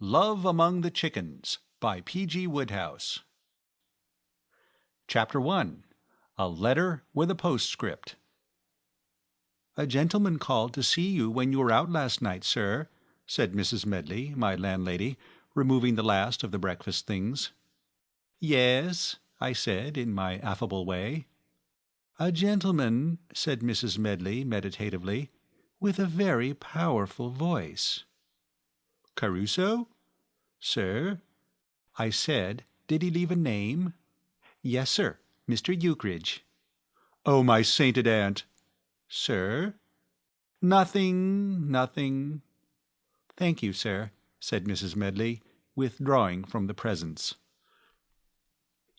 Love Among the Chickens by P.G. Wodehouse. Chapter 1. A Letter with a Postscript. "A gentleman called to see you when you were out last night, sir," said Mrs. Medley, my landlady, removing the last of the breakfast things. "Yes," I said, in my affable way. "A gentleman," said Mrs. Medley meditatively, "with a very powerful voice." "Caruso?" "Sir?" I said, "Did he leave a name?" "Yes, sir, Mr. Ukridge." "Oh, my sainted aunt!" "Sir?" "Nothing. "Thank you, sir," said Mrs. Medley, withdrawing from the presence.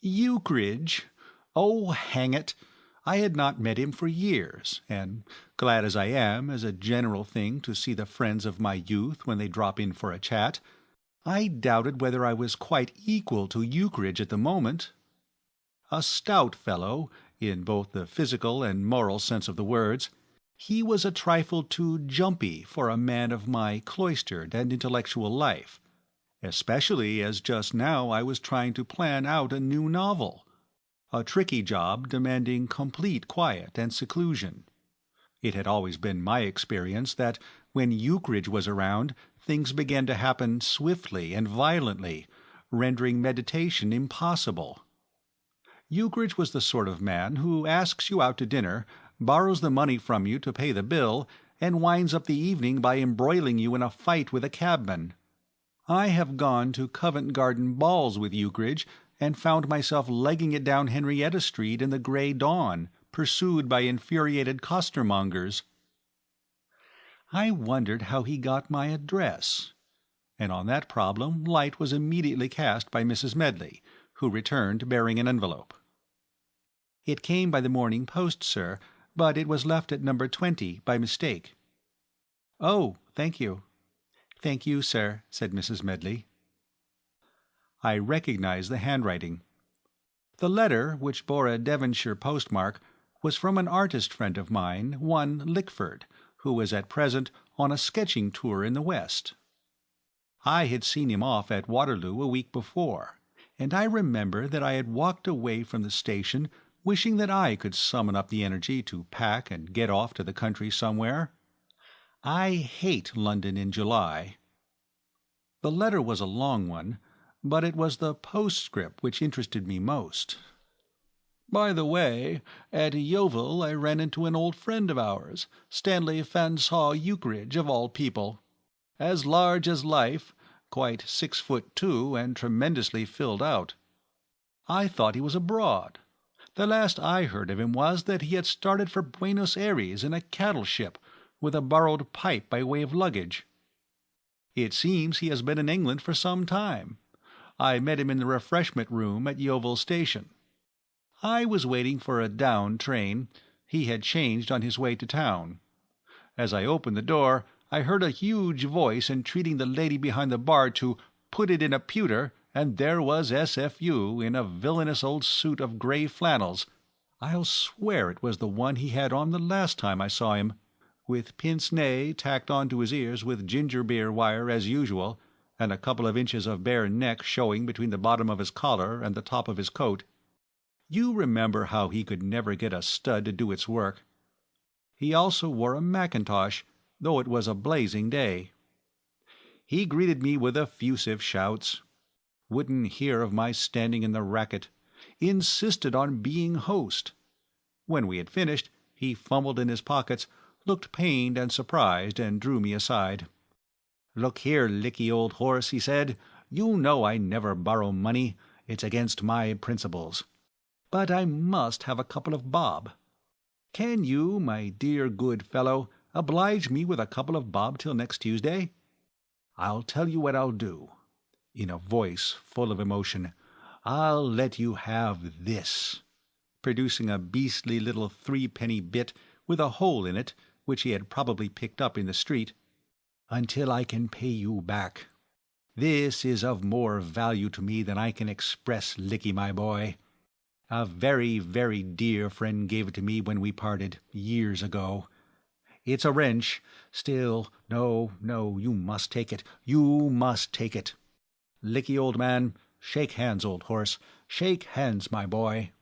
Ukridge! Oh, hang it! I had not met him for years, and, glad as I am, as a general thing, to see the friends of my youth when they drop in for a chat, I doubted whether I was quite equal to Ukridge at the moment. A stout fellow, in both the physical and moral sense of the words, he was a trifle too jumpy for a man of my cloistered and intellectual life, especially as just now I was trying to plan out a new novel, a tricky job demanding complete quiet and seclusion. It had always been my experience that when Ukridge was around, things began to happen swiftly and violently, rendering meditation impossible. Ukridge was the sort of man who asks you out to dinner, borrows the money from you to pay the bill, and winds up the evening by embroiling you in a fight with a cabman. I have gone to Covent Garden balls with Ukridge, and found myself legging it down Henrietta Street in the grey dawn, pursued by infuriated costermongers. I wondered how he got my address, and on that problem light was immediately cast by Mrs. Medley, who returned bearing an envelope. "It came by the morning post, sir, but it was left at number 20 by mistake." "Oh, thank you." "Thank you, sir," said Mrs. Medley. I recognized the handwriting. The letter, which bore a Devonshire postmark, was from an artist friend of mine, one Lickford, who was at present on a sketching tour in the West. I had seen him off at Waterloo a week before, and I remember that I had walked away from the station wishing that I could summon up the energy to pack and get off to the country somewhere. I hate London in July. The letter was a long one, but it was the postscript which interested me most. "By the way, at Yeovil I ran into an old friend of ours, Stanley Featherstonehaugh Ukridge, of all people. As large as life, quite 6'2", and tremendously filled out. I thought he was abroad. The last I heard of him was that he had started for Buenos Aires in a cattle ship, with a borrowed pipe by way of luggage. It seems he has been in England for some time. I met him in the refreshment room at Yeovil station. I was waiting for a down train. He had changed on his way to town. As I opened the door, I heard a huge voice entreating the lady behind the bar to put it in a pewter, and there was S.F.U. in a villainous old suit of grey flannels. I'll swear it was the one he had on the last time I saw him, with pince-nez tacked on to his ears with ginger-beer wire as usual, and a couple of inches of bare neck showing between the bottom of his collar and the top of his coat. You remember how he could never get a stud to do its work. He also wore a mackintosh, though it was a blazing day. He greeted me with effusive shouts, wouldn't hear of my standing in the racket, insisted on being host. When we had finished, he fumbled in his pockets, looked pained and surprised, and drew me aside. "Look here, licky old horse," he said, "you know I never borrow money. It's against my principles. But I must have a couple of bob. Can you, my dear good fellow, oblige me with a couple of bob till next Tuesday? I'll tell you what I'll do," in a voice full of emotion, "I'll let you have this," producing a beastly little 3-penny bit with a hole in it, which he had probably picked up in the street, "until I can pay you back. This is of more value to me than I can express, Licky, my boy. A very, very dear friend gave it to me when we parted, years ago. It's a wrench. Still, no, you must take it. You must take it. Licky, old man. Shake hands, old horse. Shake hands, my boy."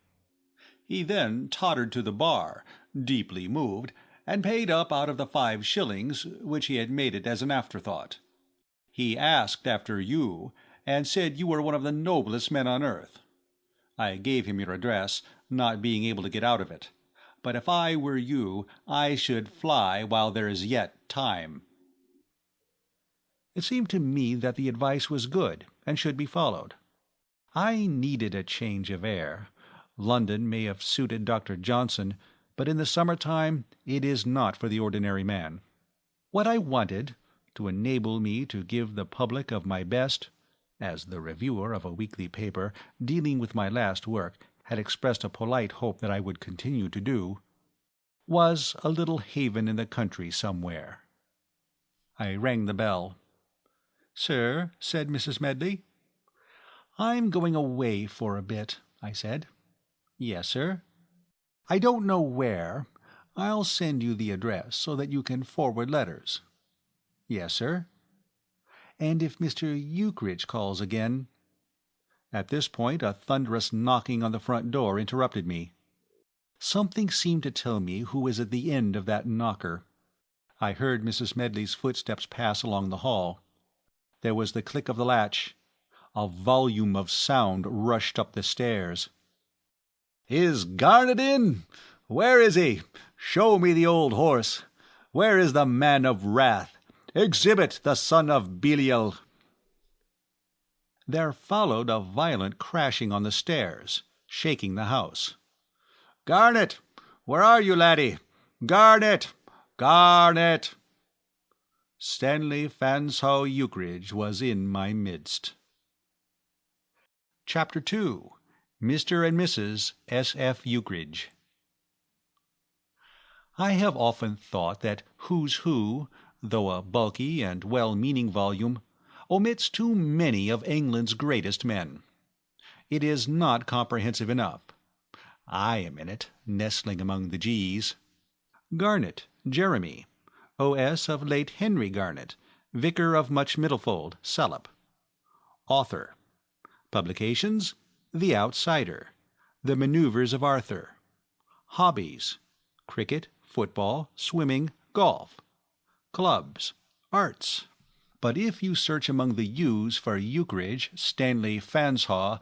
He then tottered to the bar, deeply moved, and paid up out of the 5 shillings, which he had made it as an afterthought. He asked after you, and said you were one of the noblest men on earth. I gave him your address, not being able to get out of it. But if I were you, I should fly while there is yet time. It seemed to me that the advice was good, and should be followed. I needed a change of air. London may have suited Dr. Johnson, but in the summer-time it is not for the ordinary man. What I wanted, to enable me to give the public of my best, as the reviewer of a weekly paper dealing with my last work had expressed a polite hope that I would continue to do, was a little haven in the country somewhere. I rang the bell. "Sir," said Mrs. Medley. "I'm going away for a bit," I said. "Yes, sir." "I don't know where. I'll send you the address so that you can forward letters." "Yes, sir." "And if Mr. Ukridge calls again—" At this point a thunderous knocking on the front door interrupted me. Something seemed to tell me who was at the end of that knocker. I heard Mrs. Medley's footsteps pass along the hall. There was the click of the latch. A volume of sound rushed up the stairs. "Is Garnet in? Where is he? Show me the old horse. Where is the man of wrath? Exhibit the son of Belial." There followed a violent crashing on the stairs, shaking the house. "Garnet! Where are you, laddie? Garnet! Garnet!" Stanley Featherstonehaugh Ukridge was in my midst. Chapter 2. Mr. and Mrs. S.F. Ukridge. I have often thought that Who's Who, though a bulky and well-meaning volume, omits too many of England's greatest men. It is not comprehensive enough. I am in it, nestling among the G's. Garnet, Jeremy, O.S. of late Henry Garnet, Vicar of Much Middlefold, Salop. Author. Publications: The Outsider, The Manoeuvres of Arthur. Hobbies: cricket, football, swimming, golf. Clubs: arts. But if you search among the U's for Ukridge, Stanley Featherstonehaugh,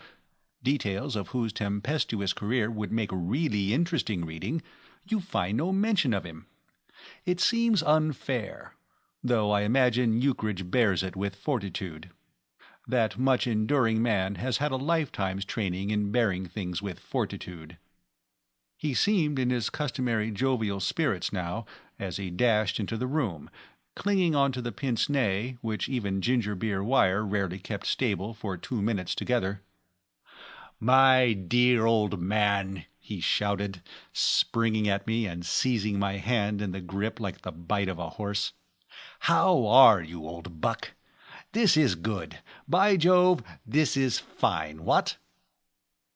details of whose tempestuous career would make really interesting reading, you find no mention of him. It seems unfair, though I imagine Ukridge bears it with fortitude. That much-enduring man has had a lifetime's training in bearing things with fortitude. He seemed in his customary jovial spirits now, as he dashed into the room, clinging on to the pince-nez, which even ginger-beer wire rarely kept stable for 2 minutes together. "My dear old man," he shouted, springing at me and seizing my hand in the grip like the bite of a horse. "How are you, old buck? This is good. By Jove, this is fine, what?"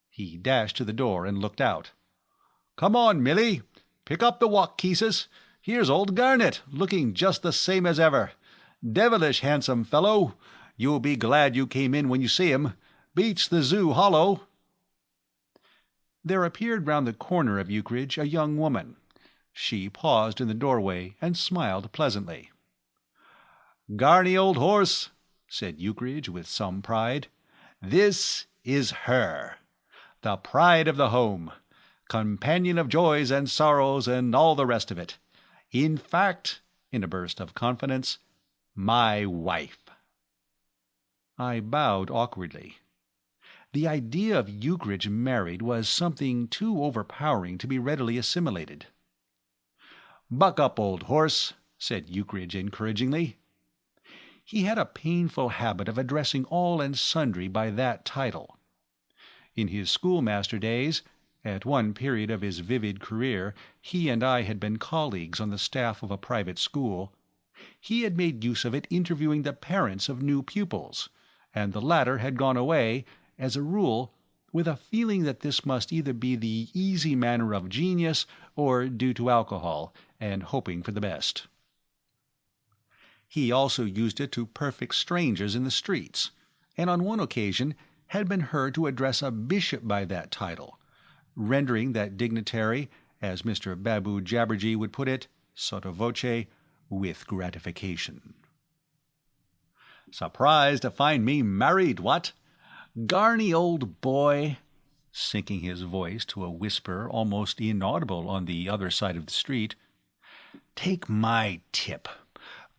He dashed to the door and looked out. "Come on, Milly. Pick up the walk-keeses. Here's old Garnet, looking just the same as ever. Devilish handsome fellow. You'll be glad you came in when you see him. Beats the zoo hollow." There appeared round the corner of Ukridge a young woman. She paused in the doorway and smiled pleasantly. "Garny, old horse," said Ukridge with some pride, "this is her. The pride of the home. Companion of joys and sorrows and all the rest of it. In fact," in a burst of confidence, "my wife." I bowed awkwardly. The idea of Ukridge married was something too overpowering to be readily assimilated. "Buck up, old horse," said Ukridge encouragingly. He had a painful habit of addressing all and sundry by that title. In his schoolmaster days, at one period of his vivid career, he and I had been colleagues on the staff of a private school. He had made use of it interviewing the parents of new pupils, and the latter had gone away, as a rule, with a feeling that this must either be the easy manner of genius or due to alcohol, and hoping for the best. He also used it to perfect strangers in the streets, and on one occasion had been heard to address a bishop by that title, rendering that dignitary, as Mr. Babu Jabberjee would put it, sotto voce, with gratification. "Surprised to find me married, what? Garny, old boy," sinking his voice to a whisper almost inaudible on the other side of the street, "take my tip.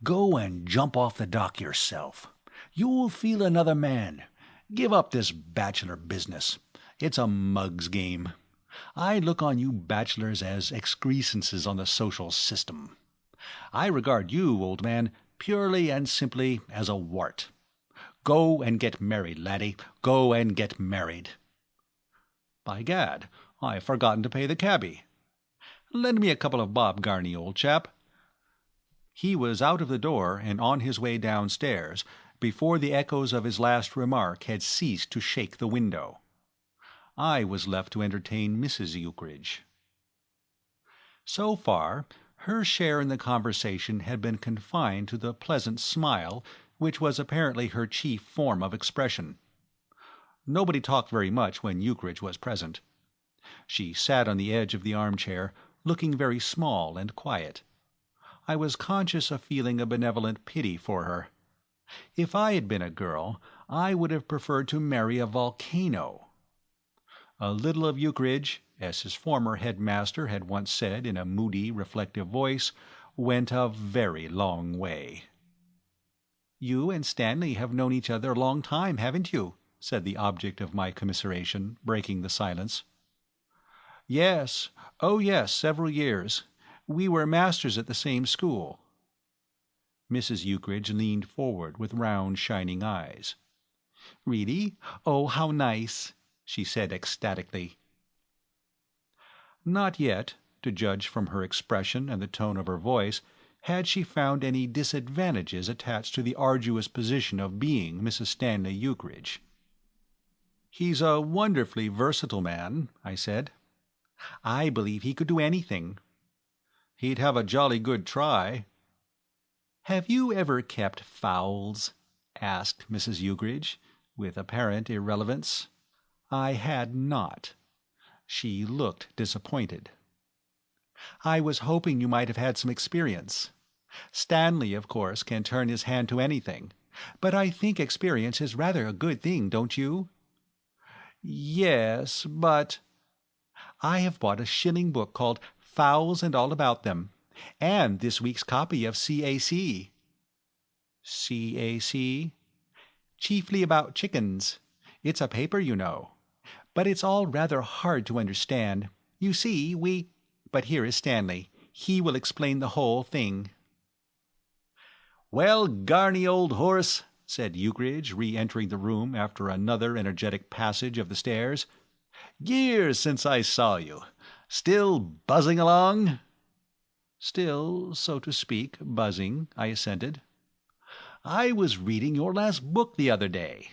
Go and jump off the dock yourself. You'll feel another man. Give up this bachelor business. It's a mug's game. I look on you bachelors as excrescences on the social system. I regard you, old man, purely and simply as a wart. Go and get married, laddie. Go and get married." "By gad, I've forgotten to pay the cabby. Lend me a couple of bob, Garny, old chap." He was out of the door and on his way downstairs before the echoes of his last remark had ceased to shake the window. I was left to entertain Mrs. Ukridge. So far, her share in the conversation had been confined to the pleasant smile which was apparently her chief form of expression. Nobody talked very much when Ukridge was present. She sat on the edge of the armchair, looking very small and quiet. I was conscious of feeling a benevolent pity for her. If I had been a girl, I would have preferred to marry a volcano. A little of Ukridge, as his former headmaster had once said in a moody, reflective voice, went a very long way. "You and Stanley have known each other a long time, haven't you?" said the object of my commiseration, breaking the silence. "Yes, oh yes, several years. We were masters at the same school." Mrs. Ukridge leaned forward with round, shining eyes. "Really? Oh, how nice!" she said ecstatically. Not yet, to judge from her expression and the tone of her voice, had she found any disadvantages attached to the arduous position of being Mrs. Stanley Ukridge. "He's a wonderfully versatile man," I said. "I believe he could do anything." "He'd have a jolly good try." "Have you ever kept fowls?" asked Mrs. Ukridge, with apparent irrelevance. I had not. She looked disappointed. "I was hoping you might have had some experience. Stanley, of course, can turn his hand to anything, but I think experience is rather a good thing, don't you?" "Yes, but—" "I have bought a shilling book called Fowls and All About Them, and this week's copy of C.A.C. C.A.C.? Chiefly about chickens. It's a paper, you know. But it's all rather hard to understand. You see, But here is Stanley. He will explain the whole thing." "Well, Garny, old horse," said Ukridge, re-entering the room after another energetic passage of the stairs. "Years since I saw you. Still buzzing along?" "Still, so to speak, buzzing," I assented. "I was reading your last book the other day."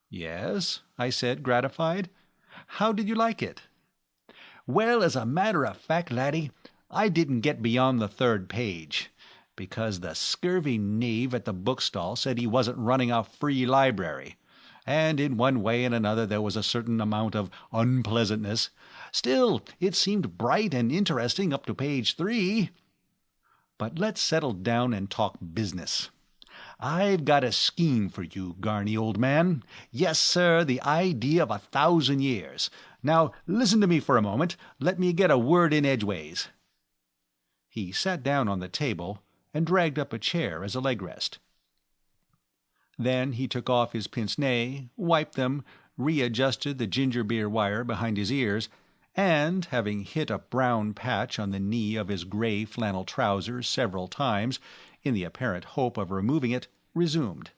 "Yes," I said, gratified. "How did you like it?" "Well, as a matter of fact, laddie, I didn't get beyond the 3rd page, because the scurvy knave at the bookstall said he wasn't running a free library, and in one way and another there was a certain amount of unpleasantness. Still, it seemed bright and interesting up to page 3. But let's settle down and talk business. I've got a scheme for you, Garny, old man. Yes, sir, the idea of 1,000 years. Now, listen to me for a moment. Let me get a word in edgeways." He sat down on the table and dragged up a chair as a leg rest. Then he took off his pince-nez, wiped them, readjusted the ginger-beer wire behind his ears, and, having hit a brown patch on the knee of his grey flannel trousers several times, in the apparent hope of removing it, resumed.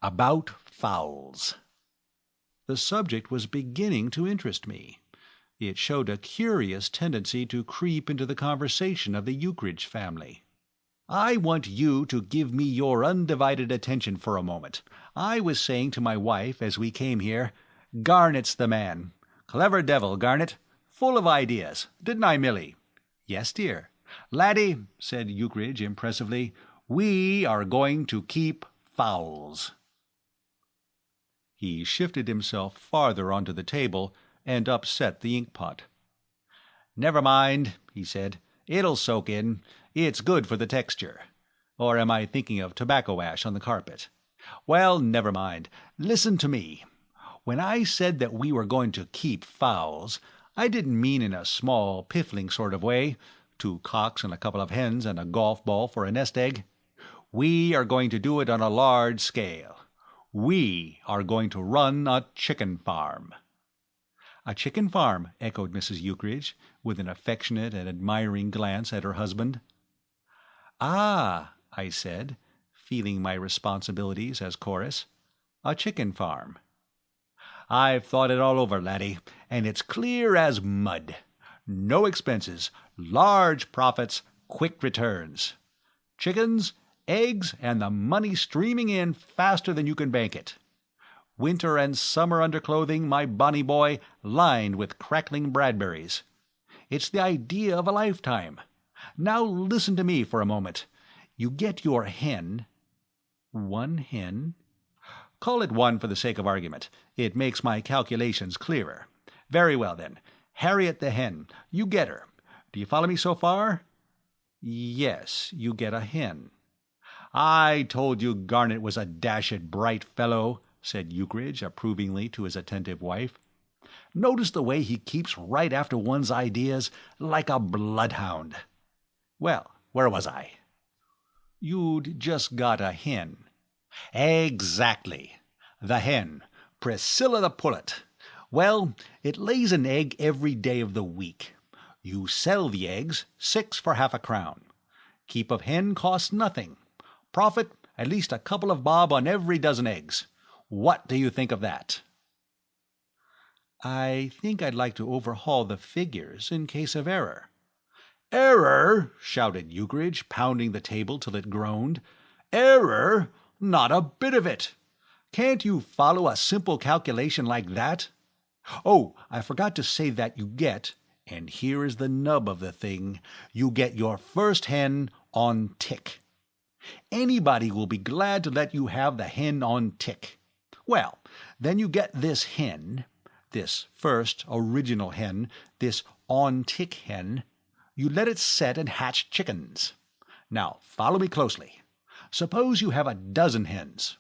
"About fowls." The subject was beginning to interest me. It showed a curious tendency to creep into the conversation of the Ukridge family. "I want you to give me your undivided attention for a moment. I was saying to my wife as we came here, Garnet's the man. Clever devil, Garnet. Full of ideas. Didn't I, Milly?" "Yes, dear." "Laddie," said Ukridge impressively, "we are going to keep fowls." He shifted himself farther onto the table and upset the ink-pot. "Never mind," he said. "It'll soak in. It's good for the texture. Or am I thinking of tobacco ash on the carpet? Well, never mind. Listen to me. When I said that we were going to keep fowls, I didn't mean in a small, piffling sort of way, 2 cocks and a couple of hens and a golf ball for a nest egg. We are going to do it on a large scale. We are going to run a chicken farm." "A chicken farm," echoed Mrs. Ukridge, with an affectionate and admiring glance at her husband. "Ah," I said, feeling my responsibilities as chorus, "a chicken farm." "I've thought it all over, laddie, and it's clear as mud. No expenses, large profits, quick returns. Chickens, eggs, and the money streaming in faster than you can bank it. Winter and summer underclothing, my bonny boy, lined with crackling bradberries. It's the idea of a lifetime. Now listen to me for a moment. You get your hen—" "1 hen?" "Call it 1 for the sake of argument. It makes my calculations clearer. Very well, then. Harriet the hen. You get her. Do you follow me so far?" "Yes, you get a hen." "I told you Garnet was a dashed bright fellow," said Ukridge approvingly to his attentive wife. "Notice the way he keeps right after one's ideas, like a bloodhound. Well, where was I?" "You'd just got a hen." "Exactly. The hen, Priscilla the pullet. Well, it lays an egg every day of the week. You sell the eggs, 6 for half a crown. Keep of hen costs nothing. Profit, at least a couple of bob on every dozen eggs. What do you think of that?" "I think I'd like to overhaul the figures in case of error." "Error!" shouted Ukridge, pounding the table till it groaned. "Error! Not a bit of it. Can't you follow a simple calculation like that? Oh, I forgot to say that you get, and here is the nub of the thing, you get your first hen on tick. Anybody will be glad to let you have the hen on tick. Well, then you get this hen, this first original hen, this on-tick hen. You let it set and hatch chickens. Now, follow me closely. Suppose you have a dozen hens.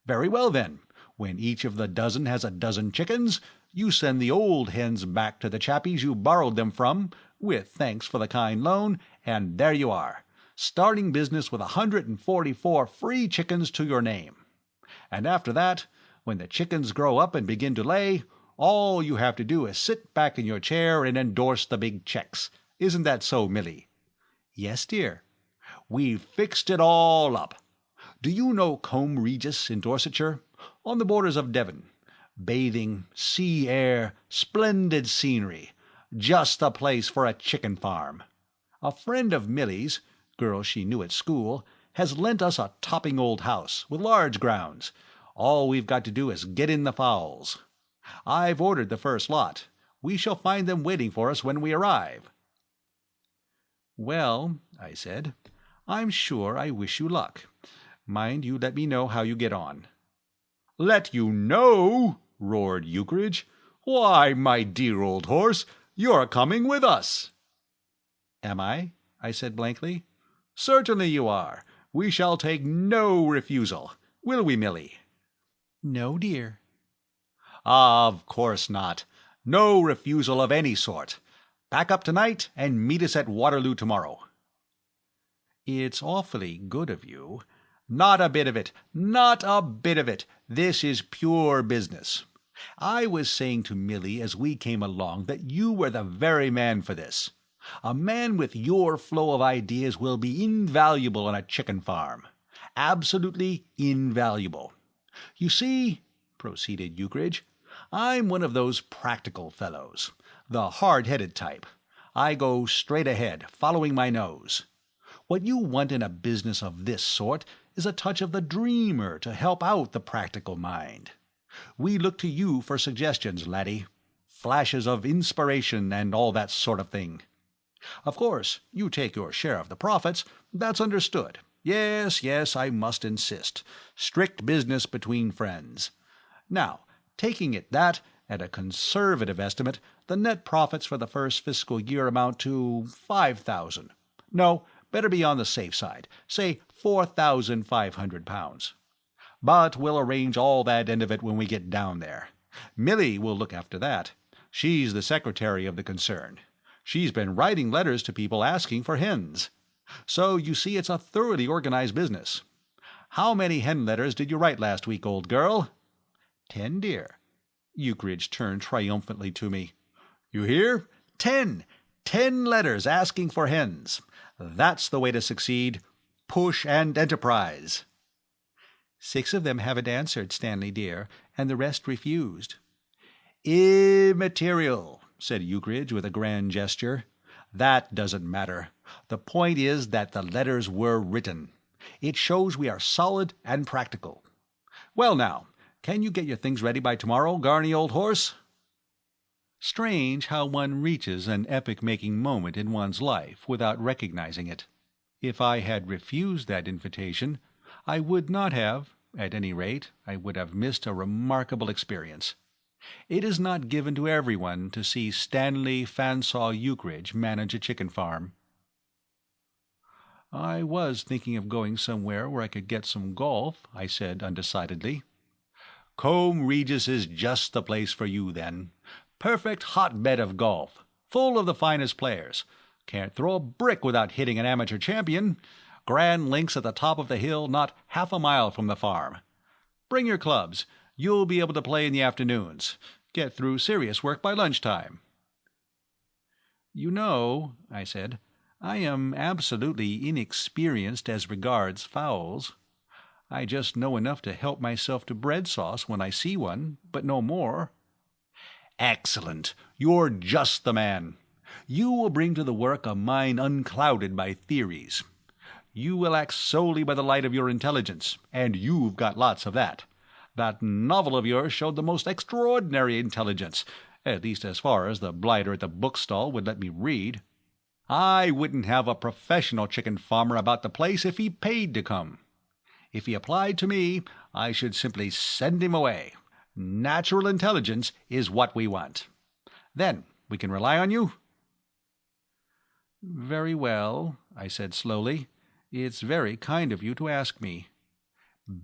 Very well, then. When each of the dozen has a dozen chickens, you send the old hens back to the chappies you borrowed them from, with thanks for the kind loan, and there you are, starting business with 144 free chickens to your name. And after that, when the chickens grow up and begin to lay, all you have to do is sit back in your chair and endorse the big checks. Isn't that so, Milly?" "Yes, dear." "We've fixed it all up. Do you know Combe Regis in Dorsetshire, on the borders of Devon? Bathing, sea air, splendid scenery. Just the place for a chicken farm. A friend of Milly's, girl she knew at school, has lent us a topping old house, with large grounds. All we've got to do is get in the fowls. I've ordered the first lot. We shall find them waiting for us when we arrive." "Well," I said, "I'm sure I wish you luck. Mind you let me know how you get on." "Let you know?" roared Ukridge. "Why, my dear old horse, you're coming with us." "Am I?" I said blankly. "Certainly you are. We shall take no refusal. Will we, Milly?" "No, dear." "Of course not. No refusal of any sort. Pack up tonight and meet us at Waterloo tomorrow." "It's awfully good of you." "Not a bit of it. Not a bit of it. This is pure business. I was saying to Milly as we came along that you were the very man for this. A man with your flow of ideas will be invaluable on a chicken farm. Absolutely invaluable. You see," proceeded Ukridge, "I'm one of those practical fellows, the hard-headed type. I go straight ahead, following my nose. What you want in a business of this sort is a touch of the dreamer to help out the practical mind. We look to you for suggestions, laddie. Flashes of inspiration and all that sort of thing. Of course, you take your share of the profits. That's understood. Yes, yes, I must insist. Strict business between friends. Now, taking it that, at a conservative estimate, the net profits for the first fiscal year amount to 5,000. No, better be on the safe side. Say 4,500 pounds. But we'll arrange all that end of it when we get down there. Millie will look after that. She's the secretary of the concern. She's been writing letters to people asking for hens. So you see it's a thoroughly organized business. How many hen letters did you write last week, old girl? 10, dear. Ukridge turned triumphantly to me. You hear? 10. 10 letters asking for hens. That's the way to succeed. Push and enterprise. 6 of them haven't answered, Stanley dear, and the rest refused. Immaterial, said Ukridge with a grand gesture. That doesn't matter. The point is that the letters were written. It shows we are solid and practical. Well now, can you get your things ready by tomorrow, Garney, old horse? Strange how one reaches an epic-making moment in one's life without recognizing it. If I had refused that invitation, I would not have, at any rate, I would have missed a remarkable experience. It is not given to everyone to see Stanley Featherstonehaugh Ukridge manage a chicken farm. I was thinking of going somewhere where I could get some golf, I said undecidedly. Combe Regis is just the place for you, then. Perfect hotbed of golf, full of the finest players. Can't throw a brick without hitting an amateur champion. Grand links at the top of the hill, not half a mile from the farm. Bring your clubs. You'll be able to play in the afternoons. Get through serious work by lunchtime. You know, I said, I am absolutely inexperienced as regards fowls. I just know enough to help myself to bread sauce when I see one, but no more. Excellent. You're just the man. You will bring to the work a mind unclouded by theories. You will act solely by the light of your intelligence, and you've got lots of that. That novel of yours showed the most extraordinary intelligence, at least as far as the blighter at the bookstall would let me read. I wouldn't have a professional chicken farmer about the place if he paid to come. If he applied to me, I should simply send him away. Natural intelligence is what we want. Then we can rely on you? Very well, I said slowly. It's very kind of you to ask me.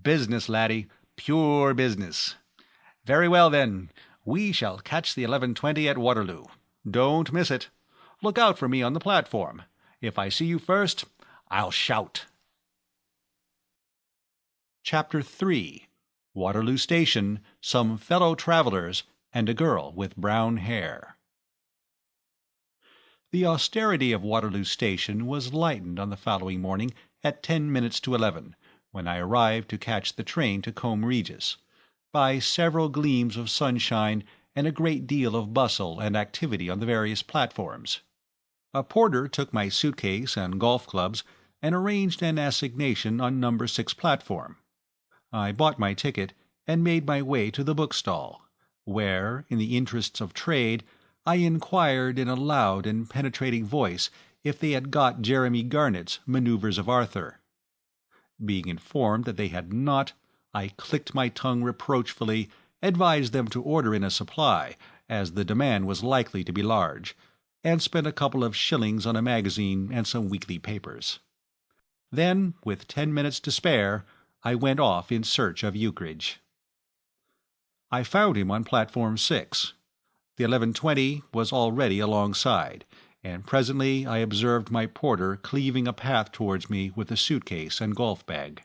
Business, laddie. Pure business. Very well, then. We shall catch the 11:20 at Waterloo. Don't miss it. Look out for me on the platform. If I see you first, I'll shout. Chapter 3. Waterloo Station, Some Fellow Travelers, and a Girl with Brown Hair. The austerity of Waterloo Station was lightened on the following morning at 10 minutes to 11, when I arrived to catch the train to Combe Regis, by several gleams of sunshine and a great deal of bustle and activity on the various platforms. A porter took my suitcase and golf clubs and arranged an assignation on number 6 platform. I bought my ticket and made my way to the bookstall, where, in the interests of trade, I inquired in a loud and penetrating voice if they had got Jeremy Garnett's Manoeuvres of Arthur. Being informed that they had not, I clicked my tongue reproachfully, advised them to order in a supply, as the demand was likely to be large, and spent a couple of shillings on a magazine and some weekly papers. Then, with 10 minutes to spare, I went off in search of Ukridge. I found him on platform 6. The 11:20 was already alongside, and presently I observed my porter cleaving a path towards me with a suitcase and golf bag.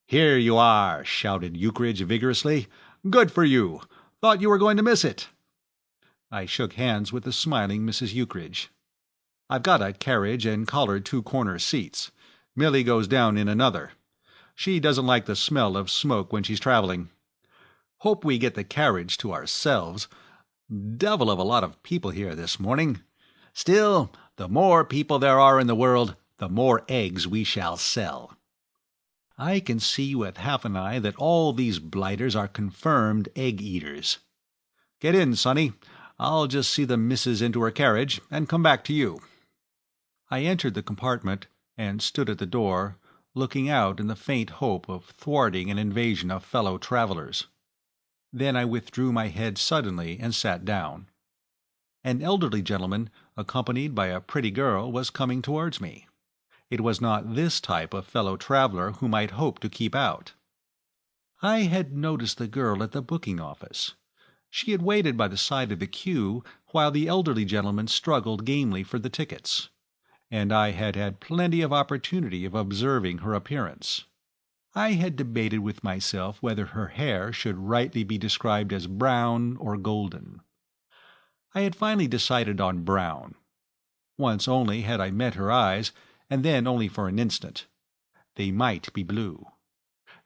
"Here you are," shouted Ukridge vigorously. "Good for you. Thought you were going to miss it." I shook hands with the smiling Mrs. Ukridge. "I've got a carriage and collared 2-corner seats. Millie goes down in another. She doesn't like the smell of smoke when she's traveling. Hope we get the carriage to ourselves. Devil of a lot of people here this morning. Still, the more people there are in the world, the more eggs we shall sell. I can see with half an eye that all these blighters are confirmed egg-eaters. Get in, sonny. I'll just see the missus into her carriage and come back to you." I entered the compartment and stood at the door, looking out in the faint hope of thwarting an invasion of fellow travellers. Then I withdrew my head suddenly and sat down. An elderly gentleman, accompanied by a pretty girl, was coming towards me. It was not this type of fellow traveller whom I'd hoped to keep out. I had noticed the girl at the booking office. She had waited by the side of the queue while the elderly gentleman struggled gamely for the tickets, and I had had plenty of opportunity of observing her appearance. I had debated with myself whether her hair should rightly be described as brown or golden. I had finally decided on brown. Once only had I met her eyes, and then only for an instant. They might be blue.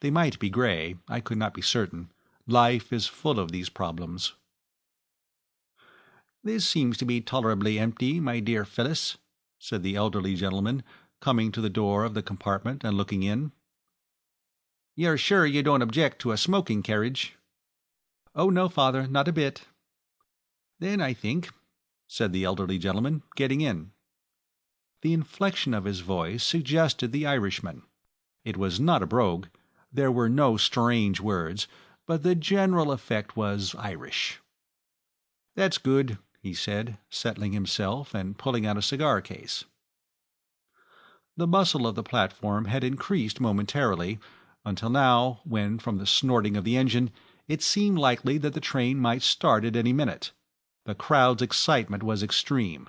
They might be grey, I could not be certain. Life is full of these problems. "This seems to be tolerably empty, my dear Phyllis," said the elderly gentleman, coming to the door of the compartment and looking in. "You're sure you don't object to a smoking carriage?" "Oh, no, father, not a bit." "Then I think," said the elderly gentleman, getting in. The inflection of his voice suggested the Irishman. It was not a brogue. There were no strange words, but the general effect was Irish. "That's good," he said, settling himself and pulling out a cigar case. The bustle of the platform had increased momentarily, until now, when, from the snorting of the engine, it seemed likely that the train might start at any minute. The crowd's excitement was extreme.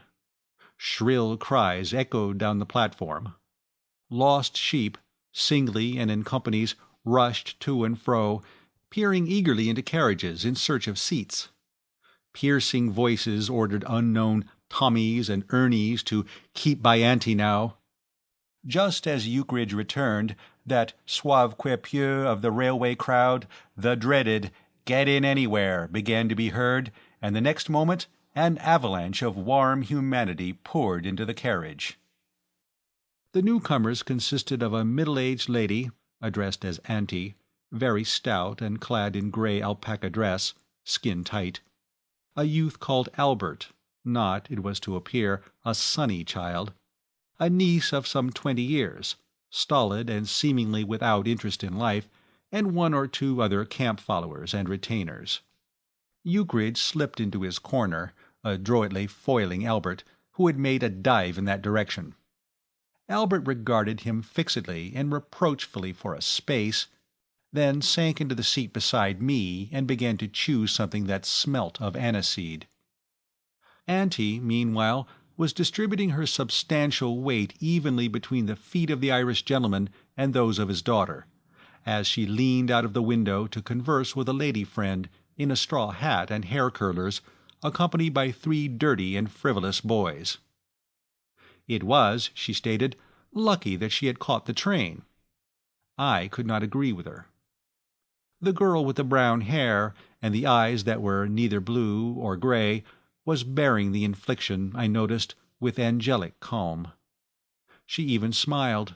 Shrill cries echoed down the platform. Lost sheep, singly and in companies, rushed to and fro, peering eagerly into carriages in search of seats. Piercing voices ordered unknown Tommies and Ernies to keep by auntie now. Just as Ukridge returned, that sauve-qui-peut of the railway crowd, the dreaded "Get in anywhere" began to be heard, and the next moment an avalanche of warm humanity poured into the carriage. The newcomers consisted of a middle-aged lady, addressed as Auntie, very stout and clad in grey alpaca dress, skin-tight; a youth called Albert, not, it was to appear, a sunny child; a niece of some 20 years, stolid and seemingly without interest in life, and one or two other camp-followers and retainers. Ukridge slipped into his corner, adroitly foiling Albert, who had made a dive in that direction. Albert regarded him fixedly and reproachfully for a space, then sank into the seat beside me and began to chew something that smelt of aniseed. Auntie, meanwhile, was distributing her substantial weight evenly between the feet of the Irish gentleman and those of his daughter, as she leaned out of the window to converse with a lady friend in a straw hat and hair-curlers, accompanied by 3 dirty and frivolous boys. It was, she stated, lucky that she had caught the train. I could not agree with her. The girl with the brown hair and the eyes that were neither blue or grey was bearing the infliction, I noticed, with angelic calm. She even smiled.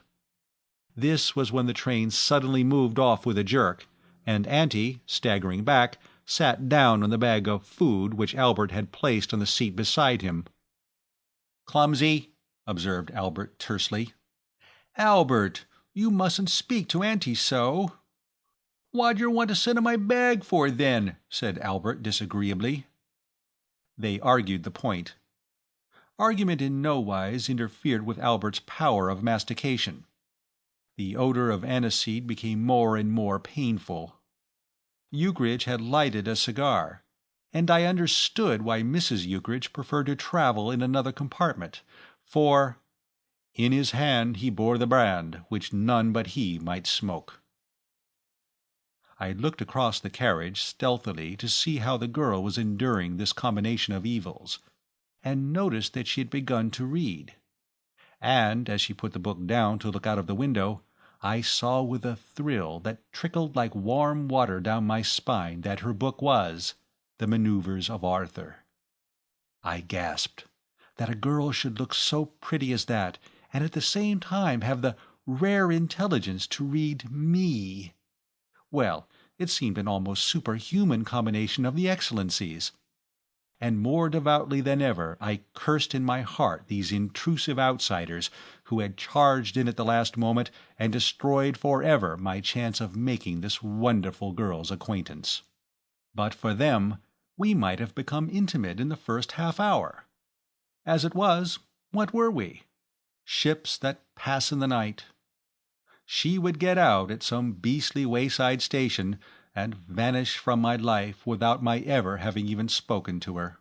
This was when the train suddenly moved off with a jerk, and Auntie, staggering back, sat down on the bag of food which Albert had placed on the seat beside him. "Clumsy," observed Albert tersely. "Albert, you mustn't speak to Auntie so." "What'd yer want to sit on my bag for, then?" said Albert disagreeably. They argued the point. Argument in no wise interfered with Albert's power of mastication. The odour of aniseed became more and more painful. Ukridge had lighted a cigar, and I understood why Mrs. Ukridge preferred to travel in another compartment, for "in his hand he bore the brand, which none but he might smoke." I had looked across the carriage stealthily to see how the girl was enduring this combination of evils, and noticed that she had begun to read. And, as she put the book down to look out of the window, I saw with a thrill that trickled like warm water down my spine that her book was The Manoeuvres of Arthur. I gasped. That a girl should look so pretty as that, and at the same time have the rare intelligence to read me. Well, it seemed an almost superhuman combination of the excellencies. and more devoutly than ever I cursed in my heart these intrusive outsiders who had charged in at the last moment and destroyed forever my chance of making this wonderful girl's acquaintance. But for them, we might have become intimate in the first half-hour. As it was, what were we? Ships that pass in the night. She would get out at some beastly wayside station and vanish from my life without my ever having even spoken to her.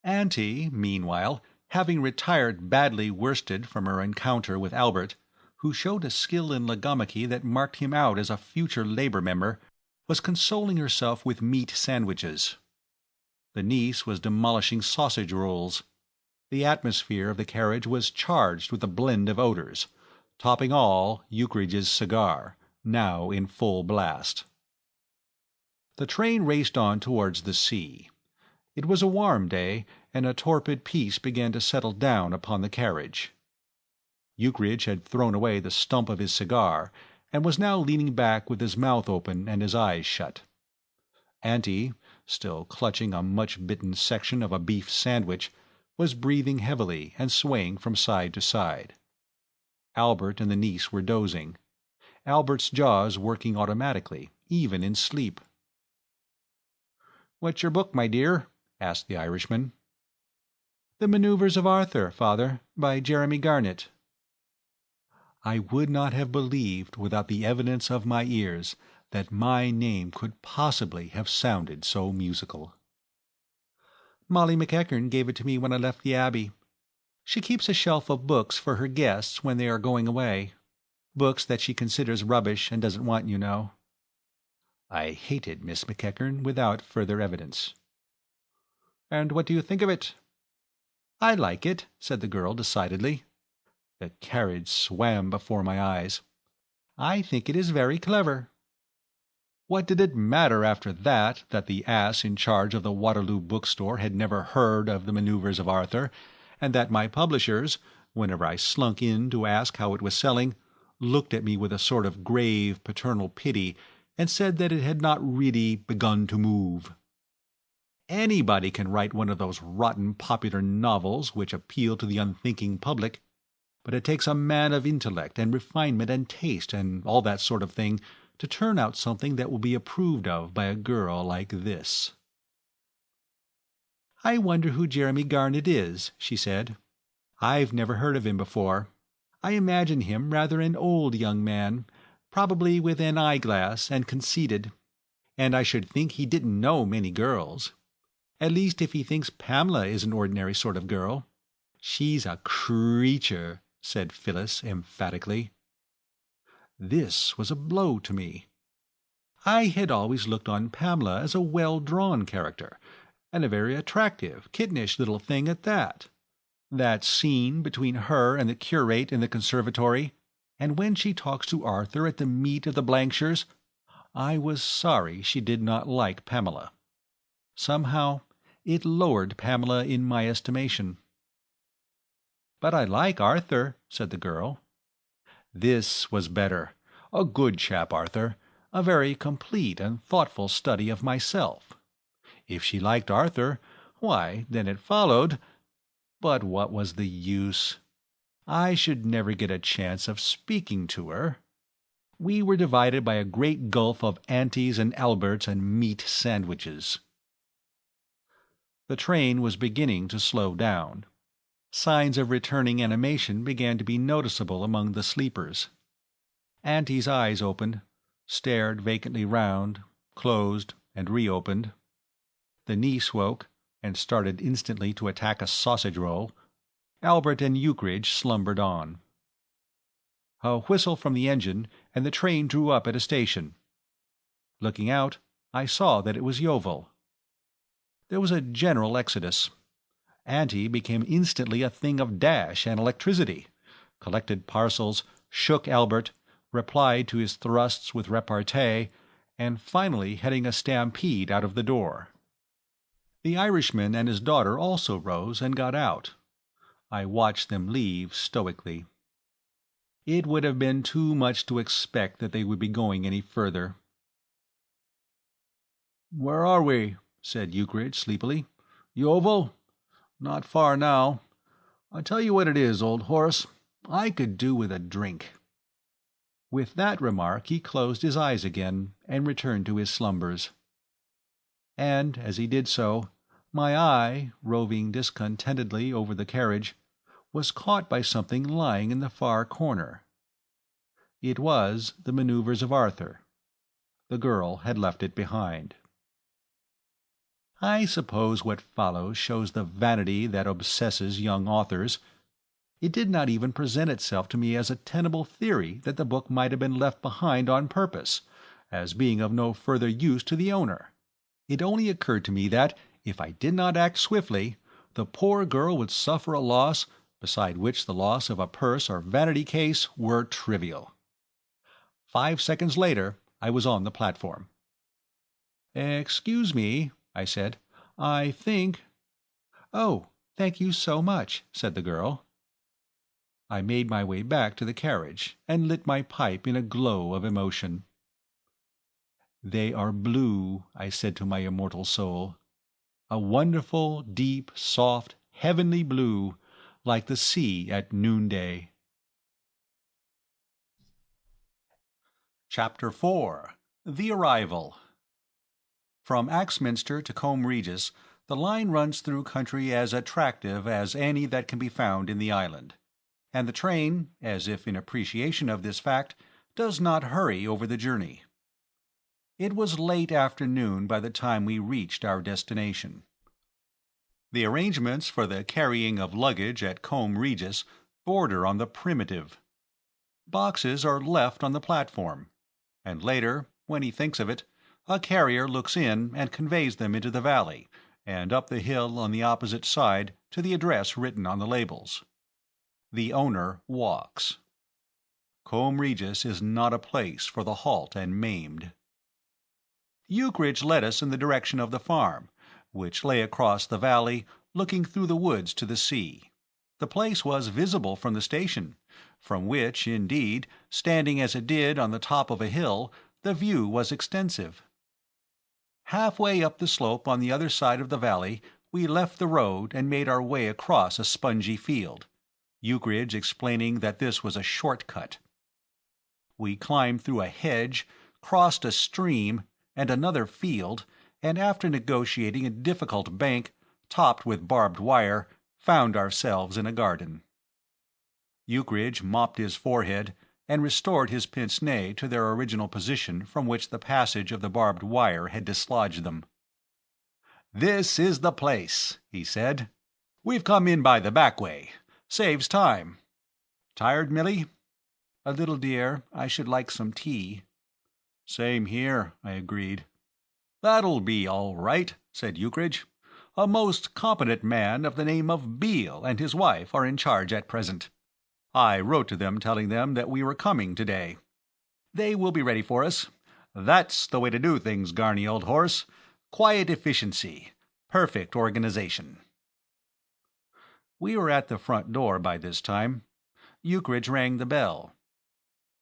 Auntie, meanwhile, having retired badly worsted from her encounter with Albert, who showed a skill in logomachy that marked him out as a future Labour member, was consoling herself with meat sandwiches. The niece was demolishing sausage rolls. The atmosphere of the carriage was charged with a blend of odours, topping all Ukridge's cigar, now in full blast. The train raced on towards the sea. It was a warm day, and a torpid peace began to settle down upon the carriage. Ukridge had thrown away the stump of his cigar, and was now leaning back with his mouth open and his eyes shut. Auntie, still clutching a much-bitten section of a beef sandwich, was breathing heavily and swaying from side to side. Albert and the niece were dozing, Albert's jaws working automatically, even in sleep. "What's your book, my dear?" asked the Irishman. "The Manoeuvres of Arthur, father, by Jeremy Garnett." I would not have believed, without the evidence of my ears, that my name could possibly have sounded so musical. "Molly McEachern gave it to me when I left the Abbey. She keeps a shelf of books for her guests when they are going away. Books that she considers rubbish and doesn't want, you know." I hated Miss McEachern without further evidence. "And what do you think of it?" "I like it," said the girl decidedly. The carriage swam before my eyes. "I think it is very clever." What did it matter after that the ass in charge of the Waterloo bookstore had never heard of the Manoeuvres of Arthur, and that my publishers, whenever I slunk in to ask how it was selling, looked at me with a sort of grave paternal pity and said that it had not really begun to move? Anybody can write one of those rotten popular novels which appeal to the unthinking public, but it takes a man of intellect and refinement and taste and all that sort of thing to turn out something that will be approved of by a girl like this. "I wonder who Jeremy Garnett is," she said. "I've never heard of him before. I imagine him rather an old young man, probably with an eyeglass and conceited. And I should think he didn't know many girls. At least if he thinks Pamela is an ordinary sort of girl." "She's a creature," said Phyllis emphatically. This was a blow to me. I had always looked on Pamela as a well-drawn character, and a very attractive, kittenish little thing at that. That scene between her and the curate in the conservatory, and when she talks to Arthur at the meet of the Blankshires, I was sorry she did not like Pamela. Somehow it lowered Pamela in my estimation. "But I like Arthur," said the girl. This was better. A good chap, Arthur. A very complete and thoughtful study of myself. If she liked Arthur, why, then it followed— But what was the use? I should never get a chance of speaking to her. We were divided by a great gulf of aunties and Alberts and meat sandwiches. The train was beginning to slow down. Signs of returning animation began to be noticeable among the sleepers. Auntie's eyes opened, stared vacantly round, closed, and reopened. The niece woke, and started instantly to attack a sausage roll. Albert and Ukridge slumbered on. A whistle from the engine, and the train drew up at a station. Looking out, I saw that it was Yeovil. There was a general exodus. Auntie became instantly a thing of dash and electricity, collected parcels, shook Albert, replied to his thrusts with repartee, and finally heading a stampede out of the door. The Irishman and his daughter also rose and got out. I watched them leave stoically. It would have been too much to expect that they would be going any further. "Where are we?" said Ukridge sleepily. "Yeovil? Not far now. I tell you what it is, old horse, I could do with a drink." With that remark he closed his eyes again and returned to his slumbers. And, as he did so, my eye, roving discontentedly over the carriage, was caught by something lying in the far corner. It was the Manoeuvres of Arthur. The girl had left it behind. I suppose what follows shows the vanity that obsesses young authors. It did not even present itself to me as a tenable theory that the book might have been left behind on purpose, as being of no further use to the owner. It only occurred to me that, if I did not act swiftly, the poor girl would suffer a loss beside which the loss of a purse or vanity case were trivial. 5 seconds later I was on the platform. "Excuse me," I said. "I think—" "Oh, thank you so much," said the girl. I made my way back to the carriage and lit my pipe in a glow of emotion. "They are blue," I said to my immortal soul. "A wonderful, deep, soft, heavenly blue, like the sea at noonday." Chapter 4. The Arrival. From Axminster to Combe Regis, the line runs through country as attractive as any that can be found in the island, and the train, as if in appreciation of this fact, does not hurry over the journey. It was late afternoon by the time we reached our destination. The arrangements for the carrying of luggage at Combe Regis border on the primitive. Boxes are left on the platform, and later, when he thinks of it, a carrier looks in and conveys them into the valley, and up the hill on the opposite side to the address written on the labels. The owner walks. Combe Regis is not a place for the halt and maimed. Ukridge led us in the direction of the farm, which lay across the valley, looking through the woods to the sea. The place was visible from the station, from which, indeed, standing as it did on the top of a hill, the view was extensive. Halfway up the slope on the other side of the valley, we left the road and made our way across a spongy field, Ukridge explaining that this was a short-cut. We climbed through a hedge, crossed a stream and another field, and after negotiating a difficult bank, topped with barbed wire, found ourselves in a garden. Ukridge mopped his forehead and restored his pince-nez to their original position from which the passage of the barbed wire had dislodged them. "This is the place," he said. "We've come in by the back way. Saves time. Tired, Milly?" "A little, dear. I should like some tea." "Same here," I agreed. "That'll be all right," said Ukridge. "A most competent man of the name of Beale and his wife are in charge at present. I wrote to them telling them that we were coming today. They will be ready for us. That's the way to do things, Garney, old horse. Quiet efficiency. Perfect organization." We were at the front door by this time. Ukridge rang the bell.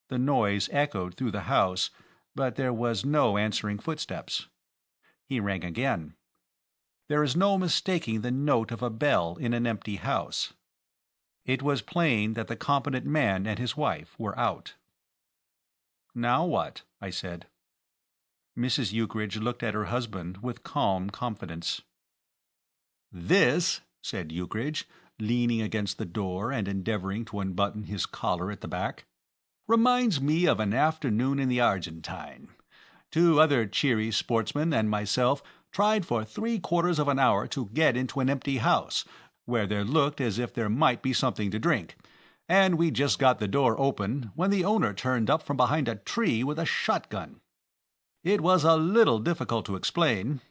The noise echoed through the house, but there was no answering footsteps. He rang again. There is no mistaking the note of a bell in an empty house. It was plain that the competent man and his wife were out. "Now what?" I said. Mrs. Ukridge looked at her husband with calm confidence. "This," said Ukridge, leaning against the door and endeavoring to unbutton his collar at the back, "reminds me of an afternoon in the Argentine. 2 other cheery sportsmen and myself tried for 3/4 of an hour to get into an empty house, where there looked as if there might be something to drink, and we just got the door open when the owner turned up from behind a tree with a shotgun. It was a little difficult to explain.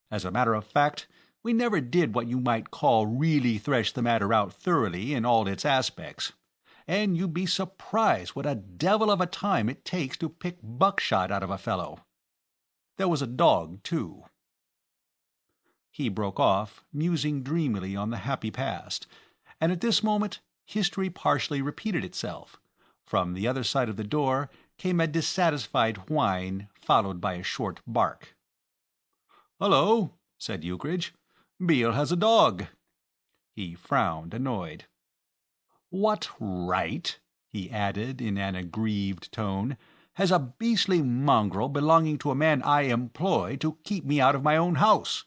As a matter of fact, we never did what you might call really thresh the matter out thoroughly in all its aspects, and you'd be surprised what a devil of a time it takes to pick buckshot out of a fellow. There was a dog, too." He broke off, musing dreamily on the happy past, and at this moment history partially repeated itself. From the other side of the door came a dissatisfied whine, followed by a short bark. "Hullo," said Ukridge. "Beale has a dog." He frowned, annoyed. "What right," he added in an aggrieved tone, "has a beastly mongrel belonging to a man I employ to keep me out of my own house?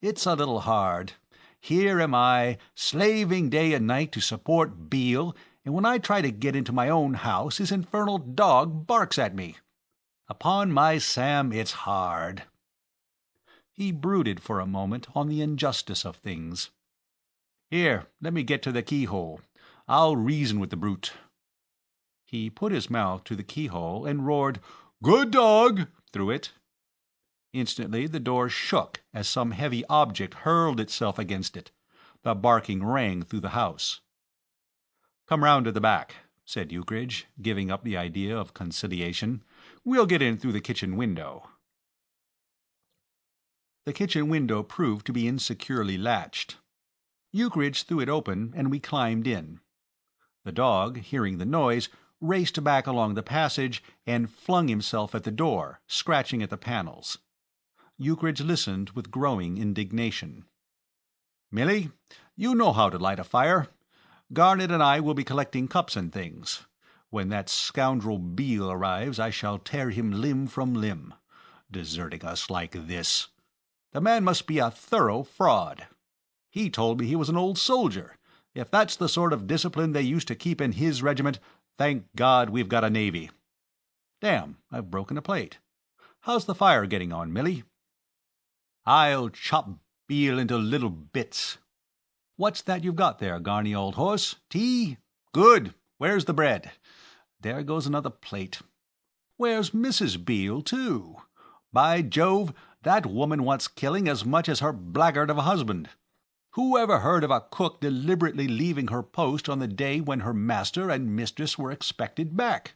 It's a little hard. Here am I, slaving day and night to support Beale, and when I try to get into my own house his infernal dog barks at me. Upon my Sam, it's hard." He brooded for a moment on the injustice of things. "Here, let me get to the keyhole. I'll reason with the brute." He put his mouth to the keyhole and roared, "Good dog!" through it. Instantly the door shook as some heavy object hurled itself against it. The barking rang through the house. "Come round to the back," said Ukridge, giving up the idea of conciliation. "We'll get in through the kitchen window." The kitchen window proved to be insecurely latched. Ukridge threw it open, and we climbed in. The dog, hearing the noise, raced back along the passage and flung himself at the door, scratching at the panels. Ukridge listened with growing indignation. "Milly, you know how to light a fire. Garnet and I will be collecting cups and things. When that scoundrel Beale arrives, I shall tear him limb from limb. Deserting us like this. The man must be a thorough fraud. He told me he was an old soldier. If that's the sort of discipline they used to keep in his regiment, thank God we've got a navy. Damn, I've broken a plate. How's the fire getting on, Milly?" "I'll chop Beale into little bits. What's that you've got there, Garney, old horse? Tea? Good. Where's the bread? There goes another plate. Where's Mrs. Beale, too? By Jove, that woman wants killing as much as her blackguard of a husband. Who ever heard of a cook deliberately leaving her post on the day when her master and mistress were expected back?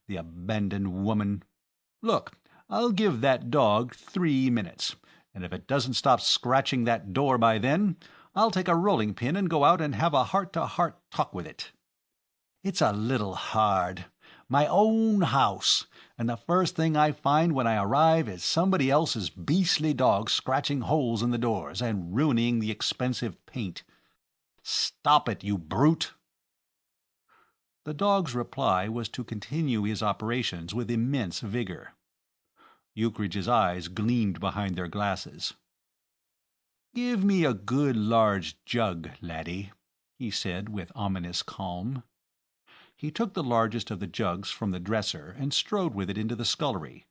The abandoned woman. Look, I'll give that dog 3 minutes, and if it doesn't stop scratching that door by then, I'll take a rolling pin and go out and have a heart-to-heart talk with it. It's a little hard. My own house, and the first thing I find when I arrive is somebody else's beastly dog scratching holes in the doors and ruining the expensive paint. Stop it, you brute!" The dog's reply was to continue his operations with immense vigor. Ukridge's eyes gleamed behind their glasses. "Give me a good large jug, laddie," he said with ominous calm. He took the largest of the jugs from the dresser and strode with it into the scullery,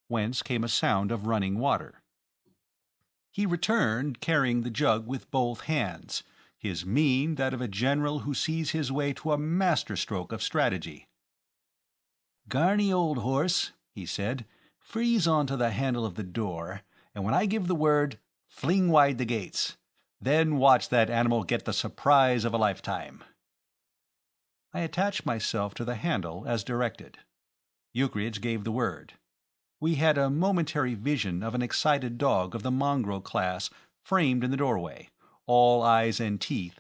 whence came a sound of running water. He returned carrying the jug with both hands, his mien that of a general who sees his way to a masterstroke of strategy. "Garney, old horse," he said, "freeze on to the handle of the door, and when I give the word, fling wide the gates. Then watch that animal get the surprise of a lifetime." I attached myself to the handle as directed. Ukridge gave the word. We had a momentary vision of an excited dog of the mongrel class framed in the doorway, all eyes and teeth.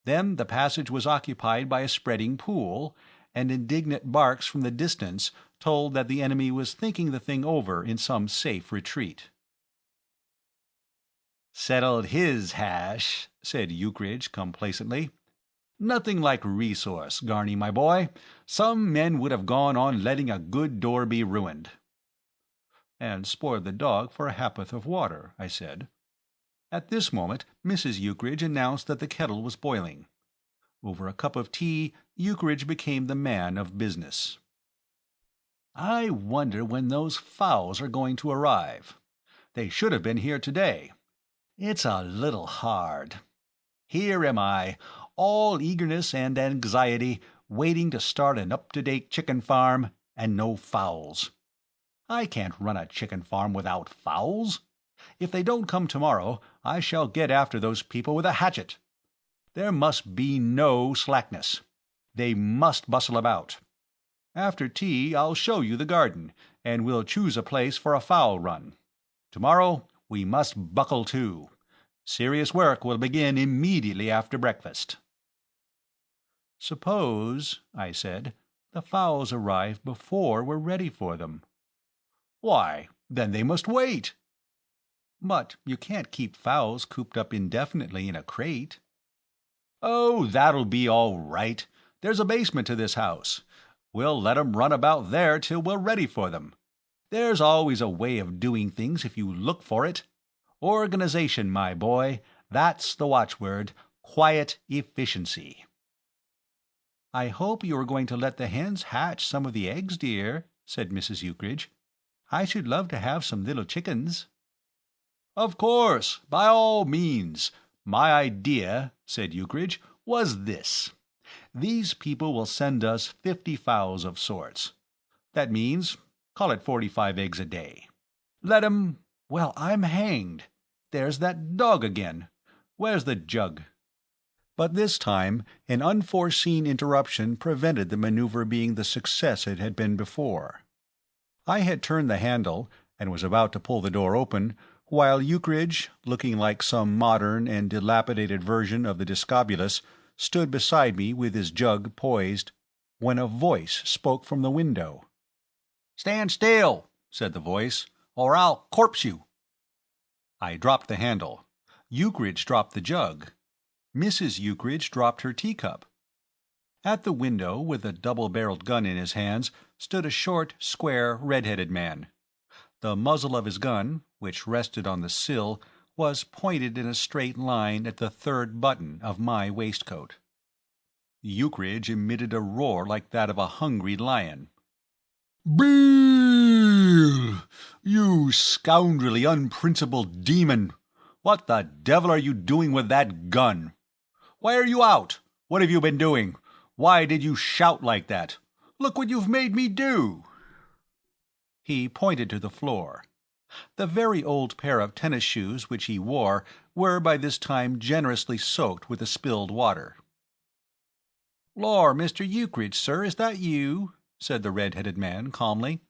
Then the passage was occupied by a spreading pool, and indignant barks from the distance told that the enemy was thinking the thing over in some safe retreat. "Settled his hash," said Ukridge complacently. "Nothing like resource, Garney, my boy. Some men would have gone on letting a good door be ruined." "And spoiled the dog for a ha'porth of water," I said. At this moment Mrs. Ukridge announced that the kettle was boiling. Over a cup of tea Ukridge became the man of business. "I wonder when those fowls are going to arrive. They should have been here today. It's a little hard. Here am I, all eagerness and anxiety, waiting to start an up-to-date chicken farm, and no fowls. I can't run a chicken farm without fowls. If they don't come tomorrow, I shall get after those people with a hatchet. There must be no slackness. They must bustle about. After tea I'll show you the garden, and we'll choose a place for a fowl run. Tomorrow we must buckle to. Serious work will begin immediately after breakfast." "Suppose," I said, "the fowls arrive before we're ready for them?" "Why, then they must wait." But you can't keep fowls cooped up indefinitely in a crate." "Oh, that'll be all right. There's a basement to this house. We'll let 'em run about there till we're ready for them. There's always a way of doing things if you look for it. Organization, my boy, that's the watchword. Quiet efficiency." "I hope you are going to let the hens hatch some of the eggs, dear," said Mrs. Ukridge. "I should love to have some little chickens." "Of course, by all means. My idea," said Ukridge, "was this. These people will send us 50 fowls of sorts. That means, call it 45 eggs a day. Let 'em—well, I'm hanged. There's that dog again. Where's the jug?" But this time an unforeseen interruption prevented the maneuver being the success it had been before. I had turned the handle and was about to pull the door open, while Ukridge, looking like some modern and dilapidated version of the Discobulus, stood beside me with his jug poised, when a voice spoke from the window. "Stand still," said the voice, "or I'll corpse you." I dropped the handle. Ukridge dropped the jug. Mrs. Ukridge dropped her teacup. At the window, with a double-barreled gun in his hands, stood a short, square, red-headed man. The muzzle of his gun, which rested on the sill, was pointed in a straight line at the third button of my waistcoat. Ukridge emitted a roar like that of a hungry lion. "Bill! You scoundrelly, unprincipled demon! What the devil are you doing with that gun? Why are you out? What have you been doing? Why did you shout like that? Look what you've made me do!" He pointed to the floor. The very old pair of tennis shoes which he wore were by this time generously soaked with the spilled water. "Lor, Mr. Ukridge, sir, is that you?" said the red-headed man calmly.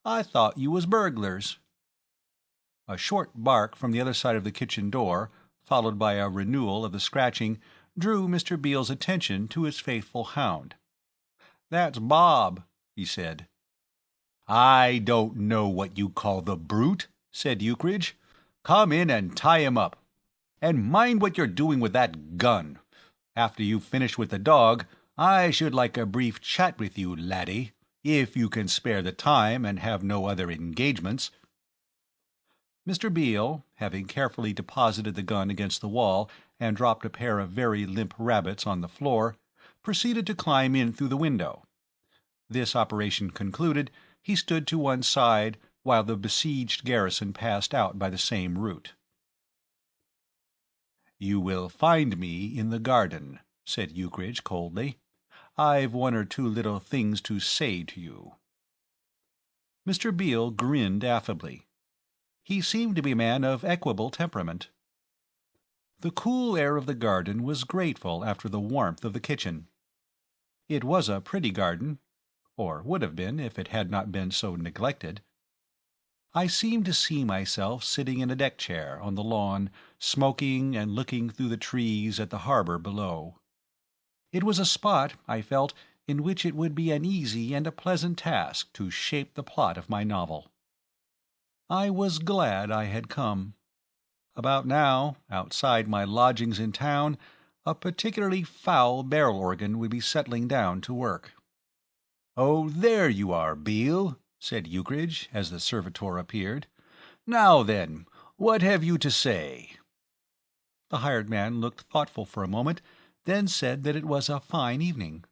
"I thought you was burglars." A short bark from the other side of the kitchen door, followed by a renewal of the scratching, drew Mr. Beale's attention to his faithful hound. "That's Bob," he said. "I don't know what you call the brute," said Ukridge. "Come in and tie him up. And mind what you're doing with that gun. After you've finished with the dog, I should like a brief chat with you, laddie, if you can spare the time and have no other engagements." Mr. Beale, having carefully deposited the gun against the wall and dropped a pair of very limp rabbits on the floor, proceeded to climb in through the window. This operation concluded, he stood to one side while the besieged garrison passed out by the same route. "You will find me in the garden," said Ukridge coldly. "I've one or two little things to say to you." Mr. Beale grinned affably. He seemed to be a man of equable temperament. The cool air of the garden was grateful after the warmth of the kitchen. It was a pretty garden, or would have been if it had not been so neglected. I seemed to see myself sitting in a deck chair on the lawn, smoking and looking through the trees at the harbor below. It was a spot, I felt, in which it would be an easy and a pleasant task to shape the plot of my novel. I was glad I had come. About now, outside my lodgings in town, a particularly foul barrel organ would be settling down to work. "Oh, there you are, Beale," said Ukridge, as the servitor appeared. "Now then, what have you to say?" The hired man looked thoughtful for a moment, then said that it was a fine evening.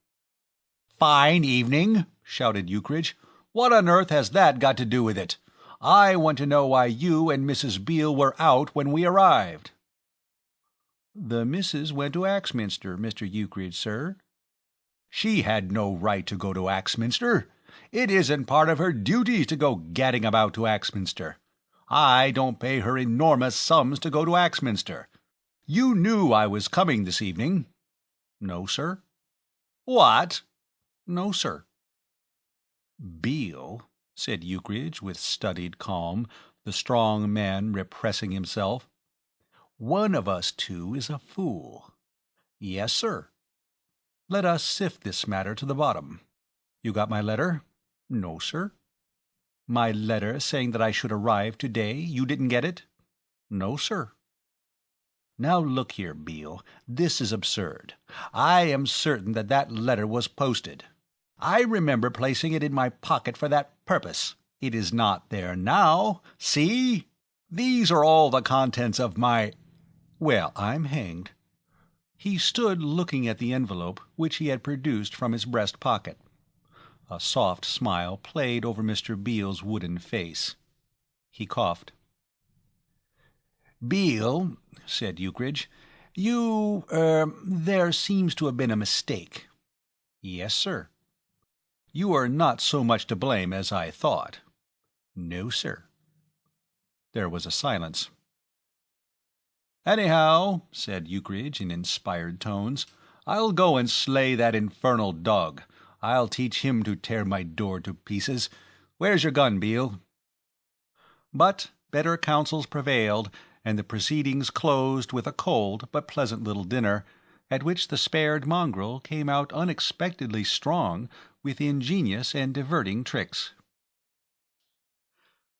"Fine evening!" shouted Ukridge. "What on earth has that got to do with it? I want to know why you and Mrs. Beale were out when we arrived." "The missus went to Axminster, Mr. Ukridge, sir." "She had no right to go to Axminster. It isn't part of her duties to go gadding about to Axminster. I don't pay her enormous sums to go to Axminster. You knew I was coming this evening." "No, sir." "What?" "No, sir." "Beale," said Ukridge with studied calm, the strong man repressing himself, "one of us two is a fool." "Yes, sir." "Let us sift this matter to the bottom. You got my letter?" "No, sir." "My letter saying that I should arrive today, you didn't get it?" "No, sir." "Now look here, Beale, this is absurd. I am certain that that letter was posted. I remember placing it in my pocket for that purpose. It is not there now. See? These are all the contents of my— Well, I'm hanged." He stood looking at the envelope which he had produced from his breast pocket. A soft smile played over Mr. Beale's wooden face. He coughed. "Beale," said Ukridge, there seems to have been a mistake." "Yes, sir." "You are not so much to blame as I thought." "No, sir." There was a silence. "Anyhow," said Ukridge in inspired tones, "I'll go and slay that infernal dog. I'll teach him to tear my door to pieces. Where's your gun, Beale?" But better counsels prevailed, and the proceedings closed with a cold but pleasant little dinner, at which the spared mongrel came out unexpectedly strong, with ingenious and diverting tricks.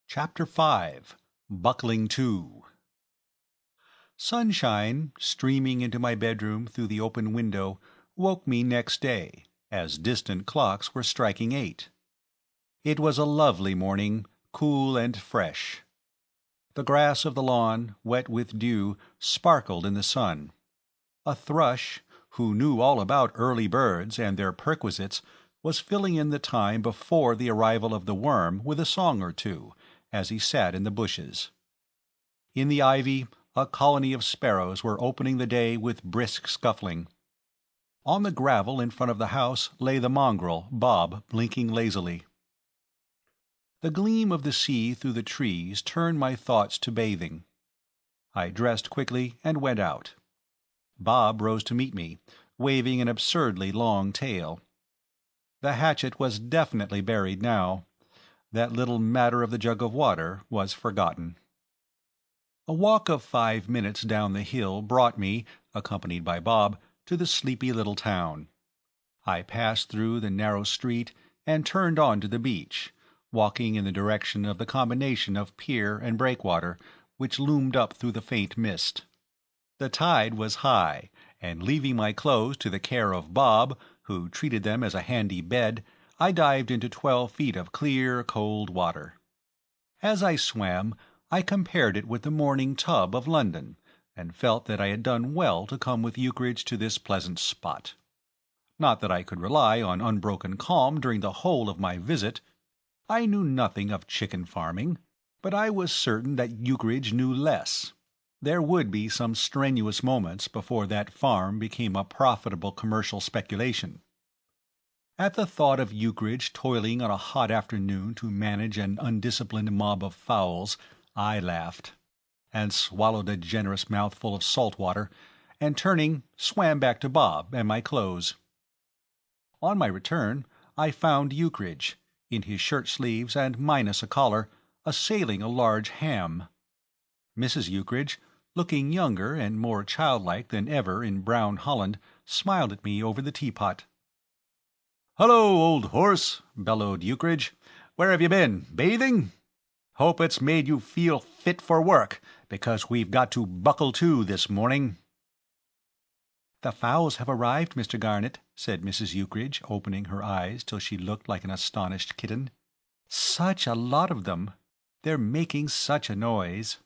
Chapter 5. Buckling To. Sunshine, streaming into my bedroom through the open window, woke me next day, as distant clocks were striking 8. It was a lovely morning, cool and fresh. The grass of the lawn, wet with dew, sparkled in the sun. A thrush, who knew all about early birds and their perquisites, was filling in the time before the arrival of the worm with a song or two, as he sat in the bushes. In the ivy, a colony of sparrows were opening the day with brisk scuffling. On the gravel in front of the house lay the mongrel, Bob, blinking lazily. The gleam of the sea through the trees turned my thoughts to bathing. I dressed quickly and went out. Bob rose to meet me, waving an absurdly long tail. The hatchet was definitely buried now. That little matter of the jug of water was forgotten. A walk of 5 minutes down the hill brought me, accompanied by Bob, to the sleepy little town. I passed through the narrow street and turned on to the beach, walking in the direction of the combination of pier and breakwater, which loomed up through the faint mist. The tide was high, and leaving my clothes to the care of Bob, who treated them as a handy bed, I dived into 12 feet of clear, cold water. As I swam, I compared it with the morning tub of London, and felt that I had done well to come with Ukridge to this pleasant spot. Not that I could rely on unbroken calm during the whole of my visit. I knew nothing of chicken farming, but I was certain that Ukridge knew less. There would be some strenuous moments before that farm became a profitable commercial speculation. At the thought of Ukridge toiling on a hot afternoon to manage an undisciplined mob of fowls, I laughed, and swallowed a generous mouthful of salt water, and turning, swam back to Bob and my clothes. On my return, I found Ukridge, in his shirt-sleeves and minus a collar, assailing a large ham. Mrs. Ukridge, looking younger and more childlike than ever in brown holland, smiled at me over the teapot. "Hullo, old horse," bellowed Ukridge. "Where have you been, bathing? Hope it's made you feel fit for work, because we've got to buckle to this morning." "The fowls have arrived, Mr. Garnet," said Mrs. Ukridge, opening her eyes till she looked like an astonished kitten. "Such a lot of them! They're making such a noise."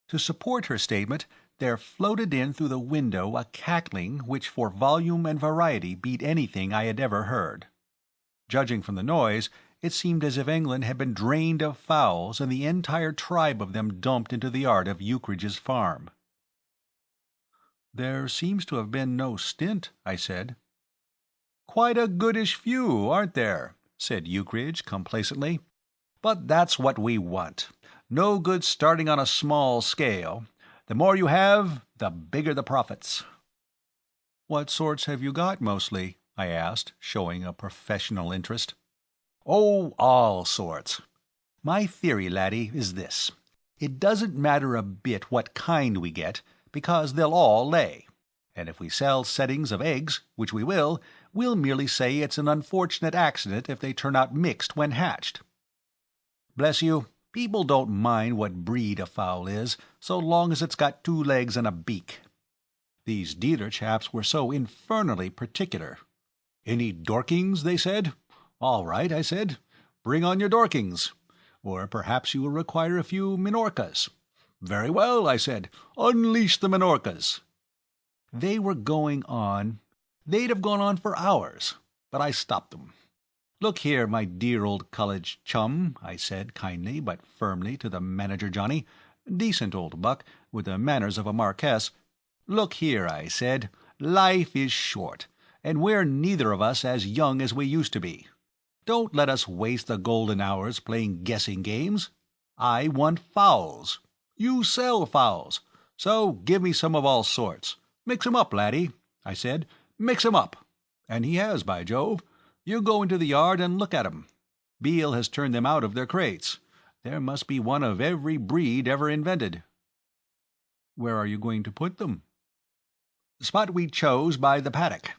To support her statement, there floated in through the window a cackling which for volume and variety beat anything I had ever heard. Judging from the noise, it seemed as if England had been drained of fowls and the entire tribe of them dumped into the yard of Ukridge's farm. "There seems to have been no stint," I said. "Quite a goodish few, aren't there?" said Ukridge complacently. "But that's what we want. No good starting on a small scale. The more you have, the bigger the profits." "What sorts have you got, mostly?" I asked, showing a professional interest. "Oh, all sorts. My theory, laddie, is this. It doesn't matter a bit what kind we get, because they'll all lay. And if we sell settings of eggs, which we will, we'll merely say it's an unfortunate accident if they turn out mixed when hatched. Bless you, People don't mind what breed a fowl is, so long as it's got 2 legs and a beak. These dealer chaps were so infernally particular. Any Dorkings, they said. All right, I said. Bring on your Dorkings. Or perhaps you will require a few Minorcas. Very well, I said. Unleash the Minorcas. They were going on. They'd have gone on for hours, but I stopped them. Look here, my dear old college chum, I said kindly but firmly to the manager Johnny, decent old buck, with the manners of a marquess. Look here, I said, life is short, and we're neither of us as young as we used to be. Don't let us waste the golden hours playing guessing games. I want fowls. You sell fowls, so give me some of all sorts. Mix 'em up, laddie, I said. Mix 'em up. And he has, by Jove. You go into the yard and look at 'em. Beale has turned them out of their crates. There must be one of every breed ever invented. Where are you going to put them? The spot we chose by the paddock.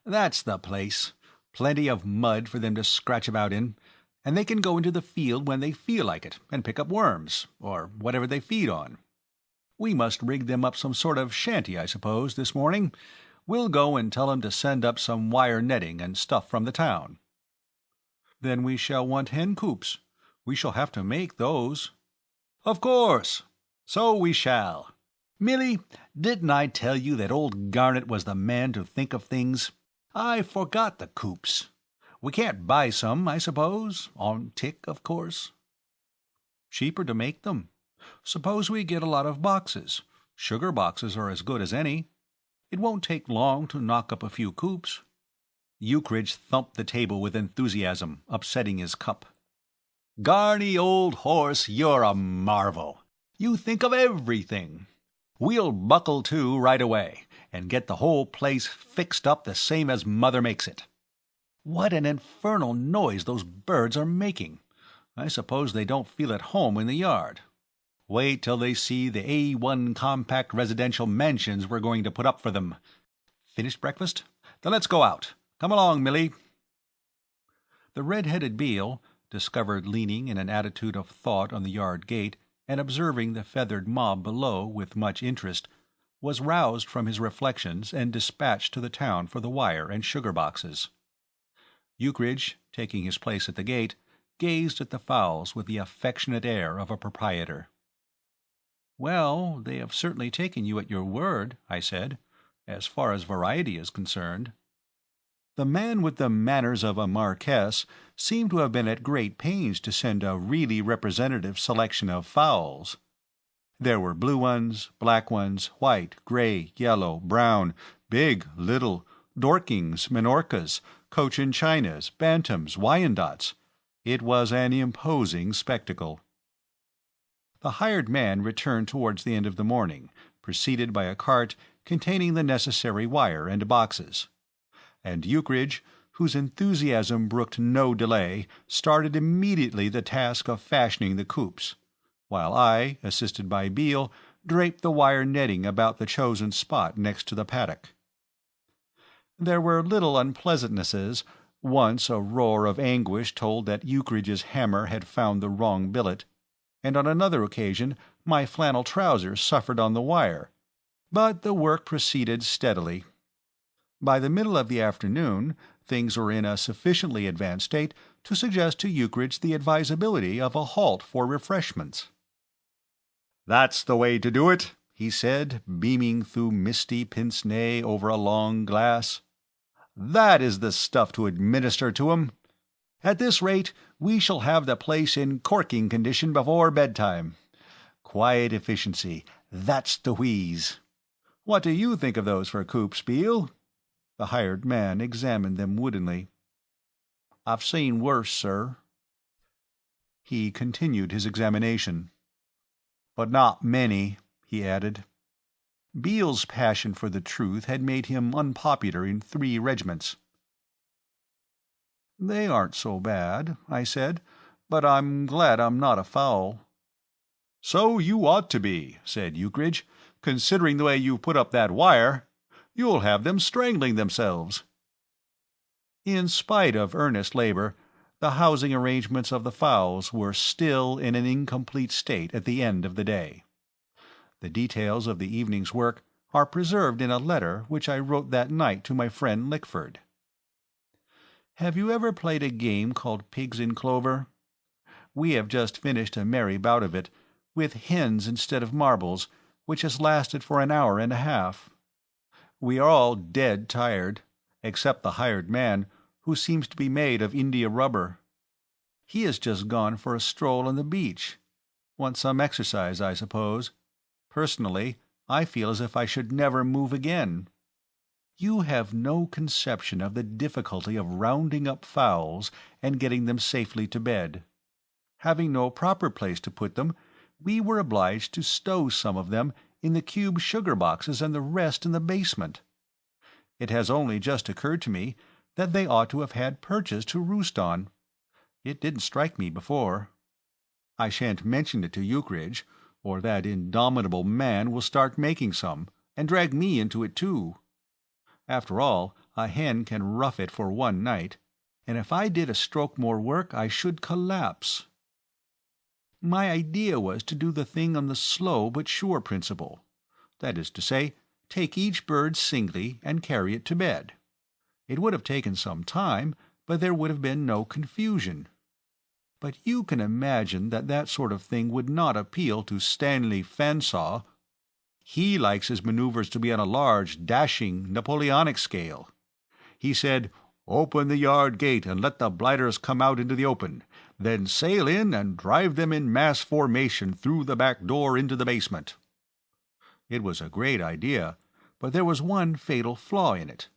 That's the place. Plenty of mud for them to scratch about in, and they can go into the field when they feel like it and pick up worms, or whatever they feed on. We must rig them up some sort of shanty, I suppose, this morning. We'll go and tell 'em to send up some wire netting and stuff from the town. Then we shall want hen coops. We shall have to make those. Of course. So we shall. Milly, didn't I tell you that old Garnet was the man to think of things? I forgot the coops. We can't buy some, I suppose, on tick, of course. Cheaper to make them. Suppose we get a lot of boxes. Sugar boxes are as good as any. It won't take long to knock up a few coops. Ukridge thumped the table with enthusiasm, upsetting his cup. Garny, old horse, you're a marvel. You think of everything. We'll buckle to right away, and get the whole place fixed up the same as Mother makes it. What an infernal noise those birds are making. I suppose they don't feel at home in the yard. Wait till they see the A1 compact residential mansions we're going to put up for them. Finished breakfast? Then let's go out. Come along, Milly. The red-headed Beale, discovered leaning in an attitude of thought on the yard gate, and observing the feathered mob below with much interest, was roused from his reflections and dispatched to the town for the wire and sugar boxes. Ukridge, taking his place at the gate, gazed at the fowls with the affectionate air of a proprietor. "Well, they have certainly taken you at your word," I said, "as far as variety is concerned." The man with the manners of a marquess seemed to have been at great pains to send a really representative selection of fowls. There were blue ones, black ones, white, gray, yellow, brown, big, little, Dorkings, Minorcas, Cochin Chinas, Bantams, Wyandottes. It was an imposing spectacle. The hired man returned towards the end of the morning, preceded by a cart containing the necessary wire and boxes. And Ukridge, whose enthusiasm brooked no delay, started immediately the task of fashioning the coops, while I, assisted by Beale, draped the wire netting about the chosen spot next to the paddock. There were little unpleasantnesses. Once a roar of anguish told that Ukridge's hammer had found the wrong billet, and on another occasion my flannel trousers suffered on the wire, but the work proceeded steadily. By the middle of the afternoon, things were in a sufficiently advanced state to suggest to Ukridge the advisability of a halt for refreshments. "That's the way to do it," he said, beaming through misty pince-nez over a long glass. "That is the stuff to administer to 'em. At this rate, we shall have the place in corking condition before bedtime. Quiet efficiency, that's the wheeze. What do you think of those for coops, Beale?" The hired man examined them woodenly. "I've seen worse, sir." He continued his examination. "But not many," he added. Beale's passion for the truth had made him unpopular in 3 regiments. "They aren't so bad," I said, "but I'm glad I'm not a fowl." "So you ought to be," said Ukridge, "considering the way you put up that wire. You'll have them strangling themselves." In spite of earnest labor, The housing arrangements of the fowls were still in an incomplete state at the end of the day. The details of the evening's work are preserved in a letter which I wrote that night to my friend Lickford. Have you ever played a game called Pigs in Clover? We have just finished a merry bout of it, with hens instead of marbles, which has lasted for an hour and a half. We are all dead tired, except the hired man, who seems to be made of India rubber. He has just gone for a stroll on the beach. Wants some exercise, I suppose. Personally, I feel as if I should never move again. You have no conception of the difficulty of rounding up fowls and getting them safely to bed. Having no proper place to put them, we were obliged to stow some of them in the cube sugar boxes and the rest in the basement. It has only just occurred to me that they ought to have had perches to roost on. It didn't strike me before. I shan't mention it to Ukridge, or that indomitable man will start making some, and drag me into it too. After all, a hen can rough it for one night, and if I did a stroke more work I should collapse. My idea was to do the thing on the slow but sure principle. That is to say, take each bird singly and carry it to bed. It would have taken some time, but there would have been no confusion. But you can imagine that that sort of thing would not appeal to Stanley Featherstonehaugh. He likes his manoeuvres to be on a large, dashing, Napoleonic scale. He said, "Open the yard gate and let the blighters come out into the open. Then sail in and drive them in mass formation through the back door into the basement." It was a great idea, but there was one fatal flaw in it.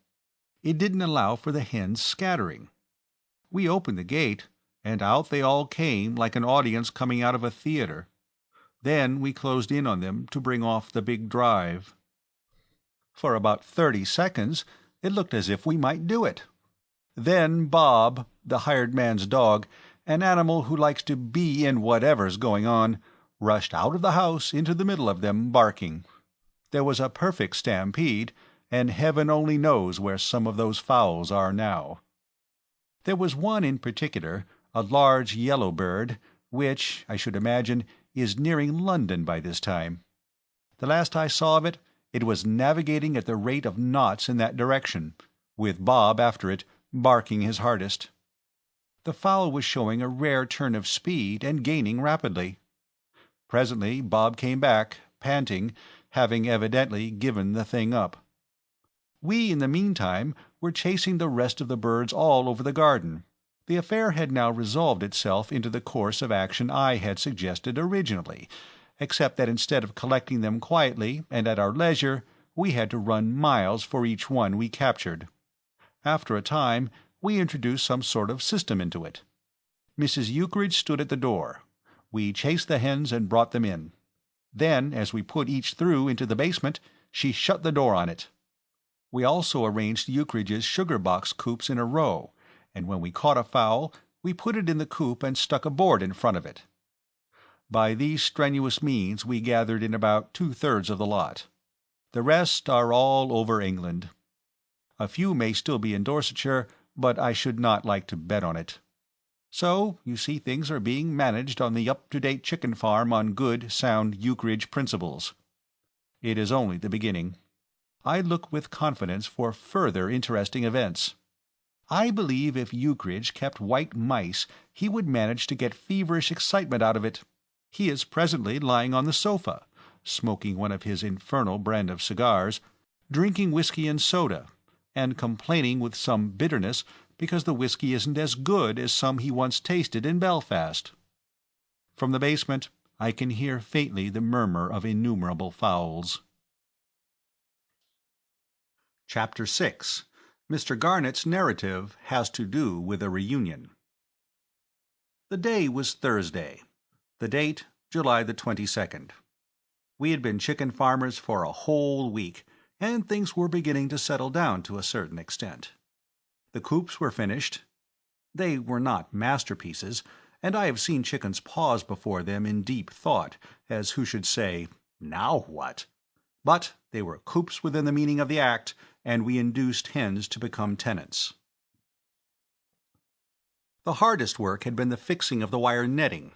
It didn't allow for the hens scattering. We opened the gate, and out they all came like an audience coming out of a theatre. Then we closed in on them to bring off the big drive. For about 30 seconds it looked as if we might do it. Then Bob, the hired man's dog, an animal who likes to be in whatever's going on, rushed out of the house into the middle of them, barking. There was a perfect stampede, and heaven only knows where some of those fowls are now. There was one in particular, a large yellow bird, which, I should imagine, is nearing London by this time. The last I saw of it, it was navigating at the rate of knots in that direction, with Bob after it, barking his hardest. The fowl was showing a rare turn of speed and gaining rapidly. Presently Bob came back, panting, having evidently given the thing up. We, in the meantime, were chasing the rest of the birds all over the garden. The affair had now resolved itself into the course of action I had suggested originally, except that instead of collecting them quietly and at our leisure, we had to run miles for each one we captured. After a time, we introduced some sort of system into it. Mrs. Ukridge stood at the door. We chased the hens and brought them in. Then, as we put each through into the basement, she shut the door on it. We also arranged Ukridge's sugar-box coops in a row, and when we caught a fowl, we put it in the coop and stuck a board in front of it. By these strenuous means we gathered in about 2/3 of the lot. The rest are all over England. A few may still be in Dorsetshire, but I should not like to bet on it. So, you see, things are being managed on the up-to-date chicken farm on good, sound Ukridge principles. It is only the beginning. I look with confidence for further interesting events. I believe if Ukridge kept white mice, he would manage to get feverish excitement out of it. He is presently lying on the sofa, smoking one of his infernal brand of cigars, drinking whiskey and soda, and complaining with some bitterness because the whiskey isn't as good as some he once tasted in Belfast. From the basement I can hear faintly the murmur of innumerable fowls. Chapter 6. Mr. Garnett's narrative has to do with a reunion. The day was Thursday. The date, July the 22nd. We had been chicken farmers for a whole week, and things were beginning to settle down to a certain extent. The coops were finished. They were not masterpieces, and I have seen chickens pause before them in deep thought, as who should say, "Now what?" But they were coops within the meaning of the act, and we induced hens to become tenants. The hardest work had been the fixing of the wire netting.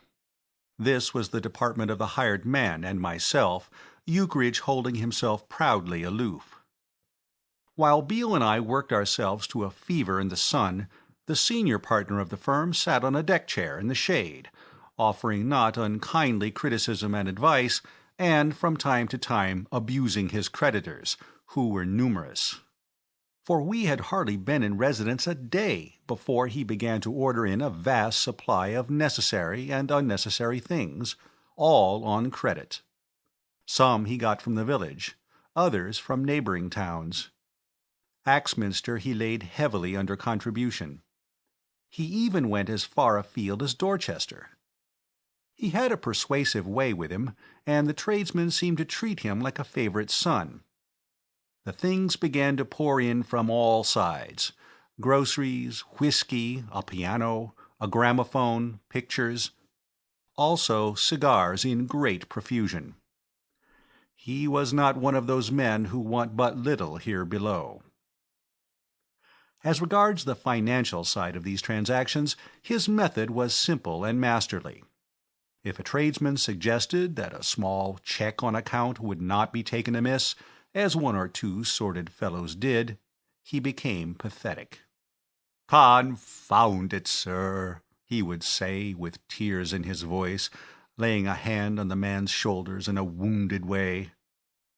This was the department of the hired man and myself, Ukridge holding himself proudly aloof. While Beale and I worked ourselves to a fever in the sun, the senior partner of the firm sat on a deck chair in the shade, offering not unkindly criticism and advice, and from time to time abusing his creditors, who were numerous. For we had hardly been in residence a day before he began to order in a vast supply of necessary and unnecessary things, all on credit. Some he got from the village, others from neighboring towns. Axminster he laid heavily under contribution. He even went as far afield as Dorchester. He had a persuasive way with him, and the tradesmen seemed to treat him like a favourite son. The things began to pour in from all sides: groceries, whiskey, a piano, a gramophone, pictures, also cigars in great profusion. He was not one of those men who want but little here below. As regards the financial side of these transactions, his method was simple and masterly. If a tradesman suggested that a small cheque on account would not be taken amiss, as one or two sordid fellows did, he became pathetic. "Confound it, sir," he would say, with tears in his voice, laying a hand on the man's shoulders in a wounded way.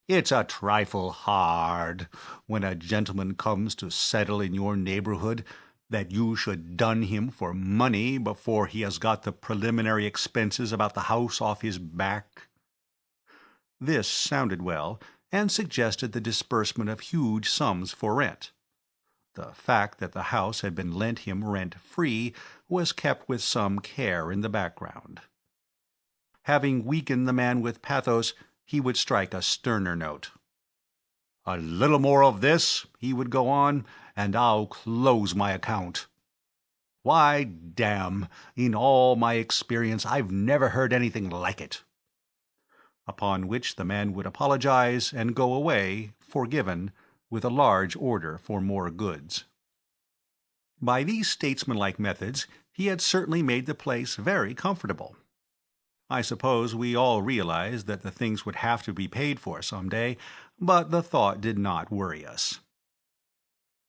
"It's a trifle hard, when a gentleman comes to settle in your neighbourhood, that you should dun him for money before he has got the preliminary expenses about the house off his back." This sounded well, and suggested the disbursement of huge sums for rent. The fact that the house had been lent him rent-free was kept with some care in the background. Having weakened the man with pathos, he would strike a sterner note. "A little more of this," he would go on, "and I'll close my account. Why, damn, in all my experience I've never heard anything like it." Upon which the man would apologize and go away, forgiven, with a large order for more goods. By these statesmanlike methods he had certainly made the place very comfortable. I suppose we all realized that the things would have to be paid for some day, but the thought did not worry us.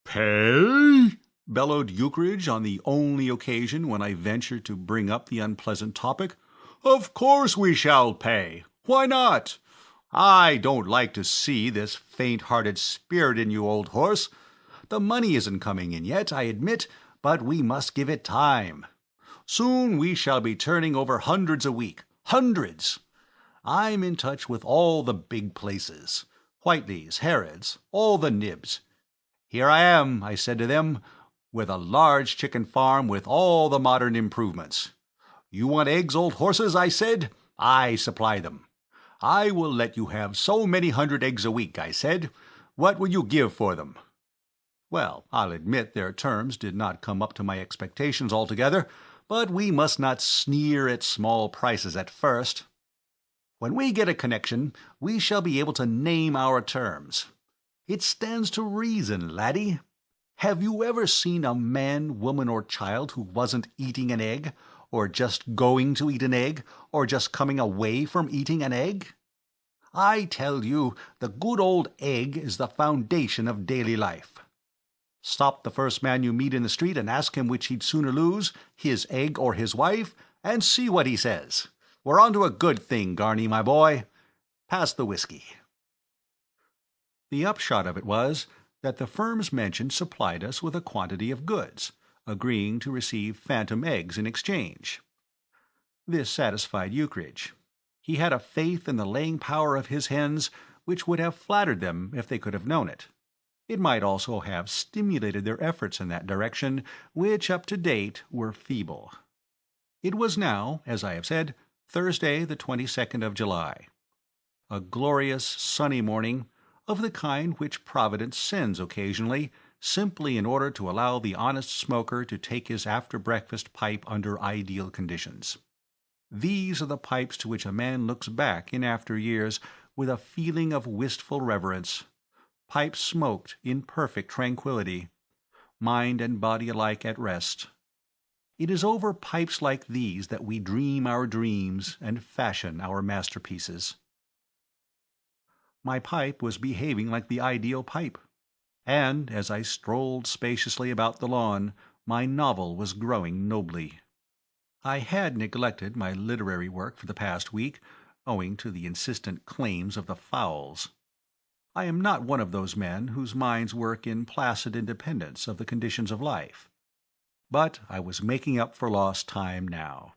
"Pay?" bellowed Ukridge on the only occasion when I ventured to bring up the unpleasant topic. "Of course we shall pay. Why not? I don't like to see this faint-hearted spirit in you, old horse. The money isn't coming in yet, I admit, but we must give it time. Soon we shall be turning over hundreds a week. Hundreds! I'm in touch with all the big places. Whiteley's, Harrod's, all the nibs. Here I am, I said to them, with a large chicken farm with all the modern improvements. You want eggs, old horses, I said. I supply them. I will let you have so many hundred eggs a week, I said. What will you give for them? Well, I'll admit their terms did not come up to my expectations altogether, but we must not sneer at small prices at first. When we get a connection, we shall be able to name our terms. It stands to reason, laddie. Have you ever seen a man, woman, or child who wasn't eating an egg, or just going to eat an egg, or just coming away from eating an egg? I tell you, the good old egg is the foundation of daily life. Stop the first man you meet in the street and ask him which he'd sooner lose, his egg or his wife, and see what he says. We're on to a good thing, Garney, my boy. Pass the whiskey. The upshot of it was that the firms mentioned supplied us with a quantity of goods, agreeing to receive phantom eggs in exchange. This satisfied Ukridge. He had a faith in the laying power of his hens which would have flattered them if they could have known it. It might also have stimulated their efforts in that direction, which up to date were feeble. It was now, as I have said, Thursday the 22nd of July. A glorious sunny morning, of the kind which Providence sends occasionally, simply in order to allow the honest smoker to take his after-breakfast pipe under ideal conditions. These are the pipes to which a man looks back in after years with a feeling of wistful reverence, pipes smoked in perfect tranquillity, mind and body alike at rest. It is over pipes like these that we dream our dreams and fashion our masterpieces. My pipe was behaving like the ideal pipe, and as I strolled spaciously about the lawn, my novel was growing nobly. I had neglected my literary work for the past week, owing to the insistent claims of the fowls. I am not one of those men whose minds work in placid independence of the conditions of life. But I was making up for lost time now.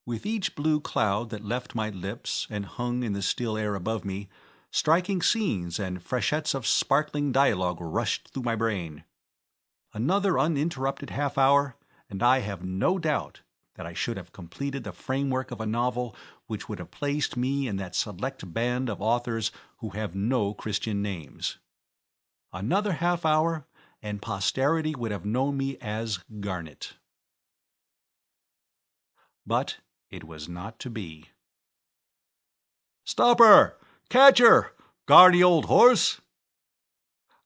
With each blue cloud that left my lips and hung in the still air above me, striking scenes and freshets of sparkling dialogue rushed through my brain. Another uninterrupted half-hour, and I have no doubt that I should have completed the framework of a novel which would have placed me in that select band of authors who have no Christian names. Another half-hour, and posterity would have known me as Garnet. But it was not to be. "Stop her! Catch her! Guardy old horse!"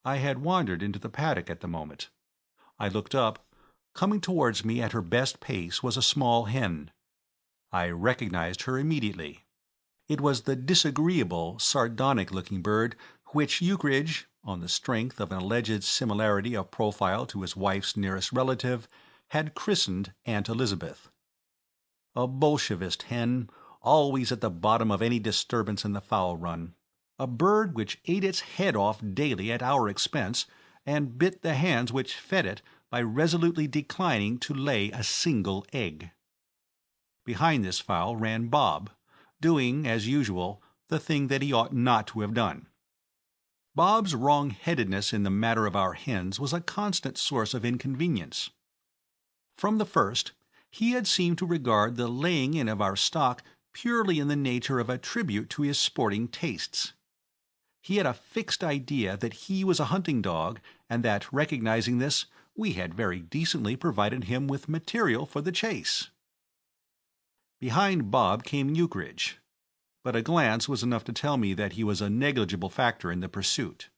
I had wandered into the paddock at the moment. I looked up. Coming towards me at her best pace was a small hen. I recognized her immediately. It was the disagreeable, sardonic-looking bird which Ukridge, on the strength of an alleged similarity of profile to his wife's nearest relative, had christened Aunt Elizabeth. A Bolshevist hen, always at the bottom of any disturbance in the fowl run. A bird which ate its head off daily at our expense, and bit the hands which fed it by resolutely declining to lay a single egg. Behind this fowl ran Bob, doing, as usual, the thing that he ought not to have done. Bob's wrong-headedness in the matter of our hens was a constant source of inconvenience. From the first, he had seemed to regard the laying in of our stock purely in the nature of a tribute to his sporting tastes. He had a fixed idea that he was a hunting dog, and that, recognizing this, we had very decently provided him with material for the chase. Behind Bob came Ukridge, but a glance was enough to tell me that he was a negligible factor in the pursuit.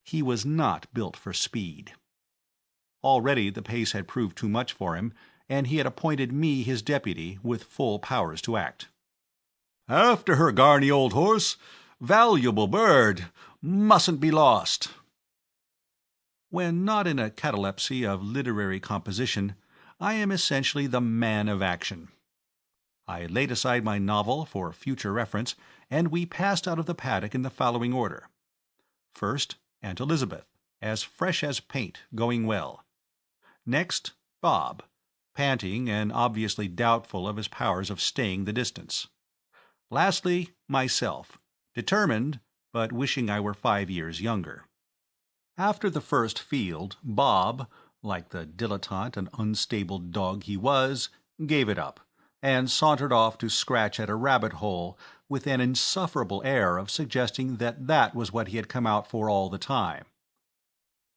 He was not built for speed. Already the pace had proved too much for him, and he had appointed me his deputy with full powers to act. "After her, Garny old horse! Valuable bird! Mustn't be lost!" When not in a catalepsy of literary composition, I am essentially the man of action. I laid aside my novel for future reference, and we passed out of the paddock in the following order. First, Aunt Elizabeth, as fresh as paint, going well. Next, Bob, panting and obviously doubtful of his powers of staying the distance. Lastly, myself, determined, but wishing I were 5 years younger. After the first field, Bob, like the dilettante and unstable dog he was, gave it up, and sauntered off to scratch at a rabbit-hole with an insufferable air of suggesting that that was what he had come out for all the time.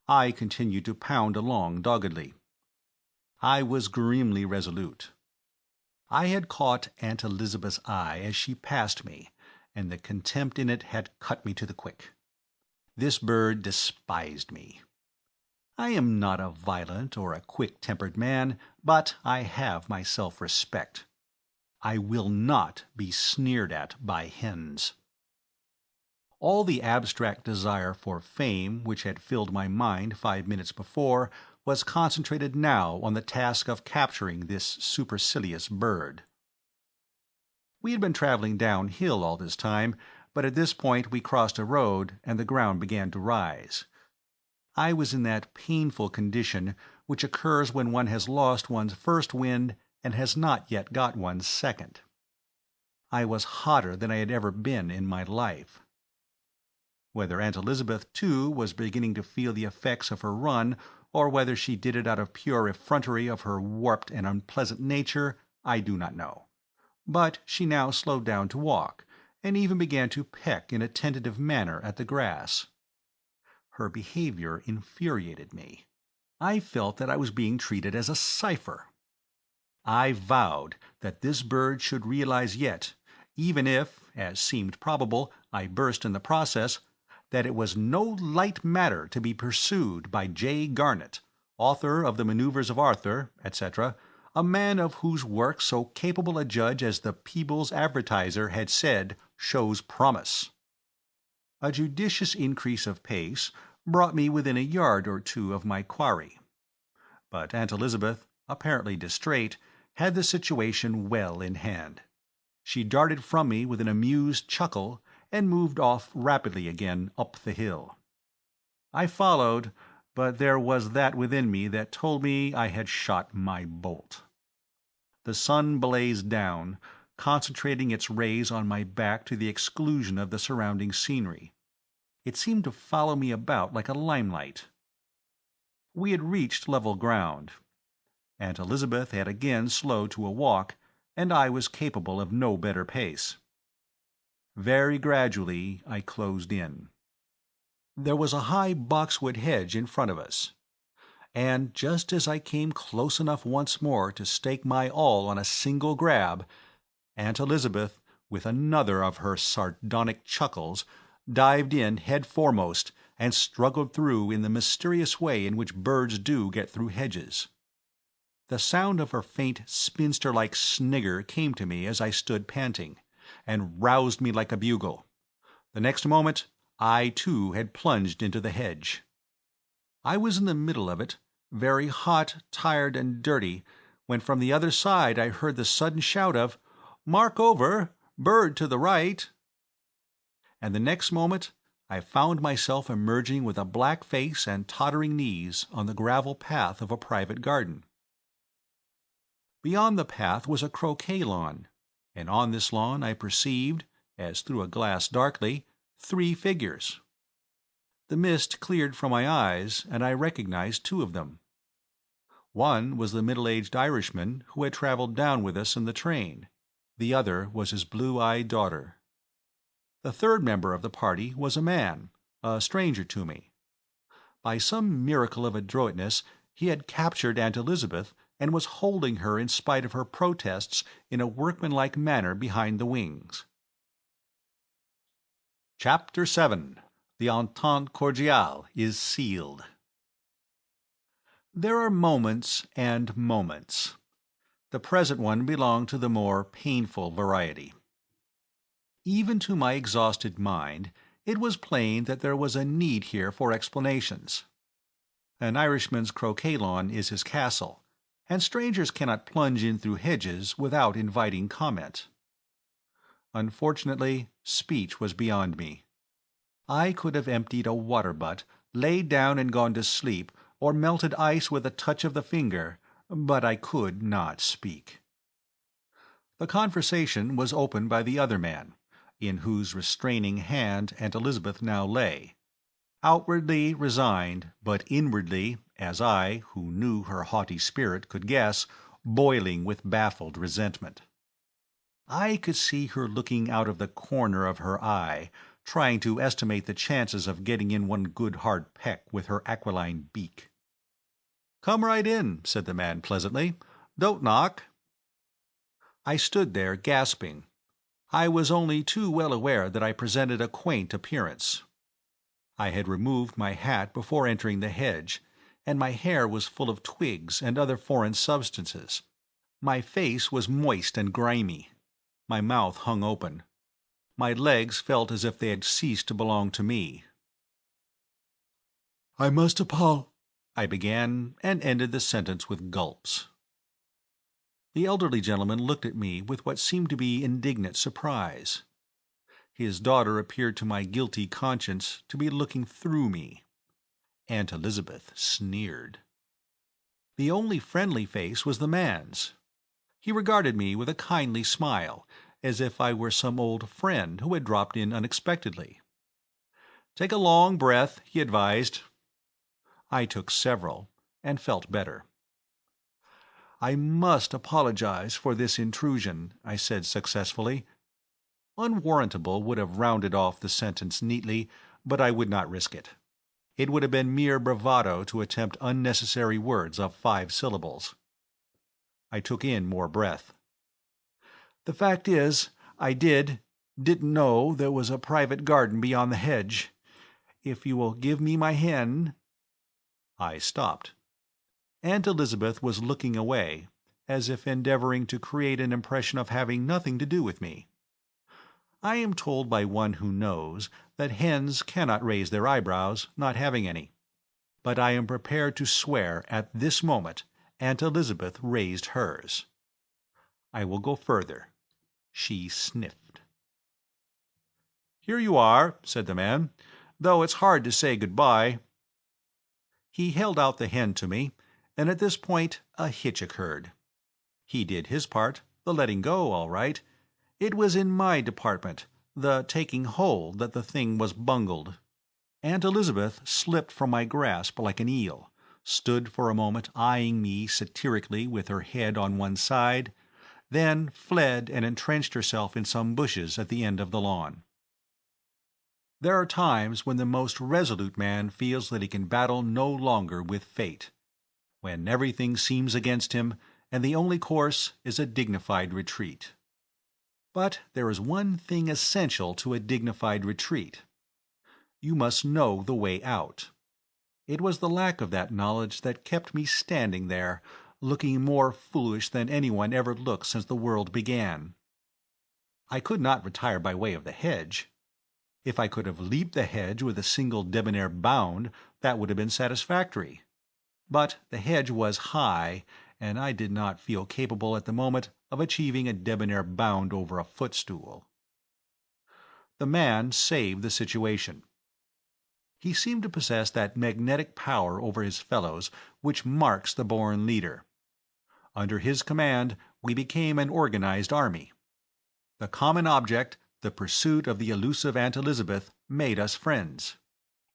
I continued to pound along doggedly. I was grimly resolute. I had caught Aunt Elizabeth's eye as she passed me, and the contempt in it had cut me to the quick. This bird despised me. I am not a violent or a quick-tempered man, but I have my self-respect. I will not be sneered at by hens. All the abstract desire for fame which had filled my mind 5 minutes before was concentrated now on the task of capturing this supercilious bird. We had been traveling downhill all this time, but at this point we crossed a road and the ground began to rise. I was in that painful condition which occurs when one has lost one's first wind and has not yet got one's second. I was hotter than I had ever been in my life. Whether Aunt Elizabeth, too, was beginning to feel the effects of her run, or whether she did it out of pure effrontery of her warped and unpleasant nature, I do not know. But she now slowed down to walk, and even began to peck in a tentative manner at the grass. Her behavior infuriated me. I felt that I was being treated as a cipher. I vowed that this bird should realize yet, even if, as seemed probable, I burst in the process, that it was no light matter to be pursued by J. Garnet, author of The Maneuvers of Arthur, etc., a man of whose work so capable a judge as the Peebles Advertiser had said shows promise. A judicious increase of pace brought me within a yard or two of my quarry. But Aunt Elizabeth, apparently distrait, had the situation well in hand. She darted from me with an amused chuckle and moved off rapidly again up the hill. I followed, but there was that within me that told me I had shot my bolt. The sun blazed down, concentrating its rays on my back to the exclusion of the surrounding scenery. It seemed to follow me about like a limelight. We had reached level ground. Aunt Elizabeth had again slowed to a walk, and I was capable of no better pace. Very gradually I closed in. There was a high boxwood hedge in front of us, and just as I came close enough once more to stake my all on a single grab, Aunt Elizabeth, with another of her sardonic chuckles, dived in head foremost and struggled through in the mysterious way in which birds do get through hedges. The sound of her faint spinster-like snigger came to me as I stood panting, and roused me like a bugle. The next moment I, too, had plunged into the hedge. I was in the middle of it, very hot, tired, and dirty, when from the other side I heard the sudden shout of, "Mark over! Bird to the right!" And the next moment I found myself emerging with a black face and tottering knees on the gravel path of a private garden. Beyond the path was a croquet lawn, and on this lawn I perceived, as through a glass darkly, 3 figures. The mist cleared from my eyes, and I recognized 2 of them. One was the middle-aged Irishman who had traveled down with us in the train. The other was his blue-eyed daughter. The third member of the party was a man, a stranger to me. By some miracle of adroitness he had captured Aunt Elizabeth and was holding her in spite of her protests in a workmanlike manner behind the wings. Chapter 7. The Entente Cordiale is Sealed. There are moments and moments. The present one belonged to the more painful variety. Even to my exhausted mind, it was plain that there was a need here for explanations. An Irishman's croquet lawn is his castle, and strangers cannot plunge in through hedges without inviting comment. Unfortunately, speech was beyond me. I could have emptied a water-butt, laid down and gone to sleep, or melted ice with a touch of the finger, but I could not speak. The conversation was opened by the other man, in whose restraining hand Aunt Elizabeth now lay, outwardly resigned, but inwardly, as I, who knew her haughty spirit, could guess, boiling with baffled resentment. I could see her looking out of the corner of her eye, trying to estimate the chances of getting in one good hard peck with her aquiline beak. "Come right in," said the man pleasantly. "Don't knock." I stood there gasping. I was only too well aware that I presented a quaint appearance. I had removed my hat before entering the hedge, and my hair was full of twigs and other foreign substances. My face was moist and grimy. My mouth hung open. My legs felt as if they had ceased to belong to me. "I must I began, and ended the sentence with gulps. The elderly gentleman looked at me with what seemed to be indignant surprise. His daughter appeared to my guilty conscience to be looking through me. Aunt Elizabeth sneered. The only friendly face was the man's. He regarded me with a kindly smile, as if I were some old friend who had dropped in unexpectedly. "Take a long breath," he advised. I took several, and felt better. "I must apologize for this intrusion," I said successfully. Unwarrantable would have rounded off the sentence neatly, but I would not risk it. It would have been mere bravado to attempt unnecessary words of 5 syllables. I took in more breath. "The fact is, I didn't know there was a private garden beyond the hedge. If you will give me my hen—" I stopped. Aunt Elizabeth was looking away, as if endeavoring to create an impression of having nothing to do with me. I am told by one who knows that hens cannot raise their eyebrows, not having any. But I am prepared to swear at this moment Aunt Elizabeth raised hers. I will go further. She sniffed. "Here you are," said the man, "though it's hard to say good-bye." He held out the hen to me, and at this point a hitch occurred. He did his part, the letting go, all right. It was in my department, the taking hold, that the thing was bungled. Aunt Elizabeth slipped from my grasp like an eel, stood for a moment eyeing me satirically with her head on one side, then fled and entrenched herself in some bushes at the end of the lawn. There are times when the most resolute man feels that he can battle no longer with fate, when everything seems against him, and the only course is a dignified retreat. But there is one thing essential to a dignified retreat. You must know the way out. It was the lack of that knowledge that kept me standing there, looking more foolish than anyone ever looked since the world began. I could not retire by way of the hedge. If I could have leaped the hedge with a single debonair bound, that would have been satisfactory. But the hedge was high, and I did not feel capable at the moment of achieving a debonair bound over a footstool. The man saved the situation. He seemed to possess that magnetic power over his fellows which marks the born leader. Under his command we became an organized army. The common object, the pursuit of the elusive Aunt Elizabeth, made us friends.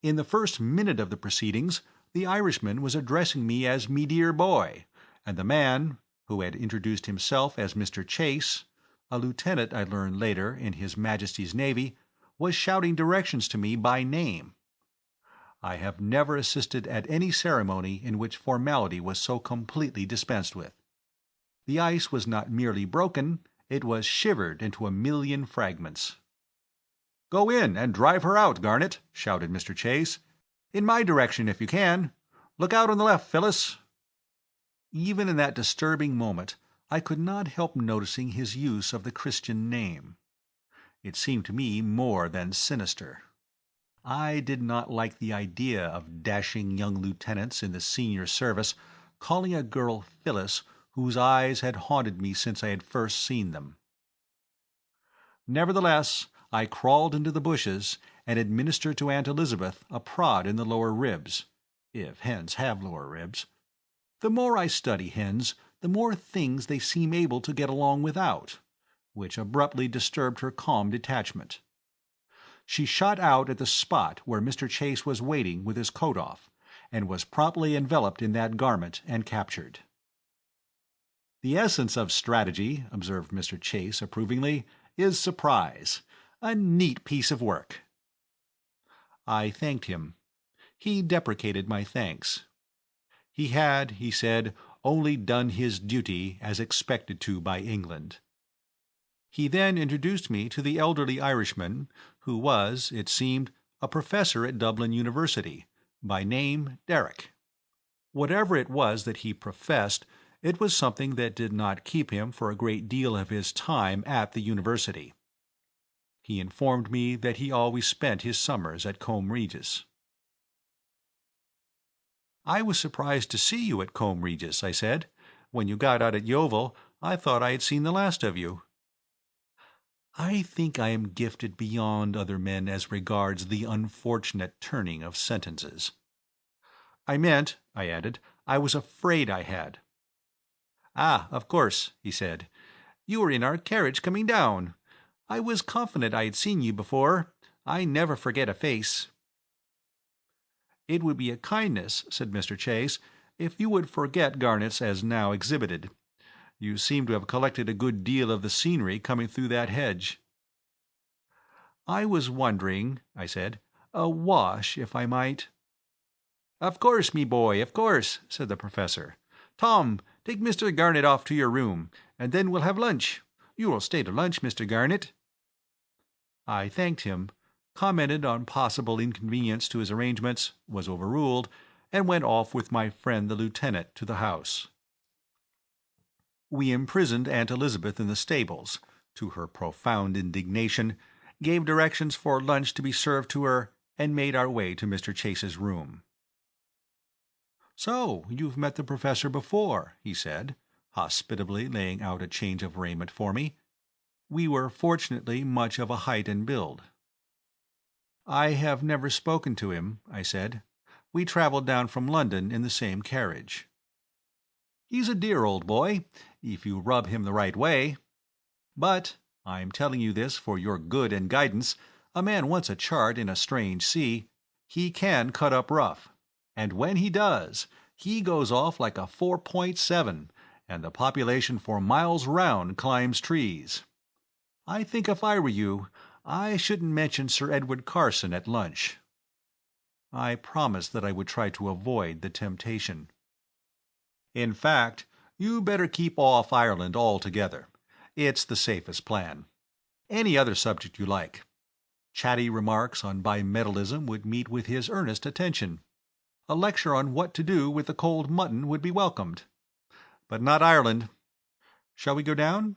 In the first minute of the proceedings, the Irishman was addressing me as "me dear boy," and the man, who had introduced himself as Mr. Chase, a lieutenant I learned later in His Majesty's Navy, was shouting directions to me by name. I have never assisted at any ceremony in which formality was so completely dispensed with. The ice was not merely broken, it was shivered into a million fragments. "Go in and drive her out, Garnet," shouted Mr. Chase. "In my direction, if you can. Look out on the left, Phyllis." Even in that disturbing moment, I could not help noticing his use of the Christian name. It seemed to me more than sinister. I did not like the idea of dashing young lieutenants in the senior service calling a girl Phyllis whose eyes had haunted me since I had first seen them. Nevertheless, I crawled into the bushes and administered to Aunt Elizabeth a prod in the lower ribs, if hens have lower ribs. The more I study hens, the more things they seem able to get along without, which abruptly disturbed her calm detachment. She shot out at the spot where Mr. Chase was waiting with his coat off, and was promptly enveloped in that garment and captured. "The essence of strategy," observed Mr. Chase approvingly, "is surprise. A neat piece of work." I thanked him. He deprecated my thanks. He had, he said, only done his duty as expected to by England. He then introduced me to the elderly Irishman, who was, it seemed, a professor at Dublin University, by name Derrick. Whatever it was that he professed, it was something that did not keep him for a great deal of his time at the university. He informed me that he always spent his summers at Combe Regis. "I was surprised to see you at Combe Regis," I said. "When you got out at Yeovil, I thought I had seen the last of you." I think I am gifted beyond other men as regards the unfortunate turning of sentences. "I meant," I added, "I was afraid I had." "Ah, of course," he said. "You were in our carriage coming down. I was confident I had seen you before. I never forget a face." "It would be a kindness," said Mr. Chase, "if you would forget Garnet's as now exhibited. You seem to have collected a good deal of the scenery coming through that hedge." "I was wondering," I said, "a wash, if I might." "Of course, me boy, of course," said the professor. "Tom, take Mr. Garnet off to your room, and then we'll have lunch. You will stay to lunch, Mr. Garnet?" I thanked him, commented on possible inconvenience to his arrangements, was overruled, and went off with my friend the lieutenant to the house. We imprisoned Aunt Elizabeth in the stables, to her profound indignation, gave directions for lunch to be served to her, and made our way to Mr. Chase's room. "So you've met the Professor before," he said, hospitably laying out a change of raiment for me. We were fortunately much of a height and build. "I have never spoken to him," I said. "We travelled down from London in the same carriage." "He's a dear old boy, if you rub him the right way. But I'm telling you this for your good and guidance. A man wants a chart in a strange sea. He can cut up rough. And when he does, he goes off like a 4.7, and the population for miles round climbs trees. I think if I were you, I shouldn't mention Sir Edward Carson at lunch." I promised that I would try to avoid the temptation. "In fact, you better keep off Ireland altogether. It's the safest plan. Any other subject you like. Chatty remarks on bimetallism would meet with his earnest attention. A lecture on what to do with the cold mutton would be welcomed. But not Ireland. Shall we go down?"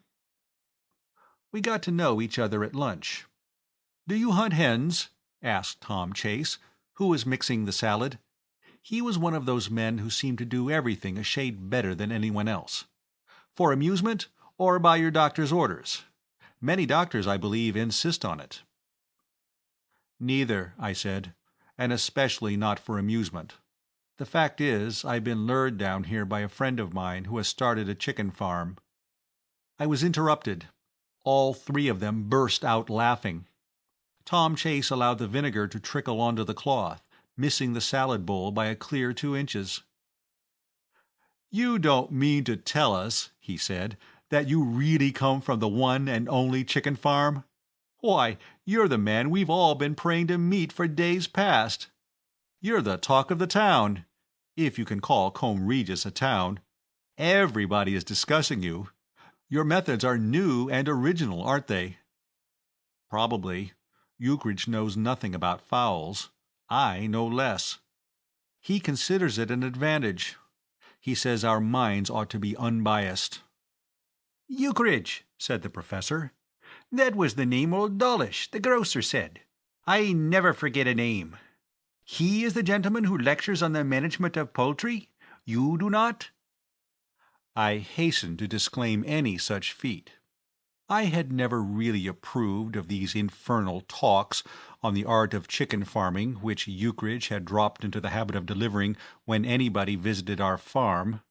We got to know each other at lunch. "Do you hunt hens?" asked Tom Chase, who was mixing the salad. He was one of those men who seem to do everything a shade better than anyone else. "For amusement, or by your doctor's orders? Many doctors, I believe, insist on it." "Neither," I said, "and especially not for amusement. The fact is, I've been lured down here by a friend of mine who has started a chicken farm." I was interrupted. All three of them burst out laughing. Tom Chase allowed the vinegar to trickle onto the cloth, missing the salad bowl by a clear 2 inches. "You don't mean to tell us," he said, "that you really come from the one and only chicken farm? Why, you're the man we've all been praying to meet for days past. You're the talk of the town, if you can call Combe Regis a town. Everybody is discussing you. Your methods are new and original, aren't they?" "Probably. Ukridge knows nothing about fowls. I know less. He considers it an advantage. He says our minds ought to be unbiased." "Ukridge," said the Professor. "That was the name old Dawlish, the grocer, said. I never forget a name. He is the gentleman who lectures on the management of poultry? You do not?" I hastened to disclaim any such feat. I had never really approved of these infernal talks on the art of chicken farming which Ukridge had dropped into the habit of delivering when anybody visited our farm.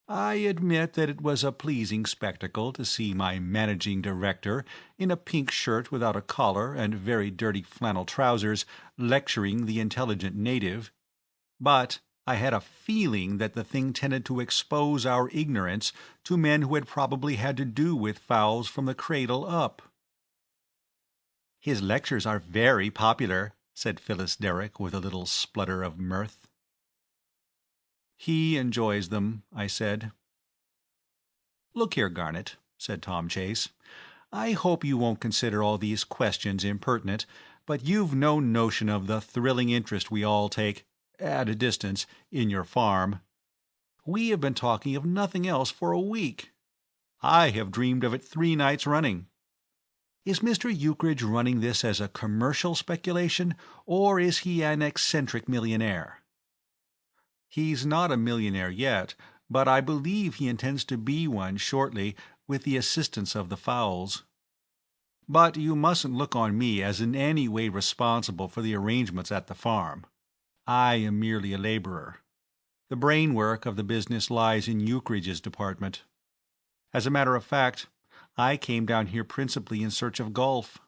I admit that it was a pleasing spectacle to see my managing director, in a pink shirt without a collar and very dirty flannel trousers, lecturing the intelligent native. But I had a feeling that the thing tended to expose our ignorance to men who had probably had to do with fowls from the cradle up. "His lectures are very popular," said Phyllis Derrick with a little splutter of mirth. "He enjoys them," I said. "Look here, Garnet," said Tom Chase. "I hope you won't consider all these questions impertinent, but you've no notion of the thrilling interest we all take, at a distance, in your farm. We have been talking of nothing else for a week. I have dreamed of it 3 nights running. Is Mr. Ukridge running this as a commercial speculation, or is he an eccentric millionaire?" "He's not a millionaire yet, but I believe he intends to be one shortly, with the assistance of the fowls. But you mustn't look on me as in any way responsible for the arrangements at the farm. I am merely a laborer. The brainwork of the business lies in Ukridge's department. As a matter of fact, I came down here principally in search of golf."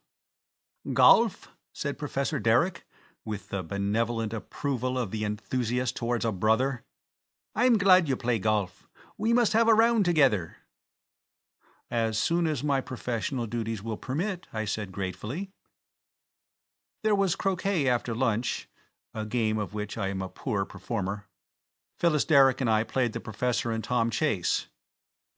"Golf?" said Professor Derrick, with the benevolent approval of the enthusiast towards a brother. "I'm glad you play golf. We must have a round together." "As soon as my professional duties will permit," I said gratefully. There was croquet after lunch, a game of which I am a poor performer. Phyllis Derrick and I played the Professor and Tom Chase.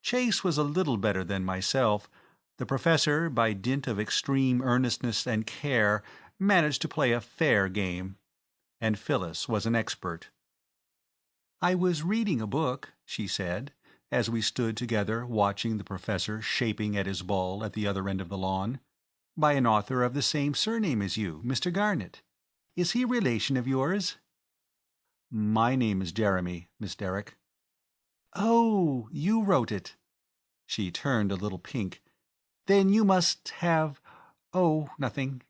Chase was a little better than myself. The Professor, by dint of extreme earnestness and care, managed to play a fair game, and Phyllis was an expert. "I was reading a book," she said, as we stood together watching the professor shaping at his ball at the other end of the lawn. "By an author of the same surname as you, Mr. Garnet. Is he a relation of yours?" "My name is Jeremy, Miss Derrick." "Oh, you wrote it." She turned a little pink. "Then you must have— Oh, nothing."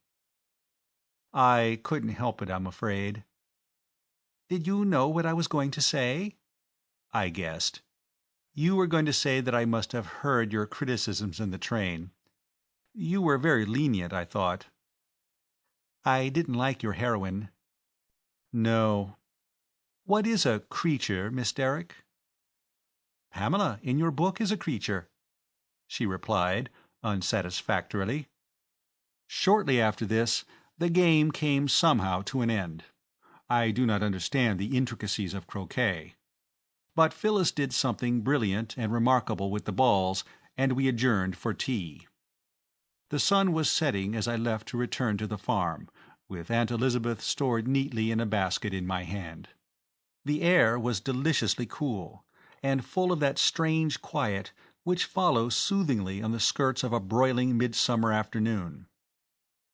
"I couldn't help it, I'm afraid." "Did you know what I was going to say?" "I guessed. You were going to say that I must have heard your criticisms in the train. You were very lenient, I thought." "I didn't like your heroine." "No. What is a creature, Miss Derrick?" "Pamela, in your book, is a creature," she replied, unsatisfactorily. Shortly after this, the game came somehow to an end. I do not understand the intricacies of croquet. But Phyllis did something brilliant and remarkable with the balls, and we adjourned for tea. The sun was setting as I left to return to the farm, with Aunt Elizabeth stored neatly in a basket in my hand. The air was deliciously cool, and full of that strange quiet which follows soothingly on the skirts of a broiling midsummer afternoon.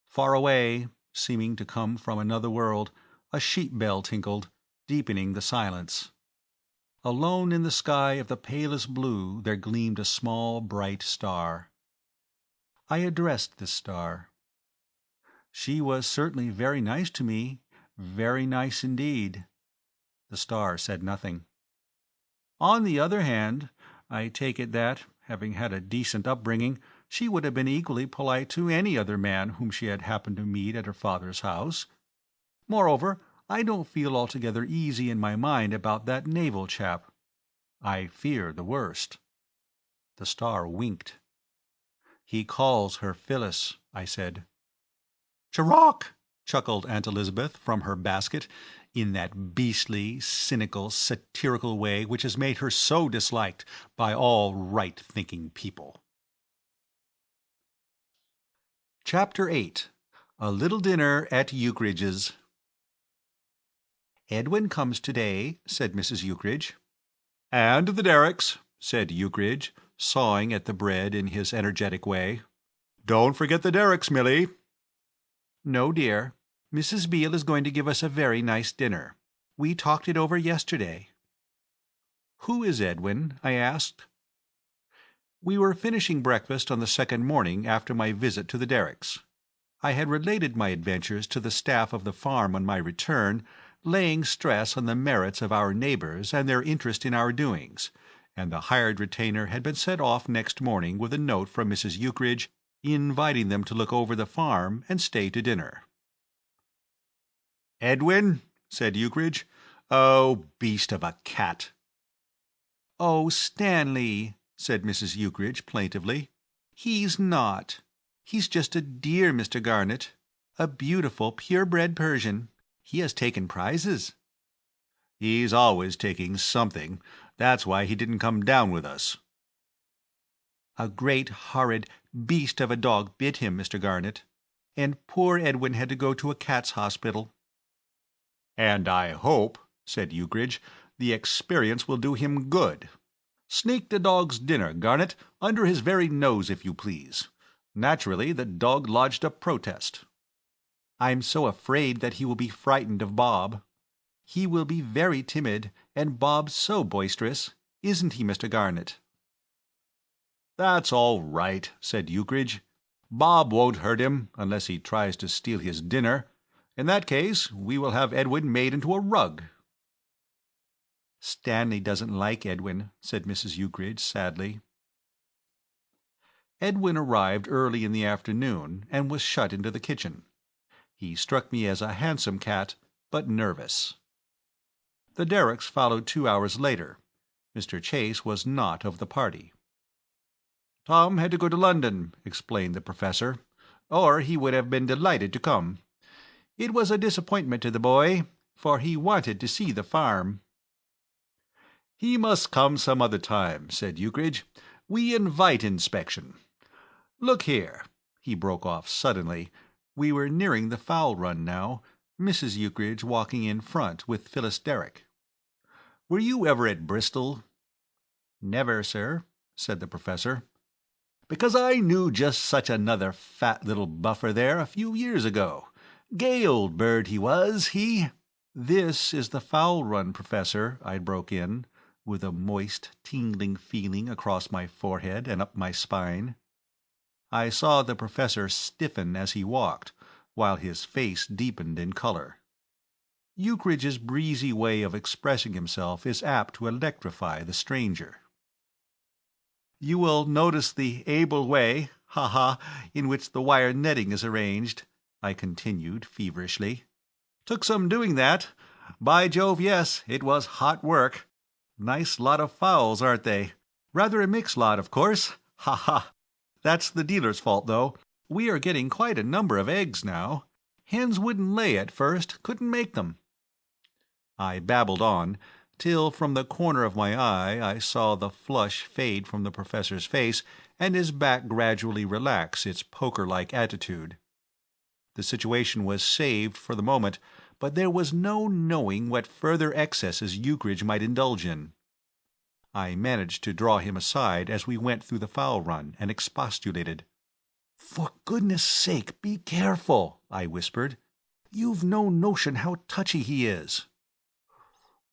Far away, seeming to come from another world, a sheep bell tinkled, deepening the silence. Alone in the sky of the palest blue there gleamed a small bright star. I addressed this star. She was certainly very nice to me, very nice indeed. The star said nothing. On the other hand, I take it that, having had a decent upbringing, she would have been equally polite to any other man whom she had happened to meet at her father's house. Moreover, I don't feel altogether easy in my mind about that naval chap. I fear the worst. The star winked. "He calls her Phyllis," I said. "Chirrup!" chuckled Aunt Elizabeth from her basket, in that beastly, cynical, satirical way which has made her so disliked by all right-thinking people. Chapter 8. A Little Dinner at Ukridge's. "Edwin comes today," said Mrs. Ukridge. "And the Derricks," said Ukridge, sawing at the bread in his energetic way. "Don't forget the Derricks, Milly." "No, dear. Mrs. Beale is going to give us a very nice dinner. We talked it over yesterday." "Who is Edwin?" I asked. We were finishing breakfast on the second morning after my visit to the Derricks. I had related my adventures to the staff of the farm on my return, laying stress on the merits of our neighbors and their interest in our doings, and the hired retainer had been sent off next morning with a note from Mrs. Ukridge inviting them to look over the farm and stay to dinner. "Edwin," said Ukridge. "Oh, beast of a cat." "Oh, Stanley," said Mrs. Ukridge plaintively. "He's not. He's just a dear, Mr. Garnet. A beautiful, purebred Persian. He has taken prizes." "He's always taking something. That's why he didn't come down with us." "A great, horrid beast of a dog bit him, Mr. Garnet, and poor Edwin had to go to a cat's hospital." "And I hope," said Ukridge, "the experience will do him good. Sneak the dog's dinner, Garnet, under his very nose, if you please." Naturally, the dog lodged a protest. "I'm so afraid that he will be frightened of Bob. He will be very timid, and Bob's so boisterous. Isn't he, Mr. Garnet?" "That's all right," said Ukridge. "Bob won't hurt him, unless he tries to steal his dinner. In that case, we will have Edwin made into a rug." "Stanley doesn't like Edwin," said Mrs. Ukridge sadly. Edwin arrived early in the afternoon and was shut into the kitchen. He struck me as a handsome cat, but nervous. The Derricks followed 2 hours later. Mr. Chase was not of the party. "Tom had to go to London," explained the professor, "or he would have been delighted to come. It was a disappointment to the boy, for he wanted to see the farm." "He must come some other time," said Ukridge. "We invite inspection. Look here," he broke off suddenly. We were nearing the fowl run now, Mrs. Ukridge walking in front with Phyllis Derrick. "Were you ever at Bristol?" "Never, sir," said the professor. "Because I knew just such another fat little buffer there a few years ago. Gay old bird he was, he—" "This is the fowl run, Professor," I broke in, with a moist, tingling feeling across my forehead and up my spine. I saw the professor stiffen as he walked, while his face deepened in color. Ukridge's breezy way of expressing himself is apt to electrify the stranger. "You will notice the able way, in which the wire netting is arranged," I continued feverishly. "Took some doing that. By Jove, yes, it was hot work. Nice lot of fowls, aren't they? Rather a mixed lot, of course. That's the dealer's fault, though. We are getting quite a number of eggs now. Hens wouldn't lay at first, couldn't make them." I babbled on, till from the corner of my eye I saw the flush fade from the professor's face and his back gradually relax its poker-like attitude. The situation was saved for the moment, but there was no knowing what further excesses Ukridge might indulge in. I managed to draw him aside as we went through the fowl run, and expostulated. "For goodness' sake, be careful," I whispered. "You've no notion how touchy he is."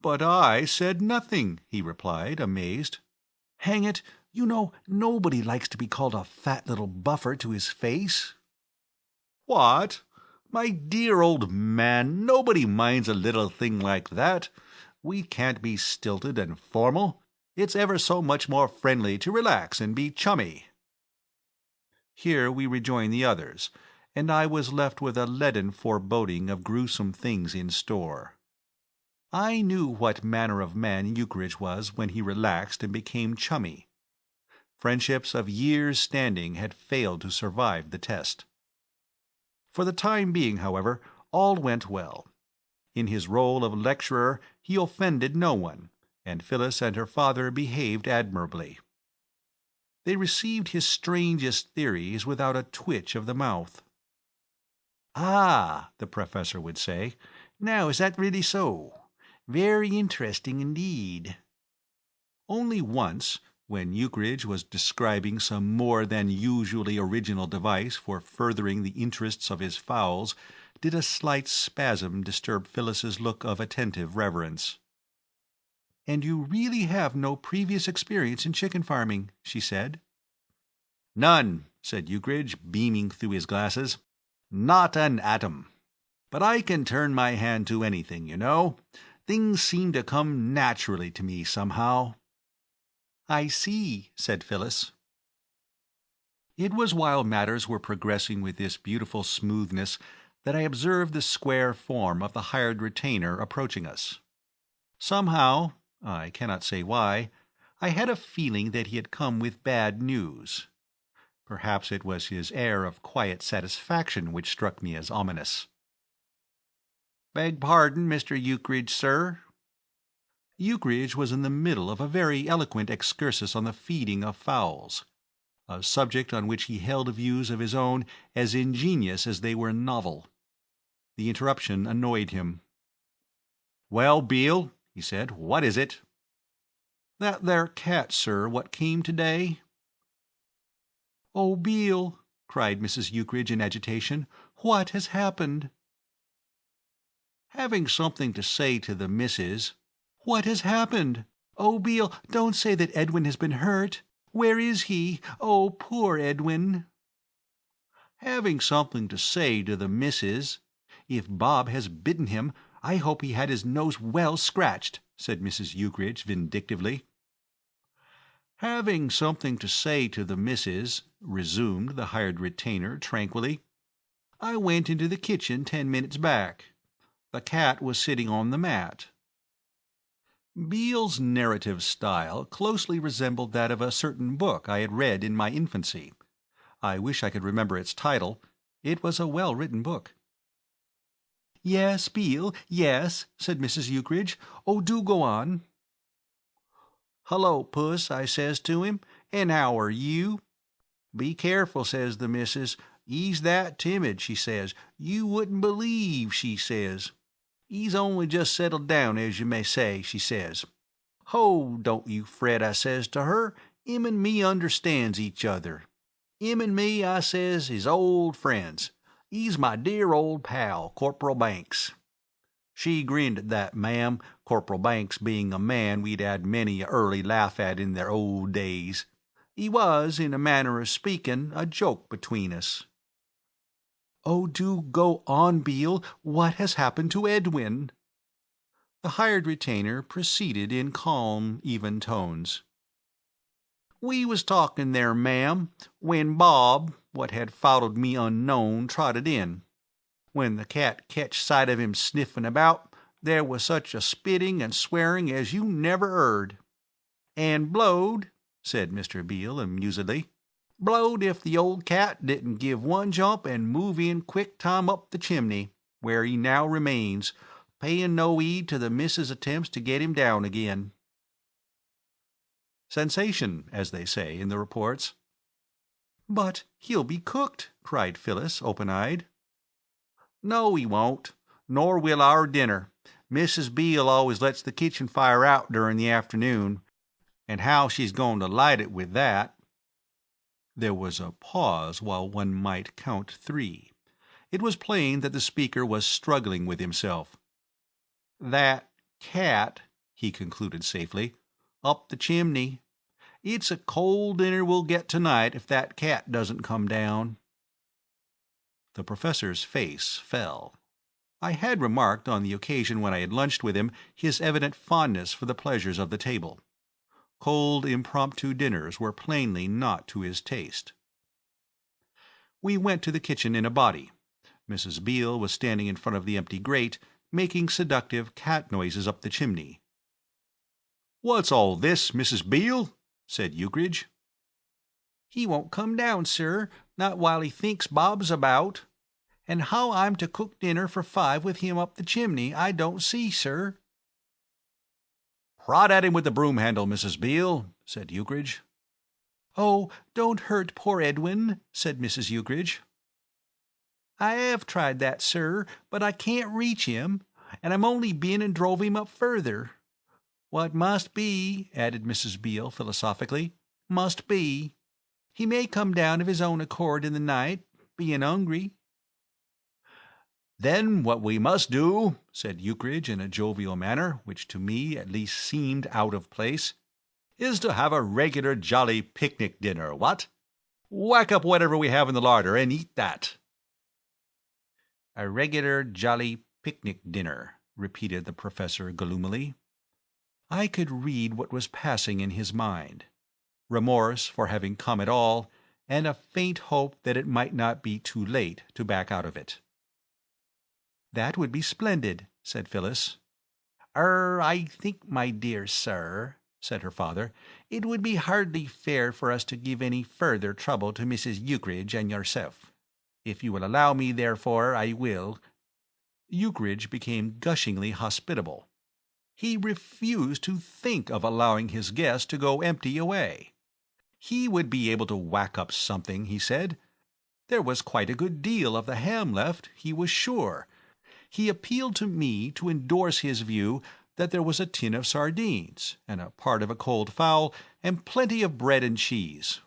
"But I said nothing," he replied, amazed. "Hang it, you know nobody likes to be called a fat little buffer to his face." "What? My dear old man, nobody minds a little thing like that. We can't be stilted and formal. It's ever so much more friendly to relax and be chummy." Here we rejoined the others, and I was left with a leaden foreboding of gruesome things in store. I knew what manner of man Ukridge was when he relaxed and became chummy. Friendships of years' standing had failed to survive the test. For the time being, however, all went well. In his role of lecturer he offended no one, and Phyllis and her father behaved admirably. They received his strangest theories without a twitch of the mouth. "Ah," the professor would say, "now is that really so? Very interesting indeed." Only once, when Ukridge was describing some more than usually original device for furthering the interests of his fowls, did a slight spasm disturb Phyllis's look of attentive reverence. "And you really have no previous experience in chicken farming," she said. "None," said Ukridge, beaming through his glasses. "Not an atom. But I can turn my hand to anything, you know. Things seem to come naturally to me somehow." "I see," said Phyllis. It was while matters were progressing with this beautiful smoothness that I observed the square form of the hired retainer approaching us. Somehow, I cannot say why, I had a feeling that he had come with bad news. Perhaps it was his air of quiet satisfaction which struck me as ominous. "Beg pardon, Mr. Ukridge, sir." Ukridge was in the middle of a very eloquent excursus on the feeding of fowls, a subject on which he held views of his own as ingenious as they were novel. The interruption annoyed him. "Well, Beale," he said, "what is it?" "That there cat, sir, what came today." "Oh, Beale," cried Mrs. Ukridge in agitation, "what has happened?" "Having something to say to the missus." "What has happened? Oh, Beale, don't say that Edwin has been hurt. Where is he? Oh, poor Edwin." "Having something to say to the missus. If Bob has bitten him, I hope he had his nose well scratched," said Mrs. Ukridge vindictively. "Having something to say to the missus," resumed the hired retainer tranquilly. "I went into the kitchen 10 minutes back. The cat was sitting on the mat." Beale's narrative style closely resembled that of a certain book I had read in my infancy. I wish I could remember its title. It was a well-written book. "Yes, Beale, yes," said Mrs. Ukridge. "Oh, do go on." "Hullo, Puss," I says to him, "and how are you?" "Be careful," says the missus. "He's that timid," she says. "You wouldn't believe," she says. "He's only just settled down, as you may say," she says. "Ho, don't you fret," I says to her. "Him and me understands each other. Him and me," I says, "is old friends. He's my dear old pal, Corporal Banks." She grinned at that, ma'am, Corporal Banks being a man we'd had many a early laugh at in their old days. He was, in a manner of speaking, a joke between us. "Oh, do go on, Beale. What has happened to Edwin?" The hired retainer proceeded in calm, even tones. "We was talking there, ma'am, when Bob, what had followed me unknown, trotted in. When the cat catched sight of him sniffing about, there was such a spitting and swearing as you never heard. And blowed," said Mr. Beale amusedly, "blowed if the old cat didn't give one jump and move in quick time up the chimney, where he now remains, paying no heed to the missus' attempts to get him down again." Sensation, as they say in the reports. "But he'll be cooked," cried Phyllis, open-eyed. "No, he won't, nor will our dinner. Mrs. Beale always lets the kitchen fire out during the afternoon, and how she's going to light it with that—" There was a pause while one might count 3. It was plain that the speaker was struggling with himself. "That cat," he concluded safely, "up the chimney. It's a cold dinner we'll get tonight if that cat doesn't come down." The professor's face fell. I had remarked on the occasion when I had lunched with him his evident fondness for the pleasures of the table. Cold impromptu dinners were plainly not to his taste. We went to the kitchen in a body. Mrs. Beale was standing in front of the empty grate, making seductive cat noises up the chimney. "What's all this, Mrs. Beale?" said Ukridge. "He won't come down, sir, not while he thinks Bob's about. And how I'm to cook dinner for 5 with him up the chimney, I don't see, sir." "Prod at him with the broom handle, Mrs. Beale," said Ukridge. "Oh, don't hurt poor Edwin," said Mrs. Ukridge. "I have tried that, sir, but I can't reach him, and I'm only been and drove him up further. What must be," added Mrs. Beale philosophically, "must be. He may come down of his own accord in the night, being hungry." "Then what we must do," said Ukridge in a jovial manner, which to me at least seemed out of place, "is to have a regular jolly picnic dinner, what? Whack up whatever we have in the larder and eat that." "A regular jolly picnic dinner," repeated the professor gloomily. I could read what was passing in his mind. Remorse for having come at all, and a faint hope that it might not be too late to back out of it. "That would be splendid," said Phyllis. I think, my dear sir," said her father, "it would be hardly fair for us to give any further trouble to Mrs. Ukridge and yourself. If you will allow me, therefore, I will—" Ukridge became gushingly hospitable. He refused to think of allowing his guest to go empty away. He would be able to whack up something, he said. There was quite a good deal of the ham left, he was sure. He appealed to me to endorse his view that there was a tin of sardines, and a part of a cold fowl, and plenty of bread and cheese.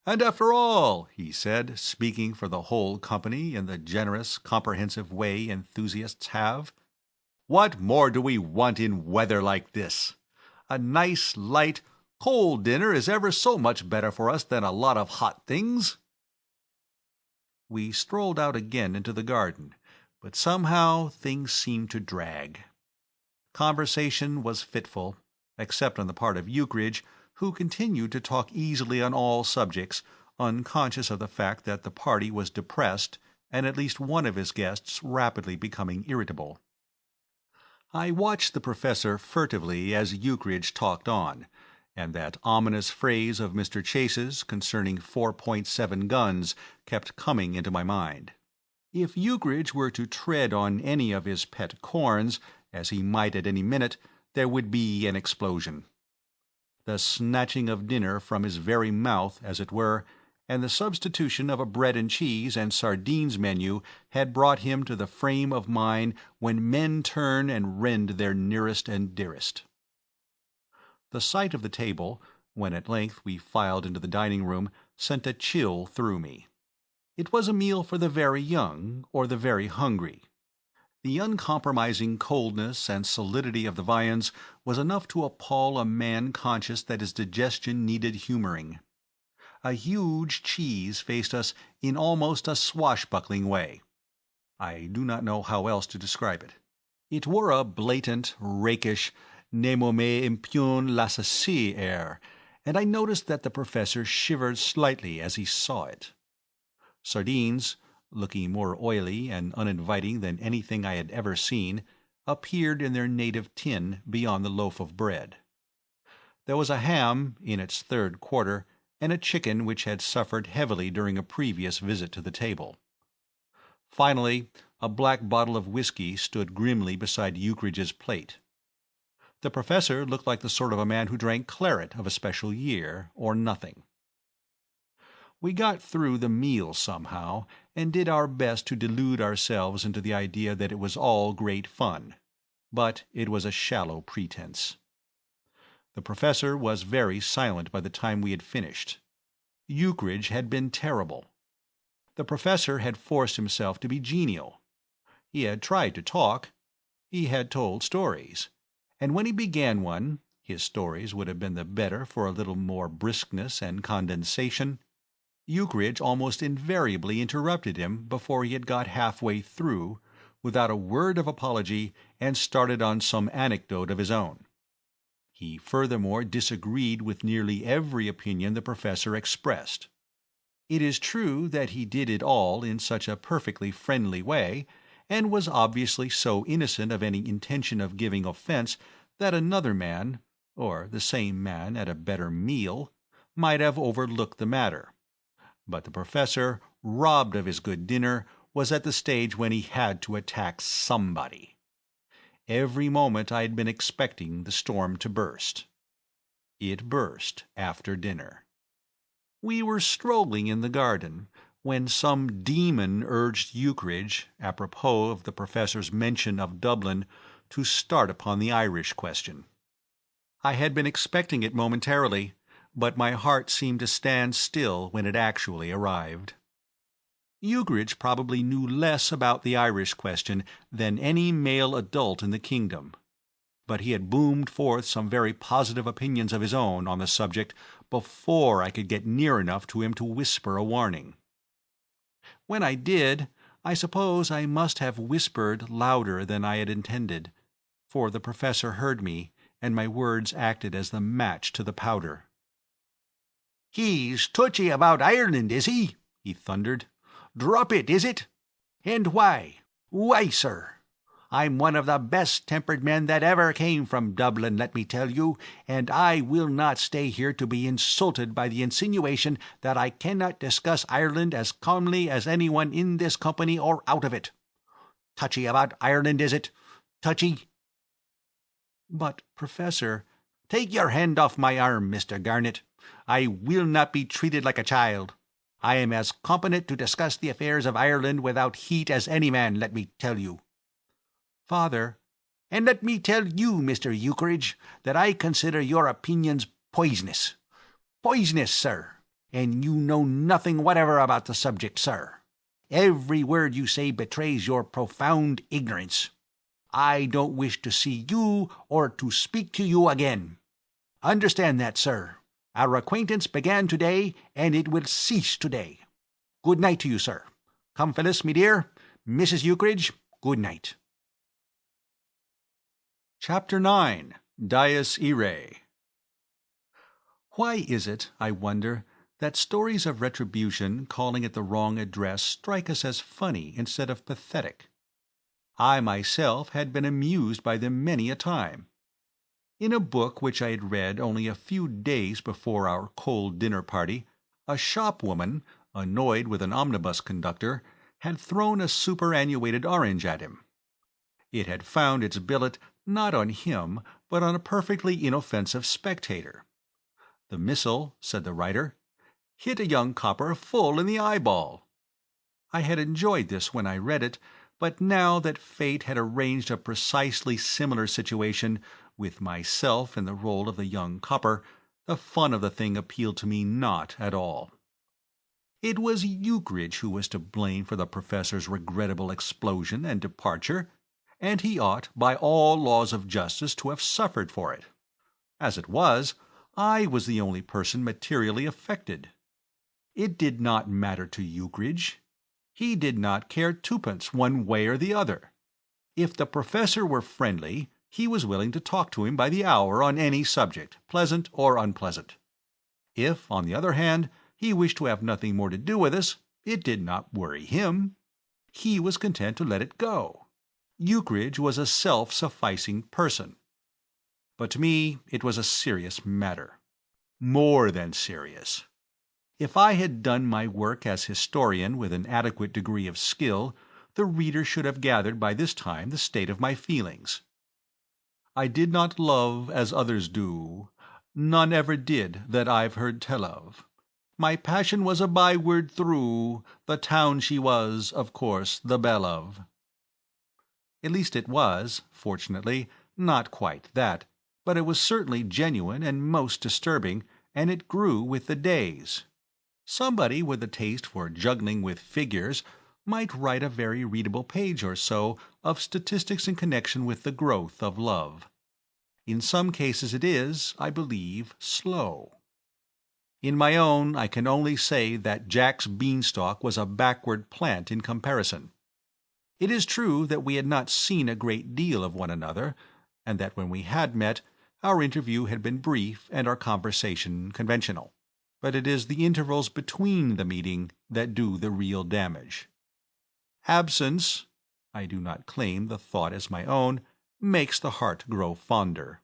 "And after all," he said, speaking for the whole company in the generous, comprehensive way enthusiasts have, "what more do we want in weather like this? A nice, light, cold dinner is ever so much better for us than a lot of hot things." We strolled out again into the garden, but somehow things seemed to drag. Conversation was fitful, except on the part of Ukridge, who continued to talk easily on all subjects, unconscious of the fact that the party was depressed and at least one of his guests rapidly becoming irritable. I watched the professor furtively as Ukridge talked on, and that ominous phrase of Mr. Chase's concerning 4.7 guns kept coming into my mind. If Ukridge were to tread on any of his pet corns, as he might at any minute, there would be an explosion. The snatching of dinner from his very mouth, as it were, and the substitution of a bread and cheese and sardines menu had brought him to the frame of mind when men turn and rend their nearest and dearest. The sight of the table, when at length we filed into the dining-room, sent a chill through me. It was a meal for the very young or the very hungry. The uncompromising coldness and solidity of the viands was enough to appall a man conscious that his digestion needed humoring. A huge cheese faced us in almost a swashbuckling way. I do not know how else to describe it. It wore a blatant, rakish, ne me impugn l'assassin air, and I noticed that the professor shivered slightly as he saw it. Sardines, looking more oily and uninviting than anything I had ever seen, appeared in their native tin beyond the loaf of bread. There was a ham in its third quarter, and a chicken which had suffered heavily during a previous visit to the table. Finally, a black bottle of whiskey stood grimly beside Ukridge's plate. The professor looked like the sort of a man who drank claret of a special year, or nothing. We got through the meal somehow, and did our best to delude ourselves into the idea that it was all great fun. But it was a shallow pretense. The professor was very silent by the time we had finished. Ukridge had been terrible. The professor had forced himself to be genial. He had tried to talk. He had told stories. And when he began one, his stories would have been the better for a little more briskness and condensation. Ukridge almost invariably interrupted him before he had got halfway through, without a word of apology, and started on some anecdote of his own. He furthermore disagreed with nearly every opinion the professor expressed. It is true that he did it all in such a perfectly friendly way, and was obviously so innocent of any intention of giving offence that another man, or the same man at a better meal, might have overlooked the matter. But the professor, robbed of his good dinner, was at the stage when he had to attack somebody. Every moment I had been expecting the storm to burst. It burst after dinner. We were strolling in the garden, when some demon urged Ukridge, apropos of the professor's mention of Dublin, to start upon the Irish question. I had been expecting it momentarily, but my heart seemed to stand still when it actually arrived. Ukridge probably knew less about the Irish question than any male adult in the kingdom, but he had boomed forth some very positive opinions of his own on the subject before I could get near enough to him to whisper a warning. When I did, I suppose I must have whispered louder than I had intended, for the professor heard me, and my words acted as the match to the powder. "He's touchy about Ireland, is he?" he thundered. "Drop it, is it? And why? Why, sir? I'm one of the best-tempered men that ever came from Dublin, let me tell you, and I will not stay here to be insulted by the insinuation that I cannot discuss Ireland as calmly as anyone in this company or out of it. Touchy about Ireland, is it? Touchy?" "But, Professor—" "Take your hand off my arm, Mr. Garnet. I will not be treated like a child. I am as competent to discuss the affairs of Ireland without heat as any man, let me tell you." "Father—" "And let me tell you, Mr. Ukridge, that I consider your opinions poisonous. Poisonous, sir. And you know nothing whatever about the subject, sir. Every word you say betrays your profound ignorance. I don't wish to see you or to speak to you again. Understand that, sir. Our acquaintance began today, and it will cease today. Good night to you, sir. Come, Phyllis, me dear. Mrs. Ukridge, good night." Chapter 9. Dies Irae. Why is it, I wonder, that stories of retribution calling at the wrong address strike us as funny instead of pathetic? I myself had been amused by them many a time. In a book which I had read only a few days before our cold dinner party, a shopwoman, annoyed with an omnibus conductor, had thrown a superannuated orange at him. It had found its billet not on him, but on a perfectly inoffensive spectator. The missile, said the writer, hit a young copper full in the eyeball. I had enjoyed this when I read it, But now that fate had arranged a precisely similar situation, with myself in the role of the young copper, the fun of the thing appealed to me not at all. It was Ukridge who was to blame for the professor's regrettable explosion and departure, and he ought, by all laws of justice, to have suffered for it. As it was, I was the only person materially affected. It did not matter to Ukridge. He did not care twopence one way or the other. If the professor were friendly, he was willing to talk to him by the hour on any subject, pleasant or unpleasant. If, on the other hand, he wished to have nothing more to do with us, it did not worry him. He was content to let it go. Ukridge was a self-sufficing person. But to me it was a serious matter. More than serious. If I had done my work as historian with an adequate degree of skill, the reader should have gathered by this time the state of my feelings. I did not love as others do, none ever did that I've heard tell of. My passion was a byword through the town she was, of course, the belle of. At least it was, fortunately, not quite that, but it was certainly genuine and most disturbing, and it grew with the days. Somebody with a taste for juggling with figures might write a very readable page or so of statistics in connection with the growth of love. In some cases it is, I believe, slow. In my own, I can only say that Jack's beanstalk was a backward plant in comparison. It is true that we had not seen a great deal of one another, and that when we had met, our interview had been brief and our conversation conventional. But it is the intervals between the meeting that do the real damage. Absence, I do not claim the thought as my own, makes the heart grow fonder.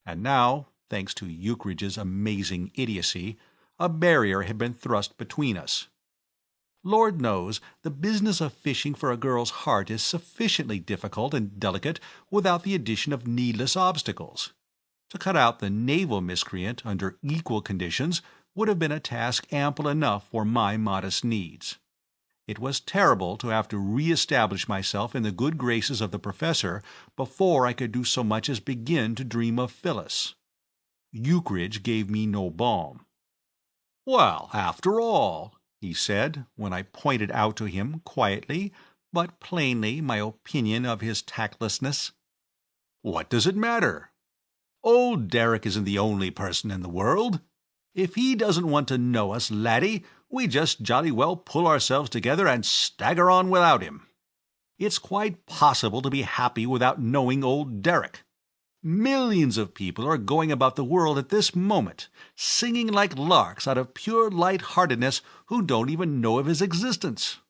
And now, thanks to Ukridge's amazing idiocy, a barrier had been thrust between us. Lord knows, the business of fishing for a girl's heart is sufficiently difficult and delicate without the addition of needless obstacles. To cut out the naval miscreant under equal conditions would have been a task ample enough for my modest needs. It was terrible to have to re-establish myself in the good graces of the professor before I could do so much as begin to dream of Phyllis. Ukridge gave me no balm. "Well, after all," he said, when I pointed out to him quietly but plainly my opinion of his tactlessness, "what does it matter? Old Derek isn't the only person in the world. If he doesn't want to know us, laddie, we just jolly well pull ourselves together and stagger on without him. It's quite possible to be happy without knowing old Derek. Millions of people are going about the world at this moment, singing like larks out of pure light-heartedness who don't even know of his existence.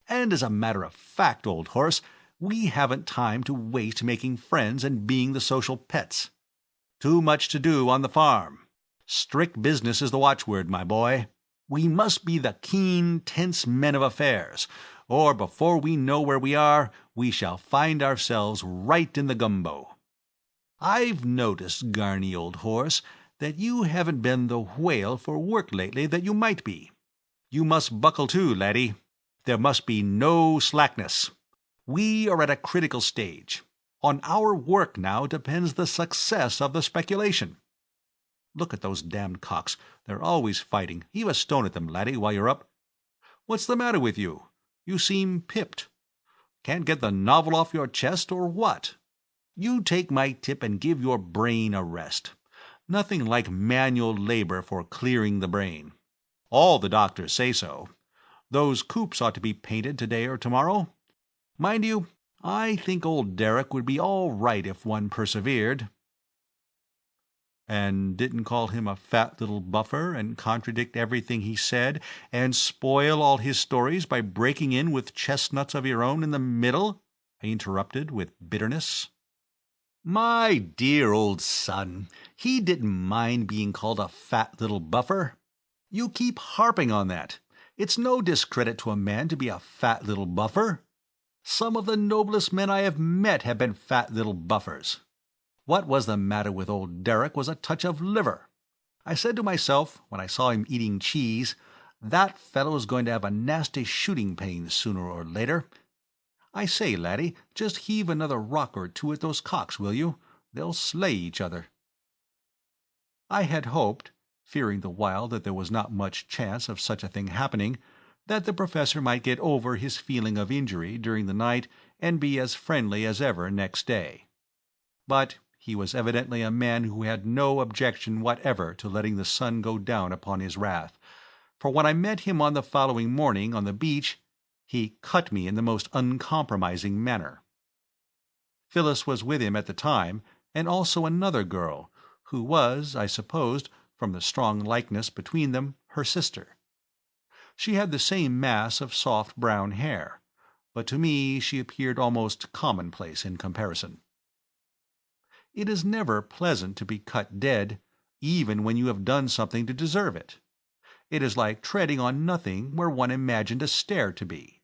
And as a matter of fact, old horse, we haven't time to waste making friends and being the social pets. Too much to do on the farm. Strict business is the watchword, my boy. We must be the keen, tense men of affairs, or before we know where we are, we shall find ourselves right in the gumbo. I've noticed, Garny, old horse, that you haven't been the whale for work lately that you might be. You must buckle to, laddie. There must be no slackness. We are at a critical stage. On our work now depends the success of the speculation. Look at those damned cocks. They're always fighting. Heave a stone at them, laddie, while you're up. What's the matter with you? You seem pipped. Can't get the novel off your chest, or what? You take my tip and give your brain a rest. Nothing like manual labor for clearing the brain. All the doctors say so. Those coops ought to be painted today or tomorrow. Mind you, I think old Derek would be all right if one persevered." "And didn't call him a fat little buffer, and contradict everything he said, and spoil all his stories by breaking in with chestnuts of your own in the middle?" I interrupted with bitterness. "My dear old son, he didn't mind being called a fat little buffer. You keep harping on that. It's no discredit to a man to be a fat little buffer. Some of the noblest men I have met have been fat little buffers. What was the matter with old Derek was a touch of liver. I said to myself, when I saw him eating cheese, that fellow's going to have a nasty shooting pain sooner or later. I say, laddie, just heave another rock or two at those cocks, will you? They'll slay each other." I had hoped, fearing the while that there was not much chance of such a thing happening, that the Professor might get over his feeling of injury during the night and be as friendly as ever next day. But he was evidently a man who had no objection whatever to letting the sun go down upon his wrath, for when I met him on the following morning on the beach, he cut me in the most uncompromising manner. Phyllis was with him at the time, and also another girl, who was, I supposed, from the strong likeness between them, her sister. She had the same mass of soft brown hair, but to me she appeared almost commonplace in comparison. It is never pleasant to be cut dead, even when you have done something to deserve it. It is like treading on nothing where one imagined a stair to be.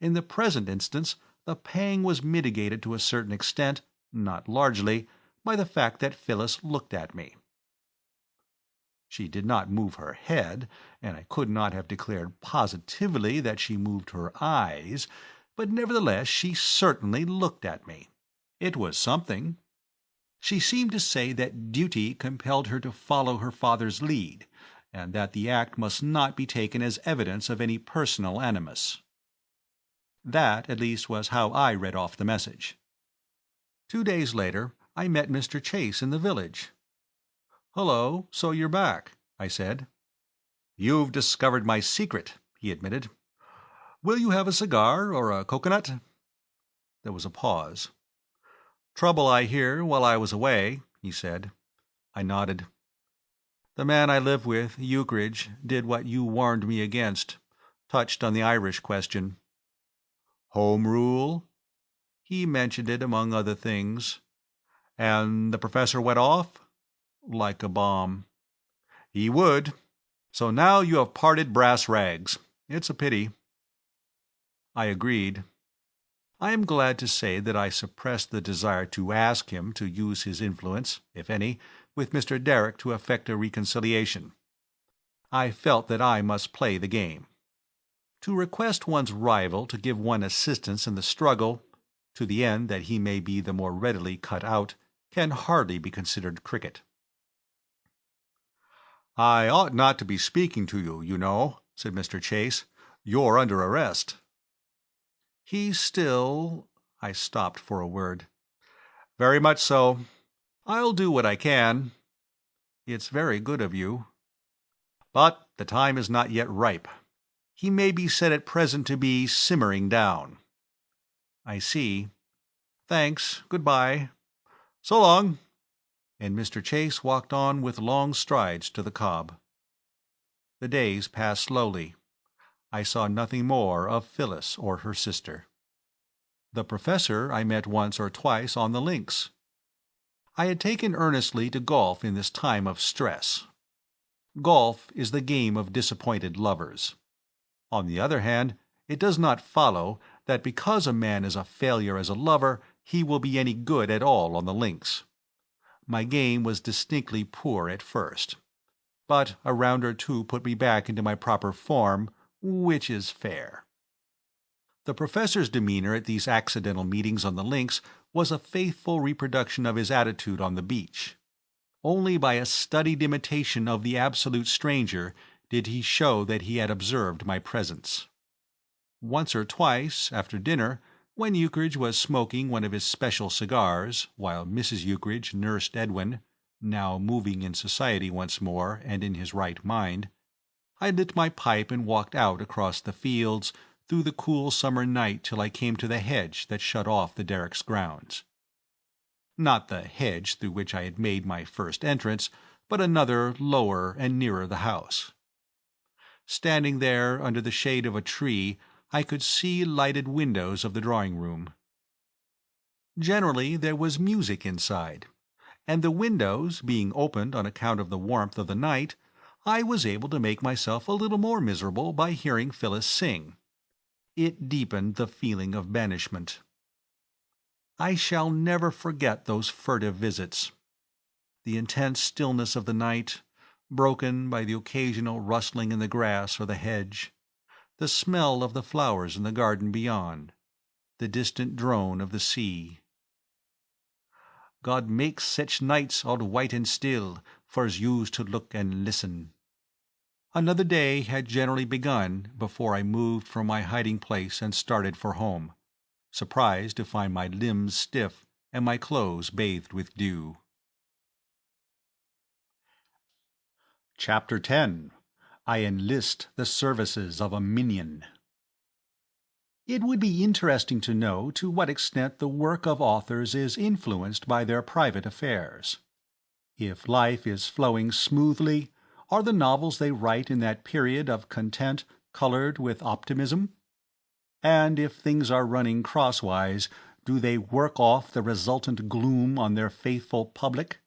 In the present instance, the pang was mitigated to a certain extent, not largely, by the fact that Phyllis looked at me. She did not move her head, and I could not have declared positively that she moved her eyes, but nevertheless she certainly looked at me. It was something. She seemed to say that duty compelled her to follow her father's lead, and that the act must not be taken as evidence of any personal animus. That, at least, was how I read off the message. 2 days later, I met Mr. Chase in the village. "Hullo, so you're back," I said. "You've discovered my secret," he admitted. "Will you have a cigar or a coconut?" There was a pause. "Trouble, I hear, while I was away," he said. I nodded. "The man I live with, Ukridge, did what you warned me against, touched on the Irish question." "Home Rule?" "He mentioned it, among other things." "And the Professor went off?" "Like a bomb." "He would. So now you have parted brass rags. It's a pity." I agreed. I am glad to say that I suppressed the desire to ask him to use his influence, if any, with Mr. Derrick to effect a reconciliation. I felt that I must play the game. To request one's rival to give one assistance in the struggle, to the end that he may be the more readily cut out, can hardly be considered cricket. "I ought not to be speaking to you, you know," said Mr. Chase. "You're under arrest." "He's still—" I stopped for a word. "Very much so. I'll do what I can." "It's very good of you." "But the time is not yet ripe. He may be said at present to be simmering down." "I see. Thanks. Goodbye." "So long." And Mr. Chase walked on with long strides to the cob. The days passed slowly. I saw nothing more of Phyllis or her sister. The Professor I met once or twice on the links. I had taken earnestly to golf in this time of stress. Golf is the game of disappointed lovers. On the other hand, it does not follow that because a man is a failure as a lover, he will be any good at all on the links. My game was distinctly poor at first, but a round or two put me back into my proper form, which is fair. The Professor's demeanor at these accidental meetings on the links was a faithful reproduction of his attitude on the beach. Only by a studied imitation of the absolute stranger did he show that he had observed my presence. Once or twice, after dinner, when Ukridge was smoking one of his special cigars, while Mrs. Ukridge nursed Edwin, now moving in society once more and in his right mind, I lit my pipe and walked out across the fields through the cool summer night till I came to the hedge that shut off the Derricks' grounds. Not the hedge through which I had made my first entrance, but another lower and nearer the house. Standing there under the shade of a tree, I could see lighted windows of the drawing-room. Generally there was music inside, and the windows being opened on account of the warmth of the night, I was able to make myself a little more miserable by hearing Phyllis sing. It deepened the feeling of banishment. I shall never forget those furtive visits. The intense stillness of the night, broken by the occasional rustling in the grass or the hedge, the smell of the flowers in the garden beyond, the distant drone of the sea. God makes such nights all white and still, for's yous to look and listen. Another day had generally begun before I moved from my hiding-place and started for home, surprised to find my limbs stiff and my clothes bathed with dew. Chapter 10. I Enlist the Services of a Minion. It would be interesting to know to what extent the work of authors is influenced by their private affairs. If life is flowing smoothly, are the novels they write in that period of content colored with optimism? And if things are running crosswise, do they work off the resultant gloom on their faithful public?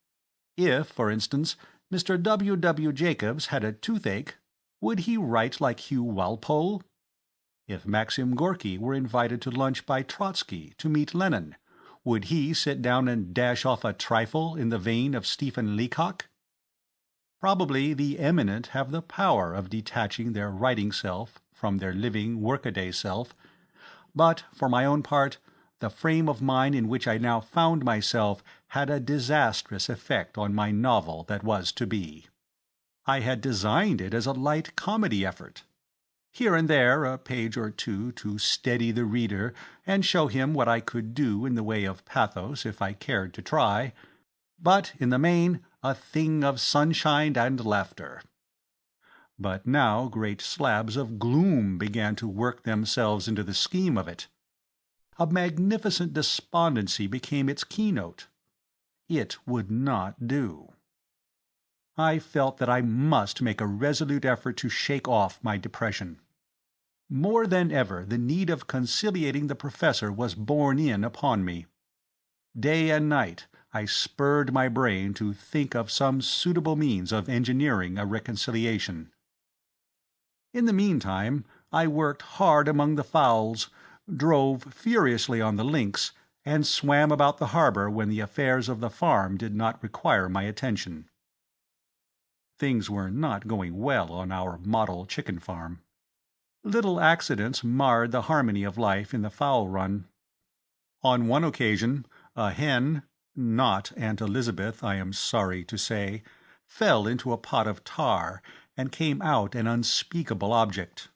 If, for instance, Mr. W. W. Jacobs had a toothache, would he write like Hugh Walpole? If Maxim Gorky were invited to lunch by Trotsky to meet Lenin, would he sit down and dash off a trifle in the vein of Stephen Leacock? Probably the eminent have the power of detaching their writing self from their living workaday self, but for my own part, the frame of mind in which I now found myself had a disastrous effect on my novel that was to be. I had designed it as a light comedy effort. Here and there a page or two to steady the reader and show him what I could do in the way of pathos if I cared to try, but in the main a thing of sunshine and laughter. But now great slabs of gloom began to work themselves into the scheme of it. A magnificent despondency became its keynote. It would not do. I felt that I must make a resolute effort to shake off my depression. More than ever the need of conciliating the professor was borne in upon me. Day and night I spurred my brain to think of some suitable means of engineering a reconciliation. In the meantime I worked hard among the fowls, drove furiously on the links, and swam about the harbor when the affairs of the farm did not require my attention. Things were not going well on our model chicken farm. Little accidents marred the harmony of life in the fowl run. On one occasion a hen, not Aunt Elizabeth, I am sorry to say, fell into a pot of tar and came out an unspeakable object.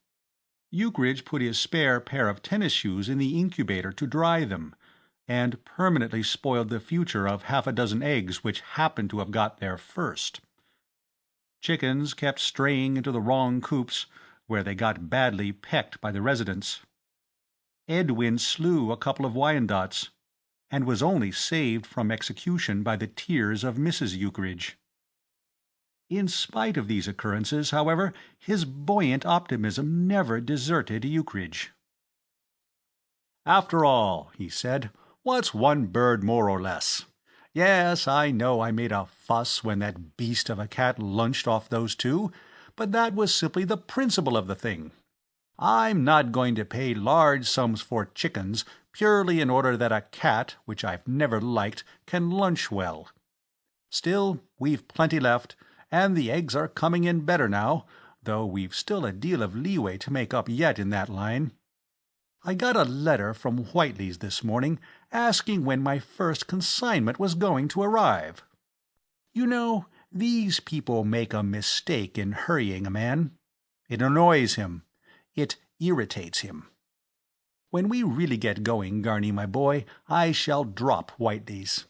Ukridge put his spare pair of tennis shoes in the incubator to dry them, and permanently spoiled the future of half a dozen eggs which happened to have got there first. Chickens kept straying into the wrong coops, where they got badly pecked by the residents. Edwin slew a couple of Wyandottes, and was only saved from execution by the tears of Mrs. Ukridge. In spite of these occurrences, however, his buoyant optimism never deserted Ukridge. "After all," he said, "what's one bird more or less? Yes, I know I made a fuss when that beast of a cat lunched off those two, but that was simply the principle of the thing. I'm not going to pay large sums for chickens purely in order that a cat, which I've never liked, can lunch well. Still, we've plenty left, and the eggs are coming in better now, though we've still a deal of leeway to make up yet in that line. I got a letter from Whiteley's this morning asking when my first consignment was going to arrive. You know, these people make a mistake in hurrying a man. It annoys him. It irritates him. When we really get going, Garney, my boy, I shall drop Whiteley's.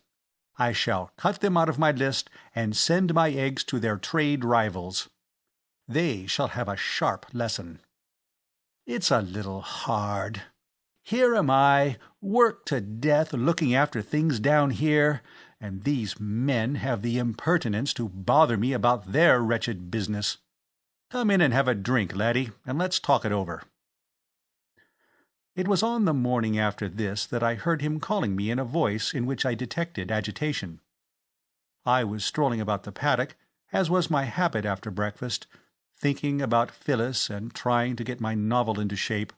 I shall cut them out of my list and send my eggs to their trade rivals. They shall have a sharp lesson. It's a little hard. Here am I, worked to death looking after things down here, and these men have the impertinence to bother me about their wretched business. Come in and have a drink, laddie, and let's talk it over." It was on the morning after this that I heard him calling me in a voice in which I detected agitation. I was strolling about the paddock, as was my habit after breakfast, thinking about Phyllis and trying to get my novel into shape.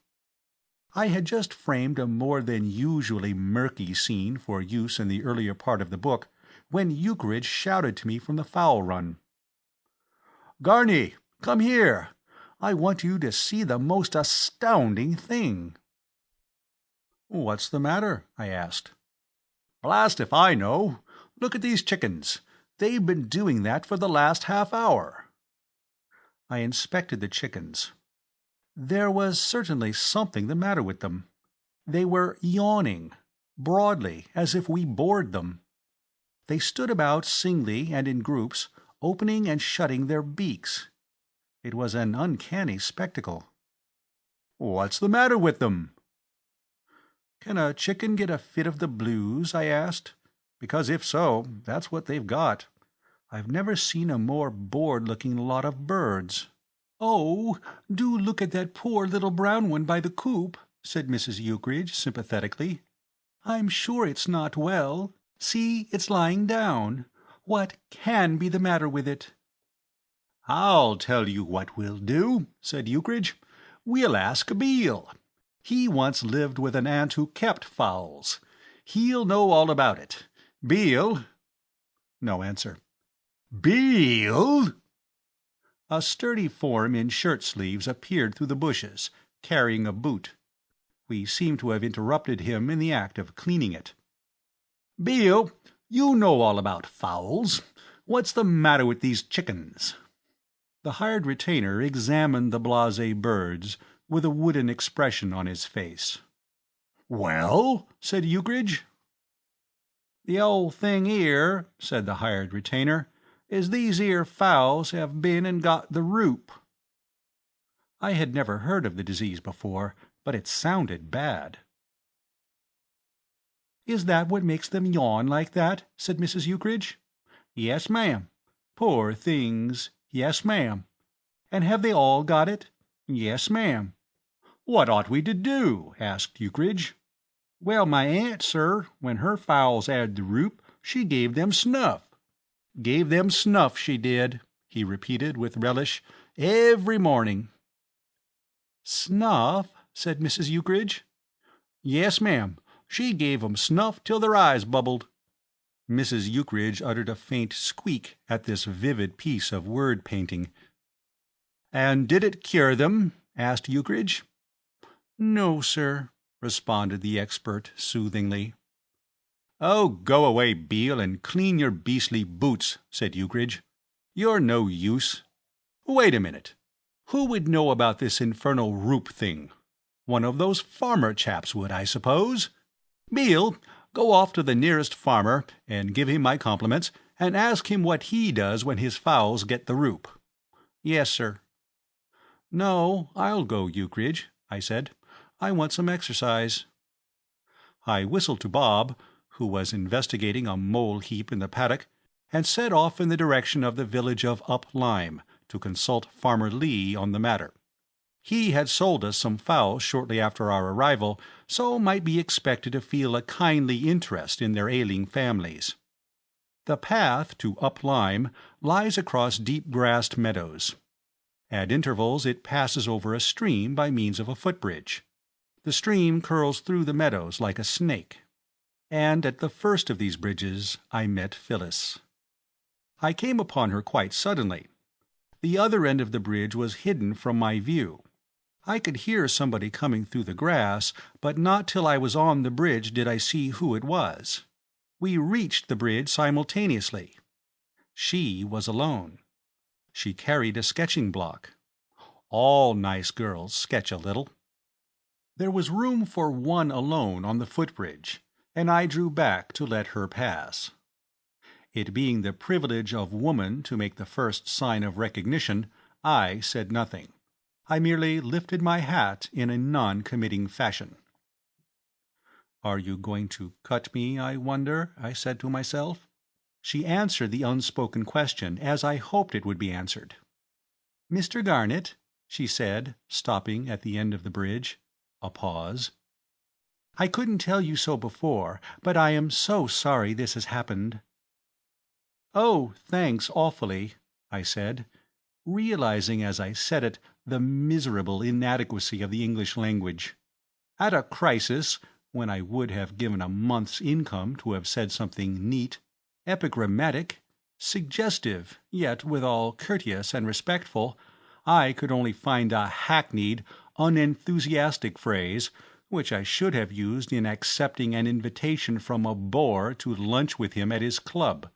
I had just framed a more than usually murky scene for use in the earlier part of the book, when Ukridge shouted to me from the fowl run. "Garney, come here. I want you to see the most astounding thing." "What's the matter?" I asked. "Blast if I know. Look at these chickens. They've been doing that for the last half-hour." I inspected the chickens. There was certainly something the matter with them. They were yawning, broadly, as if we bored them. They stood about singly and in groups, opening and shutting their beaks. It was an uncanny spectacle. "What's the matter with them?" "Can a chicken get a fit of the blues?" I asked. "Because if so, that's what they've got. I've never seen a more bored-looking lot of birds." "Oh, do look at that poor little brown one by the coop," said Mrs. Ukridge sympathetically. "I'm sure it's not well. See, it's lying down. What can be the matter with it?" "I'll tell you what we'll do," said Ukridge. "We'll ask Beale. He once lived with an aunt who kept fowls. He'll know all about it. Beale." No answer. "Beale!" A sturdy form in shirt-sleeves appeared through the bushes, carrying a boot. We seemed to have interrupted him in the act of cleaning it. "Beale, you know all about fowls. What's the matter with these chickens?" The hired retainer examined the blasé birds with a wooden expression on his face. "Well?" said Ukridge. "The old thing here," said the hired retainer, "is these 'ere fowls have been and got the roup." I had never heard of the disease before, but it sounded bad. "Is that what makes them yawn like that?" said Mrs. Ukridge. "Yes, ma'am." "Poor things." "Yes, ma'am." "And have they all got it?" "Yes, ma'am." "What ought we to do?" asked Ukridge. "Well, my aunt, sir, when her fowls had the roup, she gave them snuff." "Gave them snuff, she did," he repeated with relish, "every morning." "Snuff?" said Mrs. Ukridge. "Yes, ma'am. She gave 'em snuff till their eyes bubbled." Mrs. Ukridge uttered a faint squeak at this vivid piece of word-painting. "And did it cure them?" asked Ukridge. "No, sir," responded the expert soothingly. "Oh, go away, Beale, and clean your beastly boots," said Ukridge. "You're no use. Wait a minute. Who would know about this infernal roup thing? One of those farmer chaps would, I suppose. Beale, go off to the nearest farmer and give him my compliments, and ask him what he does when his fowls get the roup." "Yes, sir." "No, I'll go, Ukridge," I said. "I want some exercise." I whistled to Bob, who was investigating a mole heap in the paddock, and set off in the direction of the village of Up Lyme to consult Farmer Lee on the matter. He had sold us some fowls shortly after our arrival, so might be expected to feel a kindly interest in their ailing families. The path to Up Lyme lies across deep-grassed meadows. At intervals it passes over a stream by means of a footbridge. The stream curls through the meadows like a snake. And at the first of these bridges I met Phyllis. I came upon her quite suddenly. The other end of the bridge was hidden from my view. I could hear somebody coming through the grass, but not till I was on the bridge did I see who it was. We reached the bridge simultaneously. She was alone. She carried a sketching block. All nice girls sketch a little. There was room for one alone on the footbridge, and I drew back to let her pass. It being the privilege of woman to make the first sign of recognition, I said nothing. I merely lifted my hat in a non-committing fashion. "Are you going to cut me, I wonder?" I said to myself. She answered the unspoken question as I hoped it would be answered. "Mr. Garnet," she said, stopping at the end of the bridge. A pause. "I couldn't tell you so before, but I am so sorry this has happened." "Oh, thanks awfully," I said, realizing as I said it the miserable inadequacy of the English language. At a crisis, when I would have given a month's income to have said something neat, epigrammatic, suggestive, yet withal courteous and respectful, I could only find a hackneyed, unenthusiastic phrase which I should have used in accepting an invitation from a bore to lunch with him at his club.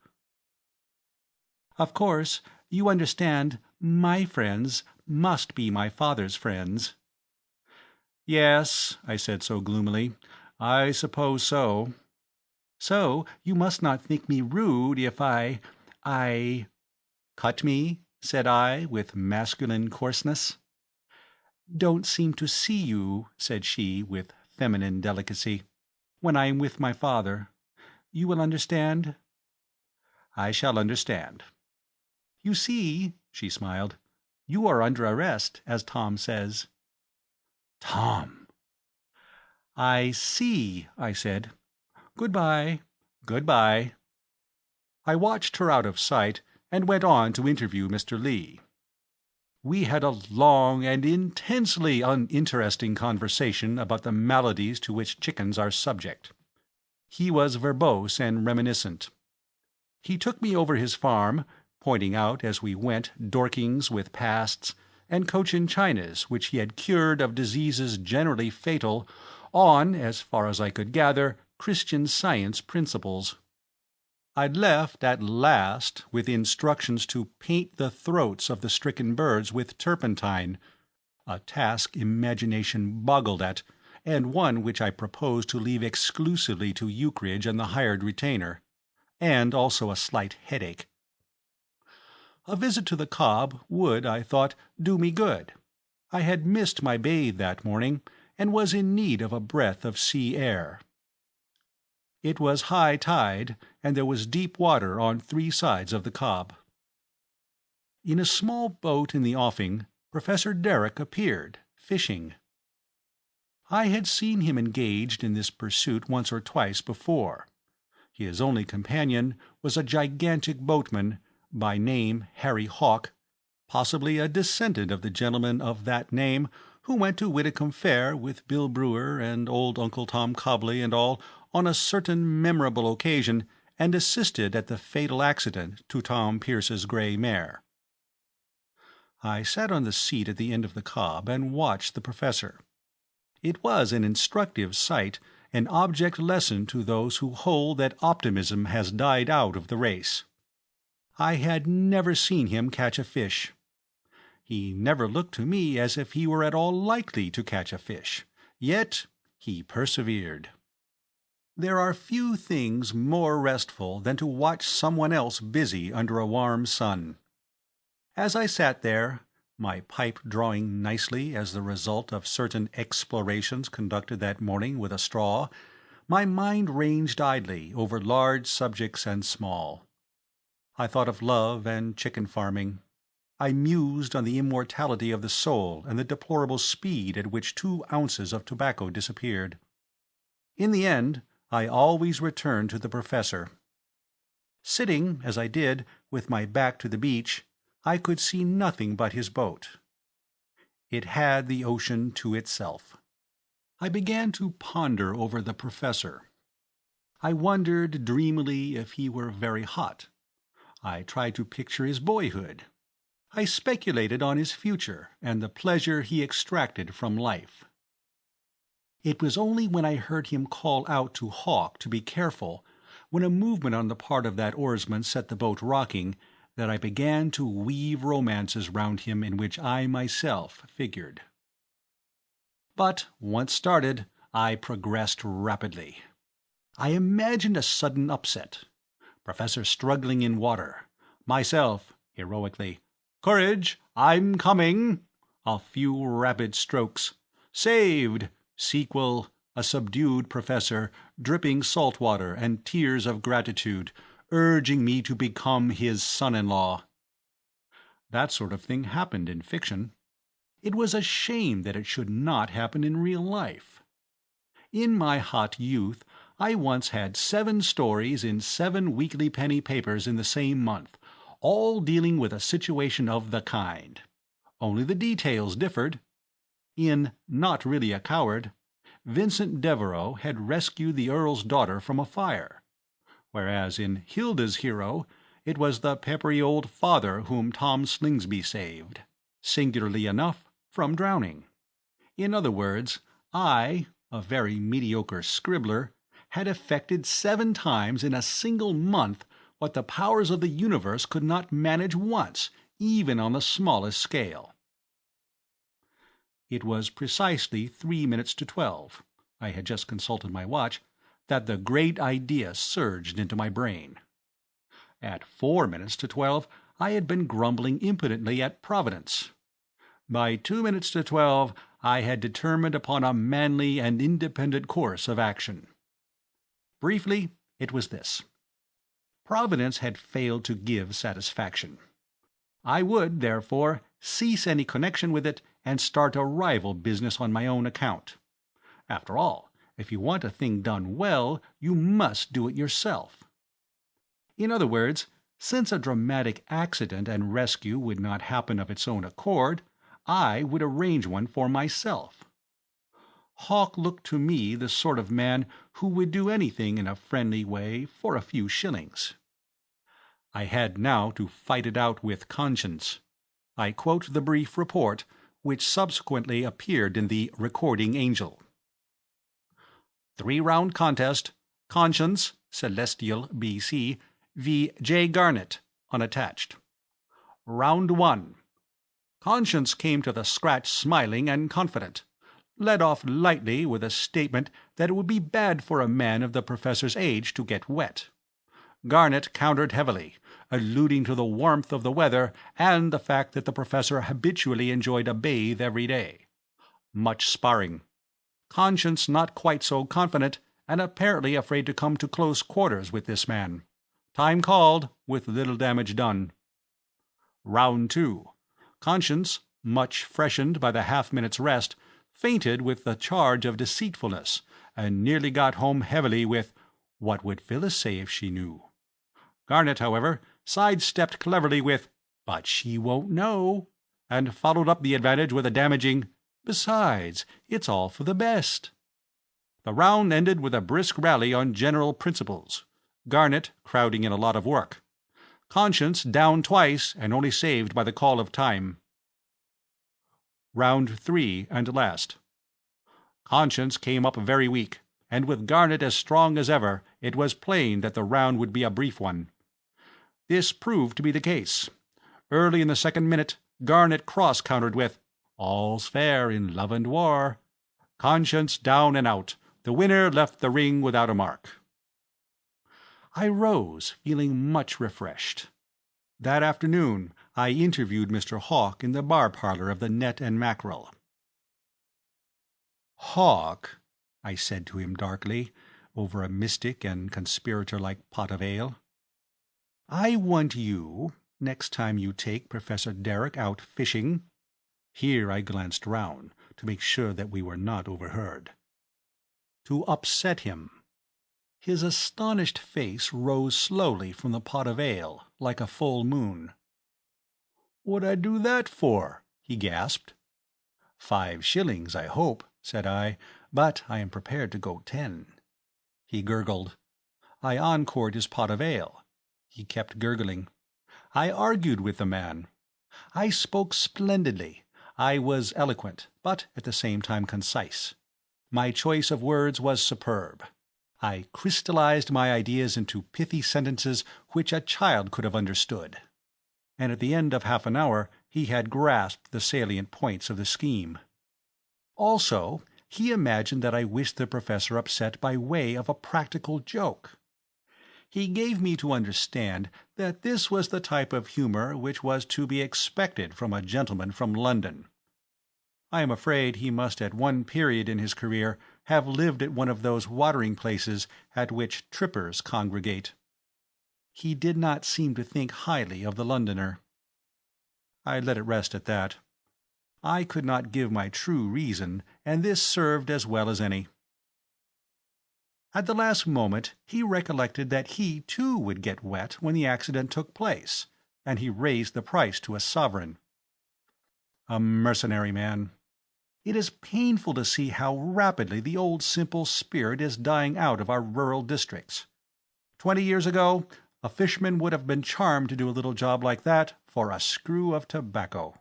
"Of course, you understand my friends must be my father's friends." "Yes," I said so gloomily, "I suppose so." "So you must not think me rude if I— "Cut me," said I, with masculine coarseness. "Don't seem to see you," said she, with feminine delicacy, "when I am with my father. You will understand?" "I shall understand." "You see," she smiled, "you are under arrest, as Tom says." Tom! "I see," I said. "Good-bye, good-bye." I watched her out of sight, and went on to interview Mr. Lee. We had a long and intensely uninteresting conversation about the maladies to which chickens are subject. He was verbose and reminiscent. He took me over his farm, pointing out as we went Dorkings with pasts, and Cochin Chinas which he had cured of diseases generally fatal, on, as far as I could gather, Christian Science principles. I'd left at last with instructions to paint the throats of the stricken birds with turpentine, a task imagination boggled at, and one which I proposed to leave exclusively to Ukridge and the hired retainer, and also a slight headache. A visit to the Cobb would, I thought, do me good. I had missed my bathe that morning, and was in need of a breath of sea air. It was high tide, and there was deep water on 3 sides of the Cobb. In a small boat in the offing, Professor Derrick appeared, fishing. I had seen him engaged in this pursuit once or twice before. His only companion was a gigantic boatman, by name Harry Hawke, possibly a descendant of the gentleman of that name who went to Whitcomb Fair with Bill Brewer and old Uncle Tom Cobley and all on a certain memorable occasion, and assisted at the fatal accident to Tom Pierce's grey mare. I sat on the seat at the end of the Cobb and watched the professor. It was an instructive sight, an object lesson to those who hold that optimism has died out of the race. I had never seen him catch a fish. He never looked to me as if he were at all likely to catch a fish, yet he persevered. There are few things more restful than to watch someone else busy under a warm sun. As I sat there, my pipe drawing nicely as the result of certain explorations conducted that morning with a straw, my mind ranged idly over large subjects and small. I thought of love and chicken farming. I mused on the immortality of the soul and the deplorable speed at which 2 ounces of tobacco disappeared. In the end, I always returned to the professor. Sitting, as I did, with my back to the beach, I could see nothing but his boat. It had the ocean to itself. I began to ponder over the professor. I wondered dreamily if he were very hot. I tried to picture his boyhood. I speculated on his future and the pleasure he extracted from life. It was only when I heard him call out to Hawke to be careful, when a movement on the part of that oarsman set the boat rocking, that I began to weave romances round him in which I myself figured. But, once started, I progressed rapidly. I imagined a sudden upset. Professor struggling in water. Myself, heroically, "Courage, I'm coming!" A few rapid strokes. Saved! Sequel, a subdued professor, dripping salt water and tears of gratitude, urging me to become his son-in-law. That sort of thing happened in fiction. It was a shame that it should not happen in real life. In my hot youth, I once had 7 stories in 7 weekly penny papers in the same month, all dealing with a situation of the kind. Only the details differed. In Not Really a Coward, Vincent Devereux had rescued the Earl's daughter from a fire, whereas in Hilda's hero it was the peppery old father whom Tom Slingsby saved, singularly enough, from drowning. In other words, I, a very mediocre scribbler, had effected 7 times in a single month what the powers of the universe could not manage once, even on the smallest scale. It was precisely 3 minutes to 12, I had just consulted my watch, that the great idea surged into my brain. At 4 minutes to 12, I had been grumbling impotently at Providence. By 2 minutes to 12, I had determined upon a manly and independent course of action. Briefly, it was this. Providence had failed to give satisfaction. I would, therefore, cease any connection with it and start a rival business on my own account. After all, if you want a thing done well, you must do it yourself. In other words, since a dramatic accident and rescue would not happen of its own accord, I would arrange one for myself. Hawk looked to me the sort of man who would do anything in a friendly way for a few shillings. I had now to fight it out with conscience. I quote the brief report, which subsequently appeared in the Recording Angel. 3-round contest, Conscience, Celestial, B.C., v. J. Garnett, unattached. Round 1. Conscience came to the scratch smiling and confident, led off lightly with a statement that it would be bad for a man of the professor's age to get wet. Garnett countered heavily, alluding to the warmth of the weather and the fact that the professor habitually enjoyed a bathe every day. Much sparring. Conscience not quite so confident, and apparently afraid to come to close quarters with this man. Time called, with little damage done. Round 2. Conscience, much freshened by the half-minute's rest, fainted with the charge of deceitfulness, and nearly got home heavily with, "What would Phyllis say if she knew?" Garnett, however, sidestepped cleverly with, "But she won't know," and followed up the advantage with a damaging, "Besides, it's all for the best." The round ended with a brisk rally on general principles, Garnett crowding in a lot of work. Conscience down twice and only saved by the call of time. Round 3 and last. Conscience came up very weak, and with Garnett as strong as ever, it was plain that the round would be a brief one. This proved to be the case. Early in the second minute, Garnett cross-countered with, "All's fair in love and war." Conscience down and out. The winner left the ring without a mark. I rose, feeling much refreshed. That afternoon I interviewed Mr. Hawk in the bar-parlour of the Net and Mackerel. "Hawk," I said to him darkly, over a mystic and conspirator-like pot of ale, "I want you, next time you take Professor Derrick out fishing—" Here I glanced round, to make sure that we were not overheard. "To upset him." His astonished face rose slowly from the pot of ale, like a full moon. "What'd I do that for?" he gasped. 5 shillings, I hope," said I, "but I am prepared to go 10. He gurgled. I encored his pot of ale. He kept gurgling. I argued with the man. I spoke splendidly. I was eloquent, but at the same time concise. My choice of words was superb. I crystallized my ideas into pithy sentences which a child could have understood. And at the end of half an hour he had grasped the salient points of the scheme. Also, he imagined that I wished the professor upset by way of a practical joke. He gave me to understand that this was the type of humour which was to be expected from a gentleman from London. I am afraid he must at one period in his career have lived at one of those watering places at which trippers congregate. He did not seem to think highly of the Londoner. I let it rest at that. I could not give my true reason, and this served as well as any. At the last moment he recollected that he too would get wet when the accident took place, and he raised the price to a sovereign. A mercenary man. It is painful to see how rapidly the old simple spirit is dying out of our rural districts. 20 years ago, a fisherman would have been charmed to do a little job like that for a screw of tobacco.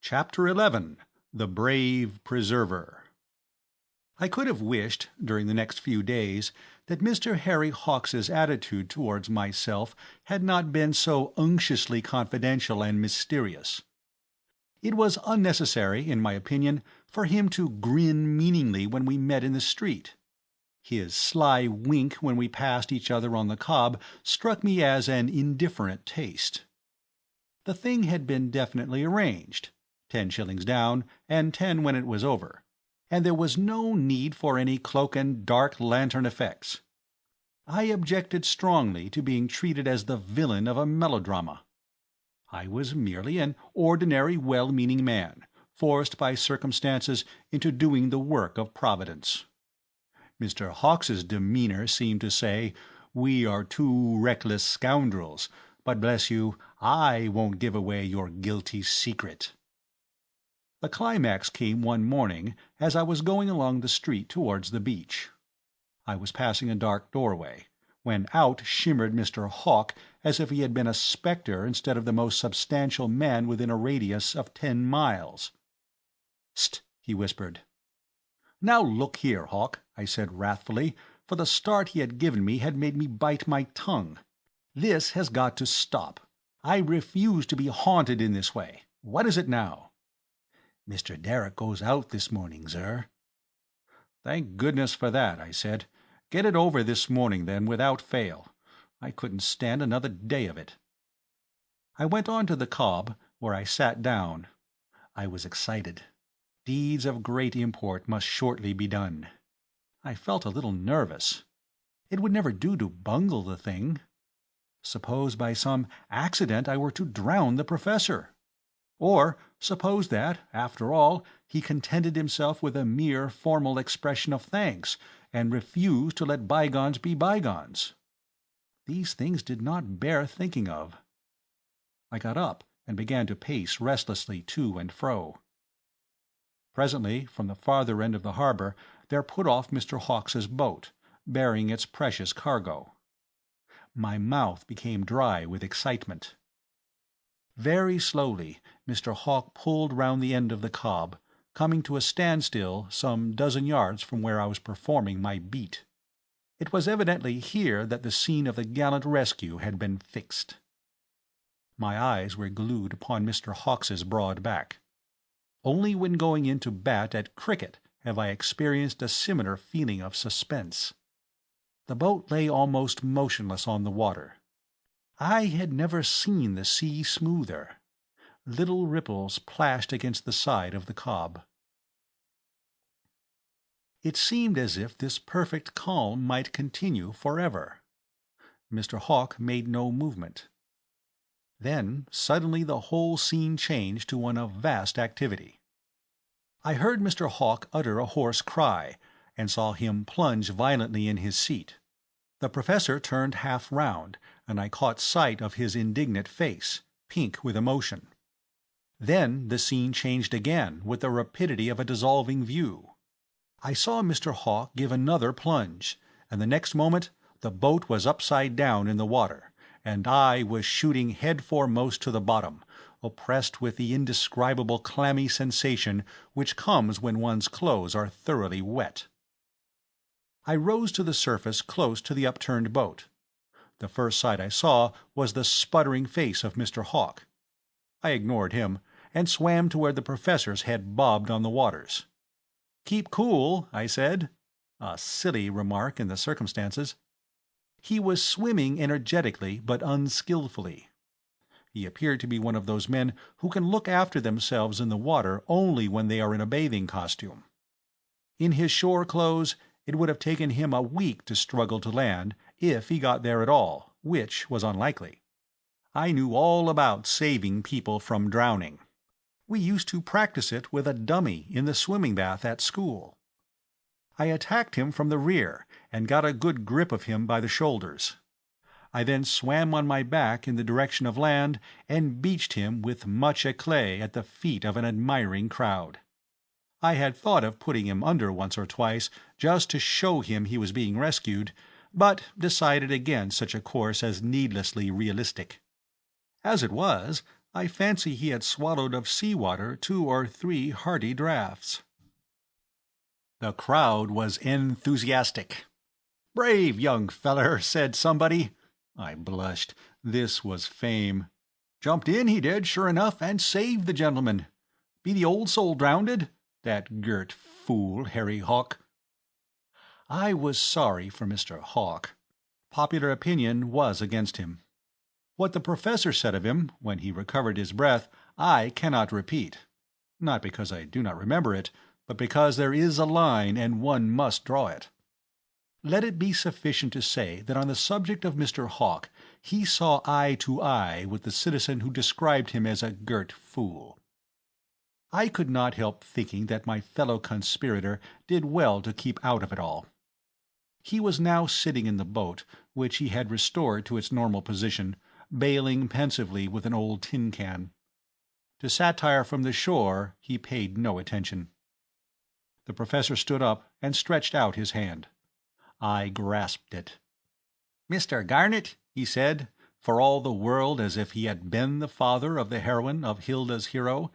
Chapter 11. The Brave Preserver. I could have wished, during the next few days, that Mr. Harry Hawks's attitude towards myself had not been so unctuously confidential and mysterious. It was unnecessary, in my opinion, for him to grin meaningly when we met in the street. His sly wink when we passed each other on the cob struck me as an indifferent taste. The thing had been definitely arranged, 10 shillings down and 10 when it was over, and there was no need for any cloak and dark lantern effects. I objected strongly to being treated as the villain of a melodrama. I was merely an ordinary well-meaning man, forced by circumstances into doing the work of Providence. Mr. Hawks's demeanour seemed to say, "We are two reckless scoundrels, but bless you, I won't give away your guilty secret." The climax came one morning as I was going along the street towards the beach. I was passing a dark doorway, when out shimmered Mr. Hawk as if he had been a spectre instead of the most substantial man within a radius of 10 miles. "St!" he whispered. "Now look here, Hawk," I said wrathfully, for the start he had given me had made me bite my tongue. "This has got to stop. I refuse to be haunted in this way. What is it now?" "Mr. Derrick goes out this morning, sir." "Thank goodness for that," I said. "Get it over this morning, then, without fail. I couldn't stand another day of it." I went on to the cob, where I sat down. I was excited. Deeds of great import must shortly be done. I felt a little nervous. It would never do to bungle the thing. Suppose by some accident I were to drown the Professor? Or suppose that, after all, he contented himself with a mere formal expression of thanks, and refused to let bygones be bygones? These things did not bear thinking of. I got up and began to pace restlessly to and fro. Presently, from the farther end of the harbour, there put off Mr. Hawks's boat, bearing its precious cargo. My mouth became dry with excitement. Very slowly Mr. Hawk pulled round the end of the cob, coming to a standstill some dozen yards from where I was performing my beat. It was evidently here that the scene of the gallant rescue had been fixed. My eyes were glued upon Mr. Hawks's broad back. Only when going in to bat at cricket have I experienced a similar feeling of suspense. The boat lay almost motionless on the water. I had never seen the sea smoother. Little ripples plashed against the side of the cob. It seemed as if this perfect calm might continue forever. Mr. Hawk made no movement. Then suddenly the whole scene changed to one of vast activity. I heard Mr. Hawk utter a hoarse cry, and saw him plunge violently in his seat. The Professor turned half round, and I caught sight of his indignant face, pink with emotion. Then the scene changed again with the rapidity of a dissolving view. I saw Mr. Hawk give another plunge, and the next moment the boat was upside down in the water, and I was shooting head foremost to the bottom, oppressed with the indescribable clammy sensation which comes when one's clothes are thoroughly wet. I rose to the surface close to the upturned boat. The first sight I saw was the sputtering face of Mr. Hawk. I ignored him, and swam to where the Professor's head bobbed on the waters. "Keep cool," I said. A silly remark in the circumstances. He was swimming energetically but unskilfully. He appeared to be one of those men who can look after themselves in the water only when they are in a bathing costume. In his shore clothes, it would have taken him a week to struggle to land, if he got there at all, which was unlikely. I knew all about saving people from drowning. We used to practice it with a dummy in the swimming bath at school. I attacked him from the rear, and got a good grip of him by the shoulders. I then swam on my back in the direction of land, and beached him with much éclat at the feet of an admiring crowd. I had thought of putting him under once or twice, just to show him he was being rescued, but decided against such a course as needlessly realistic. As it was, I fancy he had swallowed of sea-water 2 or 3 hearty draughts. The crowd was enthusiastic. "Brave young feller," said somebody. I blushed. This was fame. "Jumped in, he did, sure enough, and saved the gentleman. Be the old soul drownded? That girt fool, Harry Hawk." I was sorry for Mr. Hawk. Popular opinion was against him. What the professor said of him, when he recovered his breath, I cannot repeat. Not because I do not remember it, but because there is a line and one must draw it. Let it be sufficient to say that on the subject of Mr. Hawk he saw eye to eye with the citizen who described him as a girt fool. I could not help thinking that my fellow conspirator did well to keep out of it all. He was now sitting in the boat, which he had restored to its normal position, bailing pensively with an old tin can. To satire from the shore he paid no attention. The professor stood up and stretched out his hand. I grasped it. "Mr. Garnet," he said, for all the world as if he had been the father of the heroine of Hilda's hero,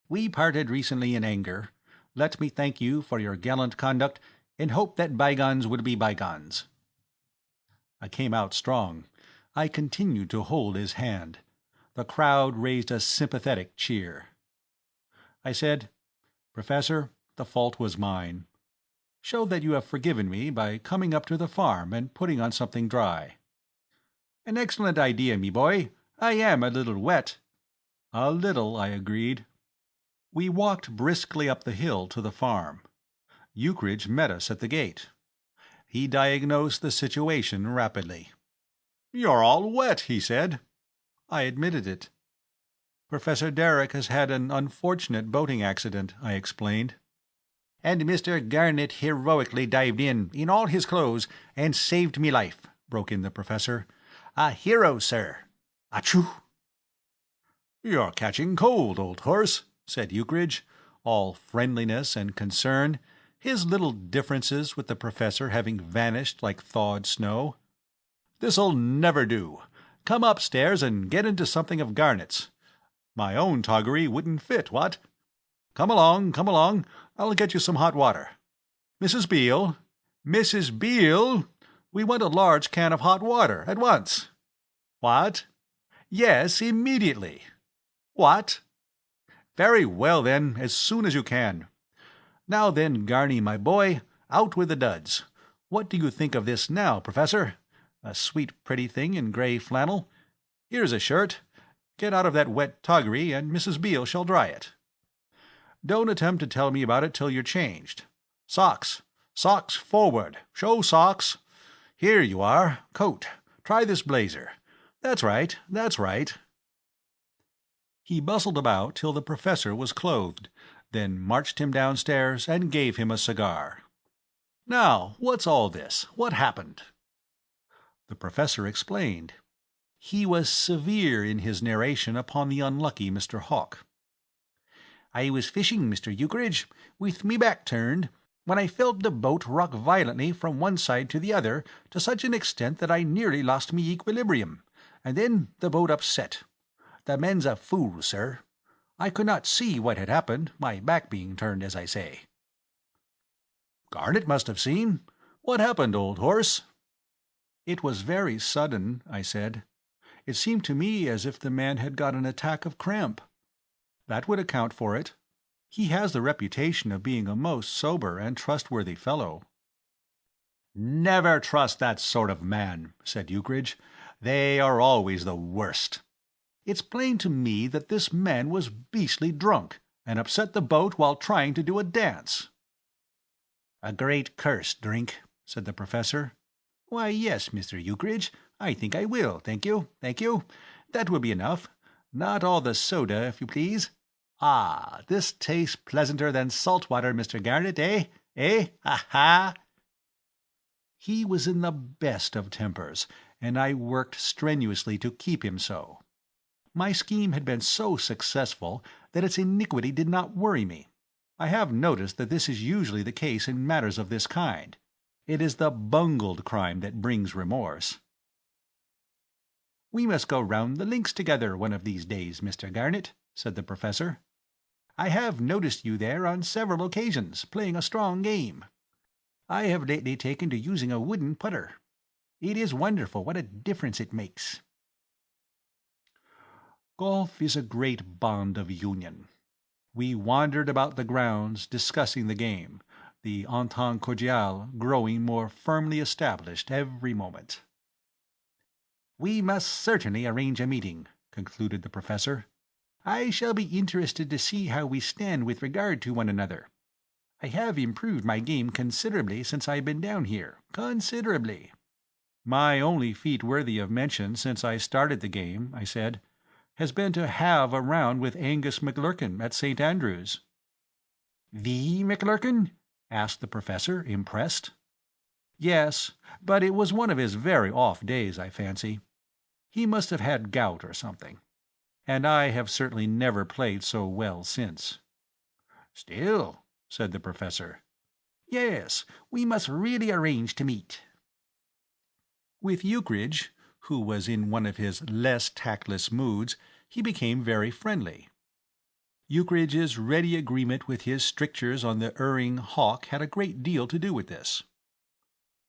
"we parted recently in anger. Let me thank you for your gallant conduct, and hope that bygones will be bygones." I came out strong. I continued to hold his hand. The crowd raised a sympathetic cheer. I said, "Professor, the fault was mine. Show that you have forgiven me by coming up to the farm and putting on something dry." "An excellent idea, me boy. I am a little wet." "A little," I agreed. We walked briskly up the hill to the farm. Ukridge met us at the gate. He diagnosed the situation rapidly. "You're all wet," he said. I admitted it. "Professor Derrick has had an unfortunate boating accident," I explained. "And Mr. Garnet heroically dived in all his clothes, and saved me life," broke in the professor. "A hero, sir. Achoo!" "You're catching cold, old horse," said Ukridge, all friendliness and concern, his little differences with the professor having vanished like thawed snow. "This'll never do. Come upstairs and get into something of Garnet's. My own toggery wouldn't fit, what? Come along, come along. I'll get you some hot water. Mrs. Beale, Mrs. Beale, we want a large can of hot water, at once." "What?" "Yes, immediately." "What?" "Very well, then, as soon as you can. Now then, Garney, my boy, out with the duds. What do you think of this now, Professor? A sweet pretty thing in grey flannel. Here's a shirt. Get out of that wet toggery, and Mrs. Beale shall dry it. Don't attempt to tell me about it till you're changed. Socks. Socks forward. Show socks. Here you are. Coat. Try this blazer. That's right, that's right." He bustled about till the professor was clothed, then marched him downstairs and gave him a cigar. "Now, what's all this? What happened?" The professor explained. He was severe in his narration upon the unlucky Mr. Hawk. "I was fishing, Mr. Ukridge, with me back turned, when I felt the boat rock violently from one side to the other, to such an extent that I nearly lost me equilibrium, and then the boat upset. The man's a fool, sir. I could not see what had happened, my back being turned, as I say." "Garnet must have seen. What happened, old horse?" "It was very sudden," I said. "It seemed to me as if the man had got an attack of cramp. That would account for it. He has the reputation of being a most sober and trustworthy fellow." "Never trust that sort of man," said Ukridge. "They are always the worst. It's plain to me that this man was beastly drunk, and upset the boat while trying to do a dance." "A great curse, drink," said the professor. "Why, yes, Mr. Ukridge, I think I will, thank you, thank you. That will be enough. Not all the soda, if you please. Ah, this tastes pleasanter than salt water, Mr. Garnet, eh? Eh? Ha ha!" He was in the best of tempers, and I worked strenuously to keep him so. My scheme had been so successful that its iniquity did not worry me. I have noticed that this is usually the case in matters of this kind. It is the bungled crime that brings remorse. "We must go round the links together one of these days, Mr. Garnet," said the Professor. "I have noticed you there on several occasions, playing a strong game. I have lately taken to using a wooden putter. It is wonderful what a difference it makes." Golf is a great bond of union. We wandered about the grounds discussing the game, the entente cordiale growing more firmly established every moment. "We must certainly arrange a meeting," concluded the Professor. "I shall be interested to see how we stand with regard to one another. I have improved my game considerably since I have been down here, considerably." "My only feat worthy of mention since I started the game," I said, "has been to have a round with Angus McLurkin at St. Andrews." "The McLurkin?" asked the Professor, impressed. "Yes, but it was one of his very off days, I fancy. He must have had gout or something, and I have certainly never played so well since." "Still," said the Professor, "yes, we must really arrange to meet." With Ukridge, who was in one of his less tactless moods, he became very friendly. Ukridge's ready agreement with his strictures on the erring hawk had a great deal to do with this.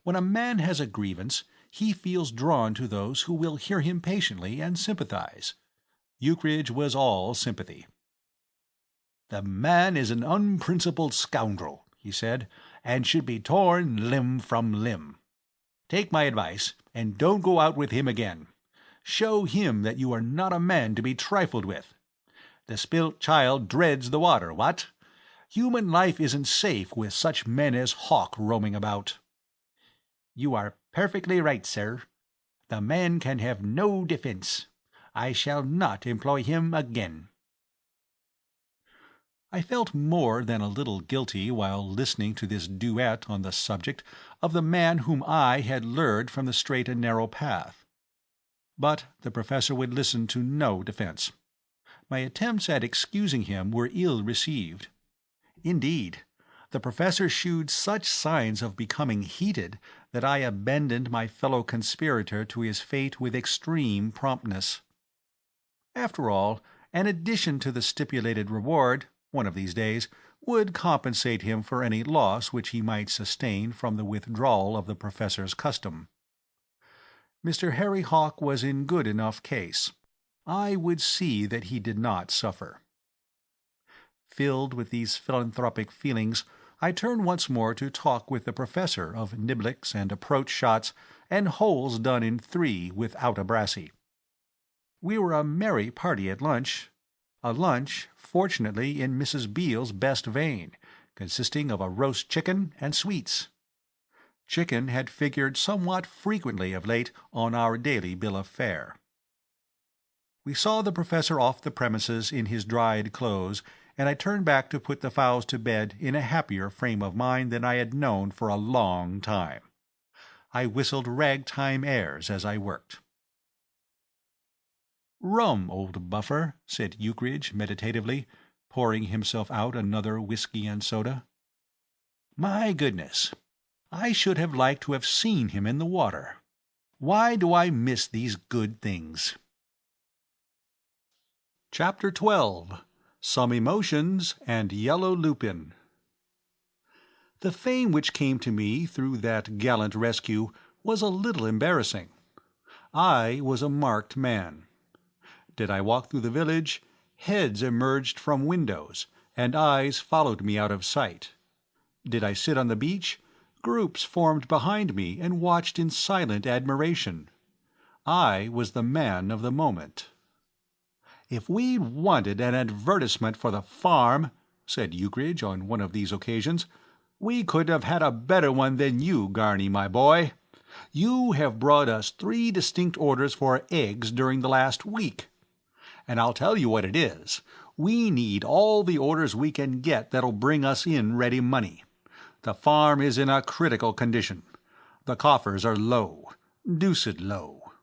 When a man has a grievance, he feels drawn to those who will hear him patiently and sympathize. Ukridge was all sympathy. "The man is an unprincipled scoundrel," he said, "and should be torn limb from limb. Take my advice, and don't go out with him again. Show him that you are not a man to be trifled with. The spilt child dreads the water, what? Human life isn't safe with such men as Hawk roaming about." "You are perfectly right, sir. The man can have no defence. I shall not employ him again." I felt more than a little guilty while listening to this duet on the subject of the man whom I had lured from the straight and narrow path. But the Professor would listen to no defence. My attempts at excusing him were ill received. Indeed, the Professor shewed such signs of becoming heated that I abandoned my fellow conspirator to his fate with extreme promptness. After all, an addition to the stipulated reward, one of these days, would compensate him for any loss which he might sustain from the withdrawal of the Professor's custom. Mr. Harry Hawk was in good enough case. I would see that he did not suffer. Filled with these philanthropic feelings, I turned once more to talk with the Professor of niblicks and approach shots and holes done in 3 without a brassy. We were a merry party at lunch, a lunch, fortunately, in Mrs. Beale's best vein, consisting of a roast chicken and sweets. Chicken had figured somewhat frequently of late on our daily bill of fare. We saw the Professor off the premises in his dried clothes, and I turned back to put the fowls to bed in a happier frame of mind than I had known for a long time. I whistled ragtime airs as I worked. "Rum, old buffer," said Ukridge meditatively, pouring himself out another whiskey and soda. "My goodness, I should have liked to have seen him in the water. Why do I miss these good things?" Chapter 12. Some Emotions and Yellow Lupin. The fame which came to me through that gallant rescue was a little embarrassing. I was a marked man. Did I walk through the village, heads emerged from windows, and eyes followed me out of sight. Did I sit on the beach, groups formed behind me and watched in silent admiration. I was the man of the moment. "If we'd wanted an advertisement for the farm," said Ukridge on one of these occasions, "we couldn't have had a better one than you, Garney, my boy. You have brought us 3 distinct orders for eggs during the last week. And I'll tell you what it is. We need all the orders we can get that'll bring us in ready money. The farm is in a critical condition. The coffers are low, deuced low.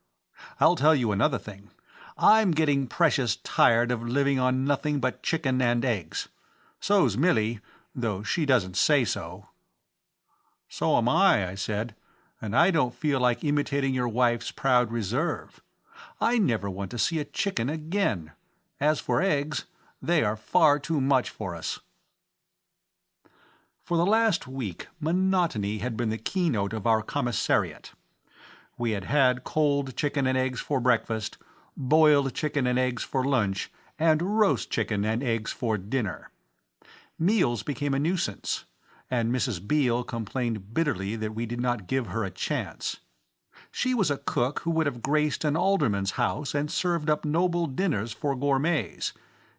I'll tell you another thing. I'm getting precious tired of living on nothing but chicken and eggs. So's Milly, though she doesn't say so." "So am I," said, "and I don't feel like imitating your wife's proud reserve. I never want to see a chicken again. As for eggs, they are far too much for us." For the last week monotony had been the keynote of our commissariat. We had had cold chicken and eggs for breakfast, boiled chicken and eggs for lunch, and roast chicken and eggs for dinner. Meals became a nuisance, and Mrs. Beale complained bitterly that we did not give her a chance. She was a cook who would have graced an alderman's house and served up noble dinners for gourmets,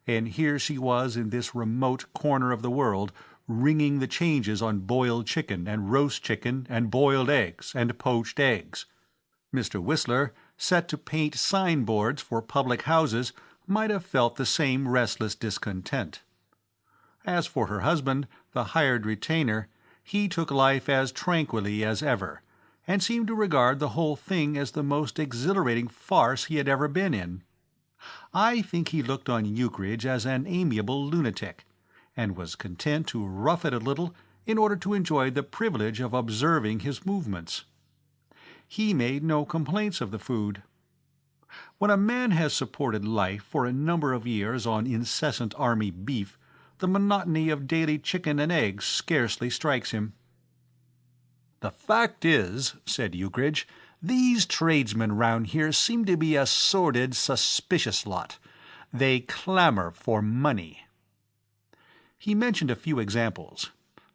and here she was in this remote corner of the world, ringing the changes on boiled chicken and roast chicken and boiled eggs and poached eggs. Mr. Whistler, set to paint signboards for public houses, might have felt the same restless discontent. As for her husband, the hired retainer, he took life as tranquilly as ever, and seemed to regard the whole thing as the most exhilarating farce he had ever been in. I think he looked on Ukridge as an amiable lunatic, and was content to rough it a little in order to enjoy the privilege of observing his movements. He made no complaints of the food. When a man has supported life for a number of years on incessant army beef, the monotony of daily chicken and eggs scarcely strikes him. "The fact is," said Ukridge, "these tradesmen round here seem to be a sordid, suspicious lot. They clamour for money." He mentioned a few examples.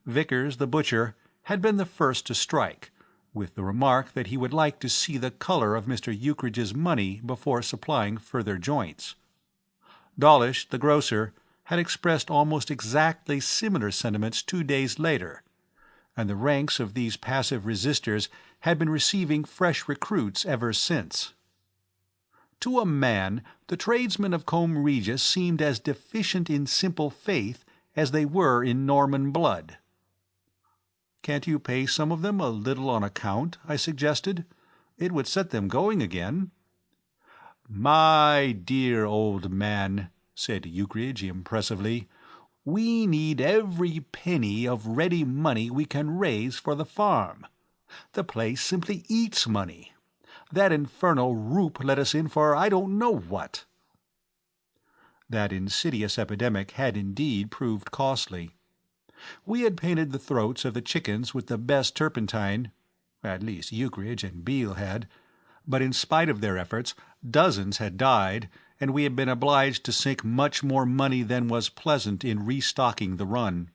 Vickers, the butcher, had been the first to strike, with the remark that he would like to see the colour of Mr. Ukridge's money before supplying further joints. Dawlish, the grocer, had expressed almost exactly similar sentiments 2 days later, and the ranks of these passive resisters had been receiving fresh recruits ever since. To a man, the tradesmen of Combe Regis seemed as deficient in simple faith as they were in Norman blood. "Can't you pay some of them a little on account?" I suggested. "It would set them going again." "My dear old man," said Ukridge impressively, "we need every penny of ready money we can raise for the farm. The place simply eats money. That infernal Roop let us in for I don't know what." That insidious epidemic had indeed proved costly. We had painted the throats of the chickens with the best turpentine, at least Ukridge and Beale had, but in spite of their efforts, dozens had died, and we had been obliged to sink much more money than was pleasant in restocking the run.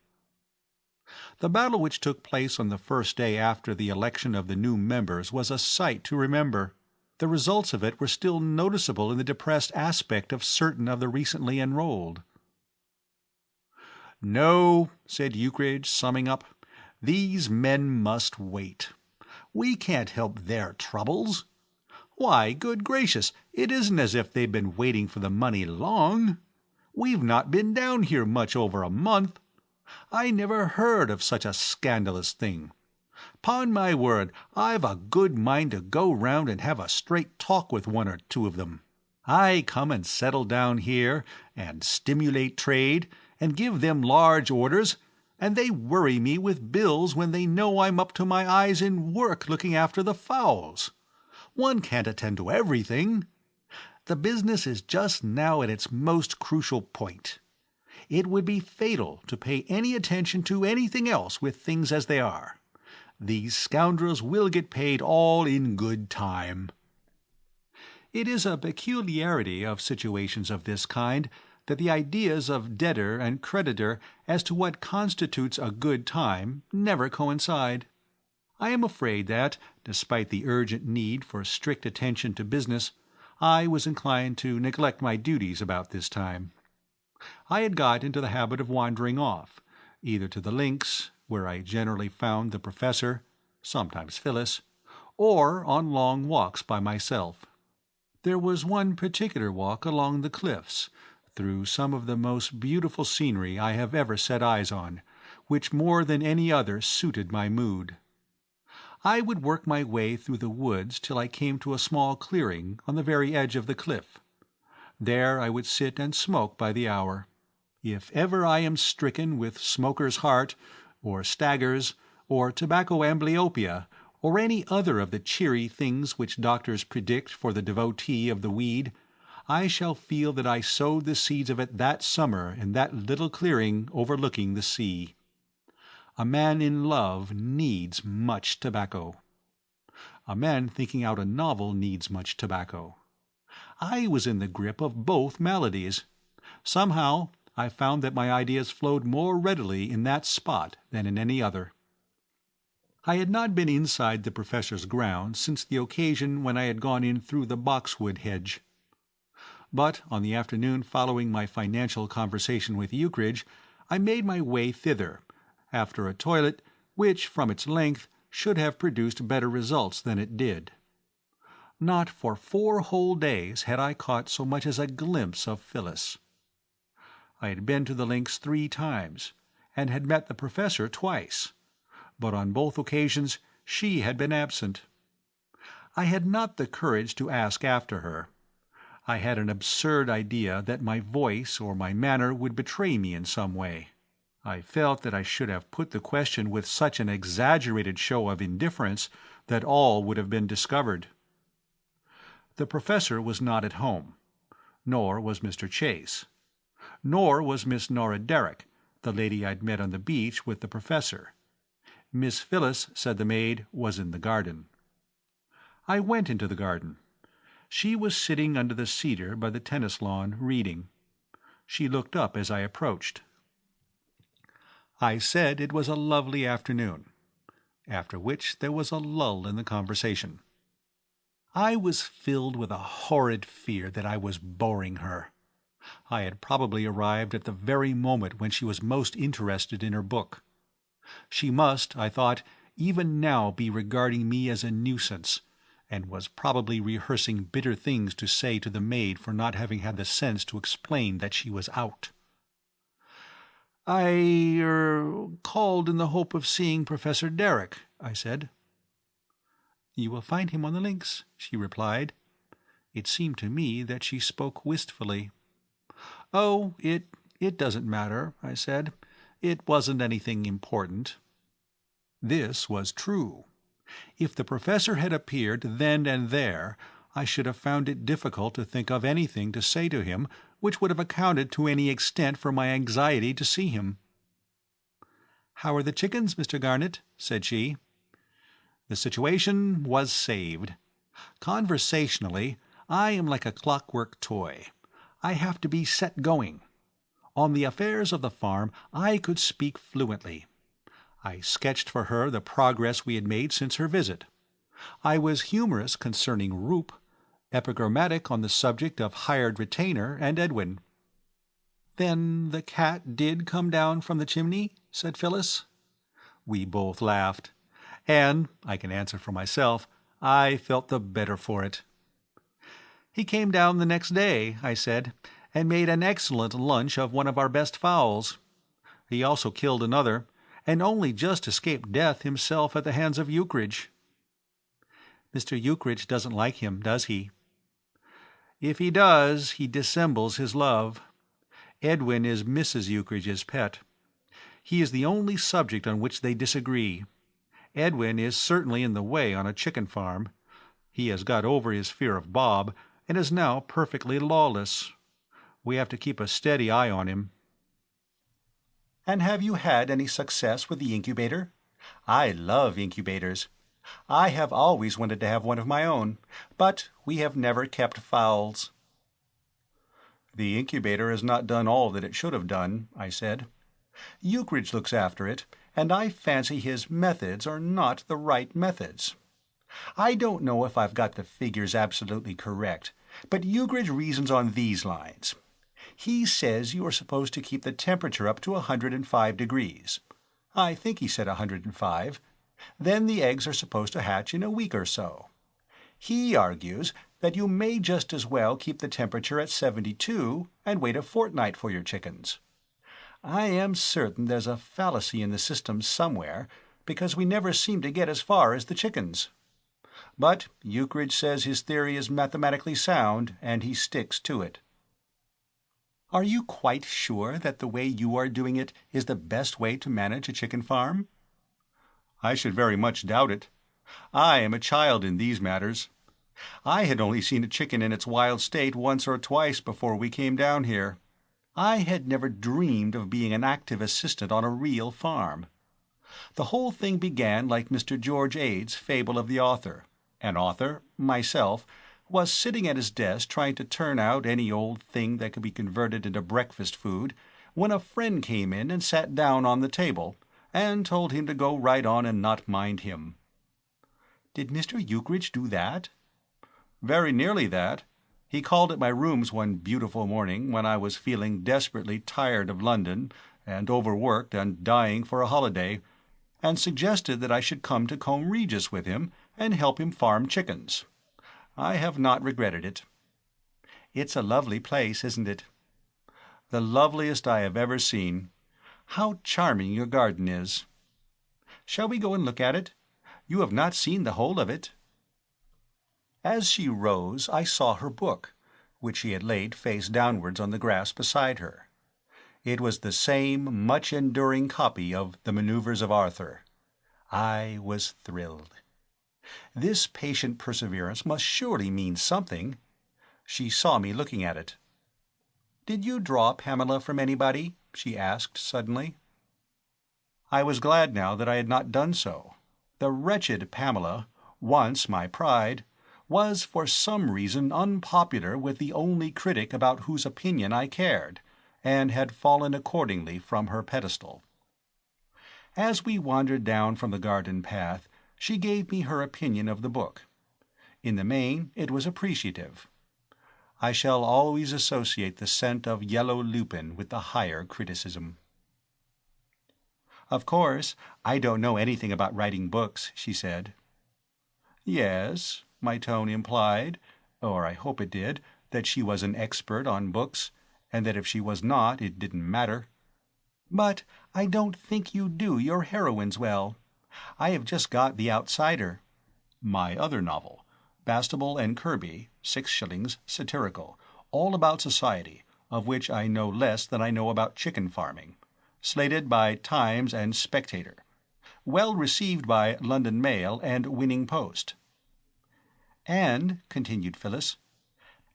The battle which took place on the first day after the election of the new members was a sight to remember. The results of it were still noticeable in the depressed aspect of certain of the recently enrolled. "No," said Ukridge, summing up, "these men must wait. We can't help their troubles. Why, good gracious, it isn't as if they've been waiting for the money long. We've not been down here much over a month. I never heard of such a scandalous thing. 'Pon my word, I've a good mind to go round and have a straight talk with one or two of them. I come and settle down here, and stimulate trade, and give them large orders, and they worry me with bills when they know I'm up to my eyes in work looking after the fowls. One can't attend to everything. The business is just now at its most crucial point. It would be fatal to pay any attention to anything else with things as they are. These scoundrels will get paid all in good time." It is a peculiarity of situations of this kind that the ideas of debtor and creditor as to what constitutes a good time never coincide. I am afraid that, despite the urgent need for strict attention to business, I was inclined to neglect my duties about this time. I had got into the habit of wandering off, either to the links, where I generally found the professor, sometimes Phyllis, or on long walks by myself. There was one particular walk along the cliffs, through some of the most beautiful scenery I have ever set eyes on, which more than any other suited my mood. I would work my way through the woods till I came to a small clearing on the very edge of the cliff. There I would sit and smoke by the hour. If ever I am stricken with smoker's heart, or staggers, or tobacco amblyopia, or any other of the cheery things which doctors predict for the devotee of the weed, I shall feel that I sowed the seeds of it that summer in that little clearing overlooking the sea. A man in love needs much tobacco. A man thinking out a novel needs much tobacco. I was in the grip of both maladies. Somehow I found that my ideas flowed more readily in that spot than in any other. I had not been inside the professor's grounds since the occasion when I had gone in through the boxwood hedge. But on the afternoon following my financial conversation with Ukridge, I made my way thither, after a toilet which, from its length, should have produced better results than it did. Not for 4 whole days had I caught so much as a glimpse of Phyllis. I had been to the links 3 times, and had met the professor twice, but on both occasions she had been absent. I had not the courage to ask after her. I had an absurd idea that my voice or my manner would betray me in some way. I felt that I should have put the question with such an exaggerated show of indifference that all would have been discovered. The professor was not at home, nor was Mr. Chase, nor was Miss Nora Derrick, the lady I'd met on the beach with the professor. Miss Phyllis, said the maid, was in the garden. I went into the garden. She was sitting under the cedar by the tennis lawn, reading. She looked up as I approached. I said it was a lovely afternoon, after which there was a lull in the conversation. I was filled with a horrid fear that I was boring her. I had probably arrived at the very moment when she was most interested in her book. She must, I thought, even now be regarding me as a nuisance, and was probably rehearsing bitter things to say to the maid for not having had the sense to explain that she was out. "I called in the hope of seeing Professor Derrick," I said. "You will find him on the links," she replied. It seemed to me that she spoke wistfully. "Oh, it doesn't matter," I said. "It wasn't anything important." This was true. If the professor had appeared then and there, I should have found it difficult to think of anything to say to him which would have accounted to any extent for my anxiety to see him. "How are the chickens, Mr. Garnet?" said she. The situation was saved. Conversationally, I am like a clockwork toy. I have to be set going. On the affairs of the farm I could speak fluently. I sketched for her the progress we had made since her visit. I was humorous concerning Roop, epigrammatic on the subject of hired retainer and Edwin. "Then the cat did come down from the chimney?" said Phyllis. We both laughed, and, I can answer for myself, I felt the better for it. "He came down the next day," I said, "and made an excellent lunch of one of our best fowls. He also killed another, and only just escaped death himself at the hands of Ukridge." "Mr. Ukridge doesn't like him, does he?" "If he does, he dissembles his love. Edwin is Mrs. Ukridge's pet. He is the only subject on which they disagree. Edwin is certainly in the way on a chicken farm. He has got over his fear of Bob, and is now perfectly lawless. We have to keep a steady eye on him." "And have you had any success with the incubator? I love incubators. I have always wanted to have one of my own, but we have never kept fowls." "The incubator has not done all that it should have done," I said. "Ukridge looks after it, and I fancy his methods are not the right methods. I don't know if I've got the figures absolutely correct, but Ukridge reasons on these lines. He says you are supposed to keep the temperature up to 105 degrees. I think he said 105. Then the eggs are supposed to hatch in a week or so. He argues that you may just as well keep the temperature at 72 and wait a fortnight for your chickens. I am certain there's a fallacy in the system somewhere, because we never seem to get as far as the chickens. But Ukridge says his theory is mathematically sound, and he sticks to it." "Are you quite sure that the way you are doing it is the best way to manage a chicken farm?" "I should very much doubt it. I am a child in these matters. I had only seen a chicken in its wild state once or twice before we came down here. I had never dreamed of being an active assistant on a real farm. The whole thing began like Mr. George Ade's Fable of the Author. An author, myself, was sitting at his desk trying to turn out any old thing that could be converted into breakfast food, when a friend came in and sat down on the table, and told him to go right on and not mind him. Did Mr. Ukridge do that? Very nearly that. He called at my rooms one beautiful morning when I was feeling desperately tired of London and overworked and dying for a holiday, and suggested that I should come to Combe Regis with him and help him farm chickens. I have not regretted it. It's a lovely place, isn't it? The loveliest I have ever seen. How charming your garden is. Shall we go and look at it? You have not seen the whole of it. As she rose, I saw her book, which she had laid face downwards on the grass beside her. It was the same much-enduring copy of The Manoeuvres of Arthur. I was thrilled. This patient perseverance must surely mean something. She saw me looking at it. "Did you draw Pamela from anybody?" she asked suddenly. I was glad now that I had not done so. The wretched Pamela, once my pride, was for some reason unpopular with the only critic about whose opinion I cared, and had fallen accordingly from her pedestal. As we wandered down from the garden path, she gave me her opinion of the book. In the main, it was appreciative. I shall always associate the scent of yellow lupin with the higher criticism. "Of course, I don't know anything about writing books," she said. "Yes," my tone implied, or I hope it did, that she was an expert on books, and that if she was not, it didn't matter. "But I don't think you do your heroines well. I have just got The Outsider." My other novel, Bastable and Kirby, 6 shillings, satirical, all about society, of which I know less than I know about chicken farming. Slated by Times and Spectator. Well received by London Mail and Winning Post. "And," continued Phyllis,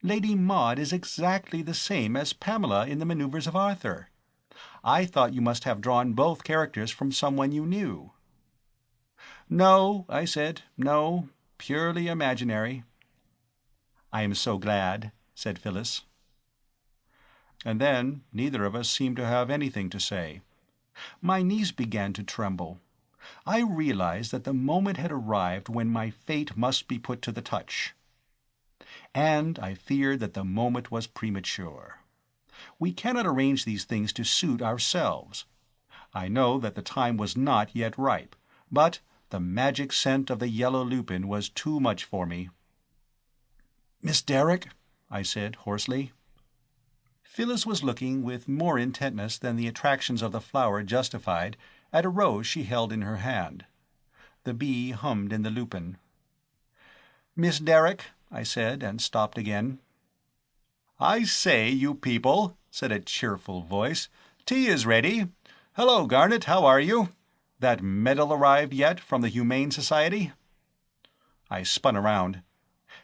"Lady Maud is exactly the same as Pamela in The Manoeuvres of Arthur. I thought you must have drawn both characters from someone you knew." "No," I said, "no, purely imaginary." "I am so glad," said Phyllis. And then neither of us seemed to have anything to say. My knees began to tremble. I realized that the moment had arrived when my fate must be put to the touch. And I feared that the moment was premature. We cannot arrange these things to suit ourselves. I know that the time was not yet ripe, but the magic scent of the yellow lupin was too much for me. "Miss Derrick," I said hoarsely. Phyllis was looking with more intentness than the attractions of the flower justified at a rose she held in her hand. The bee hummed in the lupin. "Miss Derrick," I said, and stopped again. "I say, you people," said a cheerful voice, "tea is ready. Hello, Garnet, how are you? That medal arrived yet from the Humane Society?" I spun around.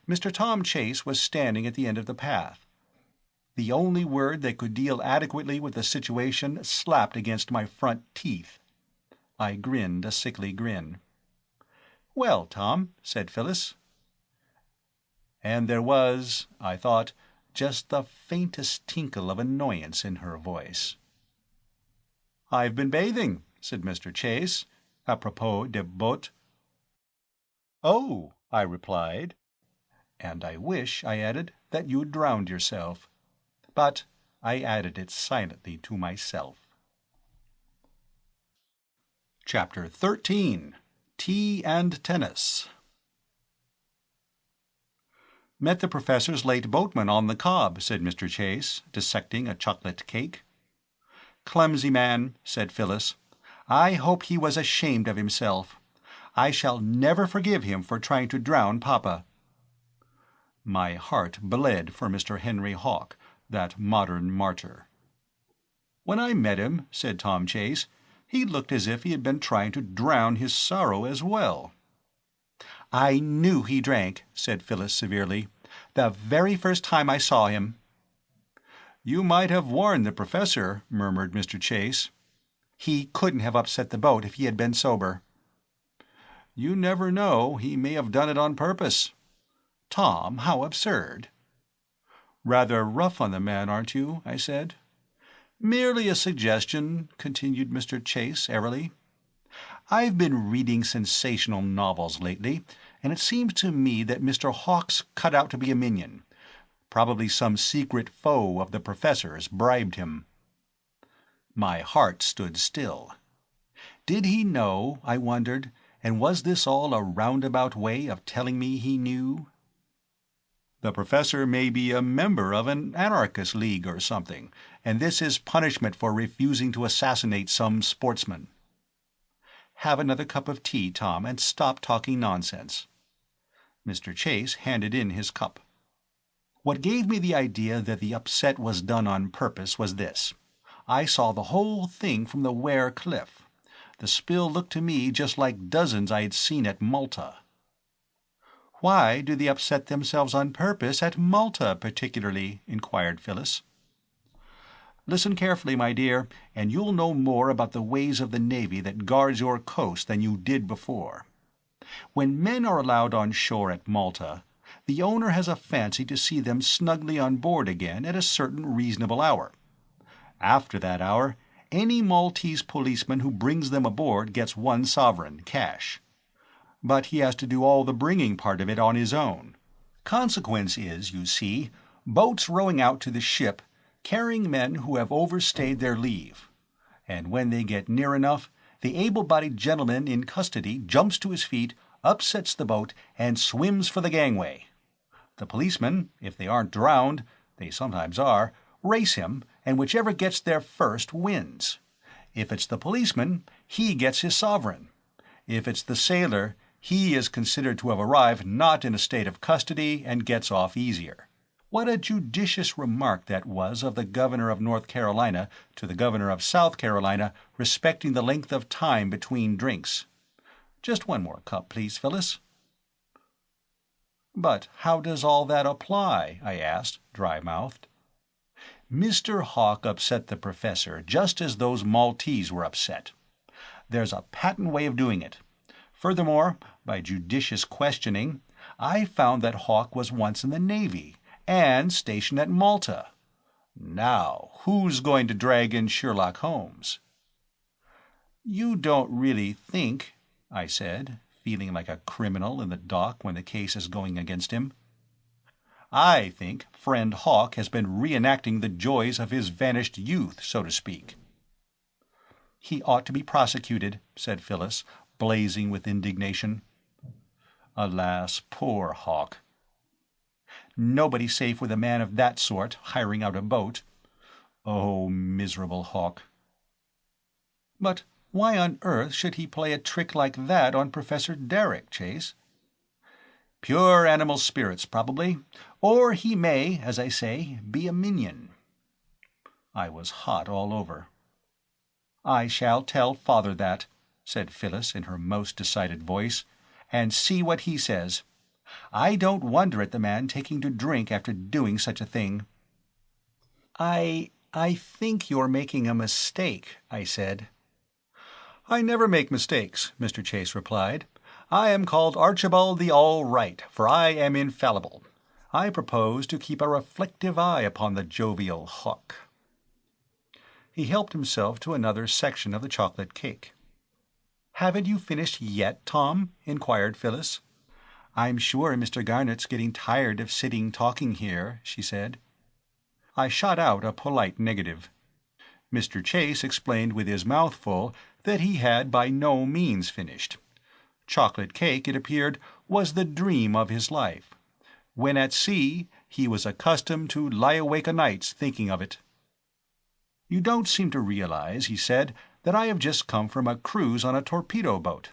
Mr. Tom Chase was standing at the end of the path. The only word that could deal adequately with the situation slapped against my front teeth. I grinned a sickly grin. "Well, Tom," said Phyllis. And there was, I thought, just the faintest tinkle of annoyance in her voice. "I've been bathing," said Mr. Chase, apropos de botte. "Oh," I replied. "And I wish," I added, "that you'd drowned yourself." But I added it silently to myself. Chapter 13. Tea and Tennis. "Met the professor's late boatman on the Cobb," said Mr. Chase, dissecting a chocolate cake. "Clumsy man," said Phyllis. "I hope he was ashamed of himself. I shall never forgive him for trying to drown Papa." My heart bled for Mr. Henry Hawke, that modern martyr. "When I met him," said Tom Chase, "he looked as if he had been trying to drown his sorrow as well." "I knew he drank," said Phyllis severely, "the very first time I saw him." "You might have warned the professor," murmured Mr. Chase. "He couldn't have upset the boat if he had been sober." "You never know. He may have done it on purpose." "Tom, how absurd." "Rather rough on the man, aren't you?" I said. "Merely a suggestion," continued Mr. Chase airily. "I've been reading sensational novels lately, and it seems to me that Mr. Hawk's cut out to be a minion. Probably some secret foe of the professor's bribed him." My heart stood still. Did he know, I wondered, and was this all a roundabout way of telling me he knew? "The professor may be a member of an anarchist league or something, and this is punishment for refusing to assassinate some sportsman." "Have another cup of tea, Tom, and stop talking nonsense." Mr. Chase handed in his cup. "What gave me the idea that the upset was done on purpose was this. I saw the whole thing from the Wear Cliff. The spill looked to me just like dozens I had seen at Malta." "Why do they upset themselves on purpose at Malta particularly?" inquired Phyllis. "Listen carefully, my dear, and you'll know more about the ways of the Navy that guards your coast than you did before. When men are allowed on shore at Malta, the owner has a fancy to see them snugly on board again at a certain reasonable hour. After that hour, any Maltese policeman who brings them aboard gets 1 sovereign, cash. But he has to do all the bringing part of it on his own. Consequence is, you see, boats rowing out to the ship carrying men who have overstayed their leave. And when they get near enough, the able-bodied gentleman in custody jumps to his feet, upsets the boat, and swims for the gangway. The policemen, if they aren't drowned, they sometimes are, race him, and whichever gets there first wins. If it's the policeman, he gets his sovereign. If it's the sailor, he is considered to have arrived not in a state of custody and gets off easier. What a judicious remark that was of the governor of North Carolina to the governor of South Carolina respecting the length of time between drinks. Just one more cup, please, Phyllis." "But how does all that apply?" I asked, dry-mouthed. "Mr. Hawk upset the professor just as those Maltese were upset. There's a patent way of doing it. Furthermore, by judicious questioning, I found that Hawk was once in the Navy and stationed at Malta. Now, who's going to drag in Sherlock Holmes?" "You don't really think," I said, feeling like a criminal in the dock when the case is going against him. "I think friend Hawk has been reenacting the joys of his vanished youth, so to speak." "He ought to be prosecuted," said Phyllis, blazing with indignation. "Alas, poor Hawk." "Nobody's safe with a man of that sort hiring out a boat." "Oh, miserable Hawk." "But why on earth should he play a trick like that on Professor Derrick, Chase?" "Pure animal spirits, probably. Or he may, as I say, be a minion." I was hot all over. "I shall tell father that," said Phyllis in her most decided voice, "and see what he says. I don't wonder at the man taking to drink after doing such a thing." I think you're making a mistake," I said. "I never make mistakes," Mr. Chase replied. "I am called Archibald the All-Right, for I am infallible. I propose to keep a reflective eye upon the jovial Hawk." He helped himself to another section of the chocolate cake. "Haven't you finished yet, Tom?" inquired Phyllis. "I'm sure Mr. Garnett's getting tired of sitting talking here," she said. I shot out a polite negative. Mr. Chase explained with his mouth full that he had by no means finished. Chocolate cake, it appeared, was the dream of his life. When at sea, he was accustomed to lie awake o' nights thinking of it. "You don't seem to realize," he said, "that I have just come from a cruise on a torpedo boat.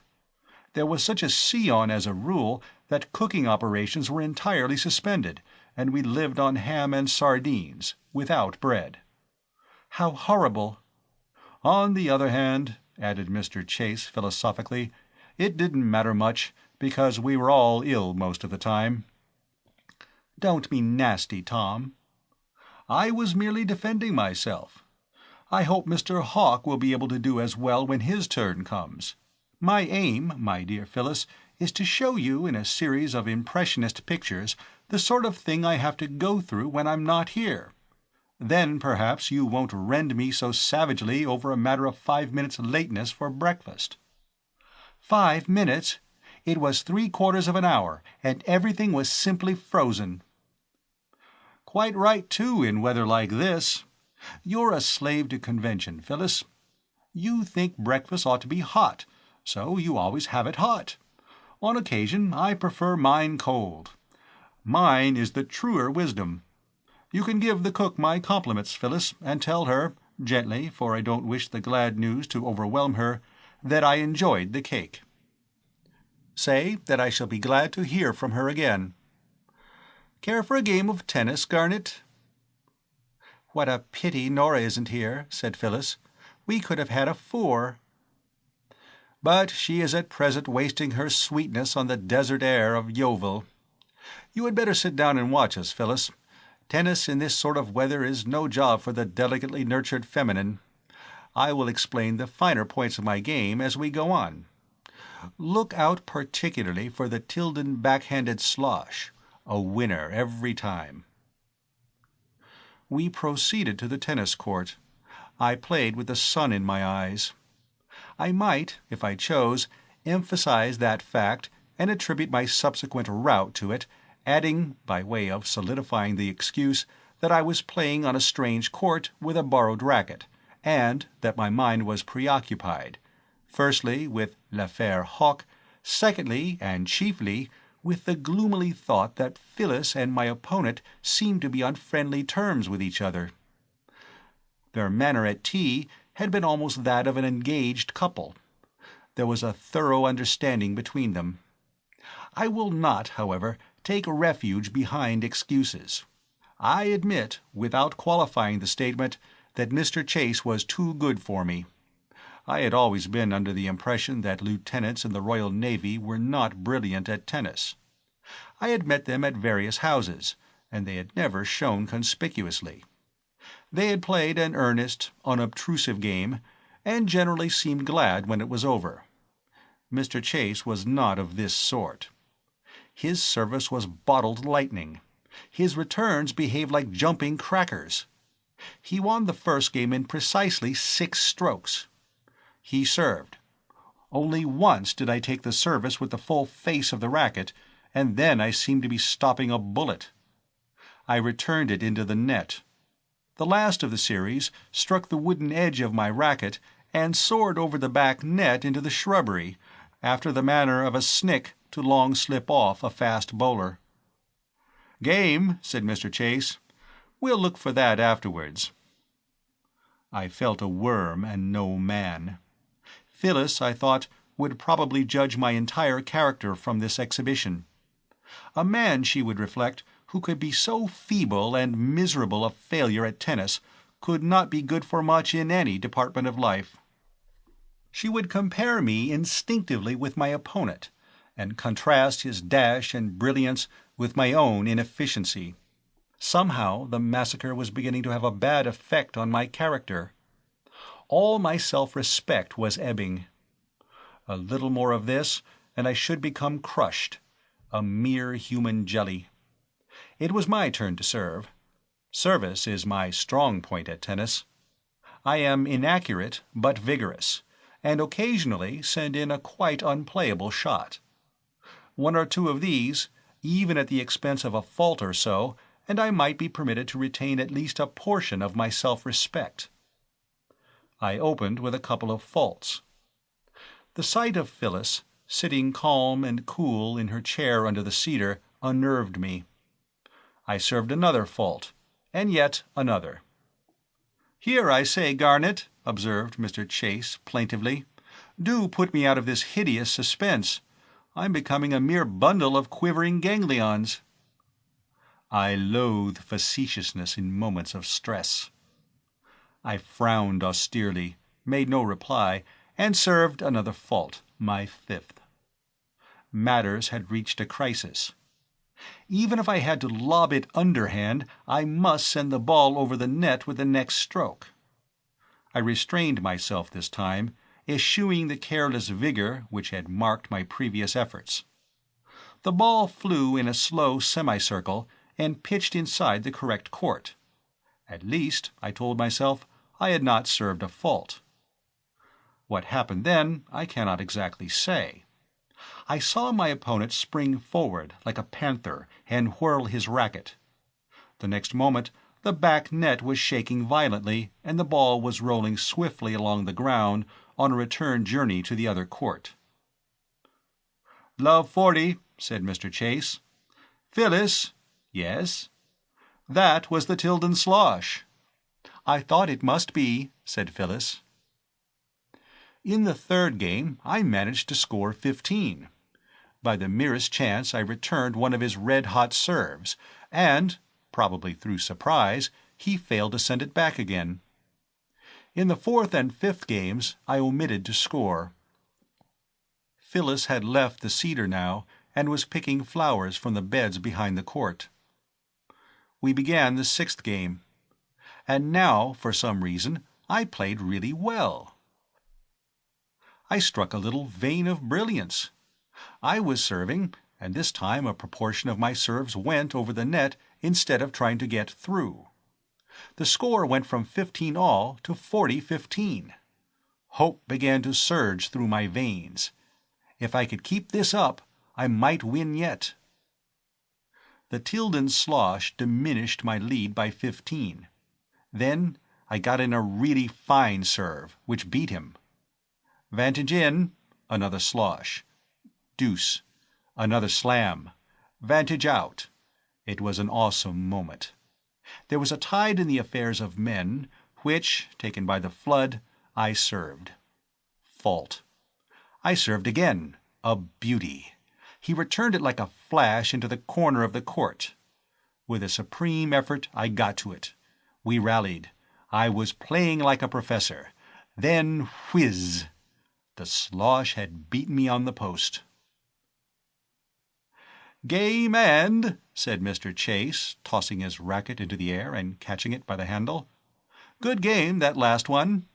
There was such a sea on as a rule that cooking operations were entirely suspended, and we lived on ham and sardines, without bread." "How horrible!" "On the other hand," added Mr. Chase philosophically, "it didn't matter much, because we were all ill most of the time." "Don't be nasty, Tom." "I was merely defending myself. I hope Mr. Hawk will be able to do as well when his turn comes. My aim, my dear Phyllis, is to show you in a series of impressionist pictures the sort of thing I have to go through when I'm not here. Then perhaps you won't rend me so savagely over a matter of 5 minutes' lateness for breakfast." 5 minutes? It was 3/4 of an hour, and everything was simply frozen. "Quite right, too, in weather like this. You're a slave to convention, Phyllis. You think breakfast ought to be hot, so you always have it hot. On occasion I prefer mine cold. Mine is the truer wisdom. You can give the cook my compliments, Phyllis, and tell her, gently, for I don't wish the glad news to overwhelm her, that I enjoyed the cake." "Say that I shall be glad to hear from her again." "Care for a game of tennis, Garnet?" "What a pity Nora isn't here," said Phyllis. "We could have had a 4. "But she is at present wasting her sweetness on the desert air of Yeovil. You had better sit down and watch us, Phyllis. Tennis in this sort of weather is no job for the delicately nurtured feminine. I will explain the finer points of my game as we go on. Look out particularly for the Tilden backhanded slosh, a winner every time." We proceeded to the tennis court. I played with the sun in my eyes. I might, if I chose, emphasize that fact and attribute my subsequent rout to it, adding, by way of solidifying the excuse, that I was playing on a strange court with a borrowed racket, and that my mind was preoccupied, firstly with l'affaire Hawk, secondly, and chiefly, with the gloomily thought that Phyllis and my opponent seemed to be on friendly terms with each other. Their manner at tea had been almost that of an engaged couple. There was a thorough understanding between them. I will not, however, take refuge behind excuses. I admit, without qualifying the statement, that Mr. Chase was too good for me. I had always been under the impression that lieutenants in the Royal Navy were not brilliant at tennis. I had met them at various houses, and they had never shone conspicuously. They had played an earnest, unobtrusive game, and generally seemed glad when it was over. Mr. Chase was not of this sort. His service was bottled lightning. His returns behaved like jumping crackers. He won the first game in precisely 6 strokes. He served. Only once did I take the service with the full face of the racket, and then I seemed to be stopping a bullet. I returned it into the net. The last of the series struck the wooden edge of my racket and soared over the back net into the shrubbery, after the manner of a snick to long slip off a fast bowler. "Game," said Mr. Chase. "We'll look for that afterwards." I felt a worm and no man. Phyllis, I thought, would probably judge my entire character from this exhibition. A man, she would reflect, who could be so feeble and miserable a failure at tennis could not be good for much in any department of life. She would compare me instinctively with my opponent, and contrast his dash and brilliance with my own inefficiency. Somehow the massacre was beginning to have a bad effect on my character. All my self-respect was ebbing. A little more of this, and I should become crushed, a mere human jelly. It was my turn to serve. Service is my strong point at tennis. I am inaccurate but vigorous, and occasionally send in a quite unplayable shot. 1 or 2 of these, even at the expense of a fault or so, and I might be permitted to retain at least a portion of my self-respect. I opened with a couple of faults. The sight of Phyllis, sitting calm and cool in her chair under the cedar, unnerved me. I served another fault, and yet another. "Here, I say, Garnet," observed Mr. Chase plaintively, "do put me out of this hideous suspense. I'm becoming a mere bundle of quivering ganglions." I loathe facetiousness in moments of stress. I frowned austerely, made no reply, and served another fault, my 5th. matters had reached a crisis. Even if I had to lob it underhand, I must send the ball over the net with the next stroke. I restrained myself this time, eschewing the careless vigor which had marked my previous efforts. The ball flew in a slow semicircle and pitched inside the correct court. At least, I told myself, I had not served a fault. What happened then, I cannot exactly say. I saw my opponent spring forward like a panther and whirl his racket. The next moment, the back net was shaking violently, and the ball was rolling swiftly along the ground on a return journey to the other court. "Love 40, said Mr. Chase. "Phyllis." "Yes." "That was the Tilden slosh." "I thought it must be," said Phyllis. In the third game I managed to score 15. By the merest chance I returned one of his red-hot serves, and, probably through surprise, he failed to send it back again. In the fourth and fifth games I omitted to score. Phyllis had left the cedar now, and was picking flowers from the beds behind the court. We began the sixth game. And now, for some reason, I played really well. I struck a little vein of brilliance. I was serving, and this time a proportion of my serves went over the net instead of trying to get through. The score went from 15 all to 40-15. Hope began to surge through my veins. If I could keep this up, I might win yet. The Tilden slosh diminished my lead by 15. Then I got in a really fine serve, which beat him. Vantage in, another slosh. Deuce, another slam. Vantage out. It was an awesome moment. There was a tide in the affairs of men, which, taken by the flood, I served. Fault. I served again. A beauty. He returned it like a flash into the corner of the court. With a supreme effort, I got to it. We rallied. I was playing like a professor. Then whiz! The slosh had beaten me on the post. "Game and," said Mr. Chase, tossing his racket into the air and catching it by the handle. "Good game, that last one."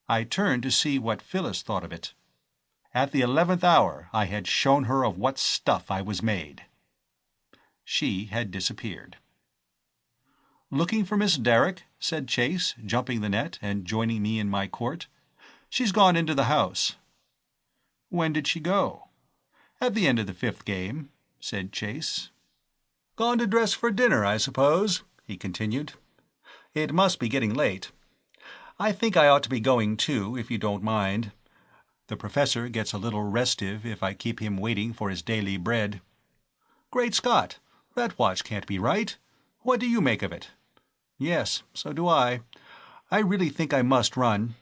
I turned to see what Phyllis thought of it. At the 11th hour I had shown her of what stuff I was made. She had disappeared. "Looking for Miss Derrick?" said Chase, jumping the net and joining me in my court. "She's gone into the house." "When did she go?" "At the end of the fifth game," said Chase. "Gone to dress for dinner, I suppose," he continued. "It must be getting late. I think I ought to be going too, if you don't mind. The professor gets a little restive if I keep him waiting for his daily bread. Great Scott! That watch can't be right. What do you make of it?" "Yes, so do I. I really think I must run.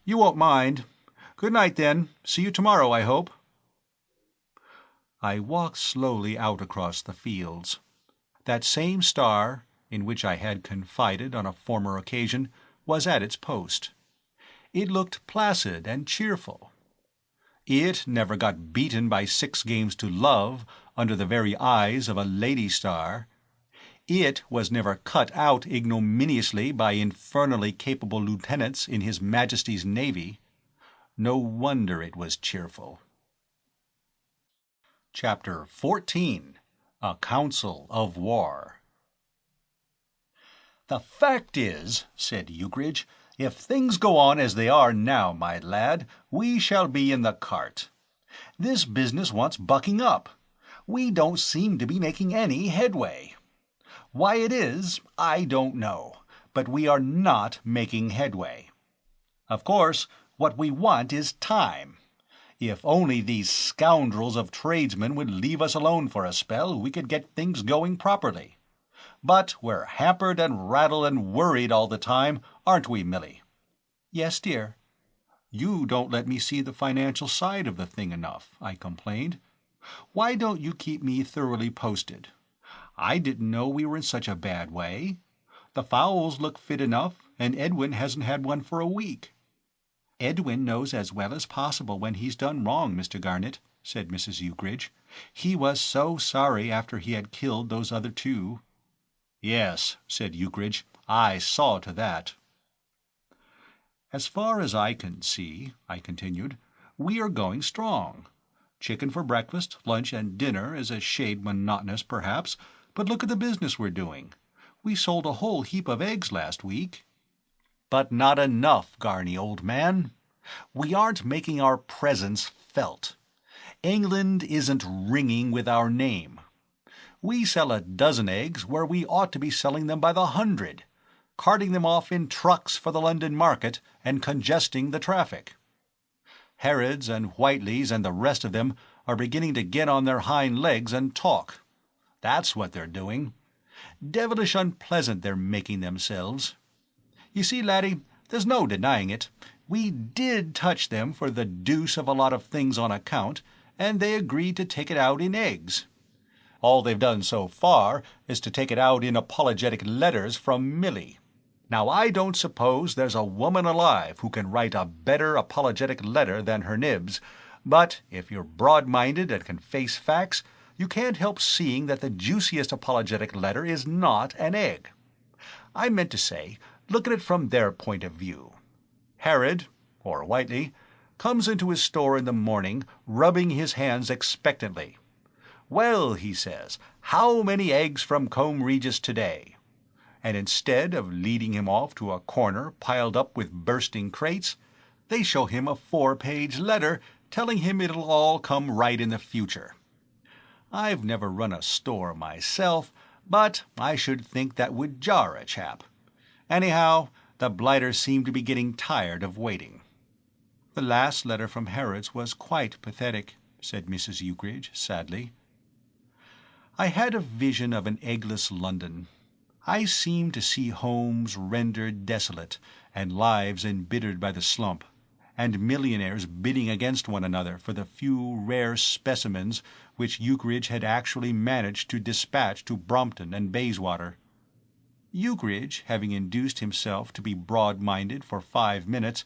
You won't mind. Good night, then. See you tomorrow, I hope." I walked slowly out across the fields. That same star, in which I had confided on a former occasion, was at its post. It looked placid and cheerful. It never got beaten by 6 games to love under the very eyes of a lady star. It was never cut out ignominiously by infernally capable lieutenants in His Majesty's Navy. No wonder it was cheerful. Chapter 14. A Council of War. "The fact is," said Ukridge, "if things go on as they are now, my lad, we shall be in the cart. This business wants bucking up. We don't seem to be making any headway. Why it is, I don't know, but we are not making headway. Of course, what we want is time. If only these scoundrels of tradesmen would leave us alone for a spell, we could get things going properly. But we're hampered and rattled and worried all the time, aren't we, Milly?" "Yes, dear." "You don't let me see the financial side of the thing enough," I complained. "Why don't you keep me thoroughly posted? I didn't know we were in such a bad way. The fowls look fit enough, and Edwin hasn't had one for a week." "Edwin knows as well as possible when he's done wrong, Mr. Garnet," said Mrs. Ukridge. "He was so sorry after he had killed those other two." "Yes," said Ukridge, "I saw to that." "As far as I can see," I continued, "we are going strong. Chicken for breakfast, lunch, and dinner is a shade monotonous, perhaps, but look at the business we're doing. We sold a whole heap of eggs last week." "But not enough, Garney, old man. We aren't making our presence felt. England isn't ringing with our name. We sell a dozen eggs where we ought to be selling them by the 100, carting them off in trucks for the London market and congesting the traffic. Harrods and Whiteleys and the rest of them are beginning to get on their hind legs and talk. That's what they're doing. Devilish unpleasant they're making themselves. You see, laddie, there's no denying it. We did touch them for the deuce of a lot of things on account, and they agreed to take it out in eggs. All they've done so far is to take it out in apologetic letters from Milly. Now, I don't suppose there's a woman alive who can write a better apologetic letter than her nibs, but if you're broad-minded and can face facts, you can't help seeing that the juiciest apologetic letter is not an egg. I meant to say, look at it from their point of view. Harrod, or Whiteley, comes into his store in the morning, rubbing his hands expectantly. "Well," he says, "how many eggs from Combe Regis today?" And instead of leading him off to a corner piled up with bursting crates, they show him a 4-page letter telling him it'll all come right in the future. I've never run a store myself, but I should think that would jar a chap. Anyhow, the blighters seem to be getting tired of waiting. "The last letter from Harrods was quite pathetic," said Mrs. Ukridge sadly. "I had a vision of an eggless London. I seemed to see homes rendered desolate, and lives embittered by the slump, and millionaires bidding against one another for the few rare specimens which Ukridge had actually managed to dispatch to Brompton and Bayswater. Ukridge, having induced himself to be broad-minded for 5 minutes,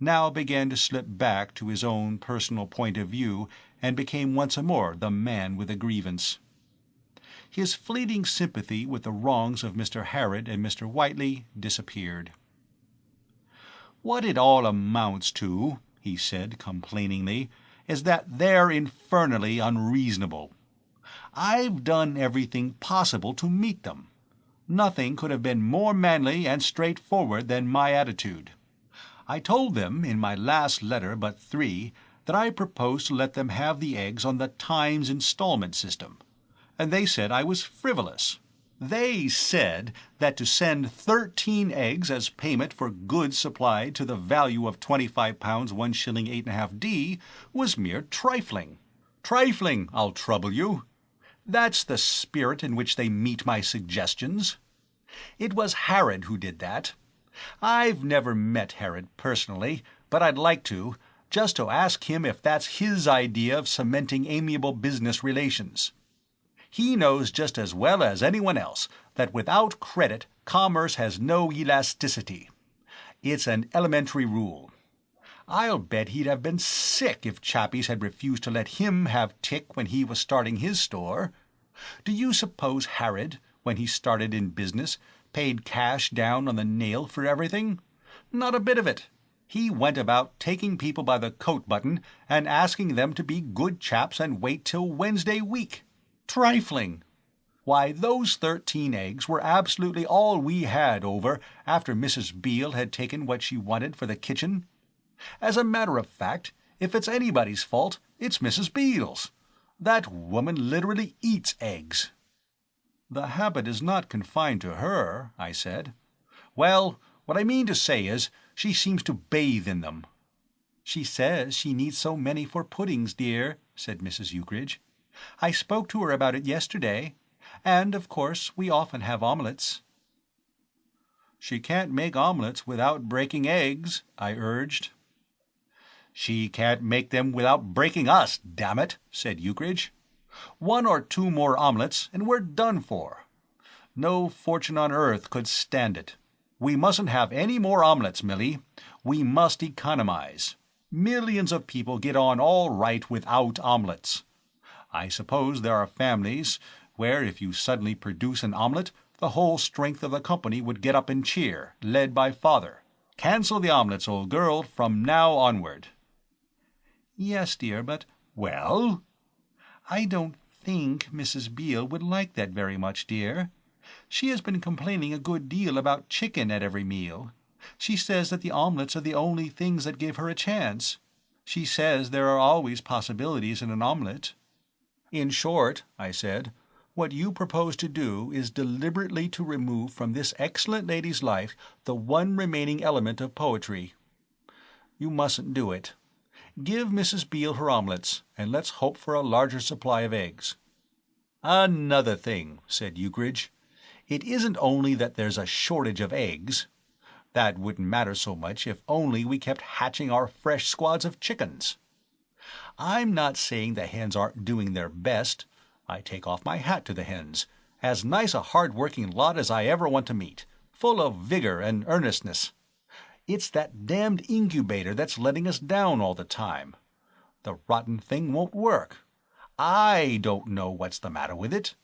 now began to slip back to his own personal point of view and became once more the man with a grievance. His fleeting sympathy with the wrongs of Mr. Harrod and Mr. Whiteley disappeared. "What it all amounts to," he said complainingly, "is that they're infernally unreasonable. I've done everything possible to meet them. Nothing could have been more manly and straightforward than my attitude. I told them in my last letter but 3 that I proposed to let them have the eggs on the Times installment system, and they said I was frivolous. They said that to send 13 eggs as payment for goods supplied to the value of £25 1 shilling 8½d was mere trifling. Trifling, I'll trouble you. That's the spirit in which they meet my suggestions. It was Harrod who did that. I've never met Harrod personally, but I'd like to, just to ask him if that's his idea of cementing amiable business relations. He knows just as well as anyone else that without credit commerce has no elasticity. It's an elementary rule. I'll bet he'd have been sick if chappies had refused to let him have tick when he was starting his store. Do you suppose Harrod, when he started in business, paid cash down on the nail for everything? Not a bit of it. He went about taking people by the coat button and asking them to be good chaps and wait till Wednesday week. Trifling! Why, those 13 eggs were absolutely all we had over after Mrs. Beale had taken what she wanted for the kitchen. As a matter of fact, if it's anybody's fault, it's Mrs. Beale's. That woman literally eats eggs." "The habit is not confined to her," I said. "Well, what I mean to say is, she seems to bathe in them." "She says she needs so many for puddings, dear," said Mrs. Ukridge. "I spoke to her about it yesterday, and, of course, we often have omelettes." "She can't make omelettes without breaking eggs," I urged. "She can't make them without breaking us, damn it," said Ukridge. "1 or 2 more omelettes and we're done for. No fortune on earth could stand it. We mustn't have any more omelettes, Milly. We must economize. Millions of people get on all right without omelets. I suppose there are families where if you suddenly produce an omelet, the whole strength of the company would get up and cheer, led by father. Cancel the omelets, old girl, from now onward. Yes, dear, but Well? I don't think Mrs. Beale would like that very much, dear. She has been complaining a good deal about chicken at every meal. She says that the omelets are the only things that give her a chance. She says there are always possibilities in an omelet. In short, I said, what you propose to do is deliberately to remove from this excellent lady's life the one remaining element of poetry. You mustn't do it. Give Mrs. Beale her omelets, and let's hope for a larger supply of eggs. Another thing, said Ukridge. It isn't only that there's a shortage of eggs. That wouldn't matter so much if only we kept hatching our fresh squads of chickens. I'm not saying the hens aren't doing their best. I take off my hat to the hens. As nice a hard-working lot as I ever want to meet, full of vigor and earnestness. It's that damned incubator that's letting us down all the time. The rotten thing won't work. I don't know what's the matter with it.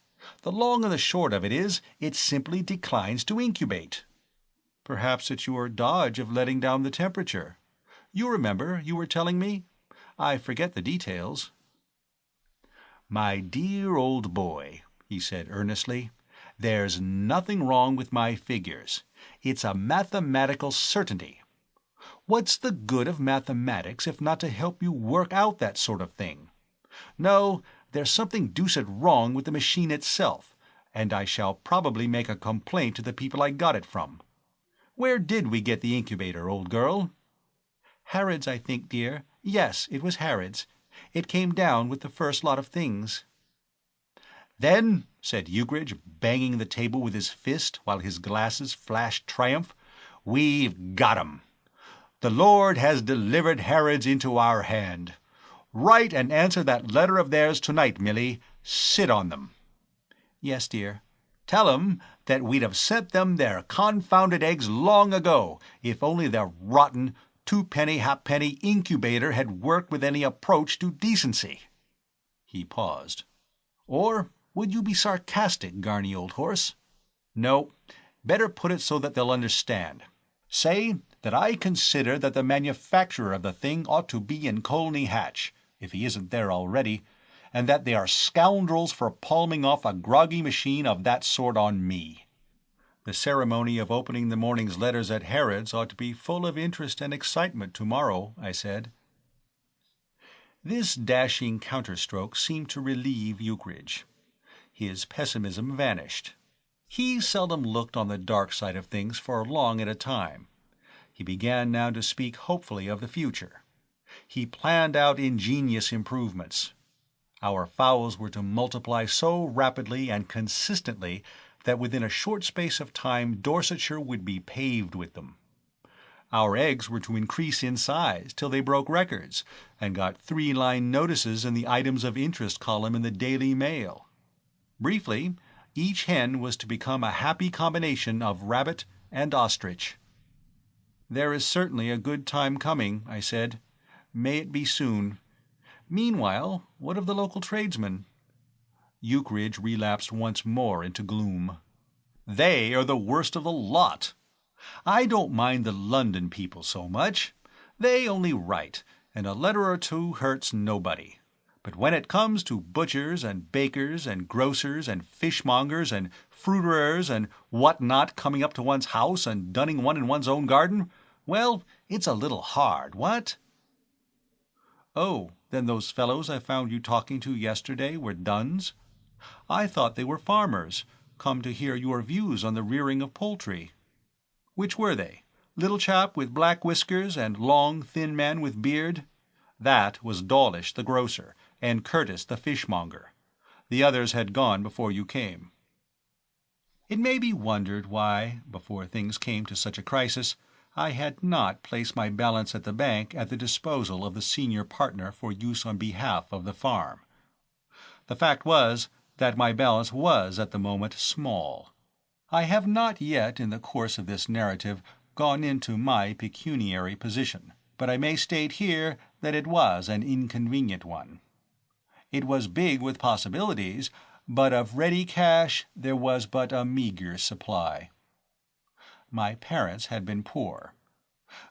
The long and the short of it is, it simply declines to incubate. Perhaps it's your dodge of letting down the temperature. You remember, you were telling me? I forget the details. My dear old boy, he said earnestly, there's nothing wrong with my figures. It's a mathematical certainty. What's the good of mathematics if not to help you work out that sort of thing? No, there's something deuced wrong with the machine itself, and I shall probably make a complaint to the people I got it from. Where did we get the incubator, old girl? Harrod's, I think, dear. Yes, it was Harrod's. It came down with the first lot of things. Then, said Ukridge, banging the table with his fist while his glasses flashed triumph, we've got 'em. The Lord has delivered Harrod's into our hand. Write and answer that letter of theirs tonight, Milly. Sit on them. Yes, dear. Tell 'em that we'd have sent them their confounded eggs long ago, if only their rotten two-penny halfpenny incubator had worked with any approach to decency. He paused. Or would you be sarcastic, Garny, old horse? No, better put it so that they'll understand. Say that I consider that the manufacturer of the thing ought to be in Colney Hatch, if he isn't there already, and that they are scoundrels for palming off a groggy machine of that sort on me. The ceremony of opening the morning's letters at Harrod's ought to be full of interest and excitement tomorrow, I said. This dashing counterstroke seemed to relieve Ukridge. His pessimism vanished. He seldom looked on the dark side of things for long at a time. He began now to speak hopefully of the future. He planned out ingenious improvements. Our fowls were to multiply so rapidly and consistently that within a short space of time Dorsetshire would be paved with them. Our eggs were to increase in size till they broke records and got 3-line notices in the items of interest column in the Daily Mail. Briefly, each hen was to become a happy combination of rabbit and ostrich. There is certainly a good time coming, I said. May it be soon. Meanwhile, what of the local tradesmen? Ukridge relapsed once more into gloom. They are the worst of the lot. I don't mind the London people so much. They only write, and a letter or two hurts nobody. But when it comes to butchers and bakers and grocers and fishmongers and fruiterers and what-not coming up to one's house and dunning one in one's own garden, well, it's a little hard, what? Oh, then those fellows I found you talking to yesterday were duns? I thought they were farmers, come to hear your views on the rearing of poultry. Which were they? Little chap with black whiskers and long, thin man with beard? That was Dawlish the grocer, and Curtis the fishmonger. The others had gone before you came. It may be wondered why, before things came to such a crisis, I had not placed my balance at the bank at the disposal of the senior partner for use on behalf of the farm. The fact was that my balance was at the moment small. I have not yet, in the course of this narrative, gone into my pecuniary position, but I may state here that it was an inconvenient one. It was big with possibilities, but of ready cash there was but a meagre supply. My parents had been poor,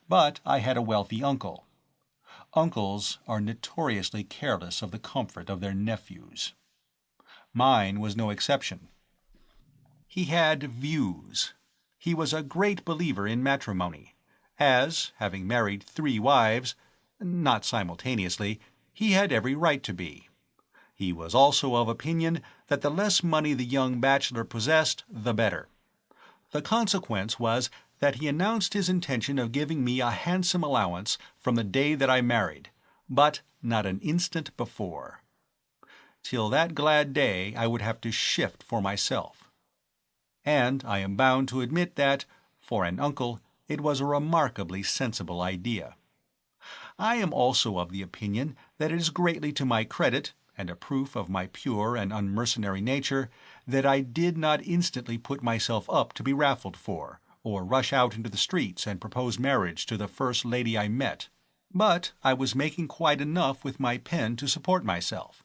but I had a wealthy uncle. Uncles are notoriously careless of the comfort of their nephews. Mine was no exception. He had views. He was a great believer in matrimony, as, having married 3 wives, not simultaneously, he had every right to be. He was also of opinion that the less money the young bachelor possessed, the better. The consequence was that he announced his intention of giving me a handsome allowance from the day that I married, but not an instant before. Till that glad day I would have to shift for myself. And I am bound to admit that, for an uncle, it was a remarkably sensible idea. I am also of the opinion that it is greatly to my credit, and a proof of my pure and unmercenary nature, that I did not instantly put myself up to be raffled for, or rush out into the streets and propose marriage to the first lady I met. But I was making quite enough with my pen to support myself,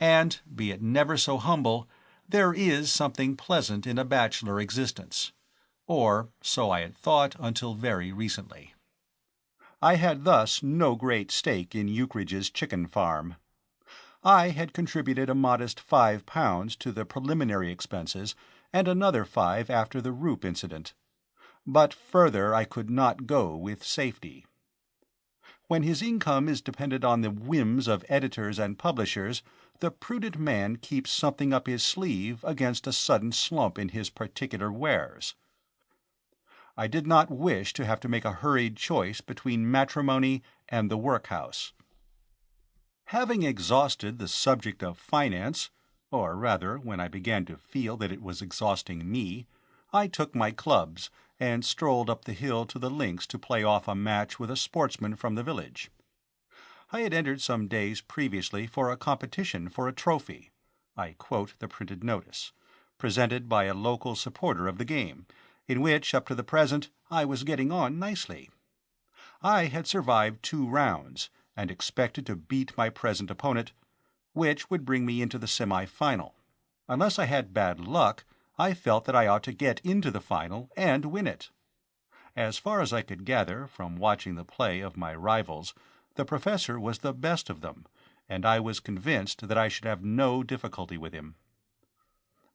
and, be it never so humble, there is something pleasant in a bachelor existence. Or so I had thought until very recently. I had thus no great stake in Ukridge's chicken farm. I had contributed a modest £5 to the preliminary expenses, and another 5 after the roup incident. But further I could not go with safety. When his income is dependent on the whims of editors and publishers, the prudent man keeps something up his sleeve against a sudden slump in his particular wares. I did not wish to have to make a hurried choice between matrimony and the workhouse. Having exhausted the subject of finance, or rather, when I began to feel that it was exhausting me, I took my clubs and strolled up the hill to the links to play off a match with a sportsman from the village. I had entered some days previously for a competition for a trophy, I quote the printed notice, presented by a local supporter of the game, in which, up to the present, I was getting on nicely. I had survived 2 rounds, and expected to beat my present opponent, which would bring me into the semi-final. Unless I had bad luck, I felt that I ought to get into the final and win it. As far as I could gather from watching the play of my rivals, the professor was the best of them, and I was convinced that I should have no difficulty with him.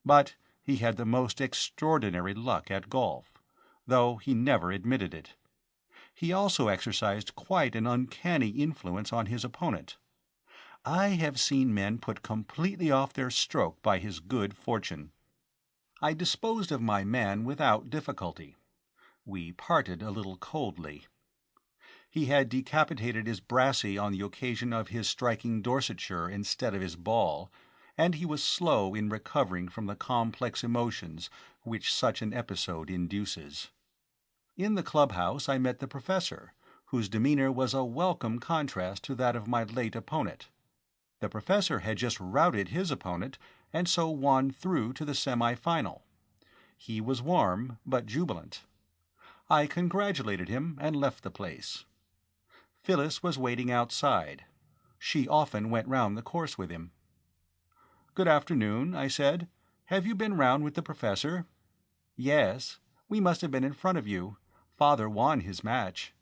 But he had the most extraordinary luck at golf, though he never admitted it. He also exercised quite an uncanny influence on his opponent. I have seen men put completely off their stroke by his good fortune. I disposed of my man without difficulty. We parted a little coldly. He had decapitated his brassy on the occasion of his striking Dorsetshire instead of his ball, and he was slow in recovering from the complex emotions which such an episode induces. In the clubhouse I met the professor, whose demeanour was a welcome contrast to that of my late opponent. The professor had just routed his opponent, and so won through to the semi-final. He was warm, but jubilant. I congratulated him and left the place. Phyllis was waiting outside. She often went round the course with him. "Good afternoon," I said. "Have you been round with the professor?" "Yes. We must have been in front of you. Father won his match."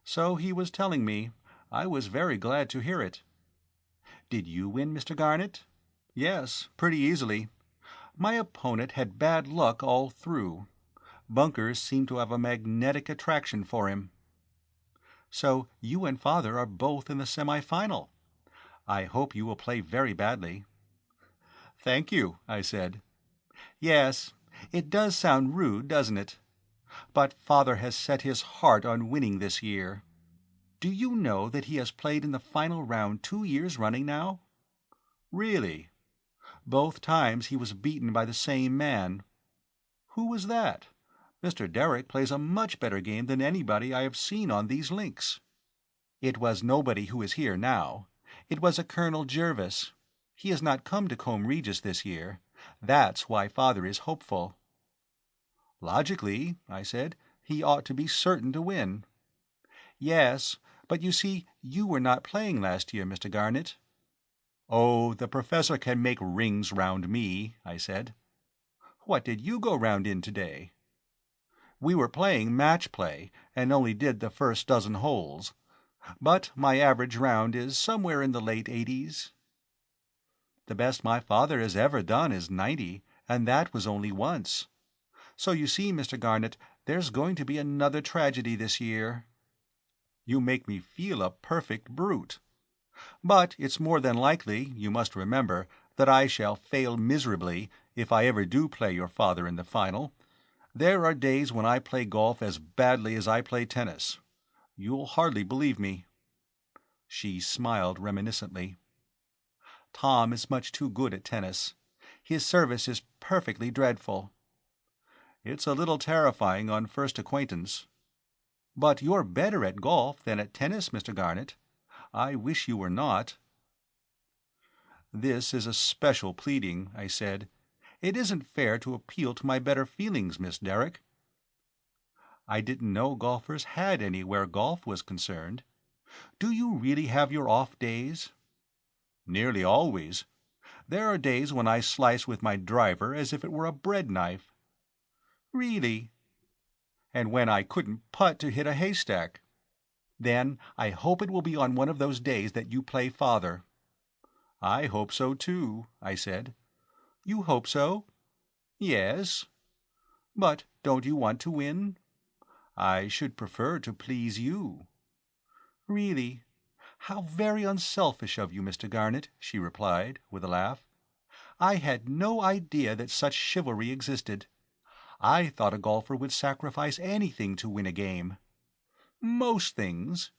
"So he was telling me. I was very glad to hear it." "Did you win, Mr. Garnet?" "Yes, pretty easily. My opponent had bad luck all through. Bunkers seemed to have a magnetic attraction for him." "So you and Father are both in the semi-final. I hope you will play very badly." "Thank you," I said. "Yes, it does sound rude, doesn't it? But Father has set his heart on winning this year. Do you know that he has played in the final round 2 years running now?" "Really?" "Both times he was beaten by the same man." "Who was that? Mr. Derrick plays a much better game than anybody I have seen on these links." "It was nobody who is here now. It was a Colonel Jervis. He has not come to Combe Regis this year. That's why Father is hopeful." "Logically," I said, "he ought to be certain to win." "Yes, But you see, you were not playing last year, Mr. Garnet." "Oh, the professor can make rings round me," I said. "What did you go round in today?" "We were playing match play, and only did the first dozen holes. But my average round is somewhere in the late 80s. The best my father has ever done is 90, and that was only once. So you see, Mr. Garnet, there's going to be another tragedy this year." "You make me feel a perfect brute. But it's more than likely, you must remember, that I shall fail miserably if I ever do play your father in the final. There are days when I play golf as badly as I play tennis. You'll hardly believe me." She smiled reminiscently. "Tom is much too good at tennis. His service is perfectly dreadful." "It's a little terrifying on first acquaintance." "But you're better at golf than at tennis, Mr. Garnet. I wish you were not." "This is a special pleading," I said. "It isn't fair to appeal to my better feelings, Miss Derrick." "I didn't know golfers had any where golf was concerned. Do you really have your off days?" "Nearly always. There are days when I slice with my driver as if it were a bread knife." "Really?" "And when I couldn't putt to hit a haystack." "Then I hope it will be on one of those days that you play father." "I hope so, too," I said. "You hope so?" "Yes." "But don't you want to win?" "I should prefer to please you." "Really? How very unselfish of you, Mr. Garnet," she replied, with a laugh. "I had no idea that such chivalry existed. I thought a golfer would sacrifice anything to win a game." "Most things."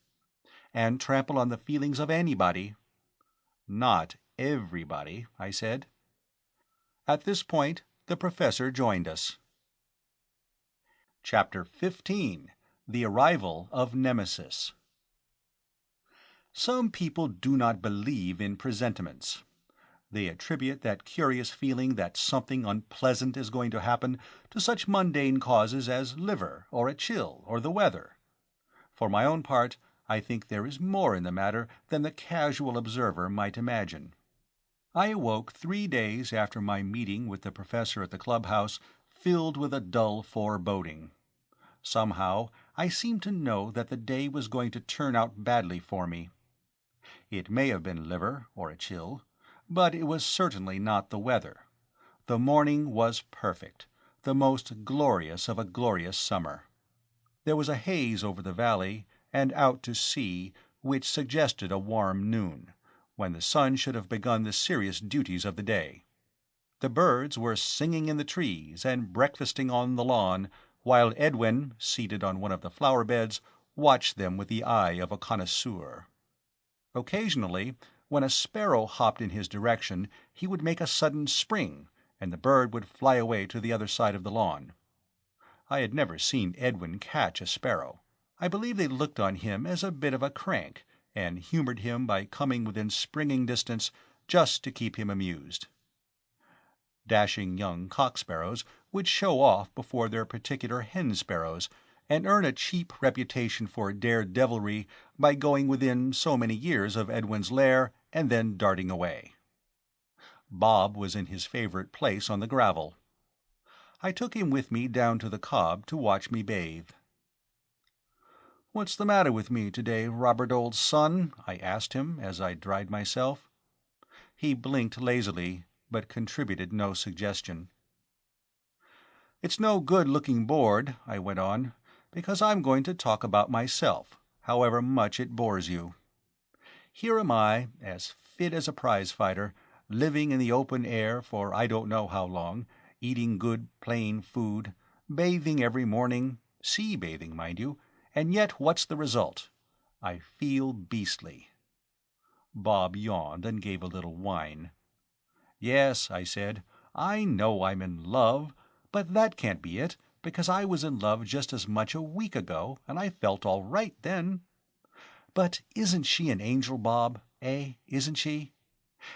"And trample on the feelings of anybody." "Not everybody," I said. At this point the professor joined us. Chapter 15. The Arrival of Nemesis. Some people do not believe in presentiments. They attribute that curious feeling that something unpleasant is going to happen to such mundane causes as liver, or a chill, or the weather. For my own part, I think there is more in the matter than the casual observer might imagine. I awoke 3 days after my meeting with the professor at the clubhouse, filled with a dull foreboding. Somehow I seemed to know that the day was going to turn out badly for me. It may have been liver, or a chill, but it was certainly not the weather. The morning was perfect, the most glorious of a glorious summer. There was a haze over the valley and out to sea which suggested a warm noon, when the sun should have begun the serious duties of the day. The birds were singing in the trees and breakfasting on the lawn, while Edwin, seated on one of the flower beds, watched them with the eye of a connoisseur. Occasionally, when a sparrow hopped in his direction, he would make a sudden spring, and the bird would fly away to the other side of the lawn. I had never seen Edwin catch a sparrow. I believe they looked on him as a bit of a crank, and humored him by coming within springing distance just to keep him amused. Dashing young cock-sparrows would show off before their particular hen-sparrows, and earn a cheap reputation for dare-devilry by going within so many years of Edwin's lair and then darting away. Bob was in his favorite place on the gravel. I took him with me down to the Cobb to watch me bathe. "What's the matter with me today, Robert, old son?" I asked him as I dried myself. He blinked lazily, but contributed no suggestion. "It's no good looking bored," I went on, "because I'm going to talk about myself, however much it bores you. Here am I, as fit as a prize-fighter, living in the open air for I don't know how long, eating good plain food, bathing every morning, sea-bathing, mind you, and yet what's the result? I feel beastly." Bob yawned and gave a little whine. "Yes," I said, "I know I'm in love, but that can't be it, because I was in love just as much a week ago, and I felt all right then. But isn't she an angel, Bob, isn't she?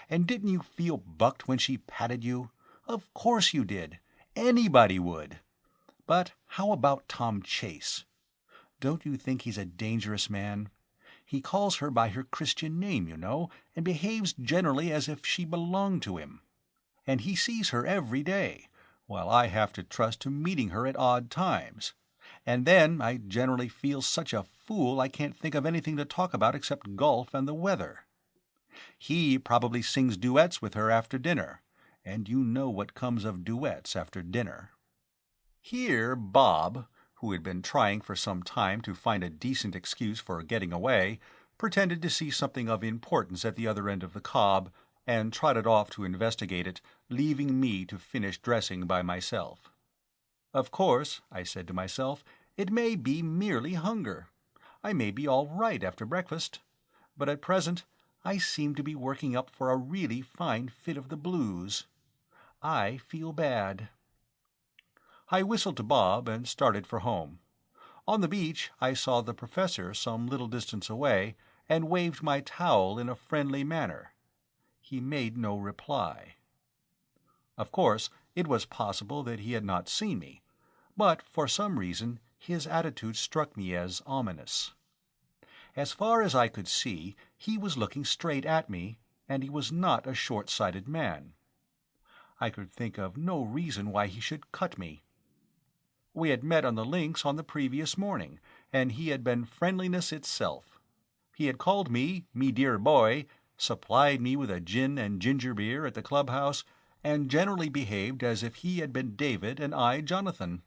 And didn't you feel bucked when she patted you? Of course you did. Anybody would. But how about Tom Chase? Don't you think he's a dangerous man? He calls her by her Christian name, you know, and behaves generally as if she belonged to him. And he sees her every day, while I have to trust to meeting her at odd times. And then I generally feel such a fool I can't think of anything to talk about except golf and the weather. He probably sings duets with her after dinner, and you know what comes of duets after dinner." Here Bob, who had been trying for some time to find a decent excuse for getting away, pretended to see something of importance at the other end of the cob, and trotted off to investigate it, leaving me to finish dressing by myself. "Of course," I said to myself, "it may be merely hunger. I may be all right after breakfast. But at present I seem to be working up for a really fine fit of the blues. I feel bad." I whistled to Bob and started for home. On the beach I saw the Professor some little distance away, and waved my towel in a friendly manner. He made no reply. Of course, it was possible that he had not seen me, but for some reason his attitude struck me as ominous. As far as I could see, he was looking straight at me, and he was not a short-sighted man. I could think of no reason why he should cut me. We had met on the links on the previous morning, and he had been friendliness itself. He had called me dear boy, supplied me with a gin and ginger beer at the clubhouse, and generally behaved as if he had been David and I Jonathan.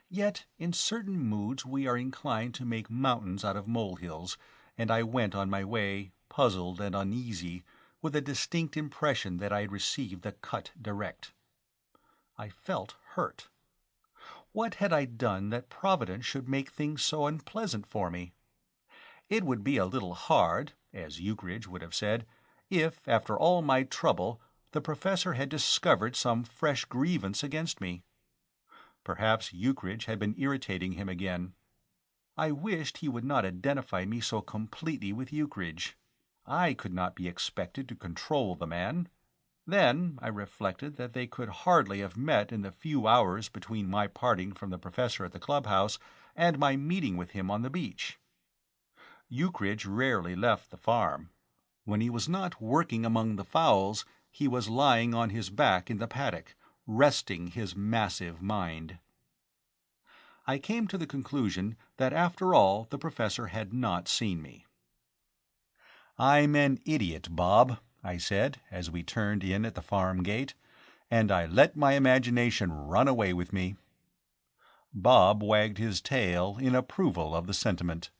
Yet in certain moods we are inclined to make mountains out of molehills, and I went on my way, puzzled and uneasy, with a distinct impression that I had received the cut direct. I felt hurt. What had I done that Providence should make things so unpleasant for me? It would be a little hard, as Ukridge would have said, if, after all my trouble, the Professor had discovered some fresh grievance against me. Perhaps Ukridge had been irritating him again. I wished he would not identify me so completely with Ukridge. I could not be expected to control the man. Then I reflected that they could hardly have met in the few hours between my parting from the Professor at the clubhouse and my meeting with him on the beach. Ukridge rarely left the farm. When he was not working among the fowls, he was lying on his back in the paddock, resting his massive mind. I came to the conclusion that after all the Professor had not seen me. "I'm an idiot, Bob," I said, as we turned in at the farm gate, "and I let my imagination run away with me." Bob wagged his tail in approval of the sentiment.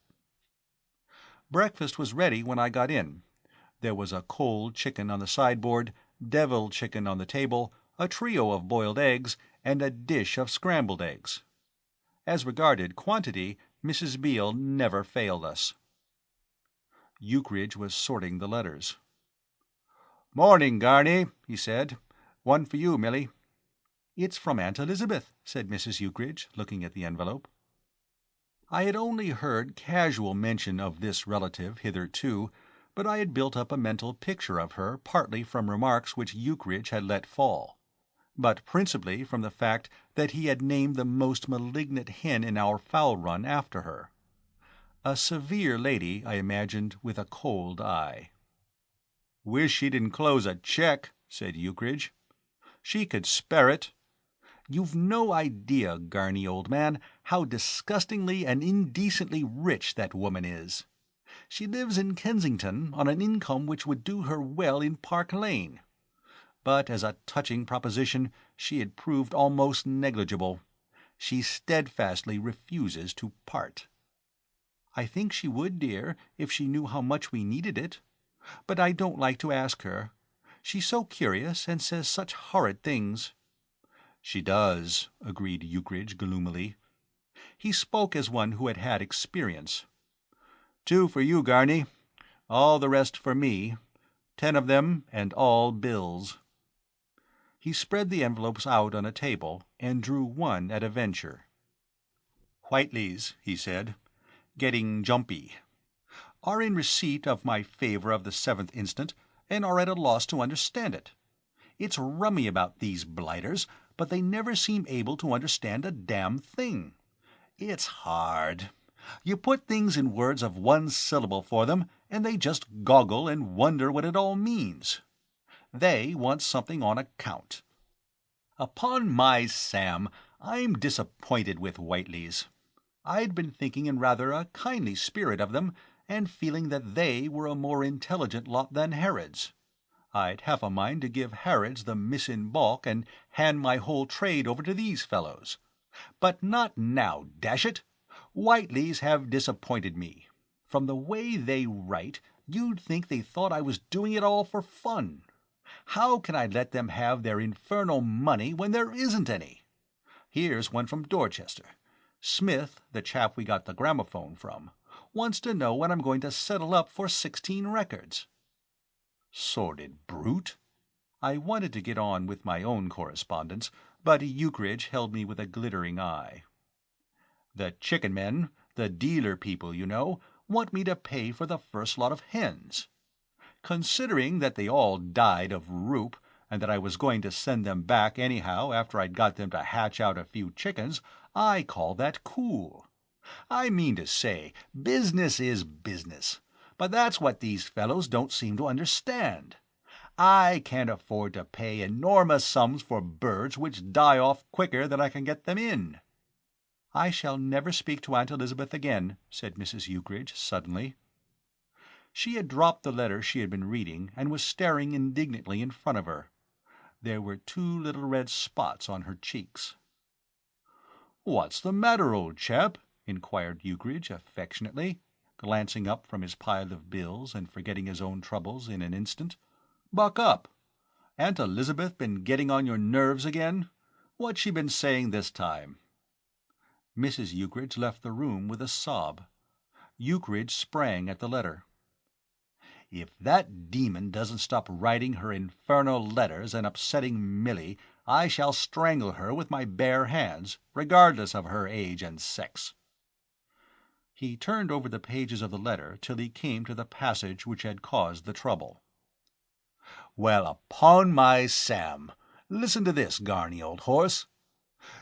Breakfast was ready when I got in. There was a cold chicken on the sideboard, deviled chicken on the table, a trio of boiled eggs, and a dish of scrambled eggs. As regarded quantity, Mrs. Beale never failed us. Ukridge was sorting the letters. "Morning, Garney," he said. "One for you, Milly." "It's from Aunt Elizabeth," said Mrs. Ukridge, looking at the envelope. I had only heard casual mention of this relative hitherto, but I had built up a mental picture of her partly from remarks which Ukridge had let fall, but principally from the fact that he had named the most malignant hen in our fowl run after her. A severe lady, I imagined, with a cold eye. "Wish she'd enclose a cheque," said Ukridge. "She could spare it. You've no idea, Garney, old man, how disgustingly and indecently rich that woman is. She lives in Kensington on an income which would do her well in Park Lane. But as a touching proposition she had proved almost negligible. She steadfastly refuses to part." "I think she would, dear, if she knew how much we needed it. But I don't like to ask her. She's so curious and says such horrid things." "She does," agreed Ukridge gloomily. He spoke as one who had had experience. "2 for you, Garney. All the rest for me. 10 of them, and all bills." He spread the envelopes out on a table and drew one at a venture. "Whiteley's," he said, "getting jumpy. Are in receipt of my favour of the 7th instant, and are at a loss to understand it. It's rummy about these blighters, but they never seem able to understand a damn thing. It's hard. You put things in words of one syllable for them, and they just goggle and wonder what it all means. They want something on account. Upon my Sam, I'm disappointed with Whiteleys. I'd been thinking in rather a kindly spirit of them, and feeling that they were a more intelligent lot than Harrods. I'd half a mind to give Harrods the miss in baulk and hand my whole trade over to these fellows. But not now, dash it! Whiteleys have disappointed me. From the way they write, you'd think they thought I was doing it all for fun. How can I let them have their infernal money when there isn't any? Here's one from Dorchester. Smith, the chap we got the gramophone from, wants to know when I'm going to settle up for 16 records. Sordid brute! I wanted to get on with my own correspondence, but Ukridge held me with a glittering eye. The chicken men, the dealer people, you know, want me to pay for the first lot of hens. Considering that they all died of roup, and that I was going to send them back anyhow after I'd got them to hatch out a few chickens, I call that cool. I mean to say, business is business, but that's what these fellows don't seem to understand. I can't afford to pay enormous sums for birds which die off quicker than I can get them in. I shall never speak to Aunt Elizabeth again, said Mrs. Ukridge suddenly. She had dropped the letter she had been reading and was staring indignantly in front of her. There were 2 little red spots on her cheeks. "What's the matter, old chap?" inquired Ukridge affectionately, glancing up from his pile of bills and forgetting his own troubles in an instant. "Buck up. Aunt Elizabeth been getting on your nerves again? What's she been saying this time?" Mrs. Ukridge left the room with a sob. Ukridge sprang at the letter. "If that demon doesn't stop writing her infernal letters and upsetting Milly, I shall strangle her with my bare hands, regardless of her age and sex." He turned over the pages of the letter till he came to the passage which had caused the trouble. "Well, upon my Sam, listen to this, Garney, old horse.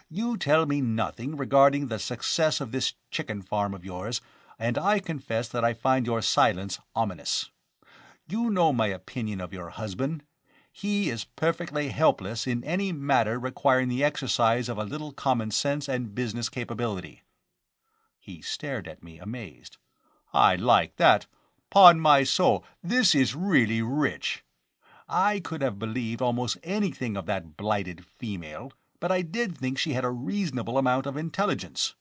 You tell me nothing regarding the success of this chicken farm of yours, and I confess that I find your silence ominous. You know my opinion of your husband. He is perfectly helpless in any matter requiring the exercise of a little common sense and business capability." He stared at me, amazed. "I like that. 'Pon my soul, this is really rich. I could have believed almost anything of that blighted female, but I did think she had a reasonable amount of intelligence.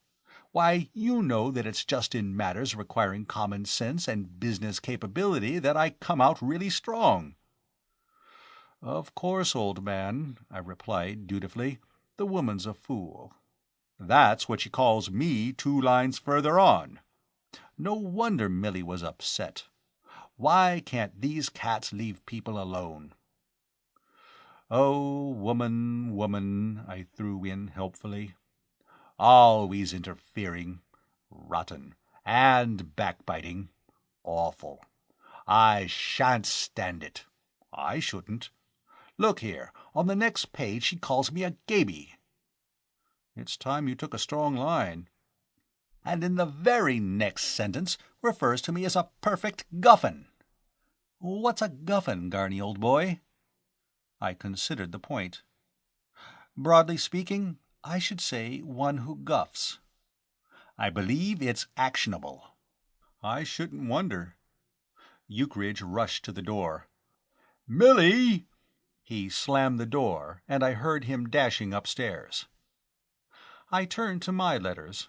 Why, you know that it's just in matters requiring common sense and business capability that I come out really strong." "Of course, old man," I replied dutifully, "the woman's a fool." "That's what she calls me 2 lines further on. No wonder Milly was upset. Why can't these cats leave people alone?" "Oh, woman, woman," I threw in helpfully. "Always interfering. Rotten. And backbiting. Awful. I shan't stand it. I shouldn't. Look here, on the next page she calls me a gaby." "It's time you took a strong line." "And in the very next sentence refers to me as a perfect guffin." "What's a guffin, Garney, old boy?" I considered the point. "Broadly speaking, I should say one who guffs." "I believe it's actionable." "I shouldn't wonder." Ukridge rushed to the door. "Milly!" He slammed the door, and I heard him dashing upstairs. I turned to my letters.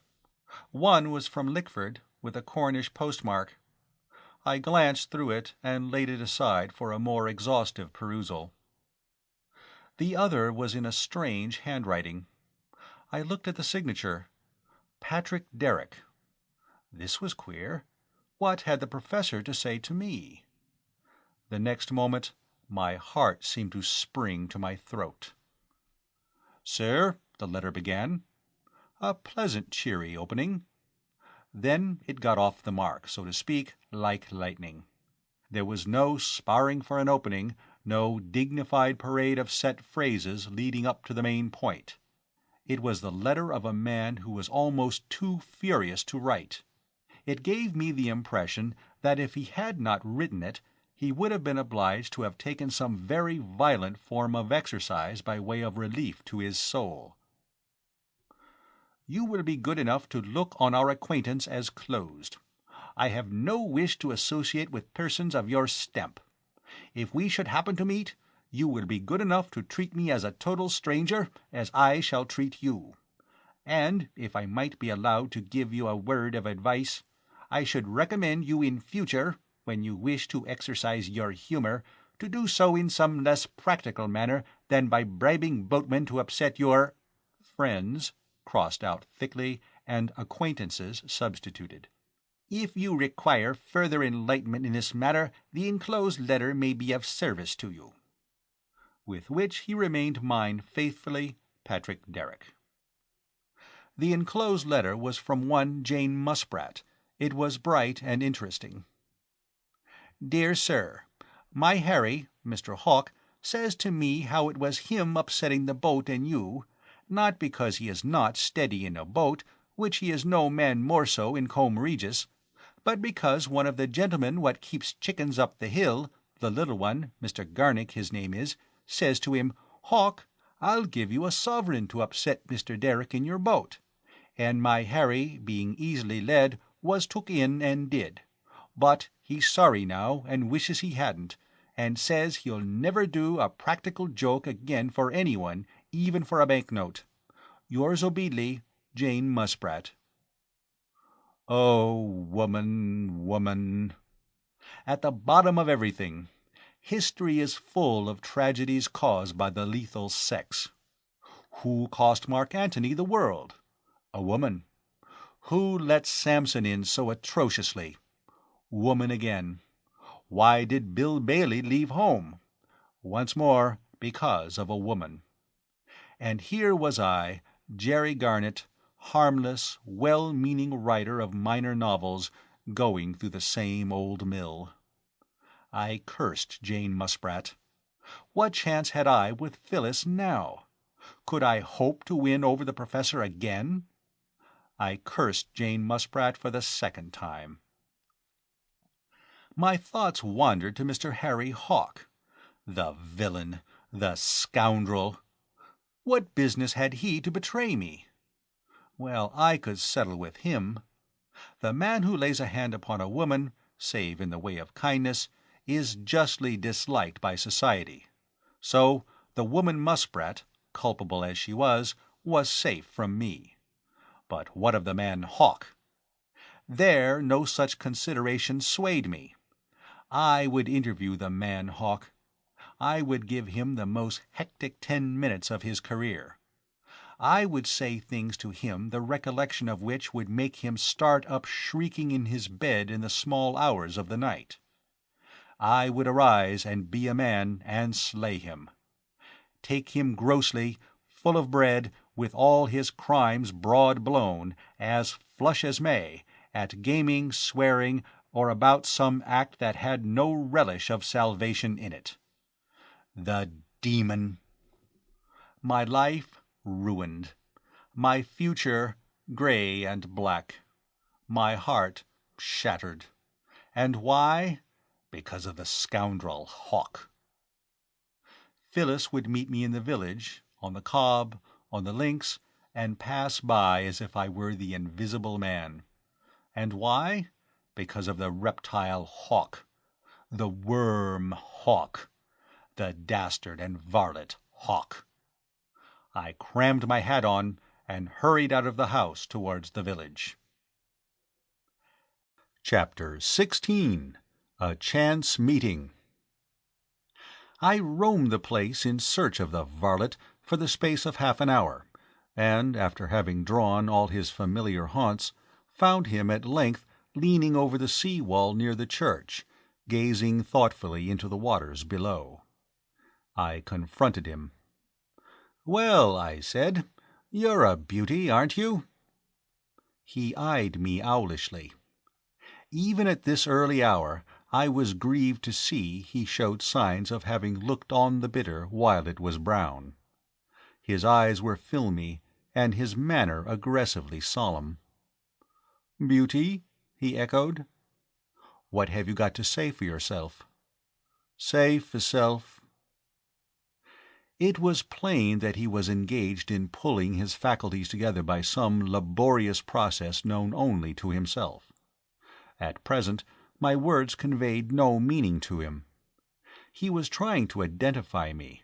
One was from Lickford, with a Cornish postmark. I glanced through it and laid it aside for a more exhaustive perusal. The other was in a strange handwriting. I looked at the signature. Patrick Derrick. This was queer. What had the professor to say to me? The next moment my heart seemed to spring to my throat. "Sir," the letter began. A pleasant, cheery opening. Then it got off the mark, so to speak, like lightning. There was no sparring for an opening, no dignified parade of set phrases leading up to the main point. It was the letter of a man who was almost too furious to write. It gave me the impression that if he had not written it, he would have been obliged to have taken some very violent form of exercise by way of relief to his soul. You will be good enough to look on our acquaintance as closed. I have no wish to associate with persons of your stamp. If we should happen to meet, you will be good enough to treat me as a total stranger, as I shall treat you. And, if I might be allowed to give you a word of advice, I should recommend you in future, when you wish to exercise your humour, to do so in some less practical manner than by bribing boatmen to upset your friends, crossed out thickly, and acquaintances substituted. If you require further enlightenment in this matter, the enclosed letter may be of service to you. With which he remained mine faithfully, Patrick Derrick. The enclosed letter was from one Jane Musprat. It was bright and interesting. Dear Sir, my Harry, Mr. Hawk, says to me how it was him upsetting the boat and you, not because he is not steady in a boat, which he is no man more so in Combe Regis, but because one of the gentlemen what keeps chickens up the hill, the little one, Mr. Garnick his name is, says to him, Hawk, I'll give you a sovereign to upset Mr. Derrick in your boat. And my Harry, being easily led, was took in and did. But he's sorry now, and wishes he hadn't, and says he'll never do a practical joke again for anyone, even for a banknote. Yours obediently, Jane Musprat. Oh, woman, woman! At the bottom of everything, history is full of tragedies caused by the lethal sex. Who cost Mark Antony the world? A woman. Who let Samson in so atrociously? Woman again. Why did Bill Bailey leave home? Once more, because of a woman. And here was I, Jerry Garnett, harmless, well-meaning writer of minor novels, going through the same old mill. I cursed Jane Musprat. What chance had I with Phyllis now? Could I hope to win over the professor again? I cursed Jane Musprat for the second time. My thoughts wandered to Mr. Harry Hawk. The villain, the scoundrel! What business had he to betray me? Well, I could settle with him. The man who lays a hand upon a woman, save in the way of kindness, is justly disliked by society. So the woman Musprat, culpable as she was safe from me. But what of the man Hawk? There no such consideration swayed me. I would interview the man Hawk. I would give him the most hectic 10 minutes of his career. I would say things to him the recollection of which would make him start up shrieking in his bed in the small hours of the night. I would arise and be a man and slay him. Take him grossly, full of bread, with all his crimes broad blown, as flush as May, at gaming, swearing, or about some act that had no relish of salvation in it. The demon! My life ruined. My future grey and black. My heart shattered. And why? Because of the scoundrel Hawk. Phyllis would meet me in the village, on the cob, on the links, and pass by as if I were the invisible man. And why? Because of the reptile Hawk, the worm Hawk, the dastard and varlet Hawk. I crammed my hat on and hurried out of the house towards the village. Chapter 16. A Chance Meeting. I roamed the place in search of the varlet for the space of half an hour, and, after having drawn all his familiar haunts, found him at length leaning over the sea-wall near the church, gazing thoughtfully into the waters below. I confronted him. "Well," I said, "you're a beauty, aren't you?" He eyed me owlishly. Even at this early hour I was grieved to see he showed signs of having looked on the bitter while it was brown. His eyes were filmy, and his manner aggressively solemn. "Beauty?" he echoed. "What have you got to say for yourself?" "Say for self." It was plain that he was engaged in pulling his faculties together by some laborious process known only to himself. At present my words conveyed no meaning to him. He was trying to identify me.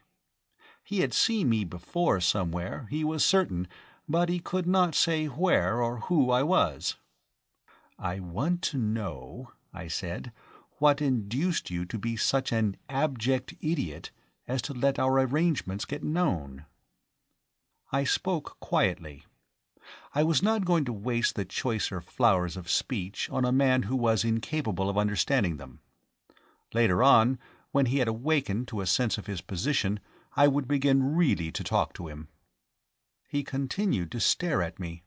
He had seen me before somewhere, he was certain, but he could not say where or who I was. "I want to know," I said, "what induced you to be such an abject idiot as to let our arrangements get known." I spoke quietly. I was not going to waste the choicer flowers of speech on a man who was incapable of understanding them. Later on, when he had awakened to a sense of his position, I would begin really to talk to him. He continued to stare at me.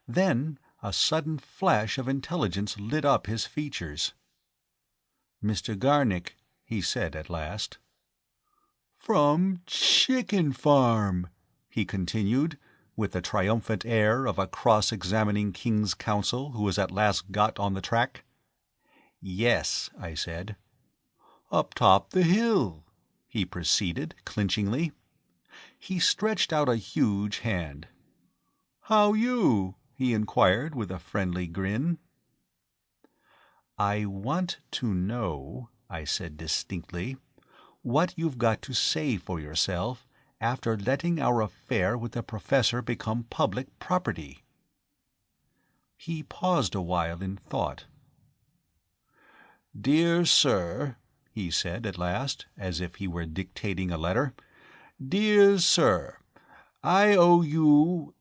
Then a sudden flash of intelligence lit up his features. "Mr. Garnick," he said at last. "From Chicken Farm," he continued, with the triumphant air of a cross-examining king's counsel who has at last got on the track. "Yes," I said. "Up top the hill," he proceeded, clinchingly. He stretched out a huge hand. "How you?" he inquired with a friendly grin. "I want to know," I said distinctly, "what you've got to say for yourself after letting our affair with the Professor become public property." He paused a while in thought. "Dear Sir," he said at last, as if he were dictating a letter, "Dear Sir, I owe you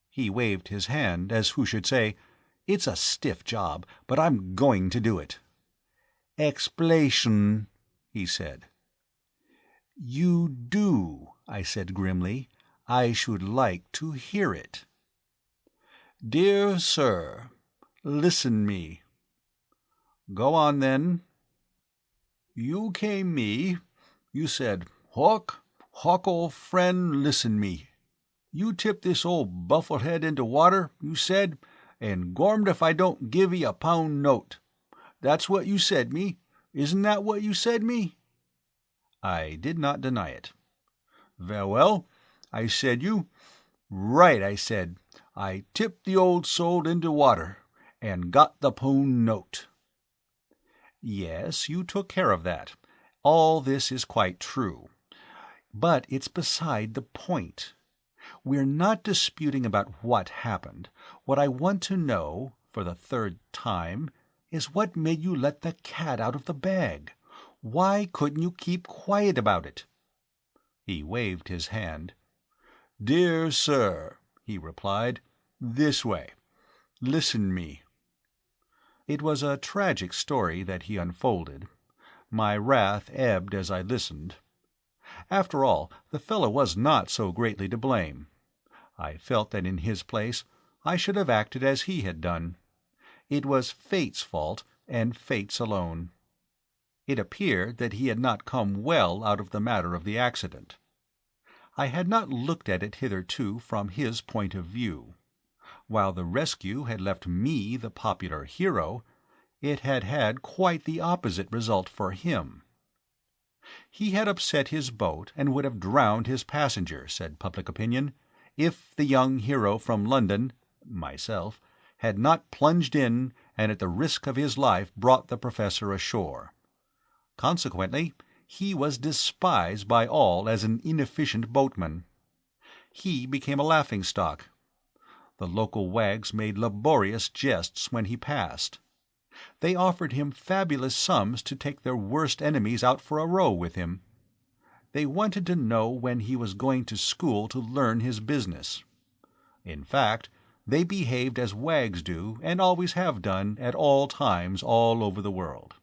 He waved his hand as who should say, "It's a stiff job, but I'm going to do it." "Explation," he said. "You do," I said grimly. "I should like to hear it." "Dear Sir, listen me." "Go on, then." "You came me. You said, 'Hawk, ol' friend, listen me. You tip this old bufflehead into water,' you said, 'and gormed if I don't give 'ee a pound note.' That's what you said me. Isn't that what you said me?" I did not deny it. "Very well, I said you. Right, I said. I tipped the old soul into water, and got the pound note." "Yes, you took care of that. All this is quite true. But it's beside the point. We're not disputing about what happened. What I want to know, for the third time, is what made you let the cat out of the bag. Why couldn't you keep quiet about it?" He waved his hand. "Dear Sir," he replied, "this way. Listen me." It was a tragic story that he unfolded. My wrath ebbed as I listened. After all, the fellow was not so greatly to blame. I felt that in his place I should have acted as he had done. It was fate's fault, and fate's alone. It appeared that he had not come well out of the matter of the accident. I had not looked at it hitherto from his point of view. While the rescue had left me the popular hero, it had had quite the opposite result for him. He had upset his boat and would have drowned his passenger, said public opinion, if the young hero from London, myself, had not plunged in and at the risk of his life brought the Professor ashore. Consequently, he was despised by all as an inefficient boatman. He became a laughing-stock. The local wags made laborious jests when he passed. They offered him fabulous sums to take their worst enemies out for a row with him. They wanted to know when he was going to school to learn his business. In fact, they behaved as wags do and always have done at all times all over the world.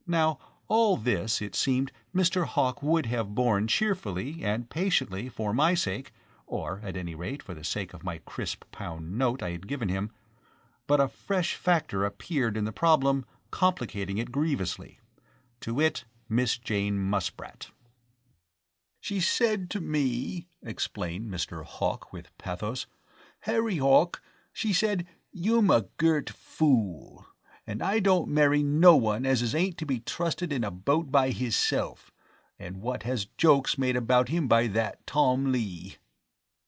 Now, all this, it seemed, Mr. Hawk would have borne cheerfully and patiently for my sake, or, at any rate, for the sake of my crisp pound note I had given him. But a fresh factor appeared in the problem, complicating it grievously. To wit, Miss Jane Musprat. "She said to me," explained Mr. Hawk with pathos, "'Harry Hawk,' she said, "You'm a girt fool, and I don't marry no one as ain't to be trusted in a boat by hisself, and what has jokes made about him by that Tom Lee."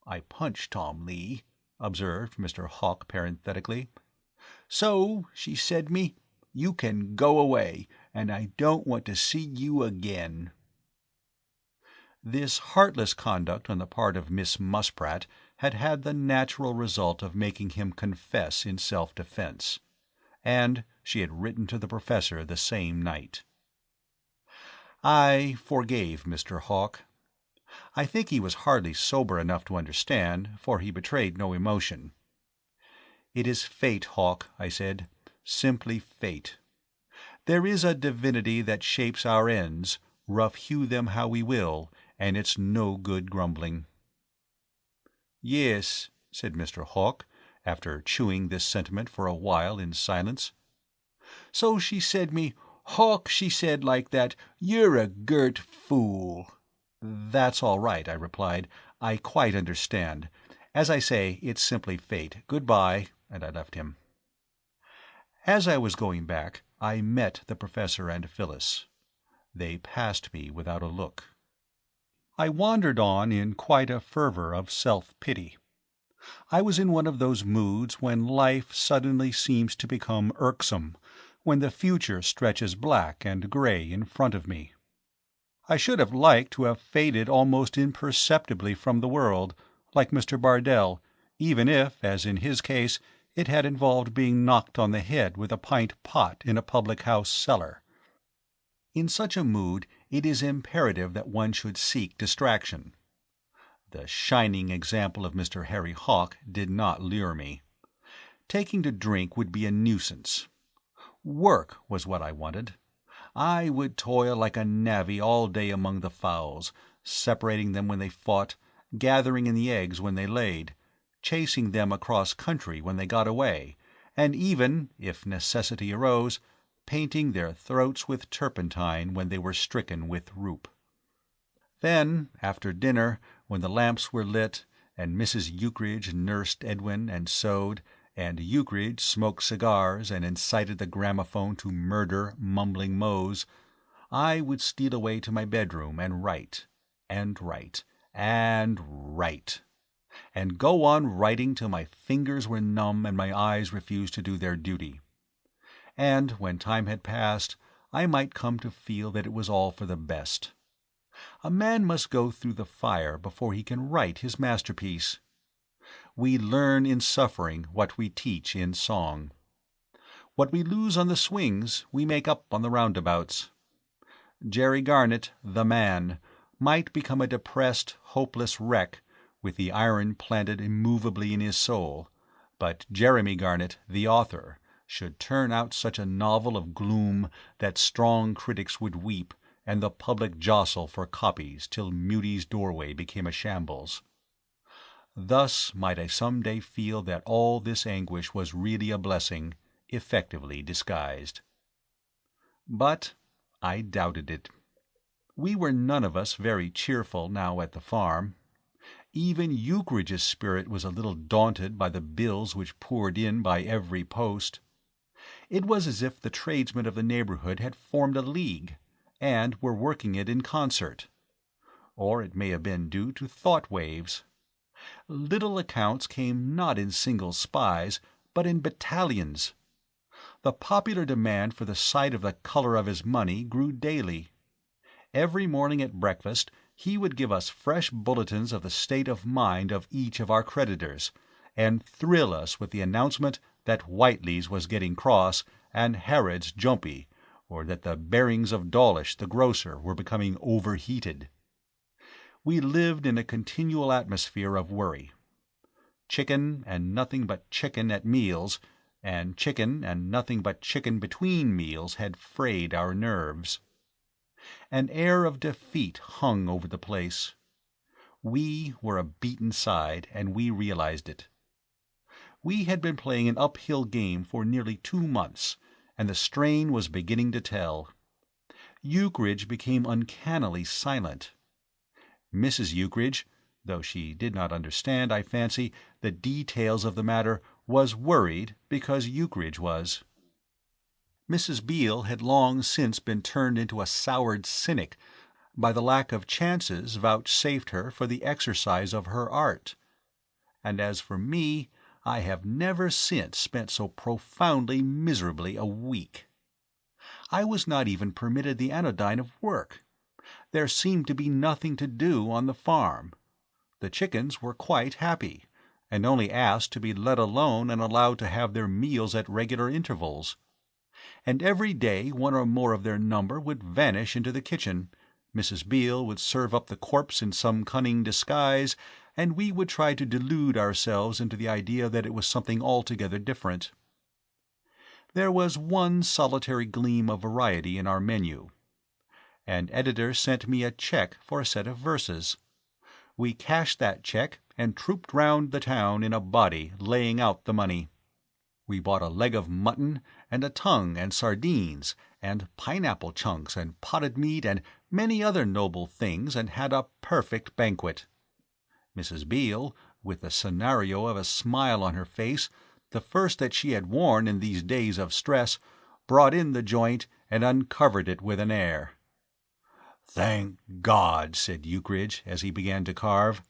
"I punch Tom Lee," observed Mr. Hawk parenthetically. "So she said me, you can go away, and I don't want to see you again." This heartless conduct on the part of Miss Musprat had had the natural result of making him confess in self-defense, and she had written to the Professor the same night. I forgave Mr. Hawk. I think he was hardly sober enough to understand, for he betrayed no emotion. "It is fate, Hawk," I said, "simply fate. There is a divinity that shapes our ends, rough-hew them how we will, and it's no good grumbling." "Yes," said Mr. Hawk, after chewing this sentiment for a while in silence. "So she said me, 'Hawk,' she said like that, 'you're a girt fool.'" "That's all right," I replied. "I quite understand. As I say, it's simply fate. Good-bye," and I left him. As I was going back, I met the Professor and Phyllis. They passed me without a look. I wandered on in quite a fervour of self-pity. I was in one of those moods when life suddenly seems to become irksome, when the future stretches black and grey in front of me. I should have liked to have faded almost imperceptibly from the world, like Mr. Bardell, even if, as in his case, it had involved being knocked on the head with a pint pot in a public-house cellar. In such a mood it is imperative that one should seek distraction. The shining example of Mr. Harry Hawk did not lure me. Taking to drink would be a nuisance. Work was what I wanted. I would toil like a navvy all day among the fowls, separating them when they fought, gathering in the eggs when they laid, chasing them across country when they got away, and even, if necessity arose, painting their throats with turpentine when they were stricken with roup. Then, after dinner, when the lamps were lit, and Mrs. Ukridge nursed Edwin and sewed, and Ukridge smoked cigars and incited the gramophone to murder mumbling Mose, I would steal away to my bedroom and write, and write, and write, and go on writing till my fingers were numb and my eyes refused to do their duty. And when time had passed, I might come to feel that it was all for the best. A man must go through the fire before he can write his masterpiece. We learn in suffering what we teach in song. What we lose on the swings we make up on the roundabouts. Jerry Garnett, the man, might become a depressed, hopeless wreck, with the iron planted immovably in his soul, but Jeremy Garnett, the author, should turn out such a novel of gloom that strong critics would weep and the public jostle for copies till Muty's doorway became a shambles. Thus might I some day feel that all this anguish was really a blessing, effectively disguised. But I doubted it. We were none of us very cheerful now at the farm. Even Ukridge's spirit was a little daunted by the bills which poured in by every post. It was as if the tradesmen of the neighbourhood had formed a league, and were working it in concert. Or it may have been due to thought waves. Little accounts came not in single spies, but in battalions. The popular demand for the sight of the colour of his money grew daily. Every morning at breakfast he would give us fresh bulletins of the state of mind of each of our creditors, and thrill us with the announcement that Whiteley's was getting cross and Harrod's jumpy, or that the bearings of Dawlish the grocer were becoming overheated. We lived in a continual atmosphere of worry. Chicken and nothing but chicken at meals, and chicken and nothing but chicken between meals had frayed our nerves. An air of defeat hung over the place. We were a beaten side, and we realized it. We had been playing an uphill game for nearly 2 months, and the strain was beginning to tell. Ukridge became uncannily silent. Mrs. Ukridge, though she did not understand, I fancy, the details of the matter, was worried because Ukridge was. Mrs. Beale had long since been turned into a soured cynic by the lack of chances vouchsafed her for the exercise of her art. And as for me, I have never since spent so profoundly miserably a week. I was not even permitted the anodyne of work. There seemed to be nothing to do on the farm. The chickens were quite happy, and only asked to be let alone and allowed to have their meals at regular intervals. And every day one or more of their number would vanish into the kitchen. Mrs. Beale would serve up the corpse in some cunning disguise, and we would try to delude ourselves into the idea that it was something altogether different. There was one solitary gleam of variety in our menu. An editor sent me a cheque for a set of verses. We cashed that cheque and trooped round the town in a body, laying out the money. We bought a leg of mutton and a tongue and sardines and pineapple chunks and potted meat and many other noble things, and had a perfect banquet. Mrs. Beale, with the scenario of a smile on her face, the first that she had worn in these days of stress, brought in the joint and uncovered it with an air. "Thank God," said Ukridge as he began to carve.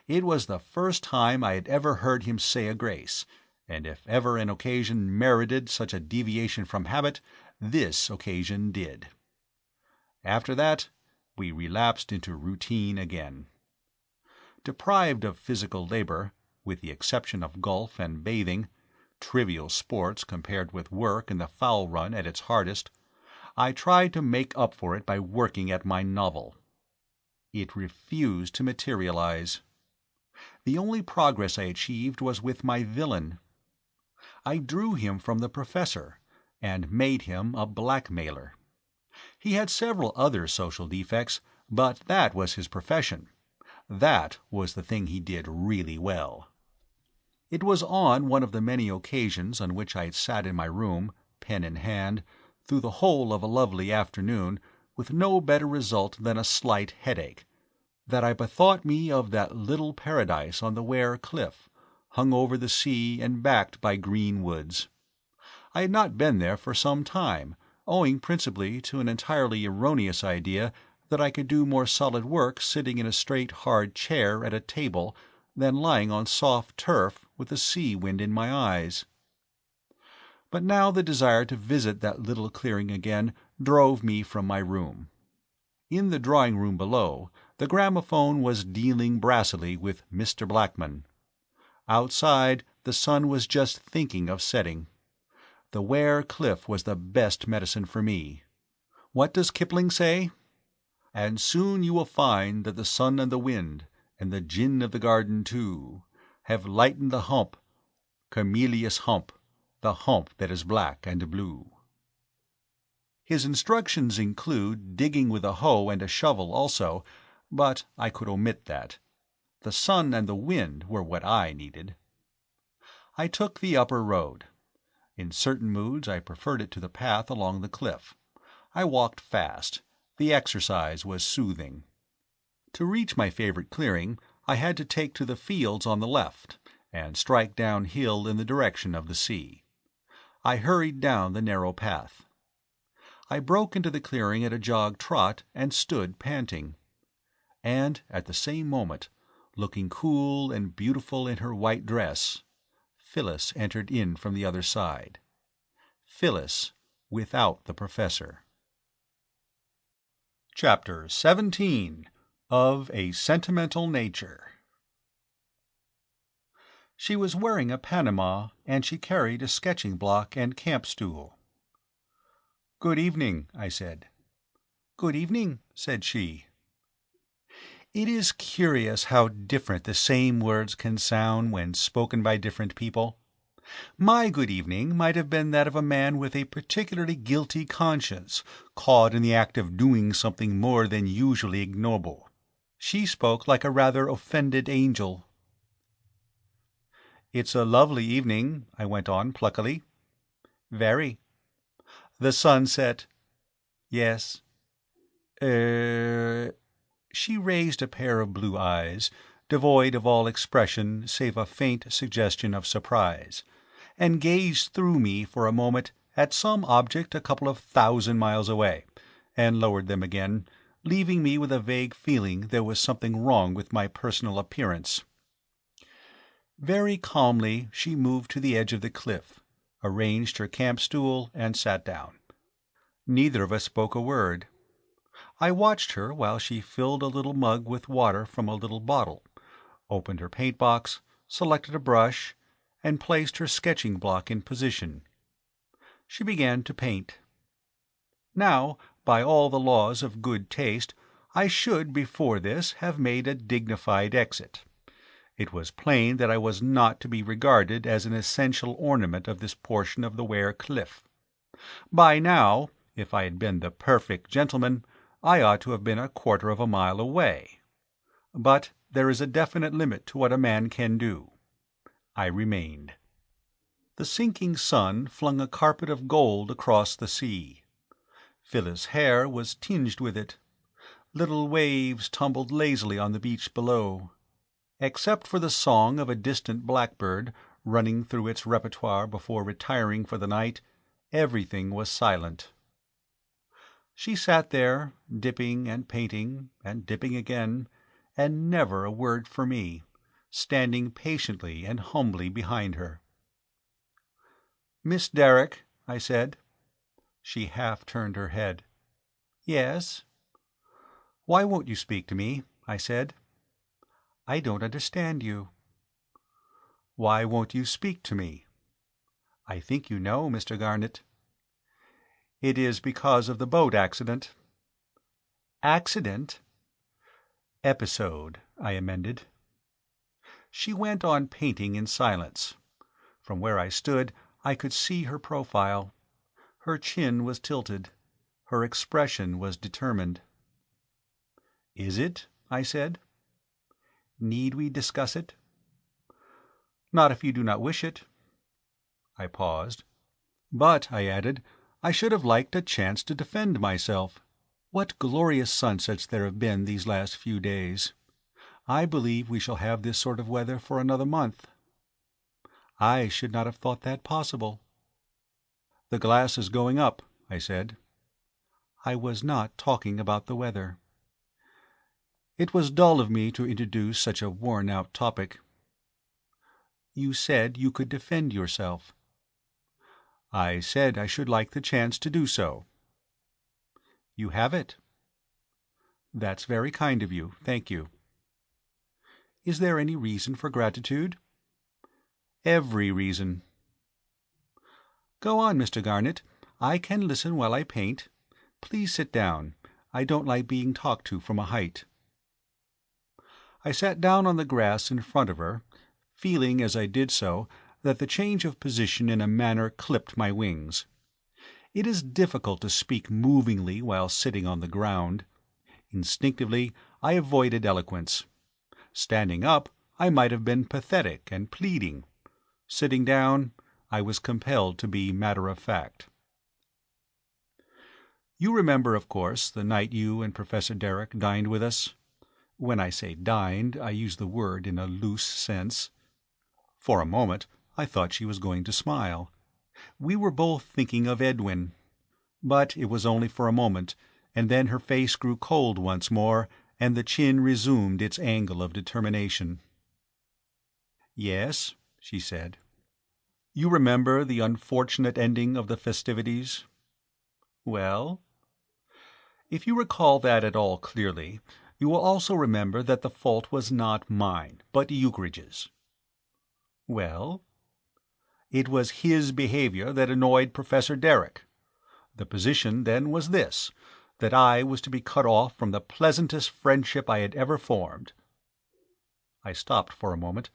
It was the first time I had ever heard him say a grace, and if ever an occasion merited such a deviation from habit, this occasion did. After that, we relapsed into routine again. Deprived of physical labor, with the exception of golf and bathing, trivial sports compared with work in the fowl run at its hardest, I tried to make up for it by working at my novel. It refused to materialize. The only progress I achieved was with my villain. I drew him from the professor, and made him a blackmailer. He had several other social defects, but that was his profession. That was the thing he did really well. It was on one of the many occasions on which I had sat in my room, pen in hand, through the whole of a lovely afternoon, with no better result than a slight headache, that I bethought me of that little paradise on the Wear Cliff, hung over the sea and backed by green woods. I had not been there for some time, owing principally to an entirely erroneous idea that I could do more solid work sitting in a straight hard chair at a table than lying on soft turf with the sea wind in my eyes. But now the desire to visit that little clearing again drove me from my room. In the drawing-room below, the gramophone was dealing brassily with Mr. Blackman. Outside, the sun was just thinking of setting. The Wear Cliff was the best medicine for me. What does Kipling say? "And soon you will find that the sun and the wind, and the gin of the garden too, have lightened the hump, Camellias hump, the hump that is black and blue." His instructions include digging with a hoe and a shovel also, but I could omit that. The sun and the wind were what I needed. I took the upper road. In certain moods I preferred it to the path along the cliff. I walked fast. The exercise was soothing. To reach my favorite clearing, I had to take to the fields on the left, and strike downhill in the direction of the sea. I hurried down the narrow path. I broke into the clearing at a jog trot and stood panting. And at the same moment, looking cool and beautiful in her white dress, Phyllis entered in from the other side. Phyllis without the professor. Chapter 17 of A Sentimental Nature. She was wearing a Panama, and she carried a sketching block and camp stool. "Good evening," I said. "Good evening," said she. It is curious how different the same words can sound when spoken by different people. My good evening might have been that of a man with a particularly guilty conscience, caught in the act of doing something more than usually ignoble. She spoke like a rather offended angel. "It's a lovely evening," I went on pluckily. "Very." "The sun set?" "Yes." She raised a pair of blue eyes, devoid of all expression save a faint suggestion of surprise, and gazed through me for a moment at some object a couple of 1,000 miles away, and lowered them again, leaving me with a vague feeling there was something wrong with my personal appearance. Very calmly she moved to the edge of the cliff, arranged her camp stool, and sat down. Neither of us spoke a word. I watched her while she filled a little mug with water from a little bottle, opened her paint box, selected a brush, and placed her sketching block in position. She began to paint. Now, by all the laws of good taste, I should before this have made a dignified exit. It was plain that I was not to be regarded as an essential ornament of this portion of the Wear Cliff. By now, if I had been the perfect gentleman, I ought to have been a quarter of a mile away. But there is a definite limit to what a man can do. I remained. The sinking sun flung a carpet of gold across the sea. Phyllis' hair was tinged with it. Little waves tumbled lazily on the beach below. Except for the song of a distant blackbird running through its repertoire before retiring for the night, everything was silent. She sat there, dipping and painting, and dipping again, and never a word for me, standing patiently and humbly behind her. "Miss Derrick," I said. She half turned her head. "Yes." "Why won't you speak to me?" I said. "I don't understand you." "Why won't you speak to me?" "I think you know, Mr. Garnet." "It is because of the boat accident." "Accident?" "Episode," I amended. She went on painting in silence. From where I stood, I could see her profile. Her chin was tilted. Her expression was determined. "Is it?" I said. "Need we discuss it?" "Not if you do not wish it." I paused. "But," I added, "I should have liked a chance to defend myself. What glorious sunsets there have been these last few days. I believe we shall have this sort of weather for another month." "I should not have thought that possible." "The glass is going up," I said. I was not talking about the weather. It was dull of me to introduce such a worn-out topic. "You said you could defend yourself." "I said I should like the chance to do so." "You have it." "That's very kind of you. Thank you." "Is there any reason for gratitude?" "Every reason." "Go on, Mr. Garnet. I can listen while I paint. Please sit down. I don't like being talked to from a height." I sat down on the grass in front of her, feeling as I did so that the change of position in a manner clipped my wings. It is difficult to speak movingly while sitting on the ground. Instinctively I avoided eloquence. Standing up, I might have been pathetic and pleading. Sitting down, I was compelled to be matter-of-fact. "You remember, of course, the night you and Professor Derrick dined with us. When I say dined, I use the word in a loose sense." For a moment I thought she was going to smile. We were both thinking of Edwin. But it was only for a moment, and then her face grew cold once more, and the chin resumed its angle of determination. "Yes," she said. "You remember the unfortunate ending of the festivities?" "Well?" "If you recall that at all clearly, you will also remember that the fault was not mine, but Ukridge's." "Well?" "It was his behavior that annoyed Professor Derrick. The position then was this, that I was to be cut off from the pleasantest friendship I had ever formed." I stopped for a moment.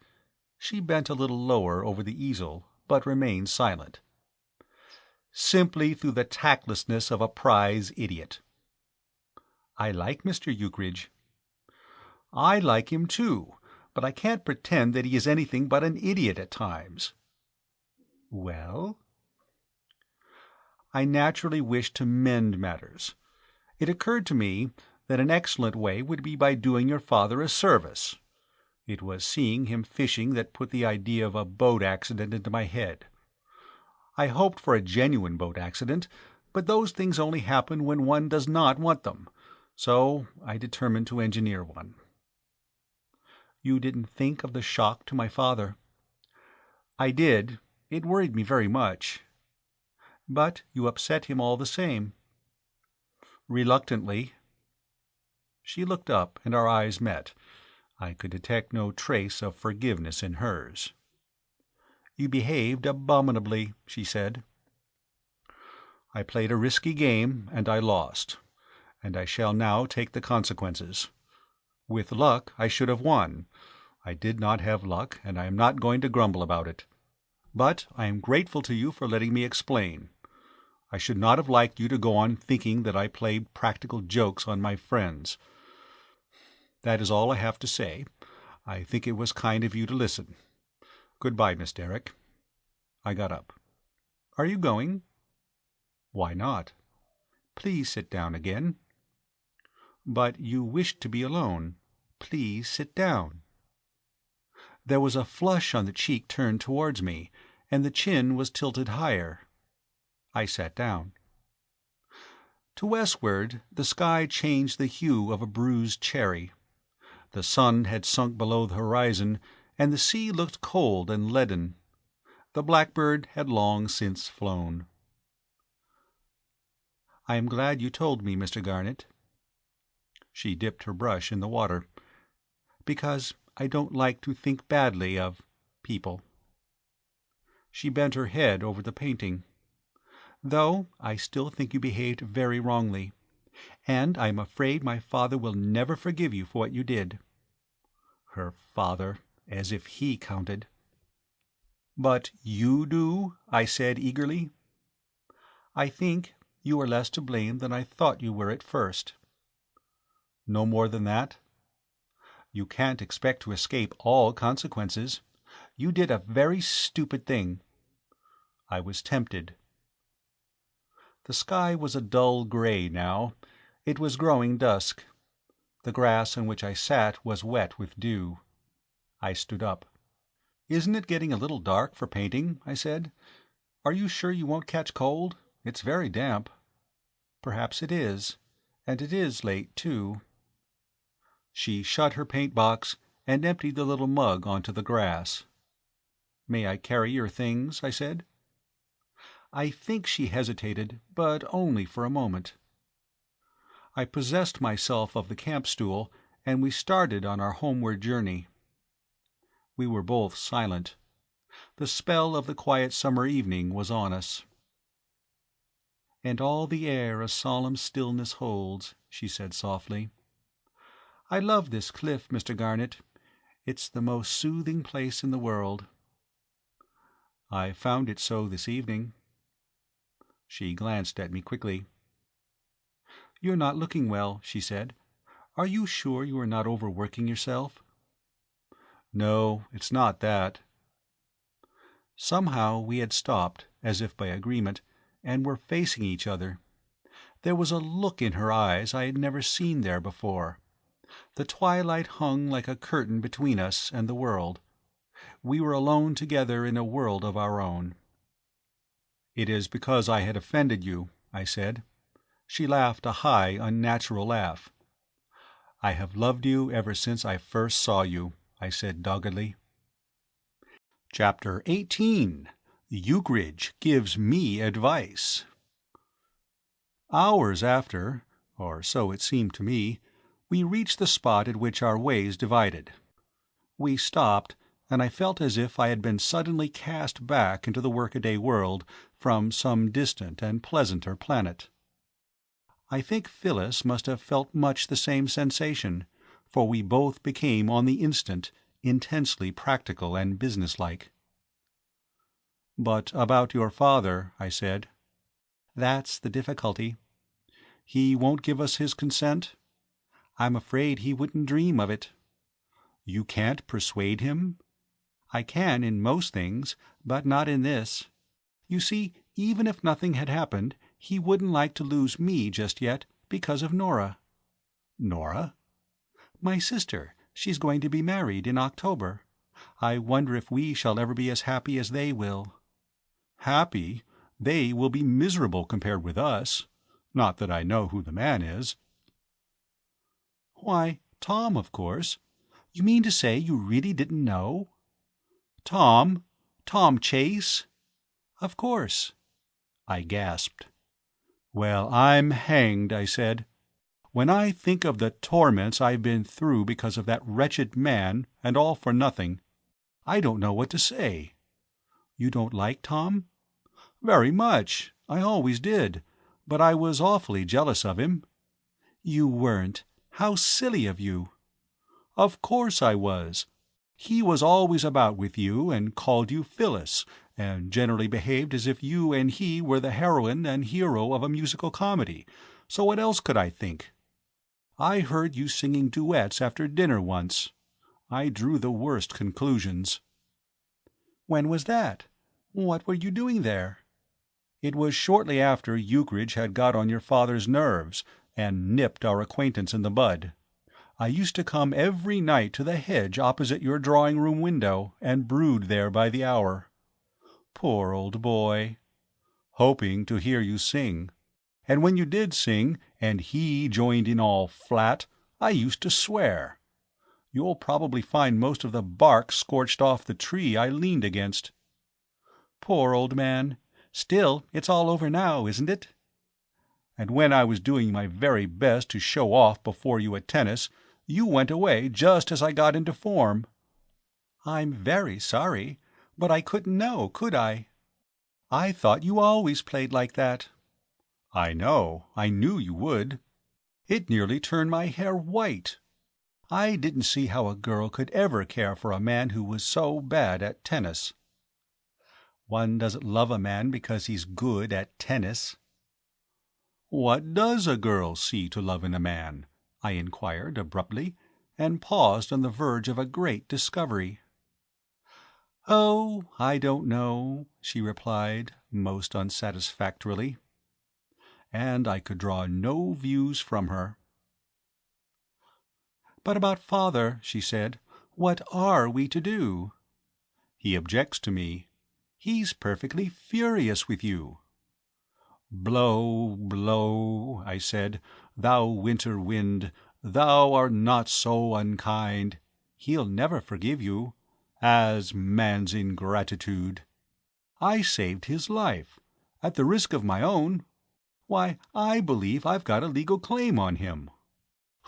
She bent a little lower over the easel, but remained silent. "Simply through the tactlessness of a prize idiot." "I like Mr. Ukridge." "I like him too, but I can't pretend that he is anything but an idiot at times." "Well?" "I naturally wished to mend matters. It occurred to me that an excellent way would be by doing your father a service. It was seeing him fishing that put the idea of a boat accident into my head. I hoped for a genuine boat accident, but those things only happen when one does not want them, so I determined to engineer one. You didn't think of the shock to my father. I did. It worried me very much. But you upset him all the same. Reluctantly. She looked up, and our eyes met. I could detect no trace of forgiveness in hers. You behaved abominably, she said. I played a risky game, and I lost, and I shall now take the consequences. With luck, I should have won. I did not have luck, and I am not going to grumble about it. But I am grateful to you for letting me explain. I should not have liked you to go on thinking that I played practical jokes on my friends. That is all I have to say. I think it was kind of you to listen. Goodbye, Miss Derrick. I got up. Are you going? Why not? Please sit down again. But you wished to be alone. Please sit down. There was a flush on the cheek turned towards me, and the chin was tilted higher. I sat down. To westward, the sky changed the hue of a bruised cherry. The sun had sunk below the horizon, and the sea looked cold and leaden. The blackbird had long since flown. I am glad you told me, Mr. Garnet. She dipped her brush in the water. Because I don't like to think badly of people. She bent her head over the painting. Though I still think you behaved very wrongly, and I am afraid my father will never forgive you for what you did. Her father, as if he counted. But you do, I said eagerly. I think you are less to blame than I thought you were at first. No more than that? You can't expect to escape all consequences. You did a very stupid thing. I was tempted. The sky was a dull gray now. It was growing dusk. The grass on which I sat was wet with dew. I stood up. Isn't it getting a little dark for painting? I said. Are you sure you won't catch cold? It's very damp. Perhaps it is, and it is late, too. She shut her paint-box and emptied the little mug onto the grass. May I carry your things? I said. I think she hesitated, but only for a moment. I possessed myself of the camp-stool, and we started on our homeward journey. We were both silent. The spell of the quiet summer evening was on us. And all the air a solemn stillness holds, she said softly. I love this cliff, Mr. Garnet. It's the most soothing place in the world. I found it so this evening. She glanced at me quickly. You're not looking well, she said. Are you sure you are not overworking yourself? No, it's not that. Somehow we had stopped, as if by agreement, and were facing each other. There was a look in her eyes I had never seen there before. The twilight hung like a curtain between us and the world. We were alone together in a world of our own. It is because I had offended you, I said. She laughed a high, unnatural laugh. I have loved you ever since I first saw you, I said doggedly. Chapter 18. Ukridge Gives Me Advice. Hours after, or so it seemed to me, we reached the spot at which our ways divided. We stopped, and I felt as if I had been suddenly cast back into the workaday world from some distant and pleasanter planet. I think Phyllis must have felt much the same sensation, for we both became on the instant intensely practical and businesslike. But about your father, I said. That's the difficulty. He won't give us his consent? I'm afraid he wouldn't dream of it. You can't persuade him? I can in most things, but not in this. You see, even if nothing had happened, he wouldn't like to lose me just yet because of Nora. Nora? My sister, She's going to be married in October. I wonder if we shall ever be as happy as they will." "Happy? They will be miserable compared with us. Not that I know who the man is." "Why, Tom, of course. You mean to say you really didn't know?" "Tom? Tom Chase?" "Of course." I gasped. "Well, I'm hanged," I said. "When I think of the torments I've been through because of that wretched man, and all for nothing, I don't know what to say." "You don't like Tom?" "Very much. I always did. But I was awfully jealous of him." "You weren't. How silly of you." "Of course I was. He was always about with you, and called you Phyllis, and generally behaved as if you and he were the heroine and hero of a musical comedy, so what else could I think? I heard you singing duets after dinner once. I drew the worst conclusions." "When was that? What were you doing there?" "It was shortly after Ukridge had got on your father's nerves, and nipped our acquaintance in the bud. I used to come every night to the hedge opposite your drawing-room window, and brood there by the hour. Poor old boy! Hoping to hear you sing. And when you did sing, and he joined in all flat, I used to swear. You'll probably find most of the bark scorched off the tree I leaned against." "Poor old man. Still, it's all over now, isn't it?" "And when I was doing my very best to show off before you at tennis, you went away just as I got into form." "I'm very sorry, but I couldn't know, could I? I thought you always played like that." "I know. I knew you would. It nearly turned my hair white. I didn't see how a girl could ever care for a man who was so bad at tennis." "One doesn't love a man because he's good at tennis." "What does a girl see to love in a man?" I inquired abruptly, and paused on the verge of a great discovery. "Oh, I don't know," she replied, most unsatisfactorily. And I could draw no views from her. "But about father," she said, "what are we to do?" "He objects to me. He's perfectly furious with you." "Blow, blow," I said, "thou winter wind, thou art not so unkind." "He'll never forgive you." "As man's ingratitude." I saved his life, at the risk of my own. Why, I believe I've got a legal claim on him.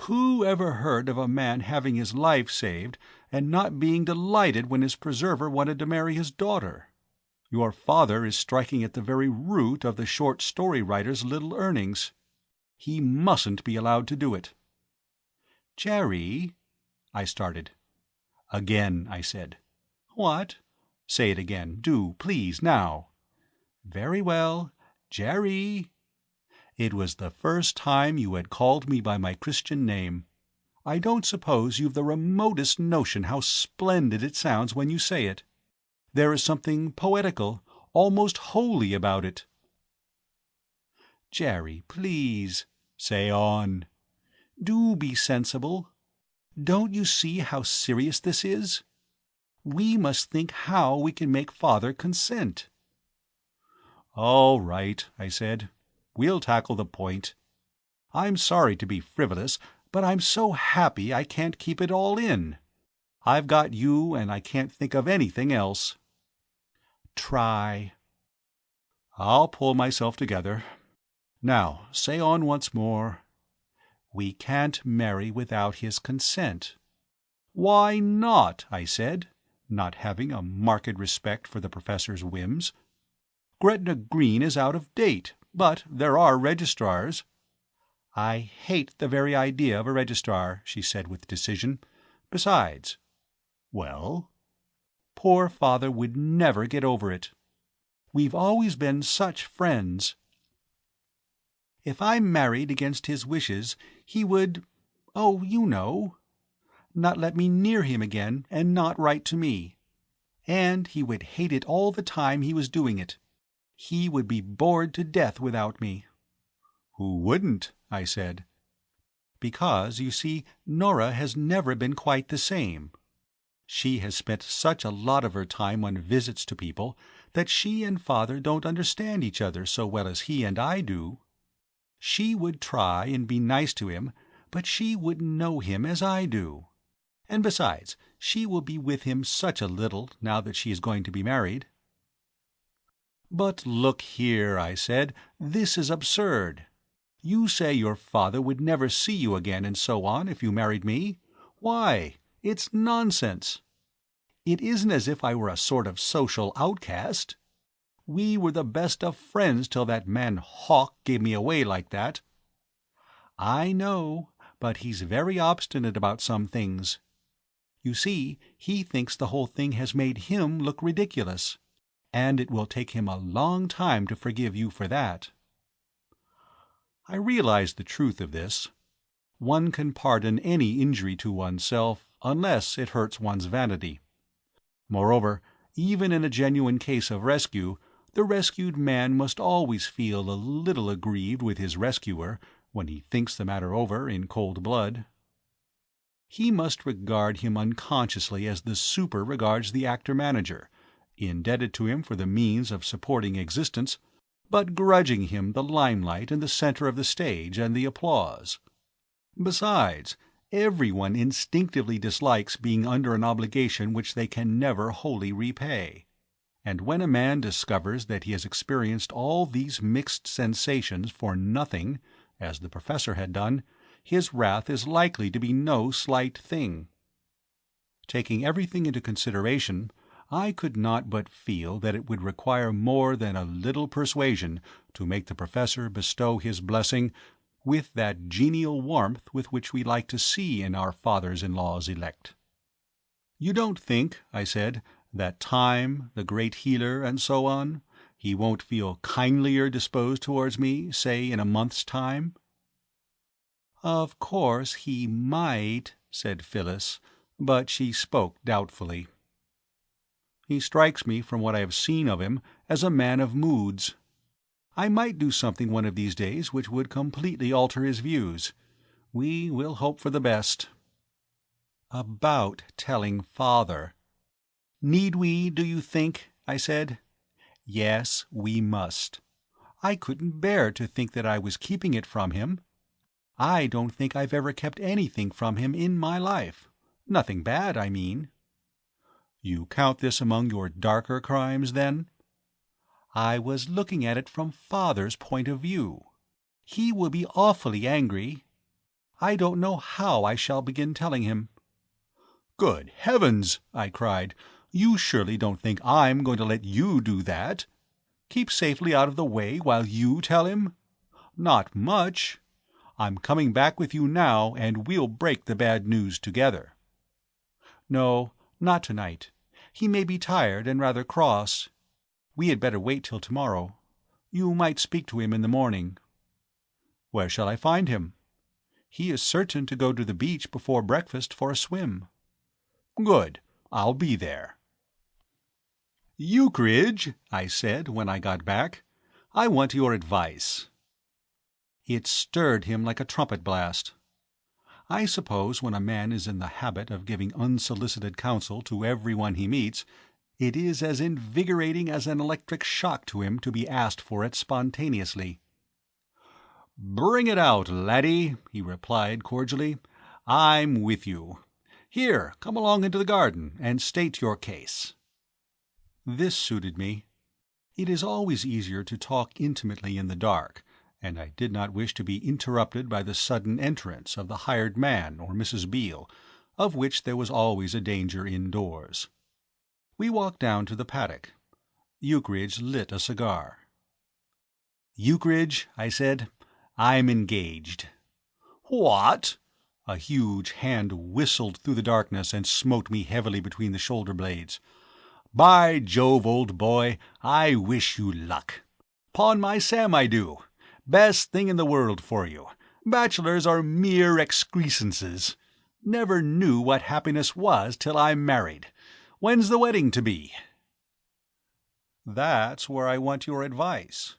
Who ever heard of a man having his life saved, and not being delighted when his preserver wanted to marry his daughter? Your father is striking at the very root of the short story writer's little earnings. He mustn't be allowed to do it." "Jerry," I started. "Again," I said. "What?" "Say it again, do, please, now." "Very well. Jerry." It was the first time you had called me by my Christian name. I don't suppose you've the remotest notion how splendid it sounds when you say it. There is something poetical, almost holy about it." "Jerry, please." "Say on." "Do be sensible. Don't you see how serious this is? We must think how we can make father consent." "All right," I said. "We'll tackle the point. I'm sorry to be frivolous, but I'm so happy I can't keep it all in. I've got you, and I can't think of anything else." "Try." "I'll pull myself together. Now, say on once more." "We can't marry without his consent." "Why not?" I said, not having a marked respect for the Professor's whims. "Gretna Green is out of date, but there are registrars." "I hate the very idea of a registrar," she said with decision. "Besides—" "Well?" "Poor father would never get over it. We've always been such friends. If I married against his wishes, he would—oh, you know—not let me near him again, and not write to me. And he would hate it all the time he was doing it. He would be bored to death without me." "Who wouldn't?" I said. because, you see, Nora has never been quite the same. She has spent such a lot of her time on visits to people that she and Father don't understand each other so well as he and I do. She would try and be nice to him, but she wouldn't know him as I do. And besides, she will be with him such a little now that she is going to be married." "But look here," I said, "this is absurd. You say your father would never see you again and so on if you married me. Why? It's nonsense. It isn't as if I were a sort of social outcast. We were the best of friends till that man Hawke gave me away like that." "I know, but he's very obstinate about some things. You see, he thinks the whole thing has made him look ridiculous, and it will take him a long time to forgive you for that." I realized the truth of this. One can pardon any injury to oneself unless it hurts one's vanity. Moreover, even in a genuine case of rescue, the rescued man must always feel a little aggrieved with his rescuer when he thinks the matter over in cold blood. He must regard him unconsciously as the super regards the actor-manager, indebted to him for the means of supporting existence, but grudging him the limelight and the centre of the stage and the applause. Besides, everyone instinctively dislikes being under an obligation which they can never wholly repay. And when a man discovers that he has experienced all these mixed sensations for nothing, as the Professor had done, his wrath is likely to be no slight thing. Taking everything into consideration, I could not but feel that it would require more than a little persuasion to make the Professor bestow his blessing with that genial warmth with which we like to see in our fathers-in-laws elect. "You don't think," I said, "that time, the great healer, and so on, he won't feel kindlier disposed towards me, say, in a month's time?" "Of course he might," said Phyllis, but she spoke doubtfully. "He strikes me, from what I have seen of him, as a man of moods. I might do something one of these days which would completely alter his views. We will hope for the best." "About telling Father. Need we, do you think?" I said. "Yes, we must. I couldn't bear to think that I was keeping it from him. I don't think I've ever kept anything from him in my life. Nothing bad, I mean." "You count this among your darker crimes, then?" "I was looking at it from Father's point of view. He will be awfully angry. I don't know how I shall begin telling him." "Good heavens!" I cried. "You surely don't think I'm going to let you do that? Keep safely out of the way while you tell him? Not much! I'm coming back with you now, and we'll break the bad news together." "No, not tonight. He may be tired and rather cross. We had better wait till tomorrow. You might speak to him in the morning." "Where shall I find him?" "He is certain to go to the beach before breakfast for a swim." "Good. I'll be there." "Ukridge," I said when I got back, "I want your advice." It stirred him like a trumpet blast. I suppose when a man is in the habit of giving unsolicited counsel to every one he meets, it is as invigorating as an electric shock to him to be asked for it spontaneously. "Bring it out, laddie," he replied cordially. "I'm with you. Here, come along into the garden, and state your case." This suited me. It is always easier to talk intimately in the dark, and I did not wish to be interrupted by the sudden entrance of the hired man or Mrs. Beale, of which there was always a danger indoors. We walked down to the paddock. Ukridge lit a cigar. "Ukridge," I said, "I'm engaged." "What?" A huge hand whistled through the darkness and smote me heavily between the shoulder blades. "By Jove, old boy, I wish you luck. 'Pon my Sam I do. Best thing in the world for you. Bachelors are mere excrescences. Never knew what happiness was till I'm married. When's the wedding to be?" "That's where I want your advice.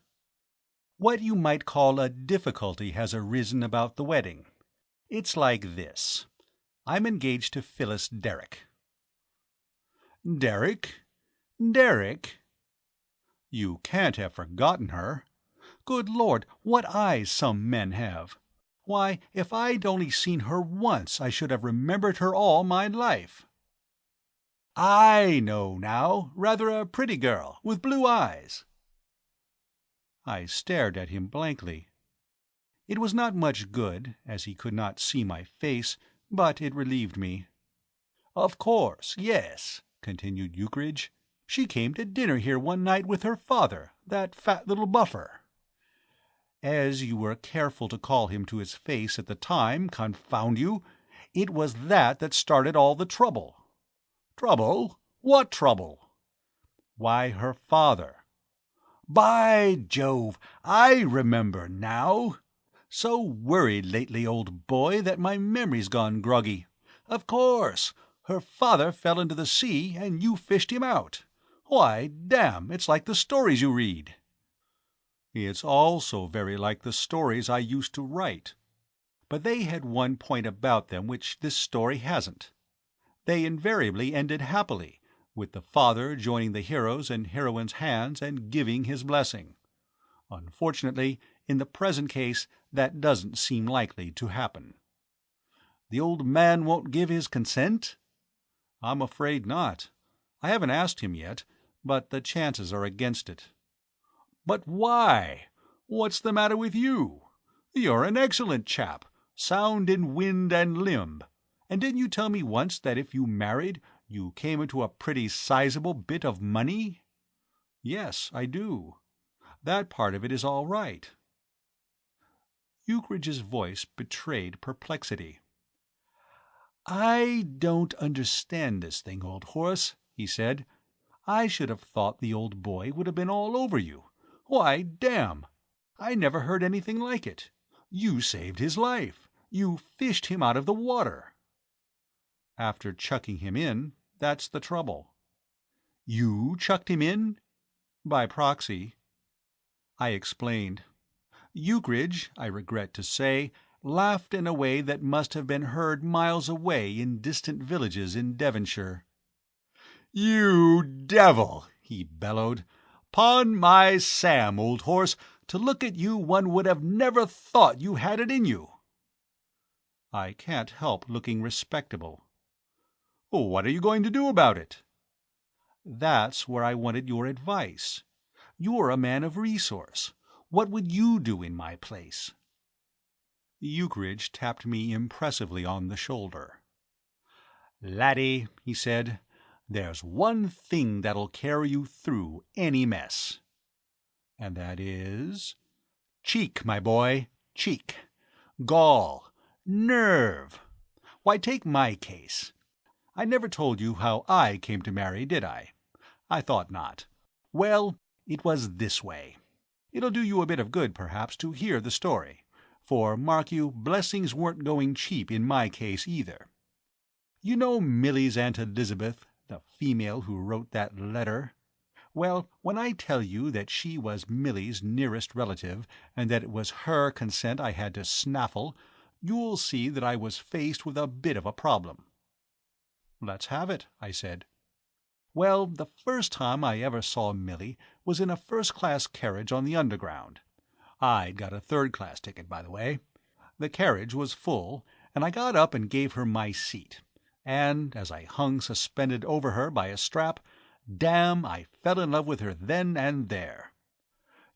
What you might call a difficulty has arisen about the wedding. It's like this. I'm engaged to Phyllis Derrick." "Derrick? Derrick? You can't have forgotten her. Good Lord, what eyes some men have! Why, if I'd only seen her once, I should have remembered her all my life." "I know now. Rather a pretty girl, with blue eyes." I stared at him blankly. It was not much good, as he could not see my face, but it relieved me. "Of course, yes," continued Ukridge. "She came to dinner here one night with her father, that fat little buffer." "As you were careful to call him to his face at the time, confound you! It was that started all the trouble." "Trouble? What trouble?" "Why, her father." "By Jove, I remember now. So worried lately, old boy, that my memory's gone groggy. Of course, her father fell into the sea, and you fished him out. Why, damn, it's like the stories you read." "It's also very like the stories I used to write. But they had one point about them which this story hasn't. They invariably ended happily, with the father joining the hero's and heroine's hands and giving his blessing. Unfortunately, in the present case, that doesn't seem likely to happen." "The old man won't give his consent?" "I'm afraid not. I haven't asked him yet, but the chances are against it." "But why? What's the matter with you? You're an excellent chap, sound in wind and limb. And didn't you tell me once that if you married, you came into a pretty sizable bit of money?" "Yes, I do. That part of it is all right." Ukridge's voice betrayed perplexity. "I don't understand this thing, old horse," he said. "I should have thought the old boy would have been all over you. Why, damn! I never heard anything like it. You saved his life. You fished him out of the water." "After chucking him in, that's the trouble." "You chucked him in?" "By proxy." I explained. Ukridge, I regret to say, laughed in a way that must have been heard miles away in distant villages in Devonshire. "You devil!" he bellowed. "'Pon my Sam, old horse, to look at you one would have never thought you had it in you." "I can't help looking respectable." "What are you going to do about it?" "That's where I wanted your advice. You're a man of resource. What would you do in my place?" Ukridge tapped me impressively on the shoulder. "Laddie," he said, "there's one thing that'll carry you through any mess." "And that is?" "Cheek, my boy, cheek. Gall. Nerve. Why, take my case. I never told you how I came to marry, did I? I thought not. Well, it was this way. It'll do you a bit of good, perhaps, to hear the story, for, mark you, blessings weren't going cheap in my case either. You know Milly's Aunt Elizabeth, the female who wrote that letter? Well, when I tell you that she was Milly's nearest relative, and that it was her consent I had to snaffle, you'll see that I was faced with a bit of a problem." "Let's have it," I said. "Well, the first time I ever saw Milly was in a first-class carriage on the Underground. I'd got a third-class ticket, by the way. The carriage was full, and I got up and gave her my seat, and, as I hung suspended over her by a strap, damn, I fell in love with her then and there.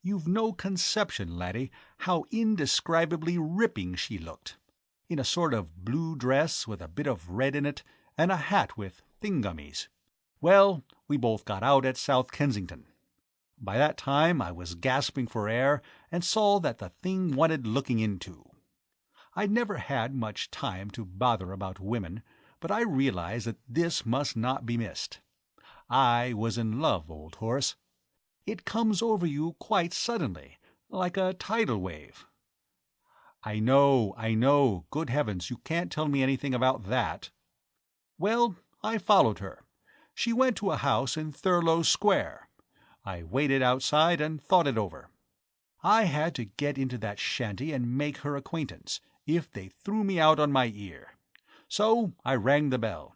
You've no conception, laddie, how indescribably ripping she looked, in a sort of blue dress with a bit of red in it, and a hat with thingummies. Well, we both got out at South Kensington. By that time I was gasping for air and saw that the thing wanted looking into. I'd never had much time to bother about women, but I realized that this must not be missed. I was in love, old horse. It comes over you quite suddenly, like a tidal wave." I know. Good heavens, you can't tell me anything about that." "Well, I followed her. She went to a house in Thurlow Square. I waited outside and thought it over. I had to get into that shanty and make her acquaintance, if they threw me out on my ear. So I rang the bell.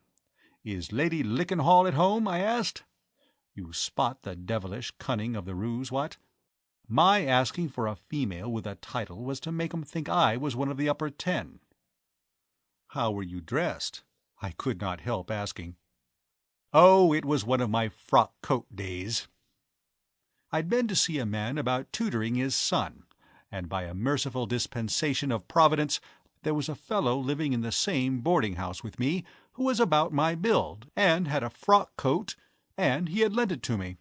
"Is Lady Lickenhall at home?" I asked. You spot the devilish cunning of the ruse, what? My asking for a female with a title was to make 'em think I was one of the upper 10. "How were you dressed?" I could not help asking. Oh, it was one of my frock-coat days. I'd been to see a man about tutoring his son, and by a merciful dispensation of Providence there was a fellow living in the same boarding-house with me who was about my build, and had a frock-coat, and he had lent it to me.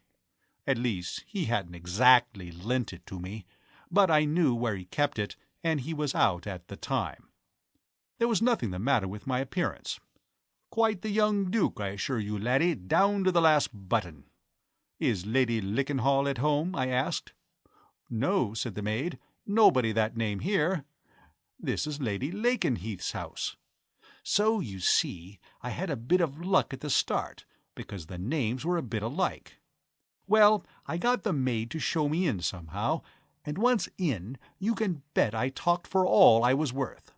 At least, he hadn't exactly lent it to me, but I knew where he kept it, and he was out at the time. There was nothing the matter with my appearance. Quite the young duke, I assure you, laddie, down to the last button. "Is Lady Lickenhall at home?" I asked. "No," said the maid, "nobody that name here. This is Lady Lakenheath's house." So, you see, I had a bit of luck at the start, because the names were a bit alike. Well, I got the maid to show me in somehow, and once in, you can bet I talked for all I was worth.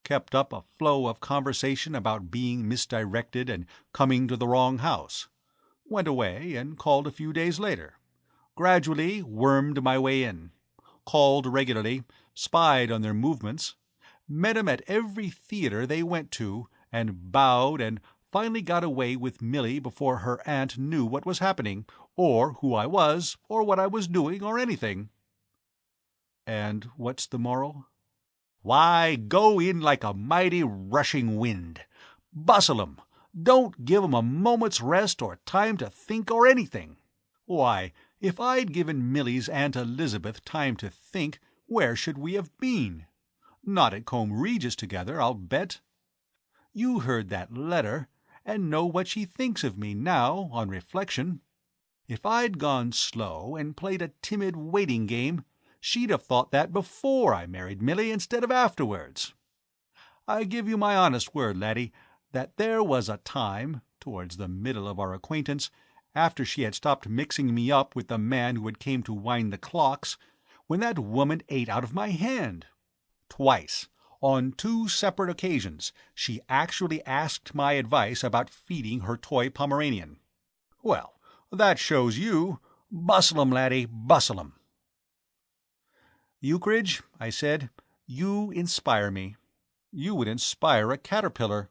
Kept up a flow of conversation about being misdirected and coming to the wrong house. Went away and called a few days later. Gradually wormed my way in. Called regularly, spied on their movements, met 'em at every theatre they went to, and bowed, and finally got away with Milly before her aunt knew what was happening, or who I was, or what I was doing, or anything. And what's the moral? Why, go in like a mighty rushing wind. Bustle 'em. Don't give 'em a moment's rest or time to think or anything. Why, if I'd given Milly's Aunt Elizabeth time to think, where should we have been? Not at Combe Regis together, I'll bet. You heard that letter, and know what she thinks of me now, on reflection. If I'd gone slow and played a timid waiting game, she'd have thought that before I married Milly instead of afterwards. I give you my honest word, laddie, that there was a time, towards the middle of our acquaintance, after she had stopped mixing me up with the man who had came to wind the clocks, when that woman ate out of my hand. Twice, on 2 separate occasions, she actually asked my advice about feeding her toy Pomeranian. Well, that shows you. Bustle 'em, laddie, bustle 'em. "Ukridge," I said, "you inspire me. You would inspire a caterpillar.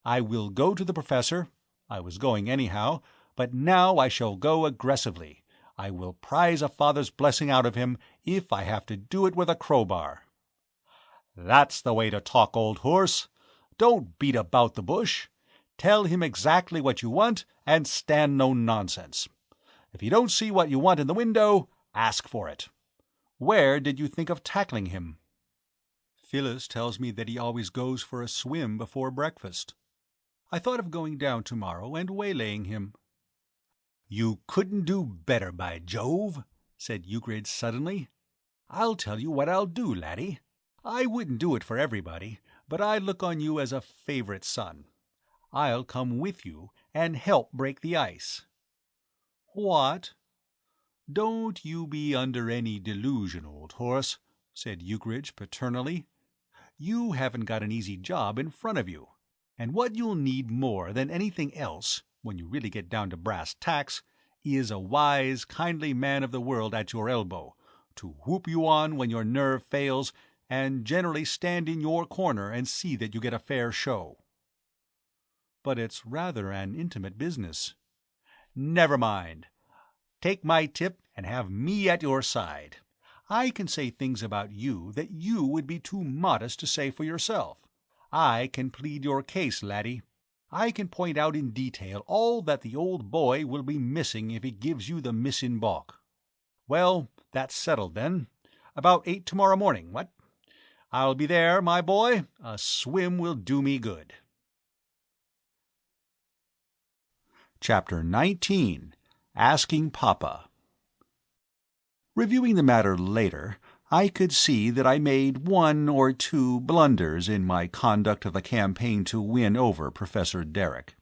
I will go to the professor. I was going anyhow, but now I shall go aggressively. I will prize a father's blessing out of him, if I have to do it with a crowbar." "That's the way to talk, old horse. Don't beat about the bush. Tell him exactly what you want, and stand no nonsense. If you don't see what you want in the window, ask for it. Where did you think of tackling him?" "Phyllis tells me that he always goes for a swim before breakfast. I thought of going down tomorrow and waylaying him." "You couldn't do better, by Jove," said Ukridge suddenly. "I'll tell you what I'll do, laddie. I wouldn't do it for everybody, but I look on you as a favourite son. I'll come with you and help break the ice." "What?" "Don't you be under any delusion, old horse," said Ukridge paternally. "You haven't got an easy job in front of you, and what you'll need more than anything else, when you really get down to brass tacks, is a wise, kindly man of the world at your elbow, to whoop you on when your nerve fails, and generally stand in your corner and see that you get a fair show." "But it's rather an intimate business." "Never mind. Take my tip and have me at your side. I can say things about you that you would be too modest to say for yourself. I can plead your case, laddie. I can point out in detail all that the old boy will be missing if he gives you the miss in baulk. Well, that's settled then. About 8 tomorrow morning, what? I'll be there, my boy. A swim will do me good. Chapter 19. Asking Papa. Reviewing the matter later, I could see that I made 1 or 2 blunders in my conduct of the campaign to win over Professor Derrick.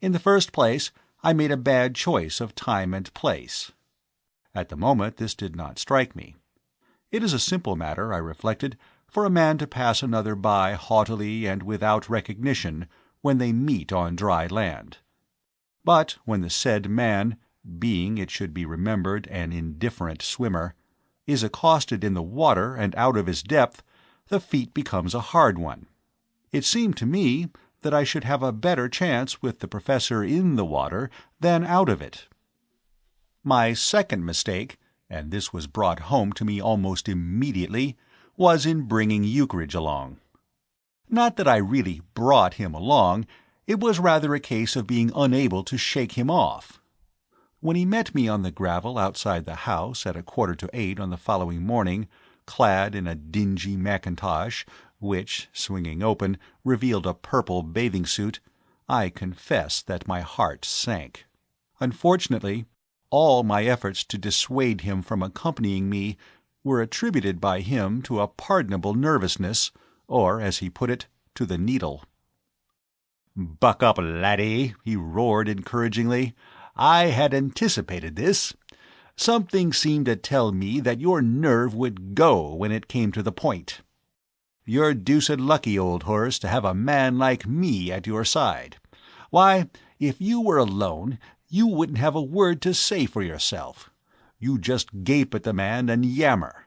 In the first place, I made a bad choice of time and place. At the moment this did not strike me. It is a simple matter, I reflected, for a man to pass another by haughtily and without recognition when they meet on dry land. But when the said man, being, it should be remembered, an indifferent swimmer, is accosted in the water and out of his depth, the feat becomes a hard one. It seemed to me that I should have a better chance with the professor in the water than out of it. My second mistake, and this was brought home to me almost immediately, was in bringing Ukridge along. Not that I really brought him along, it was rather a case of being unable to shake him off. When he met me on the gravel outside the house at 7:45 on the following morning, clad in a dingy mackintosh, which, swinging open, revealed a purple bathing suit, I confess that my heart sank. Unfortunately, all my efforts to dissuade him from accompanying me were attributed by him to a pardonable nervousness, or, as he put it, to the needle. "Buck up, laddie," he roared encouragingly. "I had anticipated this. Something seemed to tell me that your nerve would go when it came to the point. You're deuced lucky, old horse, to have a man like me at your side. Why, if you were alone, you wouldn't have a word to say for yourself. You just gape at the man and yammer.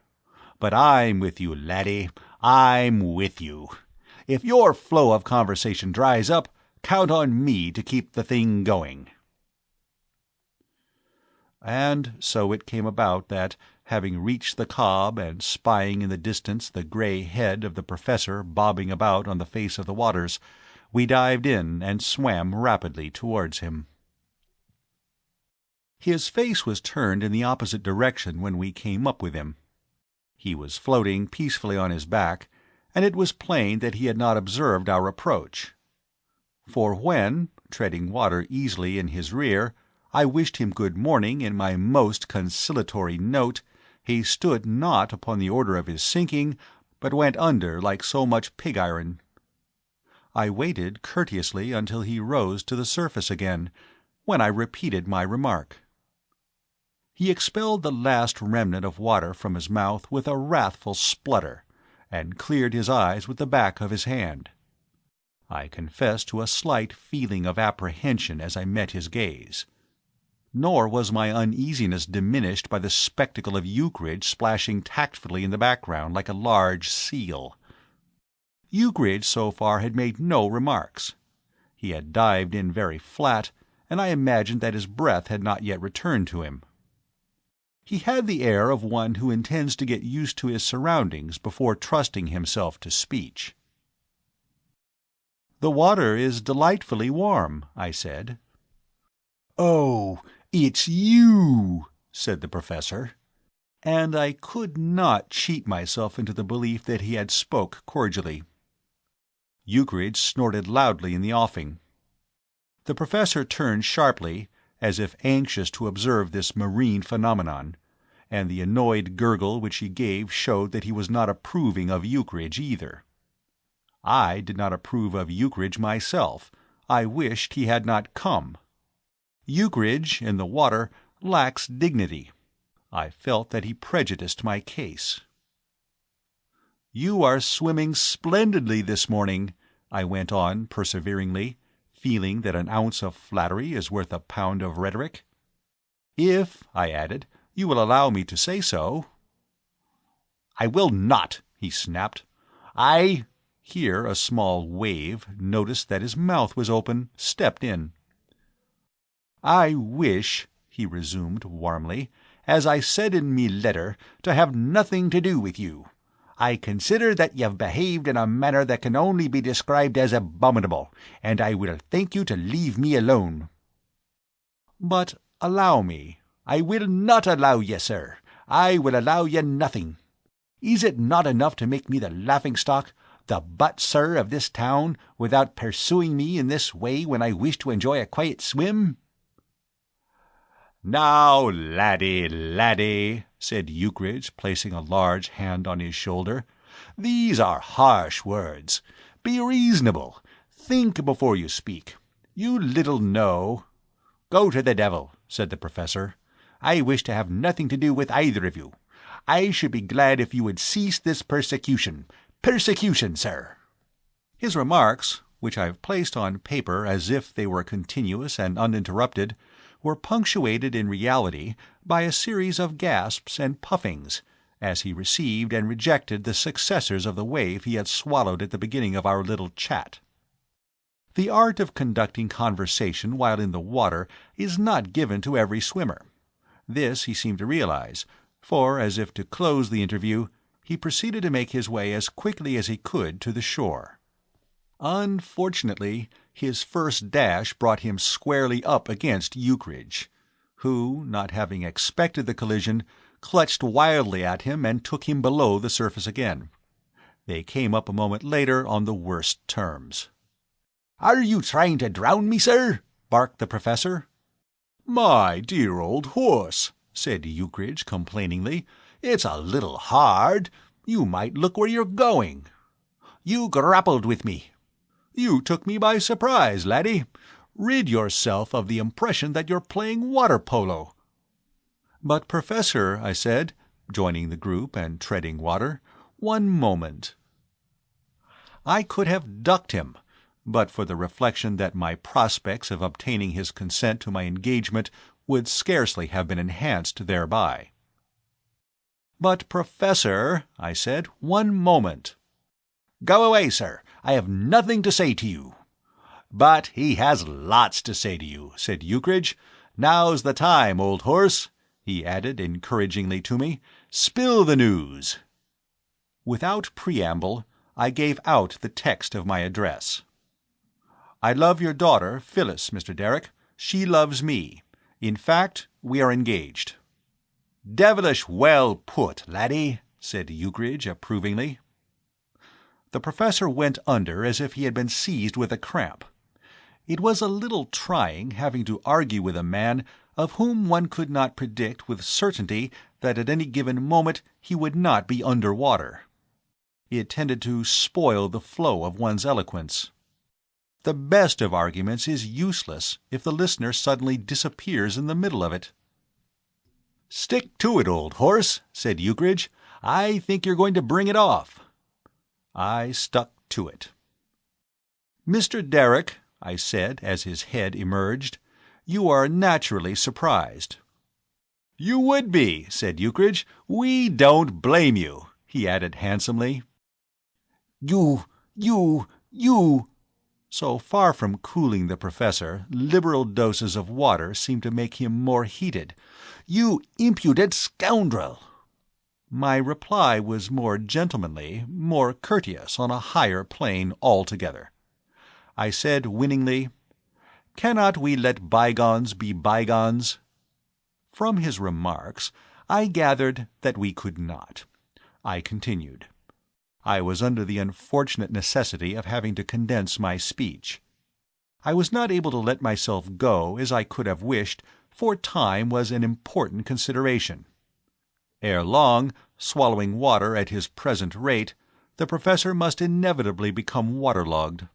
But I'm with you, laddie, I'm with you. If your flow of conversation dries up, count on me to keep the thing going." And so it came about that, having reached the cob and spying in the distance the grey head of the professor bobbing about on the face of the waters, we dived in and swam rapidly towards him. His face was turned in the opposite direction when we came up with him. He was floating peacefully on his back, and it was plain that he had not observed our approach. For when, treading water easily in his rear, I wished him good morning in my most conciliatory note, he stood not upon the order of his sinking, but went under like so much pig-iron. I waited courteously until he rose to the surface again, when I repeated my remark. He expelled the last remnant of water from his mouth with a wrathful splutter, and cleared his eyes with the back of his hand. I confess to a slight feeling of apprehension as I met his gaze. Nor was my uneasiness diminished by the spectacle of Ukridge splashing tactfully in the background like a large seal. Ukridge so far had made no remarks. He had dived in very flat, and I imagined that his breath had not yet returned to him. He had the air of one who intends to get used to his surroundings before trusting himself to speech. "The water is delightfully warm," I said. "Oh, it's you," said the professor, and I could not cheat myself into the belief that he had spoke cordially. Ukridge snorted loudly in the offing. The professor turned sharply, as if anxious to observe this marine phenomenon, and the annoyed gurgle which he gave showed that he was not approving of Ukridge either. I did not approve of Ukridge myself. I wished he had not come. Ukridge, in the water, lacks dignity. I felt that he prejudiced my case. "You are swimming splendidly this morning," I went on perseveringly, feeling that an ounce of flattery is worth a pound of rhetoric. "If," I added, "you will allow me to say so." "I will not," he snapped. Here a small wave, noticed that his mouth was open, stepped in. "I wish," he resumed warmly, "as I said in me letter, to have nothing to do with you. I consider that you've behaved in a manner that can only be described as abominable, and I will thank you to leave me alone." "But allow me—" "I will not allow ye, sir. I will allow ye nothing. Is it not enough to make me the laughing-stock, the butt, sir, of this town, without pursuing me in this way when I wish to enjoy a quiet swim?" "Now, laddie, laddie," said Ukridge, placing a large hand on his shoulder, "these are harsh words. Be reasonable. Think before you speak. You little know—" "Go to the devil," said the professor. "I wish to have nothing to do with either of you. I should be glad if you would cease this persecution. persecution, sir." His remarks, which I've placed on paper as if they were continuous and uninterrupted, were punctuated in reality by a series of gasps and puffings, as he received and rejected the successors of the wave he had swallowed at the beginning of our little chat. The art of conducting conversation while in the water is not given to every swimmer. This he seemed to realize, for, as if to close the interview, he proceeded to make his way as quickly as he could to the shore. Unfortunately, his first dash brought him squarely up against Ukridge, who, not having expected the collision, clutched wildly at him and took him below the surface again. They came up a moment later on the worst terms. "Are you trying to drown me, sir?" barked the Professor. "My dear old horse," said Ukridge complainingly, "it's a little hard. You might look where you're going. You grappled with me. "You took me by surprise, laddie. Rid yourself of the impression that you're playing water polo." "But, Professor," I said, joining the group and treading water, "one moment." I could have ducked him, but for the reflection that my prospects of obtaining his consent to my engagement would scarcely have been enhanced thereby. "But, Professor," I said, "one moment." "Go away, sir. I have nothing to say to you." "But he has lots to say to you," said Ukridge. "Now's the time, old horse," he added encouragingly to me. "Spill the news." Without preamble, I gave out the text of my address. "I love your daughter, Phyllis, Mr. Derrick. She loves me. In fact, we are engaged." "Devilish well put, laddie," said Ukridge approvingly. The Professor went under as if he had been seized with a cramp. It was a little trying having to argue with a man of whom one could not predict with certainty that at any given moment he would not be under water. It tended to spoil the flow of one's eloquence. The best of arguments is useless if the listener suddenly disappears in the middle of it. "Stick to it, old horse," said Ukridge. "I think you're going to bring it off." I stuck to it. "Mr. Derrick," I said as his head emerged, "you are naturally surprised." "You would be," said Ukridge. "We don't blame you," he added handsomely. You... So far from cooling the Professor, liberal doses of water seemed to make him more heated. "You impudent scoundrel!" My reply was more gentlemanly, more courteous, on a higher plane altogether. I said winningly, "Cannot we let bygones be bygones?" From his remarks, I gathered that we could not. I continued. I was under the unfortunate necessity of having to condense my speech. I was not able to let myself go as I could have wished, for time was an important consideration. Ere long, swallowing water at his present rate, the Professor must inevitably become waterlogged.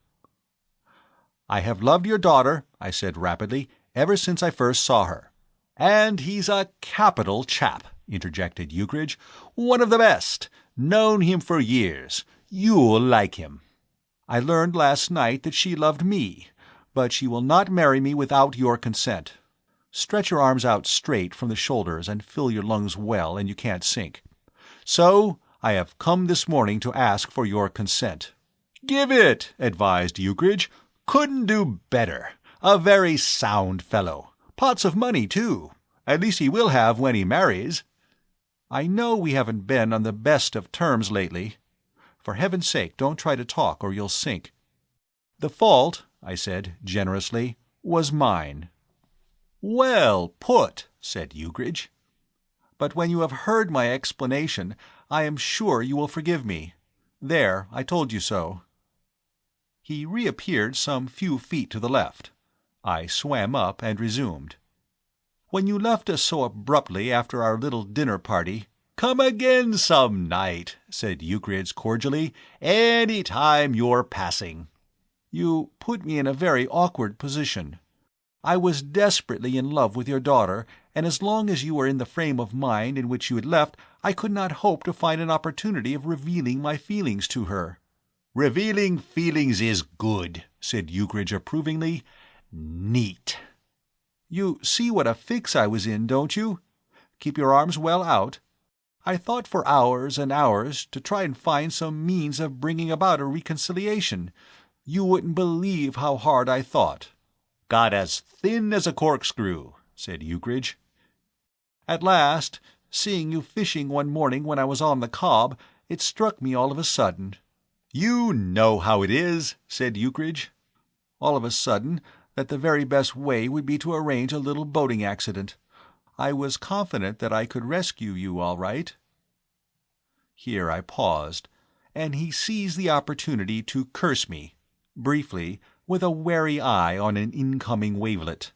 "I have loved your daughter," I said rapidly, "ever since I first saw her." "And he's a capital chap," interjected Ukridge. "One of the best. Known him for years. You'll like him." "I learned last night that she loved me, but she will not marry me without your consent. Stretch your arms out straight from the shoulders and fill your lungs well, and you can't sink. So I have come this morning to ask for your consent." "Give it," advised Ukridge. "Couldn't do better. A very sound fellow. Pots of money, too. At least he will have when he marries." "I know we haven't been on the best of terms lately. For heaven's sake, don't try to talk or you'll sink." "The fault," I said generously, "was mine." "Well put," said Ukridge. "But when you have heard my explanation, I am sure you will forgive me. There, I told you so." He reappeared some few feet to the left. I swam up and resumed. "When you left us so abruptly after our little dinner party—" "Come again some night," said Ukridge cordially. "Any time you're passing." "You put me in a very awkward position. I was desperately in love with your daughter, and as long as you were in the frame of mind in which you had left, I could not hope to find an opportunity of revealing my feelings to her." "Revealing feelings is good," said Ukridge approvingly. "Neat." "You see what a fix I was in, don't you? Keep your arms well out. I thought for hours and hours to try and find some means of bringing about a reconciliation. You wouldn't believe how hard I thought." "Got as thin as a corkscrew," said Ukridge. "At last, seeing you fishing one morning when I was on the cob, it struck me all of a sudden." "You know how it is," said Ukridge. "All of a sudden, that the very best way would be to arrange a little boating accident. I was confident that I could rescue you all right." Here I paused, and he seized the opportunity to curse me, briefly, with a wary eye on an incoming wavelet.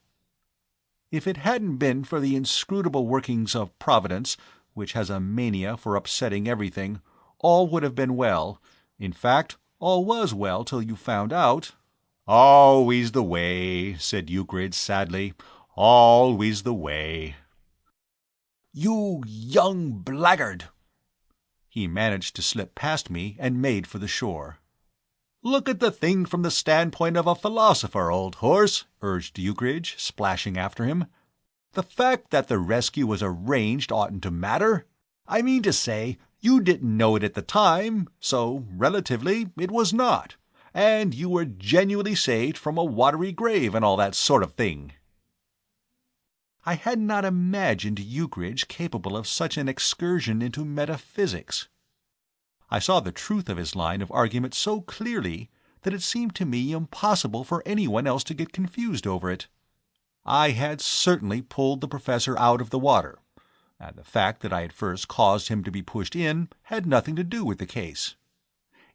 If it hadn't been for the inscrutable workings of Providence, which has a mania for upsetting everything, all would have been well. In fact, all was well till you found out." "Always the way," said Ukridge sadly. "Always the way." "You young blackguard!" He managed to slip past me and made for the shore. "Look at the thing from the standpoint of a philosopher, old horse," urged Ukridge, splashing after him. "The fact that the rescue was arranged oughtn't to matter. I mean to say, you didn't know it at the time, so, relatively, it was not, and you were genuinely saved from a watery grave and all that sort of thing." I had not imagined Ukridge capable of such an excursion into metaphysics. I saw the truth of his line of argument so clearly that it seemed to me impossible for anyone else to get confused over it. I had certainly pulled the professor out of the water, and the fact that I had first caused him to be pushed in had nothing to do with the case.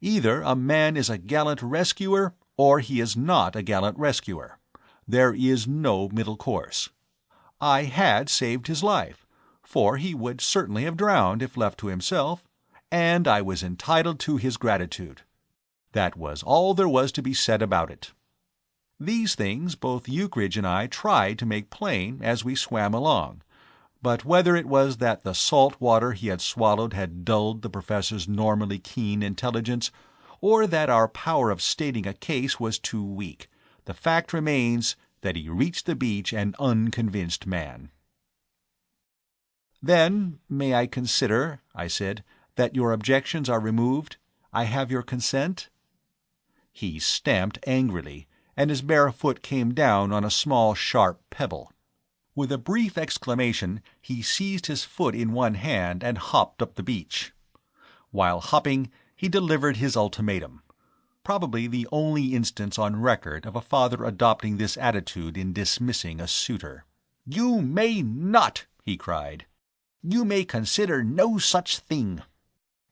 Either a man is a gallant rescuer, or he is not a gallant rescuer. There is no middle course. I had saved his life, for he would certainly have drowned if left to himself, and I was entitled to his gratitude. That was all there was to be said about it. These things both Ukridge and I tried to make plain as we swam along, but whether it was that the salt water he had swallowed had dulled the professor's normally keen intelligence, or that our power of stating a case was too weak, the fact remains that he reached the beach an unconvinced man. "Then may I consider," I said, "that your objections are removed? I have your consent?" He stamped angrily, and his bare foot came down on a small sharp pebble. With a brief exclamation he seized his foot in one hand and hopped up the beach. While hopping, he delivered his ultimatum, probably the only instance on record of a father adopting this attitude in dismissing a suitor. "You may not," he cried. "You may consider no such thing.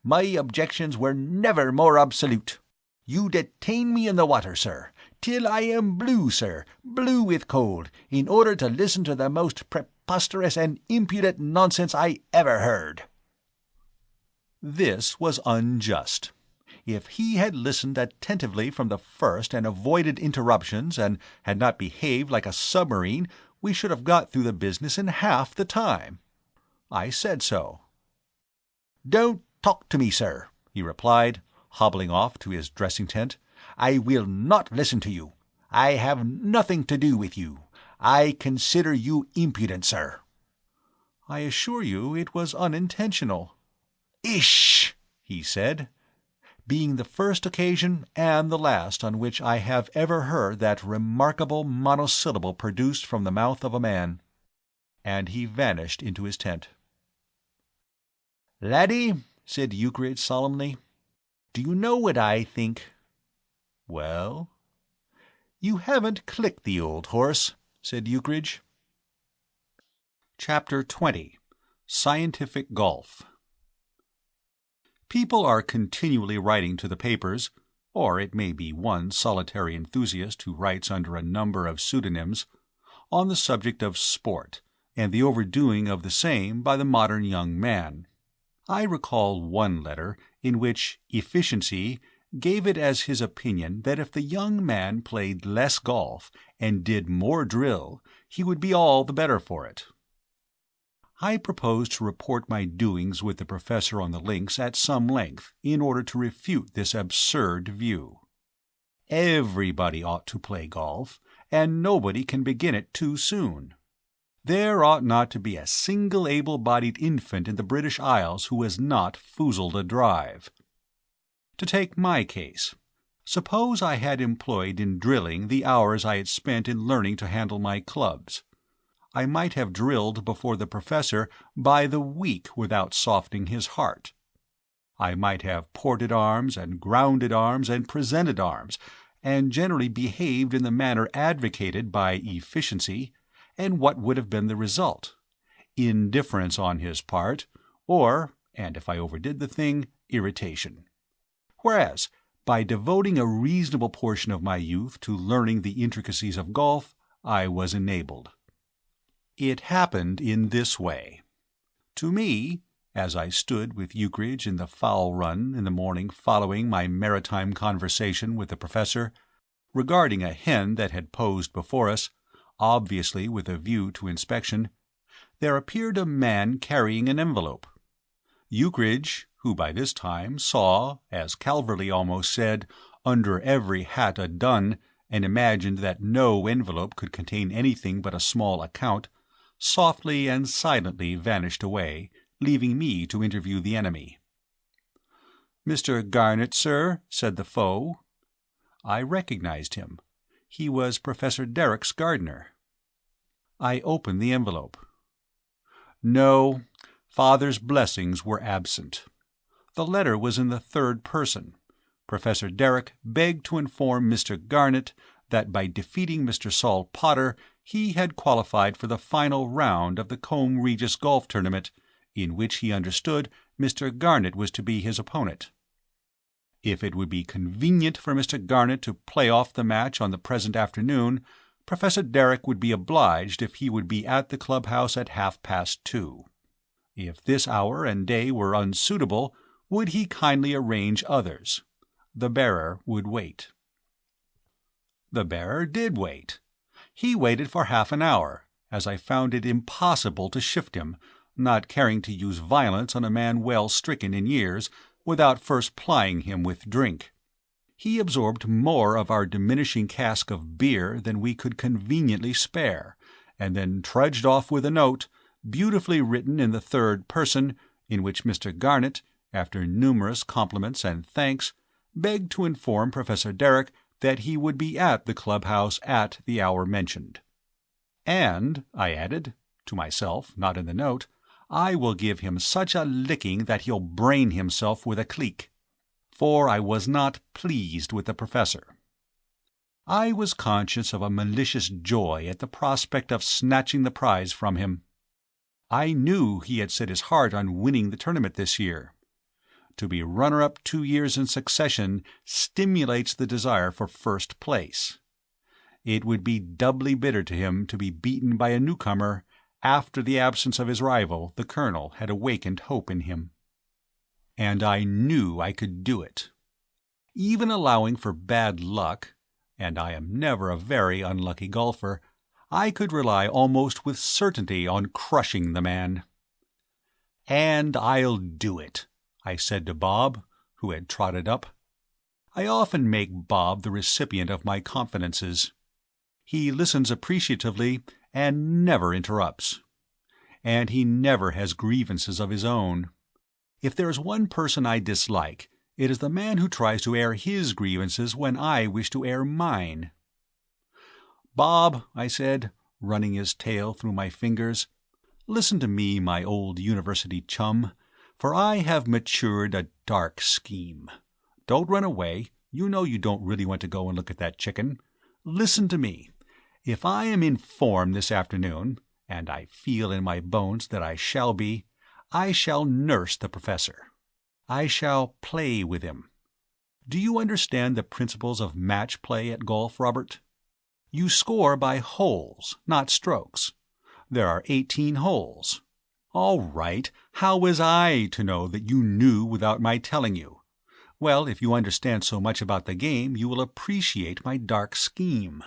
My objections were never more absolute. You detain me in the water, sir, till I am blue, sir, blue with cold, in order to listen to the most preposterous and impudent nonsense I ever heard." This was unjust. If he had listened attentively from the first and avoided interruptions and had not behaved like a submarine, we should have got through the business in half the time. I said so. "Don't talk to me, sir," he replied, hobbling off to his dressing-tent. "I will not listen to you. I have nothing to do with you. I consider you impudent, sir." "I assure you it was unintentional." "Ish!" he said, being the first occasion and the last on which I have ever heard that remarkable monosyllable produced from the mouth of a man. And he vanished into his tent. "Laddie," said Ukridge solemnly, "do you know what I think?" "Well?" "You haven't clicked the old horse," said Ukridge. Chapter 20. Scientific Golf. People are continually writing to the papers, or it may be one solitary enthusiast who writes under a number of pseudonyms, on the subject of sport, and the overdoing of the same by the modern young man. I recall one letter in which Efficiency gave it as his opinion that if the young man played less golf and did more drill, he would be all the better for it. I proposed to report my doings with the professor on the links at some length in order to refute this absurd view. Everybody ought to play golf, and nobody can begin it too soon. There ought not to be a single able-bodied infant in the British Isles who has not foozled a drive. To take my case, suppose I had employed in drilling the hours I had spent in learning to handle my clubs. I might have drilled before the professor by the week without softening his heart. I might have ported arms and grounded arms and presented arms, and generally behaved in the manner advocated by efficiency, and what would have been the result? Indifference on his part, or, and if I overdid the thing, irritation. Whereas, by devoting a reasonable portion of my youth to learning the intricacies of golf, I was enabled. It happened in this way. To me, as I stood with Ukridge in the fowl run in the morning following my maritime conversation with the professor, regarding a hen that had posed before us, obviously with a view to inspection, there appeared a man carrying an envelope. Ukridge, who by this time saw, as Calverley almost said, under every hat a dun, and imagined that no envelope could contain anything but a small account, softly and silently vanished away, leaving me to interview the enemy. "Mr. Garnet, sir," said the foe. I recognized him. He was Professor Derrick's gardener. I opened the envelope. No, Father's blessings were absent. The letter was in the third person. Professor Derrick begged to inform Mr. Garnet that by defeating Mr. Saul Potter he had qualified for the final round of the Combe Regis golf tournament, in which he understood Mr. Garnet was to be his opponent. If it would be convenient for Mr. Garnet to play off the match on the present afternoon, Professor Derrick would be obliged if he would be at the clubhouse at 2:30. If this hour and day were unsuitable, would he kindly arrange others? The bearer would wait. The bearer did wait. He waited for half an hour, as I found it impossible to shift him, not caring to use violence on a man well stricken in years, without first plying him with drink. He absorbed more of our diminishing cask of beer than we could conveniently spare, and then trudged off with a note, beautifully written in the third person, in which Mr. Garnet, after numerous compliments and thanks, begged to inform Professor Derrick that he would be at the clubhouse at the hour mentioned. "And," I added, to myself, not in the note, "I will give him such a licking that he'll brain himself with a cleek." For I was not pleased with the professor. I was conscious of a malicious joy at the prospect of snatching the prize from him. I knew he had set his heart on winning the tournament this year. To be runner-up 2 years in succession stimulates the desire for first place. It would be doubly bitter to him to be beaten by a newcomer after the absence of his rival, the colonel, had awakened hope in him. And I knew I could do it. Even allowing for bad luck, and I am never a very unlucky golfer, I could rely almost with certainty on crushing the man. "And I'll do it," I said to Bob, who had trotted up. I often make Bob the recipient of my confidences. He listens appreciatively and never interrupts. And he never has grievances of his own. If there is one person I dislike, it is the man who tries to air his grievances when I wish to air mine. "Bob," I said, running his tail through my fingers, "listen to me, my old university chum, for I have matured a dark scheme. Don't run away. You know you don't really want to go and look at that chicken. Listen to me. If I am in form this afternoon, and I feel in my bones that I shall be, I shall nurse the professor. I shall play with him. Do you understand the principles of match play at golf, Robert? You score by holes, not strokes. There are 18 holes. All right, how was I to know that you knew without my telling you? Well, if you understand so much about the game, you will appreciate my dark scheme."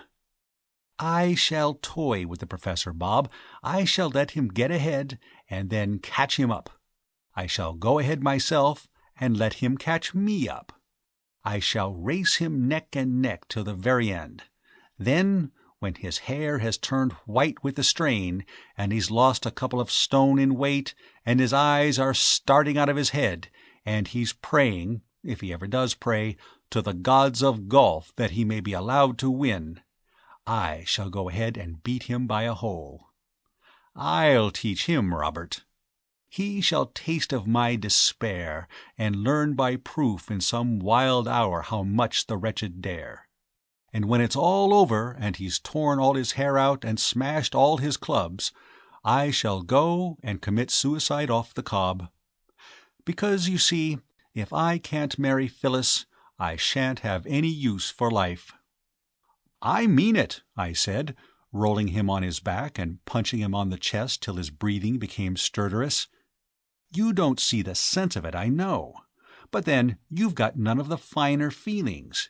I shall toy with the Professor, Bob. I shall let him get ahead, and then catch him up. I shall go ahead myself, and let him catch me up. I shall race him neck and neck till the very end. Then, when his hair has turned white with the strain, and he's lost a couple of stone in weight, and his eyes are starting out of his head, and he's praying, if he ever does pray, to the gods of golf that he may be allowed to win, I shall go ahead and beat him by a hole. I'll teach him, Robert. He shall taste of my despair, and learn by proof in some wild hour how much the wretched dare. And when it's all over, and he's torn all his hair out and smashed all his clubs, I shall go and commit suicide off the cob. Because, you see, if I can't marry Phyllis, I shan't have any use for life. I mean it, I said, rolling him on his back and punching him on the chest till his breathing became stertorous. You don't see the sense of it, I know. But then you've got none of the finer feelings.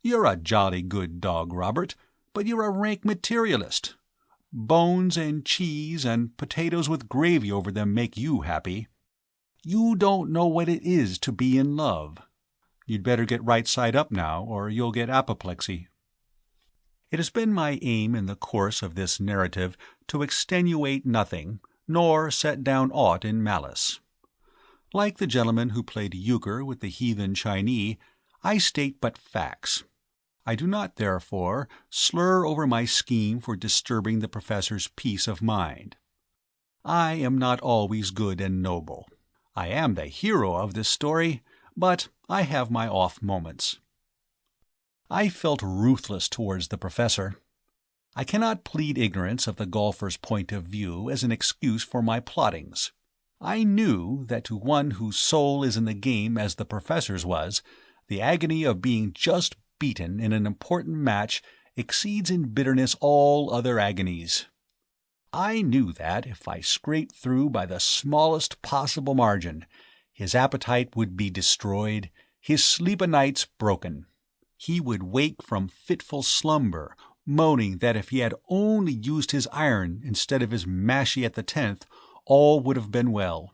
You're a jolly good dog, Robert, but you're a rank materialist. Bones and cheese and potatoes with gravy over them make you happy. You don't know what it is to be in love. You'd better get right side up now, or you'll get apoplexy. It has been my aim in the course of this narrative to extenuate nothing, nor set down aught in malice. Like the gentleman who played euchre with the heathen Chinee, I state but facts. I do not, therefore, slur over my scheme for disturbing the Professor's peace of mind. I am not always good and noble. I am the hero of this story, but I have my off moments. I felt ruthless towards the Professor. I cannot plead ignorance of the golfer's point of view as an excuse for my plottings. I knew that to one whose soul is in the game as the Professor's was, the agony of being just beaten in an important match exceeds in bitterness all other agonies. I knew that, if I scraped through by the smallest possible margin, his appetite would be destroyed, his sleep o'-nights broken. He would wake from fitful slumber, moaning that if he had only used his iron instead of his mashie at the 10th, all would have been well.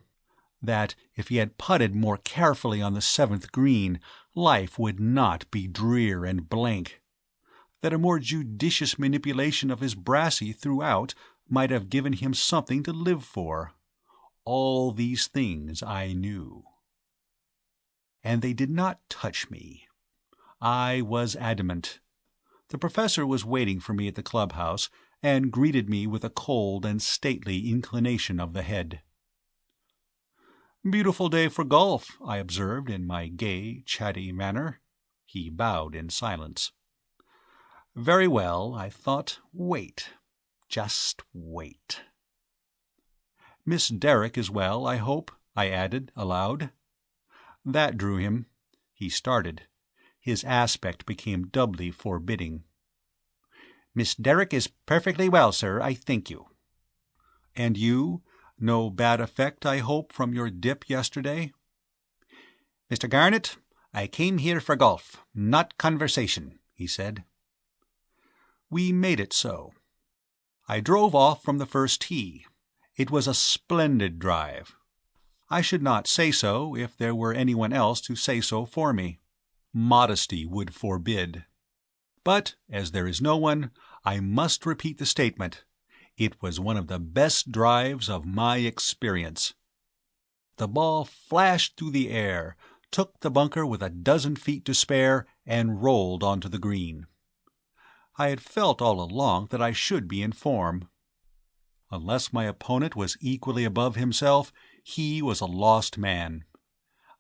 That if he had putted more carefully on the 7th green, life would not be drear and blank. That a more judicious manipulation of his brassie throughout might have given him something to live for. All these things I knew. And they did not touch me. I was adamant. The Professor was waiting for me at the clubhouse, and greeted me with a cold and stately inclination of the head. "Beautiful day for golf," I observed in my gay, chatty manner. He bowed in silence. Very well, I thought. Wait. Just wait. "Miss Derrick is well, I hope," I added, aloud. That drew him. He started. His aspect became doubly forbidding. "Miss Derrick is perfectly well, sir, I thank you." "And you? No bad effect, I hope, from your dip yesterday?" "Mr. Garnet, I came here for golf, not conversation," he said. We made it so. I drove off from the first tee. It was a splendid drive. I should not say so if there were anyone else to say so for me. Modesty would forbid. But, as there is no one, I must repeat the statement. It was one of the best drives of my experience. The ball flashed through the air, took the bunker with a dozen feet to spare, and rolled onto the green. I had felt all along that I should be in form. Unless my opponent was equally above himself, he was a lost man.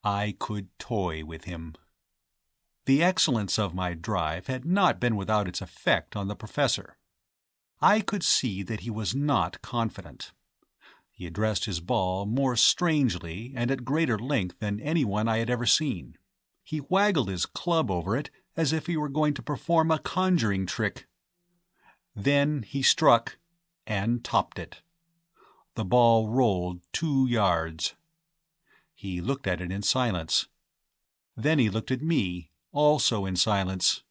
I could toy with him. The excellence of my drive had not been without its effect on the Professor. I could see that he was not confident. He addressed his ball more strangely and at greater length than anyone I had ever seen. He waggled his club over it as if he were going to perform a conjuring trick. Then he struck, and topped it. The ball rolled 2 yards. He looked at it in silence. Then he looked at me, also in silence.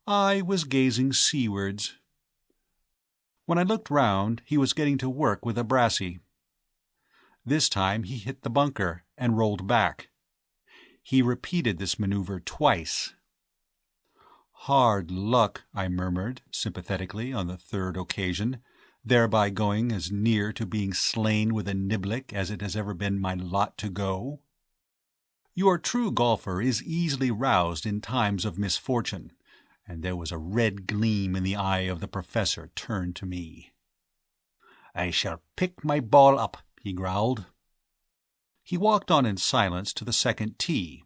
I was gazing seawards. When I looked round, he was getting to work with a brassey. This time he hit the bunker and rolled back. He repeated this maneuver twice. "Hard luck," I murmured sympathetically on the third occasion, thereby going as near to being slain with a niblick as it has ever been my lot to go. Your true golfer is easily roused in times of misfortune, and there was a red gleam in the eye of the professor turned to me. "I shall pick my ball up," he growled. He walked on in silence to the second tee.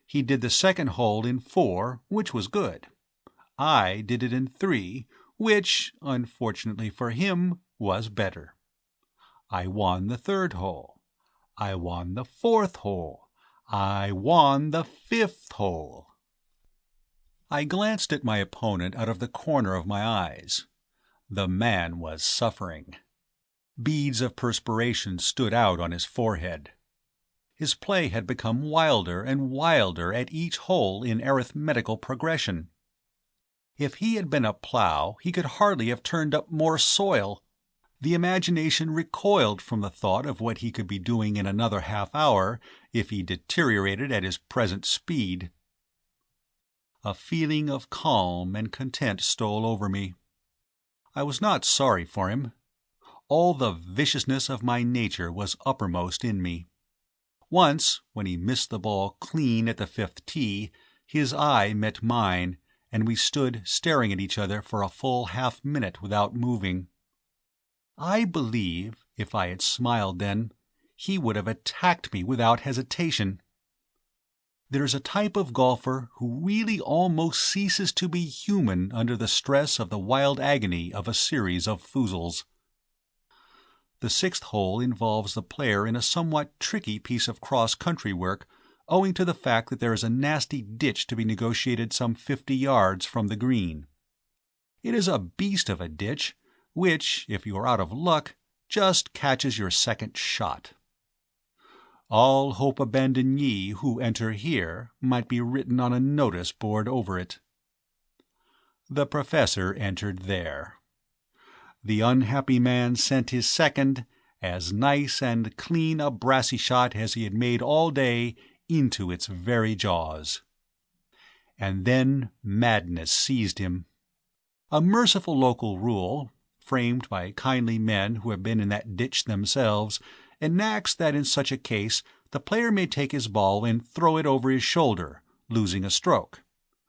He did the second hole in 4, which was good. I did it in 3, which, unfortunately for him, was better. I won the third hole. I won the fourth hole. I won the 5th hole. I glanced at my opponent out of the corner of my eyes. The man was suffering. Beads of perspiration stood out on his forehead. His play had become wilder and wilder at each hole in arithmetical progression. If he had been a plough, he could hardly have turned up more soil. The imagination recoiled from the thought of what he could be doing in another half-hour if he deteriorated at his present speed. A feeling of calm and content stole over me. I was not sorry for him. All the viciousness of my nature was uppermost in me. Once, when he missed the ball clean at the 5th tee, his eye met mine, and we stood staring at each other for a full half-minute without moving. I believe, if I had smiled then, he would have attacked me without hesitation. There's a type of golfer who really almost ceases to be human under the stress of the wild agony of a series of foozles. The 6th hole involves the player in a somewhat tricky piece of cross-country work, owing to the fact that there is a nasty ditch to be negotiated some 50 yards from the green. It is a beast of a ditch, which, if you are out of luck, just catches your second shot. "All hope abandon ye who enter here" might be written on a notice board over it. The professor entered there. The unhappy man sent his second, as nice and clean a brassy shot as he had made all day, into its very jaws. And then madness seized him. A merciful local rule, framed by kindly men who have been in that ditch themselves, enacts that in such a case the player may take his ball and throw it over his shoulder, losing a stroke.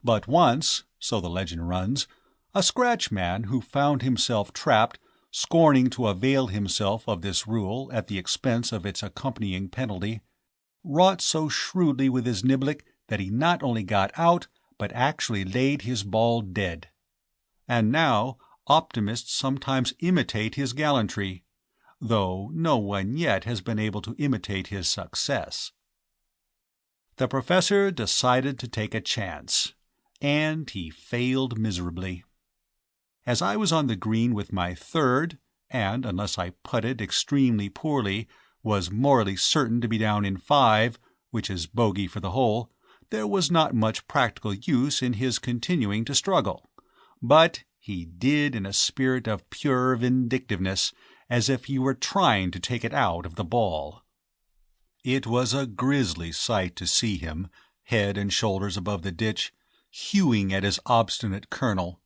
But once, so the legend runs, a scratch man who found himself trapped, scorning to avail himself of this rule at the expense of its accompanying penalty, wrought so shrewdly with his niblick that he not only got out, but actually laid his ball dead. And now optimists sometimes imitate his gallantry, though no one yet has been able to imitate his success. The professor decided to take a chance, and he failed miserably. As I was on the green with my third, and, unless I putted extremely poorly, was morally certain to be down in 5, which is bogey for the hole, there was not much practical use in his continuing to struggle. But he did in a spirit of pure vindictiveness, as if he were trying to take it out of the ball. It was a grisly sight to see him, head and shoulders above the ditch, hewing at his obstinate kernel.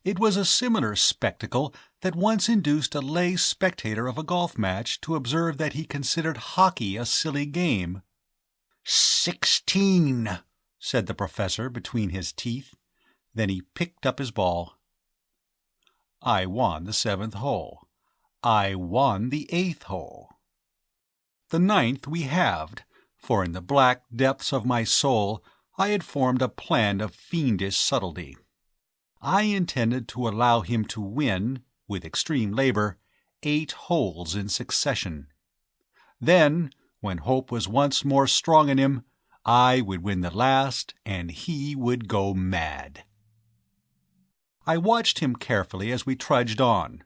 It was a similar spectacle that once induced a lay spectator of a golf match to observe that he considered hockey a silly game. 16, said the professor between his teeth. Then he picked up his ball. I won the 7th hole. I won the 8th hole. The 9th we halved, for in the black depths of my soul I had formed a plan of fiendish subtlety. I intended to allow him to win, with extreme labor, 8 holes in succession. Then, when hope was once more strong in him, I would win the last, and he would go mad. I watched him carefully as we trudged on.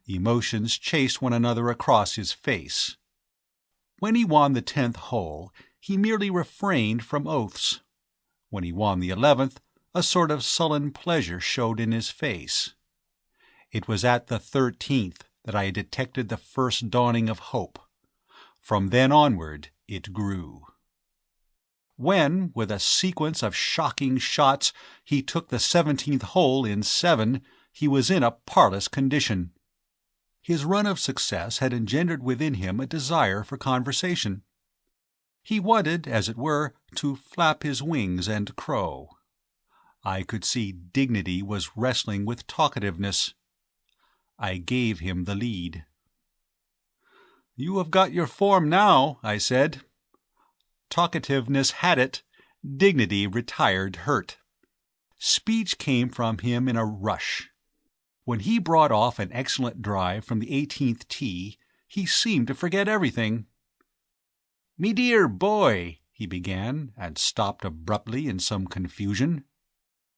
Emotions chased one another across his face. When he won the 10th hole, he merely refrained from oaths. When he won the 11th, a sort of sullen pleasure showed in his face. It was at the 13th that I detected the first dawning of hope. From then onward it grew. When, with a sequence of shocking shots, he took the 17th hole in 7, he was in a parlous condition. His run of success had engendered within him a desire for conversation. He wanted, as it were, to flap his wings and crow. I could see dignity was wrestling with talkativeness. I gave him the lead. "You have got your form now," I said. Talkativeness had it. Dignity retired hurt. Speech came from him in a rush. When he brought off an excellent drive from the 18th tee, he seemed to forget everything. "Me dear boy," he began, and stopped abruptly in some confusion.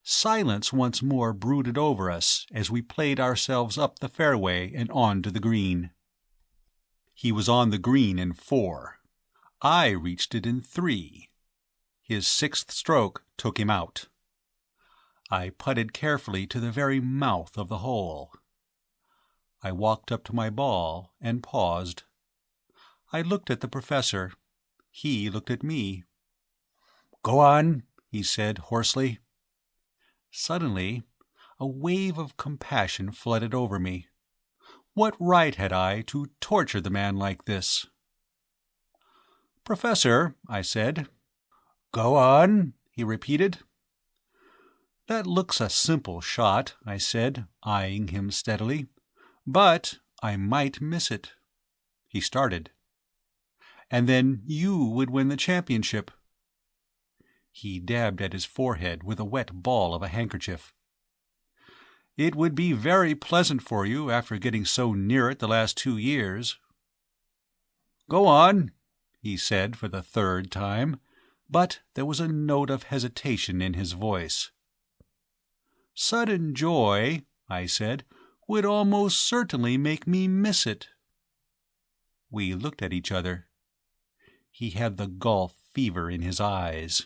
Silence once more brooded over us as we played ourselves up the fairway and on to the green. He was on the green in 4. I reached it in 3. His 6th stroke took him out. I putted carefully to the very mouth of the hole. I walked up to my ball and paused. I looked at the professor. He looked at me. "Go on," he said hoarsely. Suddenly, a wave of compassion flooded over me. What right had I to torture the man like this? "Professor," I said. "Go on," he repeated. "That looks a simple shot," I said, eyeing him steadily. "But I might miss it." He started. "And then you would win the championship." He dabbed at his forehead with a wet ball of a handkerchief. "It would be very pleasant for you after getting so near it the last 2 years." "Go on," he said for the 3rd time, but there was a note of hesitation in his voice. "Sudden joy," I said, "would almost certainly make me miss it." We looked at each other. He had the golf fever in his eyes.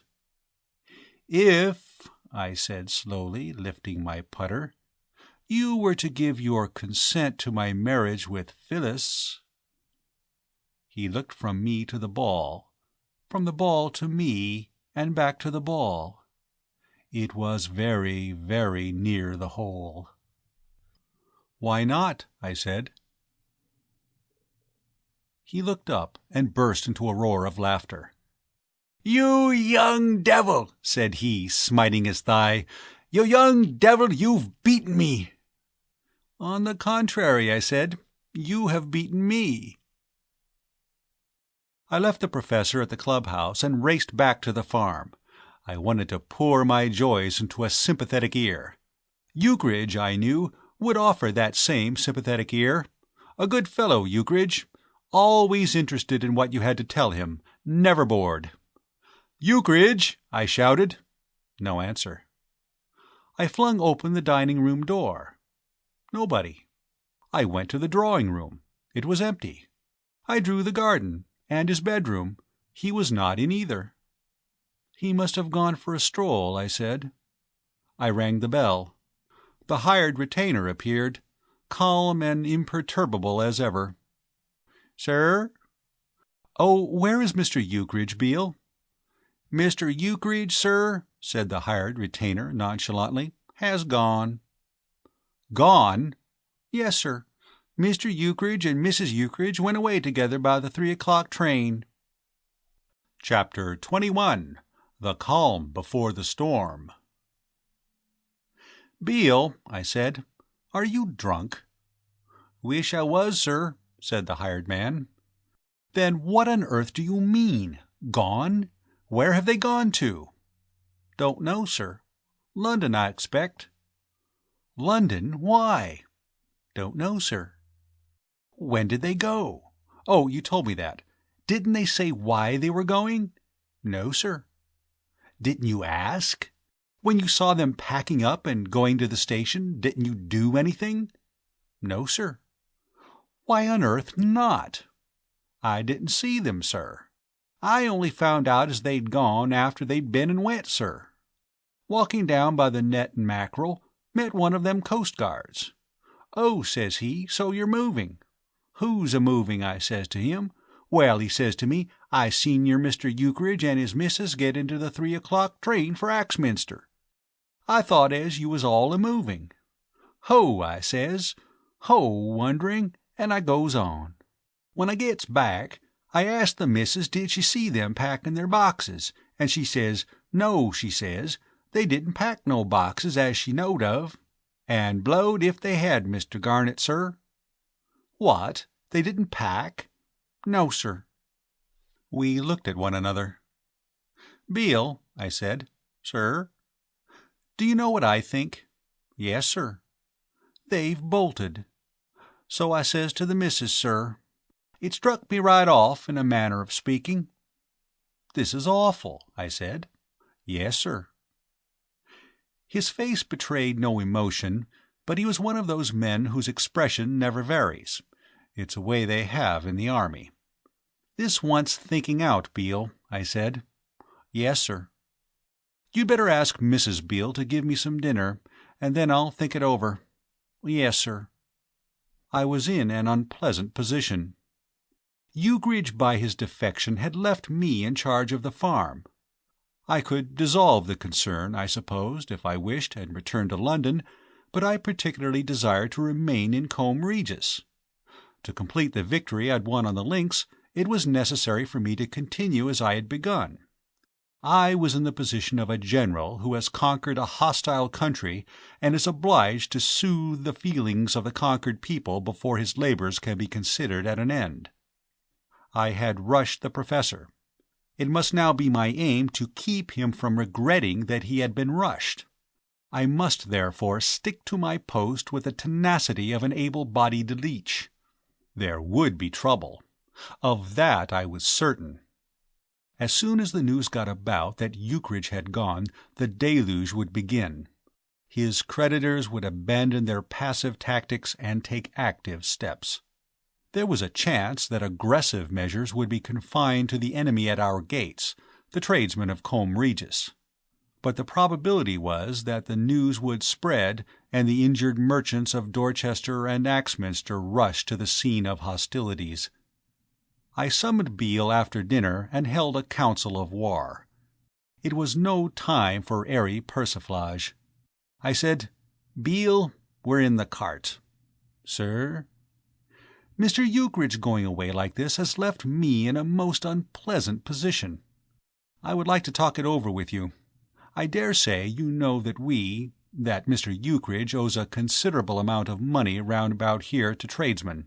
"If," I said slowly, lifting my putter, "you were to give your consent to my marriage with Phyllis—" He looked from me to the ball, from the ball to me, and back to the ball. It was very, very near the hole. "Why not?" I said. He looked up and burst into a roar of laughter. "You young devil," said he, smiting his thigh. "You young devil, you've beaten me." "On the contrary," I said, "you have beaten me." I left the professor at the clubhouse and raced back to the farm. I wanted to pour my joys into a sympathetic ear. Ukridge, I knew, would offer that same sympathetic ear. A good fellow, Ukridge. Always interested in what you had to tell him. Never bored. "Ukridge!" I shouted. No answer. I flung open the dining-room door. Nobody. I went to the drawing-room. It was empty. I drew the garden, and his bedroom. He was not in either. "He must have gone for a stroll," I said. I rang the bell. The hired retainer appeared, calm and imperturbable as ever. "Sir?" "Oh, where is Mr. Ukridge, Beale?" "Mr. Ukridge, sir," said the hired retainer nonchalantly, "has gone." "Gone?" "Yes, sir. Mr. Ukridge and Mrs. Ukridge went away together by the 3 o'clock train." Chapter 21. The Calm Before the Storm. "Beale," I said, "are you drunk?" "Wish I was, sir," said the hired man. "Then what on earth do you mean? Gone? Where have they gone to?" "Don't know, sir. London, I expect." "London? Why?" "Don't know, sir." "When did they go? Oh, you told me that. Didn't they say why they were going?" "No, sir." "Didn't you ask? When you saw them packing up and going to the station, didn't you do anything?" "No, sir." "Why on earth not?" "I didn't see them, sir. I only found out as they'd gone after they'd been and went, sir. Walking down by the net and mackerel, met one of them coastguards. "Oh," says he, "so you're moving." "Who's a-moving?" I says to him. "Well," he says to me, "I seen your Mr. Ukridge and his missus get into the 3 o'clock train for Axminster. I thought as you was all a-moving." "Ho," I says, "ho, wondering," and I goes on. When I gets back, I asked the missus did she see them packing their boxes, and she says, no, she says, they didn't pack no boxes as she knowed of. And blowed if they had, Mr. Garnet, sir. What? They didn't pack? No, sir. We looked at one another. "Beale," I said. "Sir?" "Do you know what I think?" "Yes, sir." "They've bolted." So I says to the missus, sir. It struck me right off, in a manner of speaking. "This is awful," I said. "Yes, sir." His face betrayed no emotion, but he was one of those men whose expression never varies. It's a way they have in the army. "This wants thinking out, Beale," I said. "Yes, sir." "You'd better ask Mrs. Beale to give me some dinner, and then I'll think it over." "Yes, sir." I was in an unpleasant position. Ukridge by his defection had left me in charge of the farm. I could dissolve the concern, I supposed, if I wished, and return to London, but I particularly desired to remain in Combe Regis. To complete the victory I'd won on the links, it was necessary for me to continue as I had begun. I was in the position of a general who has conquered a hostile country and is obliged to soothe the feelings of the conquered people before his labors can be considered at an end. I had rushed the professor. It must now be my aim to keep him from regretting that he had been rushed. I must therefore stick to my post with the tenacity of an able-bodied leech. There would be trouble. Of that I was certain. As soon as the news got about that Ukridge had gone, the deluge would begin. His creditors would abandon their passive tactics and take active steps. There was a chance that aggressive measures would be confined to the enemy at our gates, the tradesmen of Combe Regis. But the probability was that the news would spread and the injured merchants of Dorchester and Axminster rush to the scene of hostilities. I summoned Beale after dinner and held a council of war. It was no time for airy persiflage. I said, "Beale, we're in the cart." "Sir?" "Mr. Ukridge going away like this has left me in a most unpleasant position. I would like to talk it over with you. I dare say you know that Mr. Ukridge owes a considerable amount of money round about here to tradesmen."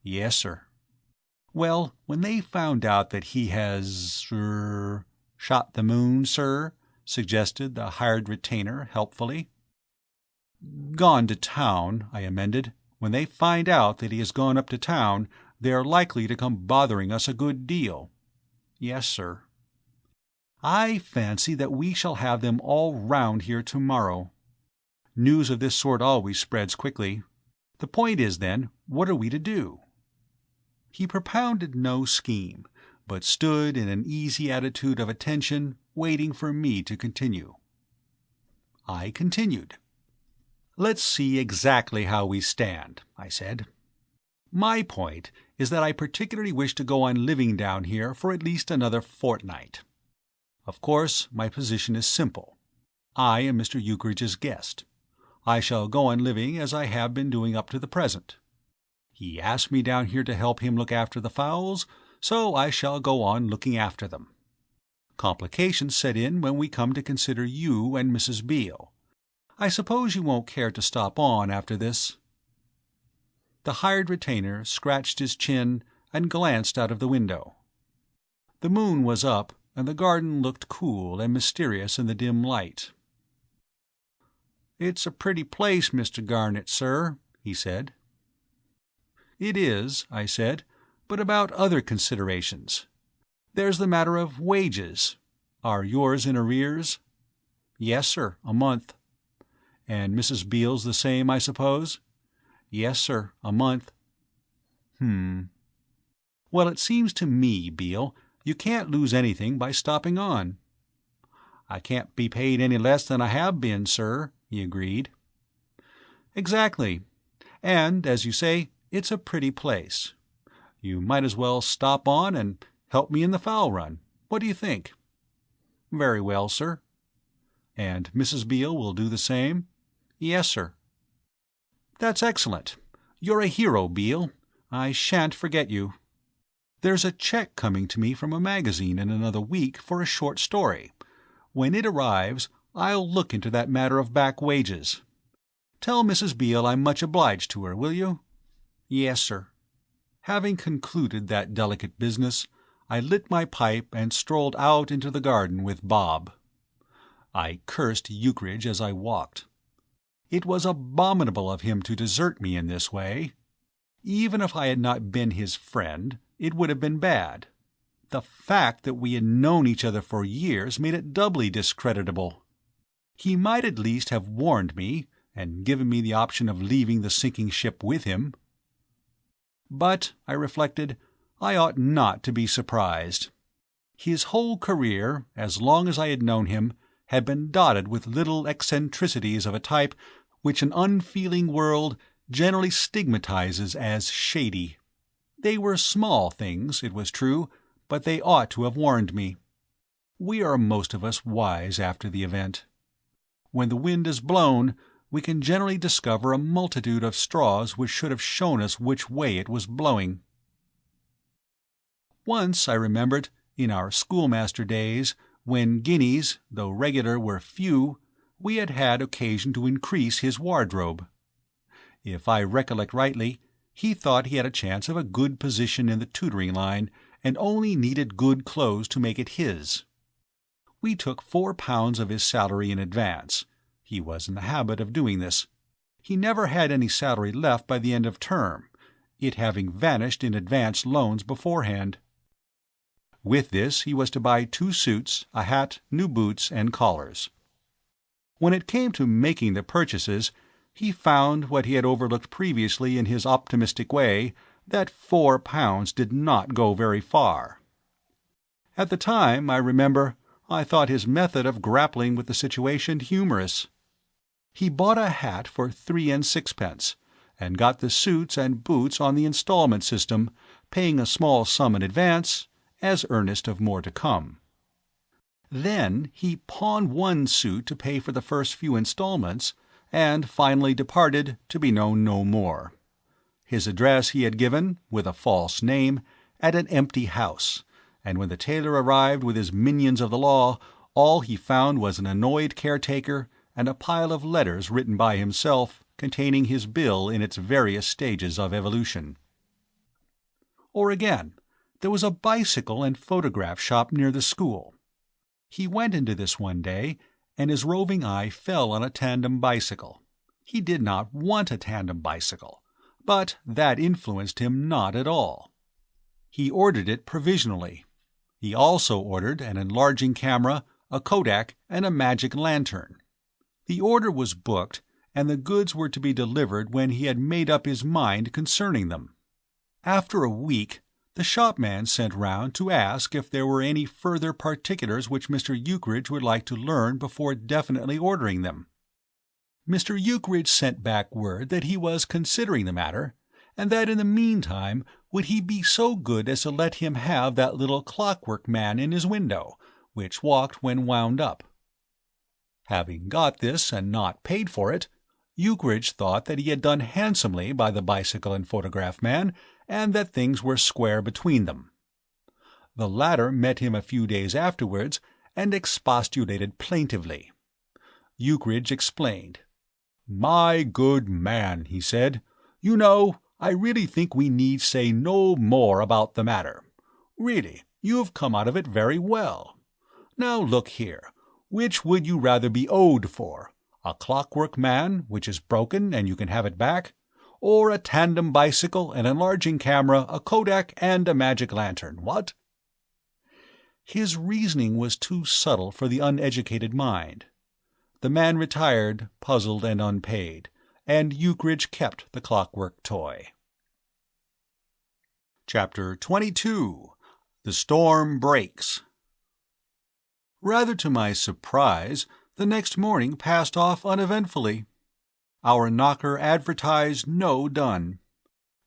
"Yes, sir." "Well, when they found out that he has, shot the moon, sir," suggested the hired retainer helpfully. "Gone to town," I amended. "When they find out that he has gone up to town, they are likely to come bothering us a good deal." "Yes, sir." "I fancy that we shall have them all round here tomorrow. News of this sort always spreads quickly. The point is, then, what are we to do?" He propounded no scheme, but stood in an easy attitude of attention, waiting for me to continue. I continued. "Let's see exactly how we stand," I said. "My point is that I particularly wish to go on living down here for at least another fortnight. Of course, my position is simple. I am Mr. Ukridge's guest. I shall go on living as I have been doing up to the present. He asked me down here to help him look after the fowls, so I shall go on looking after them. Complications set in when we come to consider you and Mrs. Beale. I suppose you won't care to stop on after this?" The hired retainer scratched his chin and glanced out of the window. The moon was up, and the garden looked cool and mysterious in the dim light. "It's a pretty place, Mr. Garnet, sir," he said. "It is," I said, "but about other considerations. There's the matter of wages. Are yours in arrears?" "Yes, sir, a month." "And Mrs. Beale's the same, I suppose?" "Yes, sir, a month." Well, it seems to me, Beale, you can't lose anything by stopping on." "I can't be paid any less than I have been, sir," he agreed. "Exactly. And, as you say, it's a pretty place. You might as well stop on and help me in the fowl run. What do you think?" "Very well, sir." "And Mrs. Beale will do the same?" "Yes, sir." "That's excellent. You're a hero, Beale. I shan't forget you. There's a check coming to me from a magazine in another week for a short story. When it arrives, I'll look into that matter of back wages. Tell Mrs. Beale I'm much obliged to her, will you?" "Yes, sir." Having concluded that delicate business, I lit my pipe and strolled out into the garden with Bob. I cursed Ukridge as I walked. It was abominable of him to desert me in this way. Even if I had not been his friend, it would have been bad. The fact that we had known each other for years made it doubly discreditable. He might at least have warned me, and given me the option of leaving the sinking ship with him. But, I reflected, I ought not to be surprised. His whole career, as long as I had known him, had been dotted with little eccentricities of a type which an unfeeling world generally stigmatizes as shady. They were small things, it was true, but they ought to have warned me. We are most of us wise after the event. When the wind is blown, we can generally discover a multitude of straws which should have shown us which way it was blowing. Once, I remembered, in our schoolmaster days, when guineas, though regular, were few, we had had occasion to increase his wardrobe. If I recollect rightly, he thought he had a chance of a good position in the tutoring line, and only needed good clothes to make it his. We took £4 of his salary in advance. He was in the habit of doing this. He never had any salary left by the end of term, it having vanished in advance loans beforehand. With this he was to buy 2 suits, a hat, new boots, and collars. When it came to making the purchases, he found what he had overlooked previously in his optimistic way, that £4 did not go very far. At the time, I remember, I thought his method of grappling with the situation humorous. He bought a hat for 3 and 6pence, and got the suits and boots on the installment system, paying a small sum in advance, as earnest of more to come. Then he pawned 1 suit to pay for the first few installments, and finally departed to be known no more. His address he had given, with a false name, at an empty house, and when the tailor arrived with his minions of the law, all he found was an annoyed caretaker and a pile of letters written by himself, containing his bill in its various stages of evolution. Or again, there was a bicycle and photograph shop near the school. He went into this one day, and his roving eye fell on a tandem bicycle. He did not want a tandem bicycle, but that influenced him not at all. He ordered it provisionally. He also ordered an enlarging camera, a kodak, and a magic lantern. The order was booked, and the goods were to be delivered when he had made up his mind concerning them. After a week, the shopman sent round to ask if there were any further particulars which Mr. Ukridge would like to learn before definitely ordering them. Mr. Ukridge sent back word that he was considering the matter, and that in the meantime would he be so good as to let him have that little clockwork man in his window, which walked when wound up. Having got this and not paid for it, Ukridge thought that he had done handsomely by the bicycle and photograph man, and that things were square between them. The latter met him a few days afterwards, and expostulated plaintively. Ukridge explained. "My good man," he said, "you know, I really think we need say no more about the matter. Really, you have come out of it very well. Now look here, which would you rather be owed for? A clockwork man, which is broken and you can have it back, or a tandem bicycle, an enlarging camera, a kodak, and a magic lantern, what?" His reasoning was too subtle for the uneducated mind. The man retired, puzzled and unpaid, and Ukridge kept the clockwork toy. Chapter 22. The Storm Breaks. Rather to my surprise, the next morning passed off uneventfully. Our knocker advertised no done.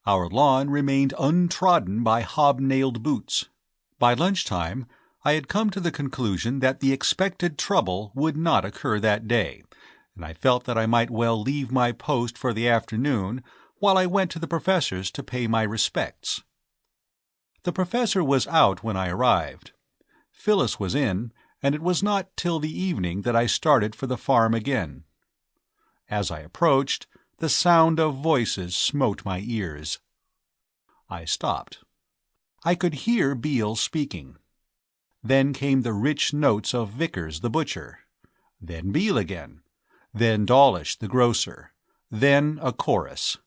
Our lawn remained untrodden by hobnailed boots. By lunchtime, I had come to the conclusion that the expected trouble would not occur that day, and I felt that I might well leave my post for the afternoon while I went to the professor's to pay my respects. The professor was out when I arrived. Phyllis was in, and it was not till the evening that I started for the farm again. As I approached, the sound of voices smote my ears. I stopped. I could hear Beale speaking. Then came the rich notes of Vickers the butcher. Then Beale again. Then Dawlish the grocer. Then a chorus.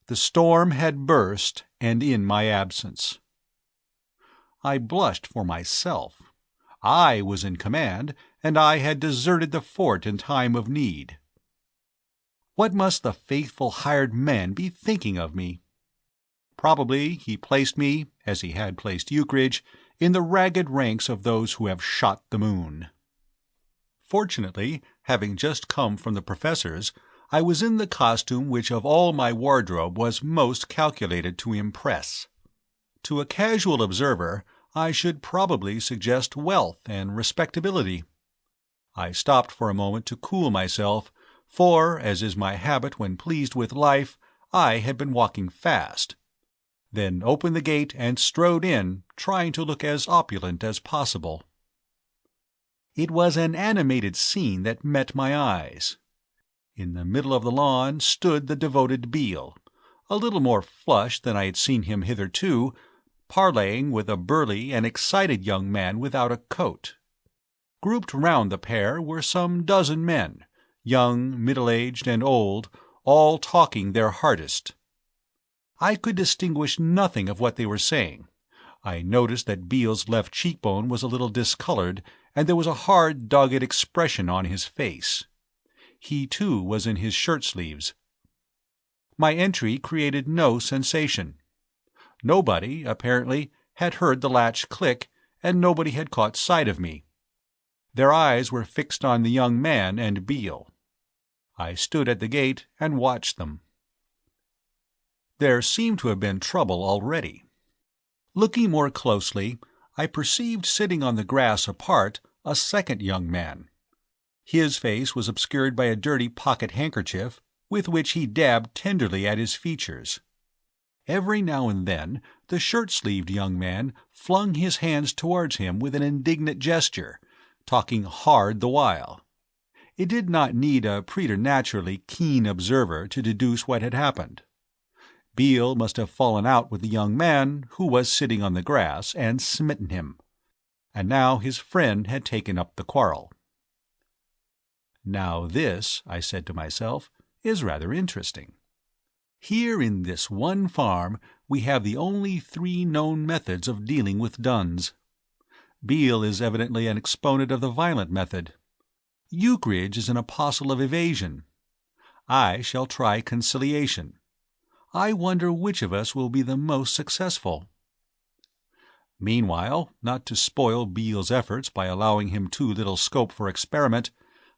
The storm had burst, and in my absence. I blushed for myself. I was in command, and I had deserted the fort in time of need. What must the faithful hired man be thinking of me? Probably he placed me, as he had placed Ukridge, in the ragged ranks of those who have shot the moon. Fortunately, having just come from the professor's, I was in the costume which of all my wardrobe was most calculated to impress. To a casual observer, I should probably suggest wealth and respectability. I stopped for a moment to cool myself, for, as is my habit when pleased with life, I had been walking fast. Then opened the gate and strode in, trying to look as opulent as possible. It was an animated scene that met my eyes. In the middle of the lawn stood the devoted Beale, a little more flushed than I had seen him hitherto, parleying with a burly and excited young man without a coat. Grouped round the pair were some dozen men, young, middle-aged, and old, all talking their hardest. I could distinguish nothing of what they were saying. I noticed that Beale's left cheekbone was a little discolored, and there was a hard, dogged expression on his face. He, too, was in his shirt-sleeves. My entry created no sensation. Nobody, apparently, had heard the latch click, and nobody had caught sight of me. Their eyes were fixed on the young man and Beale. I stood at the gate and watched them. There seemed to have been trouble already. Looking more closely, I perceived sitting on the grass apart a second young man. His face was obscured by a dirty pocket-handkerchief, with which he dabbed tenderly at his features. Every now and then the shirt-sleeved young man flung his hands towards him with an indignant gesture, talking hard the while. It did not need a preternaturally keen observer to deduce what had happened. Beale must have fallen out with the young man who was sitting on the grass and smitten him, and now his friend had taken up the quarrel. Now this, I said to myself, is rather interesting. Here in this one farm we have the only 3 known methods of dealing with duns. Beale is evidently an exponent of the violent method. Ukridge is an apostle of evasion. I shall try conciliation. I wonder which of us will be the most successful. Meanwhile, not to spoil Beale's efforts by allowing him too little scope for experiment,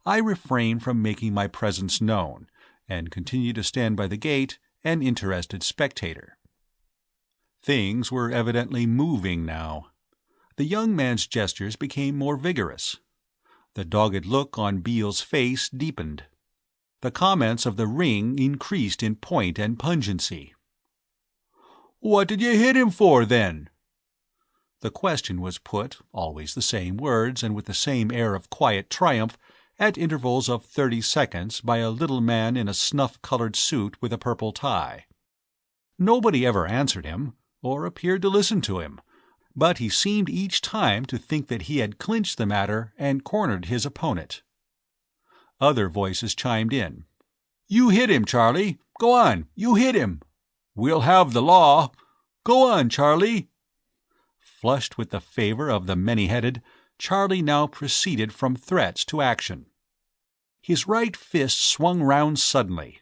I refrained from making my presence known, and continued to stand by the gate, an interested spectator. Things were evidently moving now. The young man's gestures became more vigorous. The dogged look on Beale's face deepened. The comments of the ring increased in point and pungency. "What did you hit him for, then?" The question was put, always the same words and with the same air of quiet triumph, at intervals of 30 seconds by a little man in a snuff-colored suit with a purple tie. Nobody ever answered him, or appeared to listen to him, but he seemed each time to think that he had clinched the matter and cornered his opponent. Other voices chimed in. "You hit him, Charlie. Go on, you hit him. We'll have the law. Go on, Charlie." Flushed with the favor of the many-headed, Charlie now proceeded from threats to action. His right fist swung round suddenly,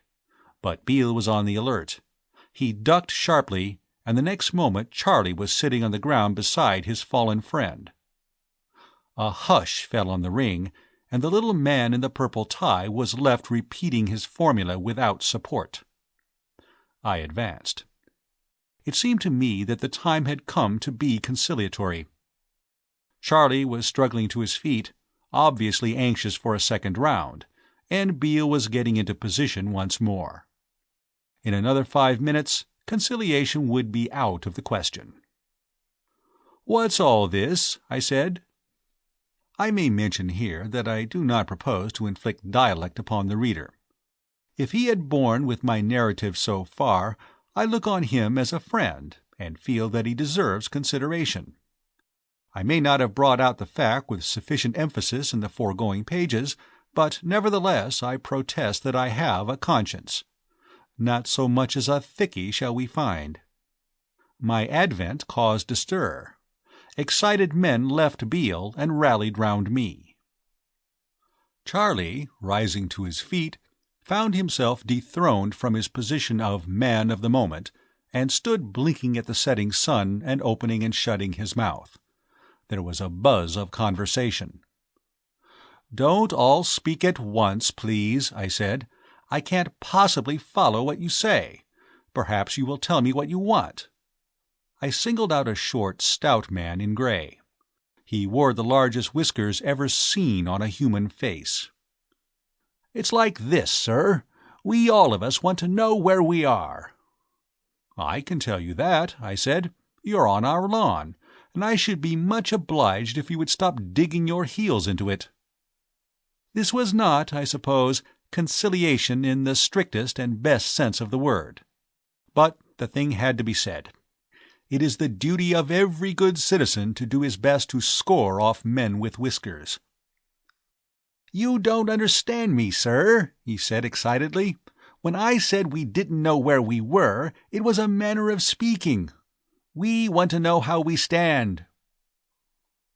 but Beale was on the alert. He ducked sharply, and the next moment Charlie was sitting on the ground beside his fallen friend. A hush fell on the ring, and the little man in the purple tie was left repeating his formula without support. I advanced. It seemed to me that the time had come to be conciliatory. Charlie was struggling to his feet, obviously anxious for a second round, and Beale was getting into position once more. In another 5 minutes, conciliation would be out of the question. "What's all this?" I said. I may mention here that I do not propose to inflict dialect upon the reader. If he had borne with my narrative so far, I look on him as a friend, and feel that he deserves consideration. I may not have brought out the fact with sufficient emphasis in the foregoing pages, but nevertheless I protest that I have a conscience. Not so much as a thickie shall we find. My advent caused a stir. Excited men left Beale and rallied round me. Charlie, rising to his feet, found himself dethroned from his position of man of the moment, and stood blinking at the setting sun and opening and shutting his mouth. There was a buzz of conversation. "Don't all speak at once, please," I said. "I can't possibly follow what you say. Perhaps you will tell me what you want." I singled out a short, stout man in grey. He wore the largest whiskers ever seen on a human face. "It's like this, sir. We all of us want to know where we are." "I can tell you that," I said. "You're on our lawn, and I should be much obliged if you would stop digging your heels into it." This was not, I suppose, conciliation in the strictest and best sense of the word. But the thing had to be said. It is the duty of every good citizen to do his best to score off men with whiskers. "You don't understand me, sir," he said excitedly. "When I said we didn't know where we were, it was a manner of speaking. We want to know how we stand."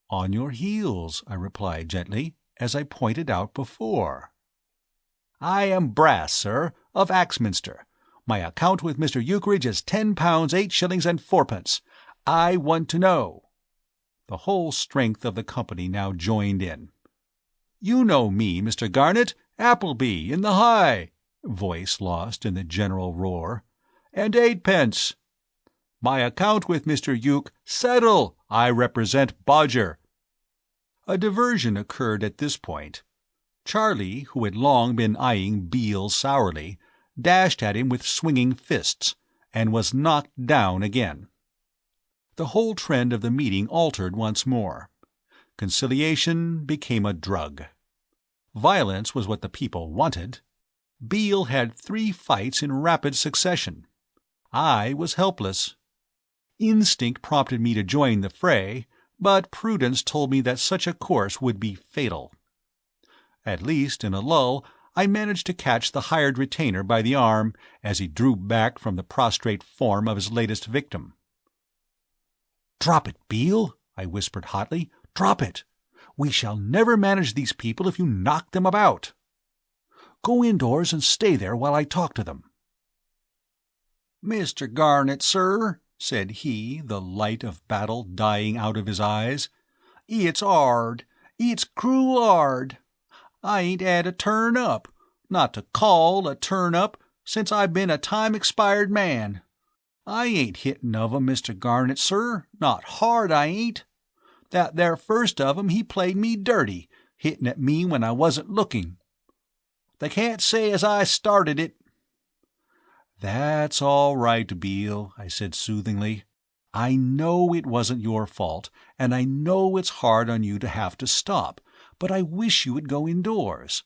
"On your heels," I replied gently, "as I pointed out before." "I am Brass, sir, of Axminster. My account with Mr. Ukridge is £10 8 and 4. I want to know." The whole strength of the company now joined in. "You know me, Mr. Garnet, Appleby, in the High," voice lost in the general roar, "and 8 My account with Mr. Uke, settle. I represent Bodger." A diversion occurred at this point. Charlie, who had long been eyeing Beale sourly, dashed at him with swinging fists, and was knocked down again. The whole trend of the meeting altered once more. Conciliation became a drug. Violence was what the people wanted. Beale had 3 fights in rapid succession. I was helpless. Instinct prompted me to join the fray, but prudence told me that such a course would be fatal. At least, in a lull, I managed to catch the hired retainer by the arm as he drew back from the prostrate form of his latest victim. "Drop it, Beale," I whispered hotly. "Drop it. We shall never manage these people if you knock them about. Go indoors and stay there while I talk to them." "Mr. Garnet, sir," said he, the light of battle dying out of his eyes, "it's 'ard. It's cruel 'ard. I ain't 'ad a turn up, not to call a turn up, since I've been a time-expired man. I ain't hittin' of 'em, Mr. Garnet, sir, not hard I ain't. That there first of 'em he played me dirty, hittin' at me when I wasn't looking. They can't say as I started it." "That's all right, Beale," I said soothingly. "I know it wasn't your fault, and I know it's hard on you to have to stop, but I wish you would go indoors.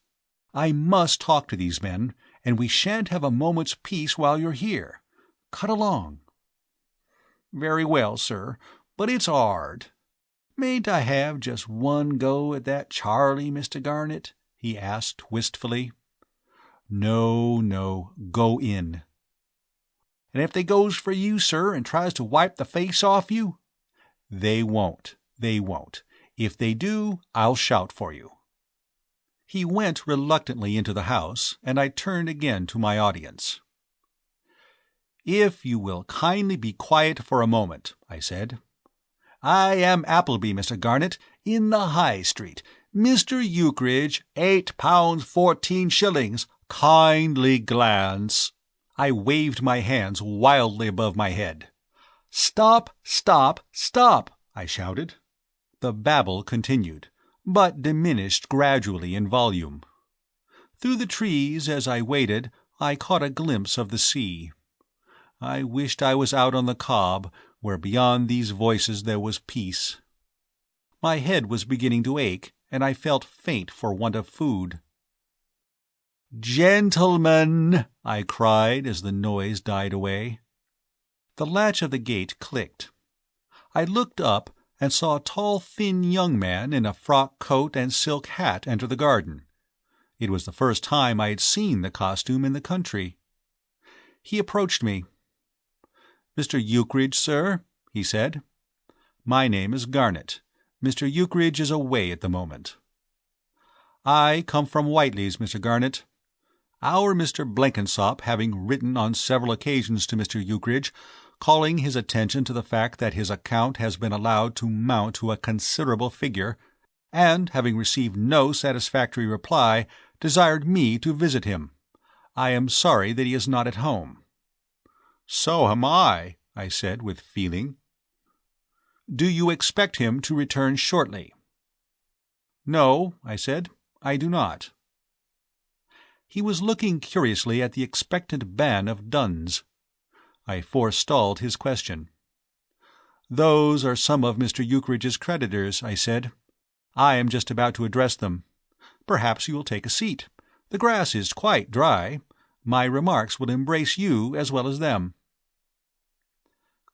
I must talk to these men, and we shan't have a moment's peace while you're here. Cut along." "Very well, sir, but it's 'ard. Mayn't I have just one go at that Charlie, Mr. Garnet?" he asked wistfully. "No, no, go in." "And if they goes for you, sir, and tries to wipe the face off you?" "They won't. They won't. If they do, I'll shout for you." He went reluctantly into the house, and I turned again to my audience. "If you will kindly be quiet for a moment," I said. "I am Appleby, Mr. Garnet, in the High Street, Mr. Ukridge, £8 14 kindly glance. I waved my hands wildly above my head. Stop, stop, stop, I shouted. The babble continued, but diminished gradually in volume. Through the trees, as I waited, I caught a glimpse of the sea. I wished I was out on the cob, where beyond these voices there was peace. My head was beginning to ache, and I felt faint for want of food. "Gentlemen!" I cried as the noise died away. The latch of the gate clicked. I looked up and saw a tall, thin young man in a frock coat and silk hat enter the garden. It was the first time I had seen the costume in the country. He approached me. "Mr. Ukridge, sir?" he said. "My name is Garnet. Mr. Ukridge is away at the moment." "I come from Whiteley's, Mr. Garnet. Our Mr. Blenkinsop having written on several occasions to Mr. Ukridge, calling his attention to the fact that his account has been allowed to mount to a considerable figure, and having received no satisfactory reply, desired me to visit him. I am sorry that he is not at home." "So am I," said with feeling. "Do you expect him to return shortly?" "No," I said, "I do not." He was looking curiously at the expectant band of duns. I forestalled his question. "Those are some of Mr. Ukridge's creditors," I said. "I am just about to address them. Perhaps you will take a seat. The grass is quite dry. My remarks will embrace you as well as them."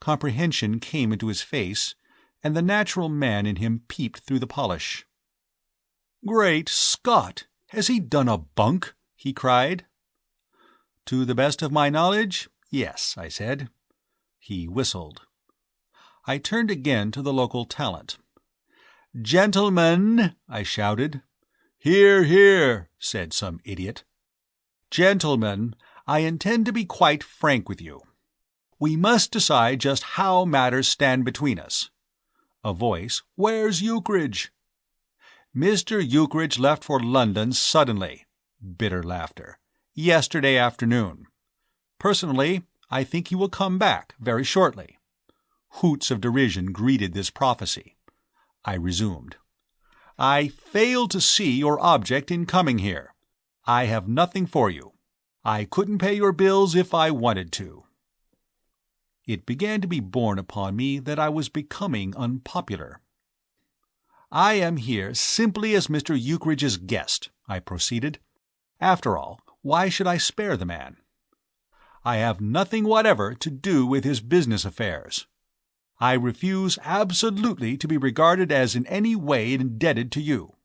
Comprehension came into his face, and the natural man in him peeped through the polish. "Great Scott! Has he done a bunk?" he cried. "To the best of my knowledge, yes," I said. He whistled. I turned again to the local talent. "Gentlemen!" I shouted. "Hear, hear!" said some idiot. "Gentlemen, I intend to be quite frank with you. We must decide just how matters stand between us." A voice, "Where's Ukridge?" "Mr. Ukridge left for London suddenly." Bitter laughter. "Yesterday afternoon. Personally, I think he will come back very shortly." Hoots of derision greeted this prophecy. I resumed. "I fail to see your object in coming here. I have nothing for you. I couldn't pay your bills if I wanted to." It began to be borne upon me that I was becoming unpopular. "I am here simply as Mr. Ukridge's guest," I proceeded. "After all, why should I spare the man? I have nothing whatever to do with his business affairs. I refuse absolutely to be regarded as in any way indebted to you.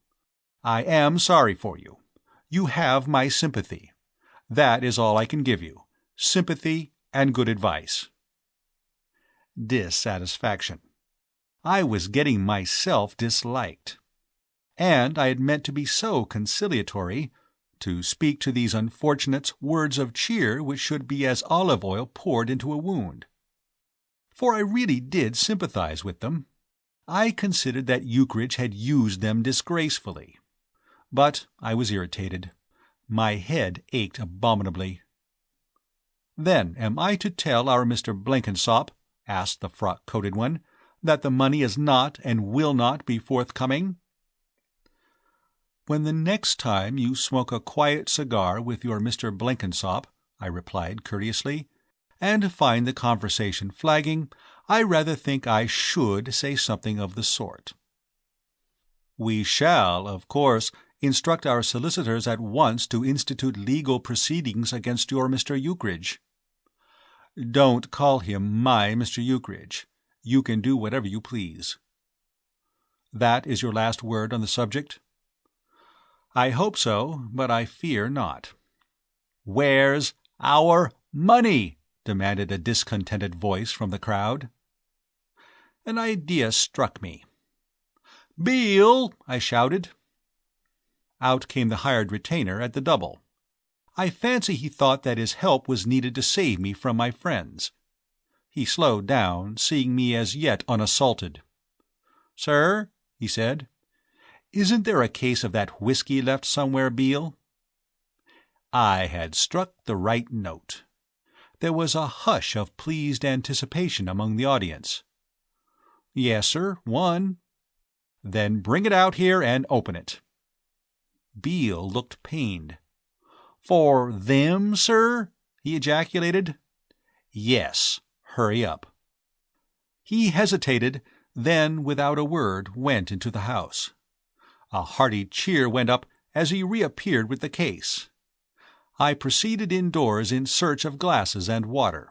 I am sorry for you. You have my sympathy. That is all I can give you. Sympathy and good advice." Dissatisfaction. I was getting myself disliked. And I had meant to be so conciliatory, to speak to these unfortunates words of cheer which should be as olive oil poured into a wound. For I really did sympathize with them. I considered that Ukridge had used them disgracefully. But I was irritated. My head ached abominably. "Then am I to tell our Mr. Blenkinsop," asked the frock-coated one, "that the money is not and will not be forthcoming?" "When the next time you smoke a quiet cigar with your Mr. Blenkinsop," I replied courteously, "and find the conversation flagging, I rather think I should say something of the sort." "We shall, of course, instruct our solicitors at once to institute legal proceedings against your Mr. Ukridge." "Don't call him my Mr. Ukridge. You can do whatever you please." "That is your last word on the subject?" "I hope so, but I fear not." "Where's our money?" demanded a discontented voice from the crowd. An idea struck me. "Beale!" I shouted. Out came the hired retainer at the double. I fancy he thought that his help was needed to save me from my friends. He slowed down, seeing me as yet unassaulted. "Sir," he said. Isn't there a case of that whiskey left somewhere, Beale?" I had struck the right note. There was a hush of pleased anticipation among the audience. "Yes, sir, one." "Then bring it out here and open it." Beale looked pained. "For them, sir?" he ejaculated. "Yes. Hurry up." He hesitated, then without a word went into the house. A hearty cheer went up as he reappeared with the case. I proceeded indoors in search of glasses and water.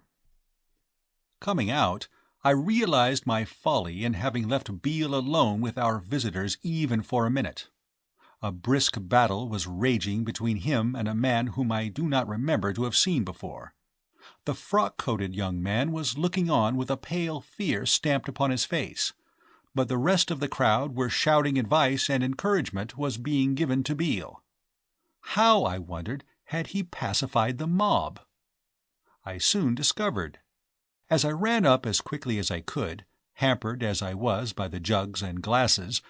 Coming out, I realized my folly in having left Beale alone with our visitors even for a minute. A brisk battle was raging between him and a man whom I do not remember to have seen before. The frock-coated young man was looking on with a pale fear stamped upon his face, but the rest of the crowd were shouting advice, and encouragement was being given to Beale. How, I wondered, had he pacified the mob? I soon discovered. As I ran up as quickly as I could, hampered as I was by the jugs and glasses,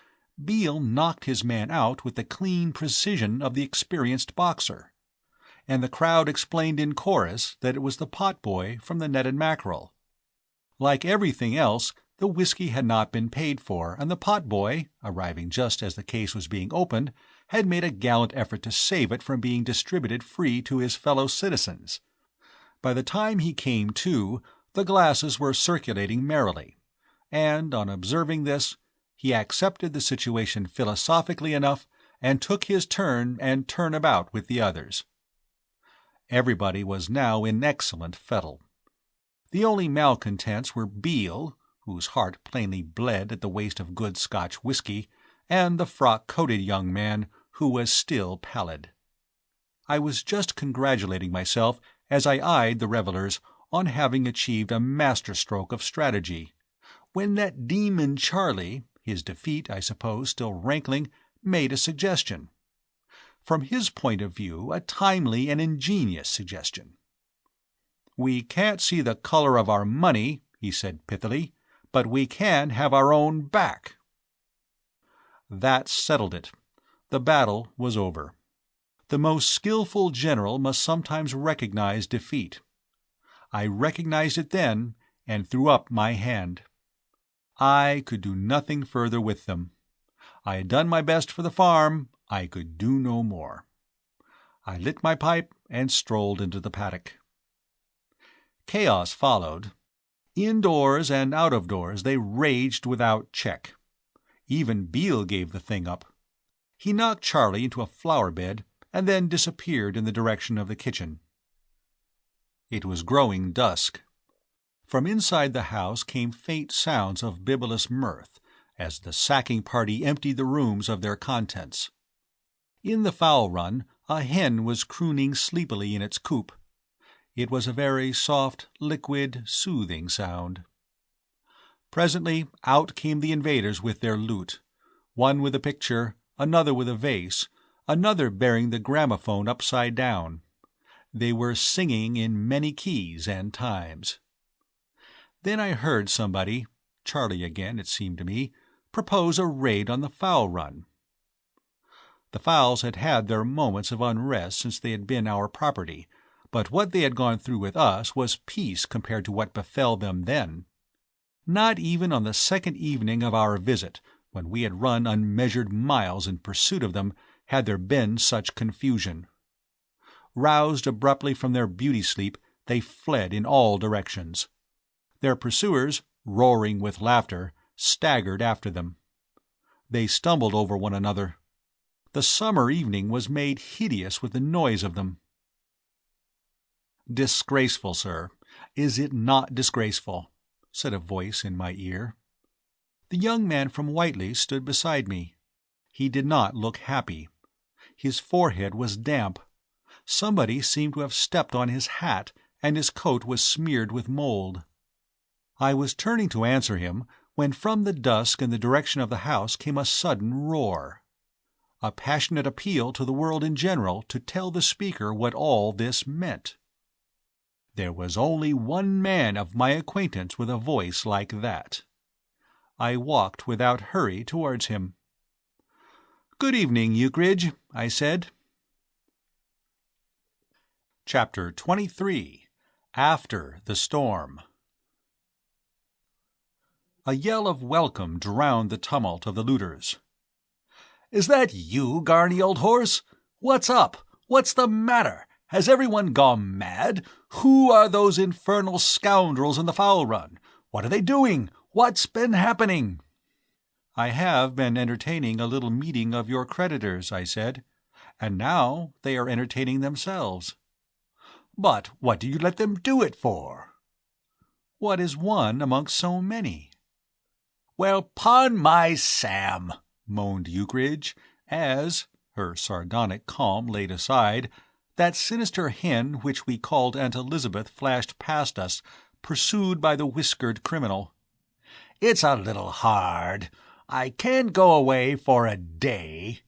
Beale knocked his man out with the clean precision of the experienced boxer, and the crowd explained in chorus that it was the potboy from the Netted Mackerel. Like everything else, the whiskey had not been paid for, and the potboy, arriving just as the case was being opened, had made a gallant effort to save it from being distributed free to his fellow citizens. By the time he came to, the glasses were circulating merrily, and, on observing this, he accepted the situation philosophically enough and took his turn and turn-about with the others. Everybody was now in excellent fettle. The only malcontents were Beale, whose heart plainly bled at the waste of good Scotch whisky, and the frock-coated young man, who was still pallid. I was just congratulating myself, as I eyed the revellers, on having achieved a masterstroke of strategy, when that demon Charlie, his defeat, I suppose, still rankling, made a suggestion. From his point of view, a timely and ingenious suggestion. "We can't see the color of our money," he said pithily, "but we can have our own back." That settled it. The battle was over. The most skilful general must sometimes recognize defeat. I recognized it then, and threw up my hand. I could do nothing further with them. I had done my best for the farm. I could do no more. I lit my pipe and strolled into the paddock. Chaos followed. Indoors and out of doors they raged without check. Even Beale gave the thing up. He knocked Charlie into a flower-bed and then disappeared in the direction of the kitchen. It was growing dusk. From inside the house came faint sounds of bibulous mirth as the sacking party emptied the rooms of their contents. In the fowl run a hen was crooning sleepily in its coop. It was a very soft, liquid, soothing sound. Presently out came the invaders with their loot, one with a picture, another with a vase, another bearing the gramophone upside down. They were singing in many keys and times. Then I heard somebody, Charlie again it seemed to me, propose a raid on the fowl run. The fowls had had their moments of unrest since they had been our property, but what they had gone through with us was peace compared to what befell them then. Not even on the second evening of our visit, when we had run unmeasured miles in pursuit of them, had there been such confusion. Roused abruptly from their beauty-sleep, they fled in all directions. Their pursuers, roaring with laughter, staggered after them. They stumbled over one another. The summer evening was made hideous with the noise of them. "Disgraceful, sir. Is it not disgraceful?" said a voice in my ear. The young man from Whiteley stood beside me. He did not look happy. His forehead was damp. Somebody seemed to have stepped on his hat, and his coat was smeared with mold. I was turning to answer him when from the dusk in the direction of the house came a sudden roar. A passionate appeal to the world in general to tell the speaker what all this meant. There was only one man of my acquaintance with a voice like that. I walked without hurry towards him. "Good evening, Ukridge," I said. Chapter 23. After the Storm. A yell of welcome drowned the tumult of the looters. "Is that you, Garney, old horse? What's up? What's the matter? Has everyone gone mad? Who are those infernal scoundrels in the fowl run? What are they doing? What's been happening?" "I have been entertaining a little meeting of your creditors," I said, "and now they are entertaining themselves." "But what do you let them do it for?" "What is one amongst so many?" "Well, 'pon my Sam," moaned Ukridge, as, her sardonic calm laid aside, that sinister hen which we called Aunt Elizabeth flashed past us, pursued by the whiskered criminal. "It's a little hard. I can't go away for a day."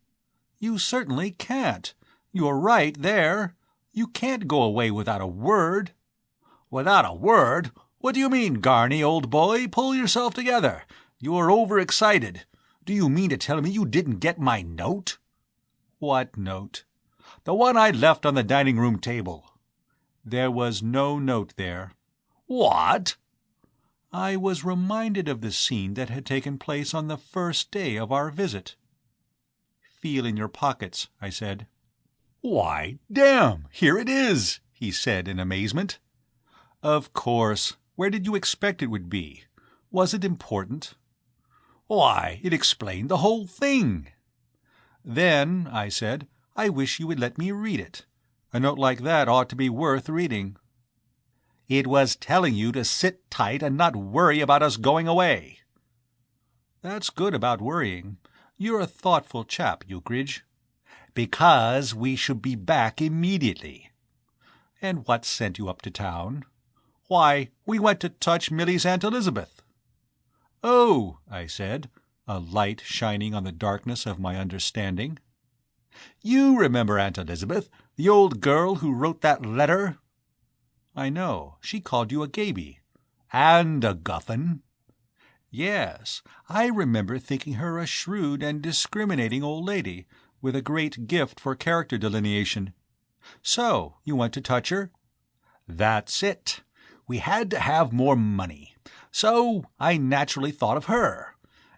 "You certainly can't. You're right there. You can't go away without a word." "Without a word? What do you mean, Garney, old boy? Pull yourself together. You're overexcited. Do you mean to tell me you didn't get my note?" "What note?" "The one I left on the dining-room table." "There was no note there." "What?" I was reminded of the scene that had taken place on the first day of our visit. "Feel in your pockets," I said. "Why, damn, here it is," he said in amazement. "Of course. Where did you expect it would be? Was it important?" "Why, it explained the whole thing." "Then," I said, "I wish you would let me read it. A note like that ought to be worth reading." "It was telling you to sit tight and not worry about us going away." "That's good about worrying. You're a thoughtful chap, Ukridge." "Because we should be back immediately." "And what sent you up to town?" "Why, we went to touch Milly's Aunt Elizabeth." "Oh," I said, a light shining on the darkness of my understanding. "You remember Aunt Elizabeth, the old girl who wrote that letter?" "I know. She called you a gaby." "And a guffin." "Yes, I remember thinking her a shrewd and discriminating old lady, with a great gift for character delineation. So you went to touch her?" "That's it. We had to have more money. So I naturally thought of her.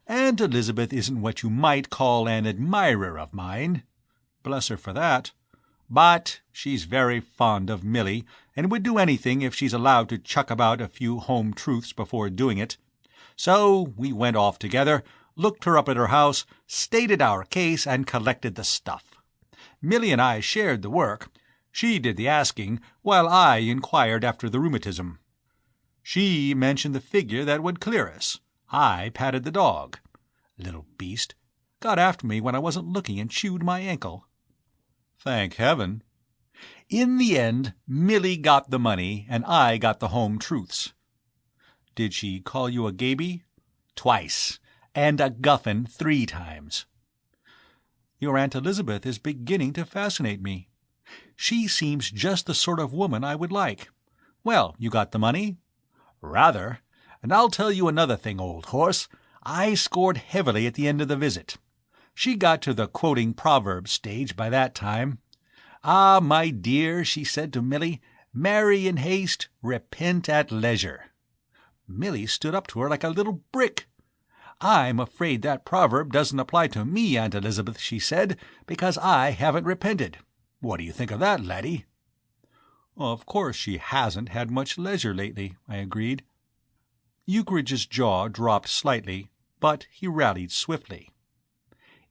Aunt Elizabeth isn't what you might call an admirer of mine." "Bless her for that." "But she's very fond of Milly, and would do anything if she's allowed to chuck about a few home truths before doing it. So we went off together, looked her up at her house, stated our case, and collected the stuff. Milly and I shared the work. She did the asking, while I inquired after the rheumatism. She mentioned the figure that would clear us. I patted the dog. Little beast. Got after me when I wasn't looking and chewed my ankle." "Thank heaven." "In the end, Milly got the money, and I got the home truths." "Did she call you a gaby?" "Twice, and a guffin 3 times." "Your Aunt Elizabeth is beginning to fascinate me. She seems just the sort of woman I would like. Well, you got the money?" "Rather. And I'll tell you another thing, old horse. I scored heavily at the end of the visit. She got to the quoting proverbs stage by that time. 'Ah, my dear,' she said to Milly, 'marry in haste, repent at leisure.' Milly stood up to her like a little brick. 'I'm afraid that proverb doesn't apply to me, Aunt Elizabeth,' she said, 'because I haven't repented.' What do you think of that, laddie?" "Of course she hasn't had much leisure lately," I agreed. Ukridge's jaw dropped slightly, but he rallied swiftly.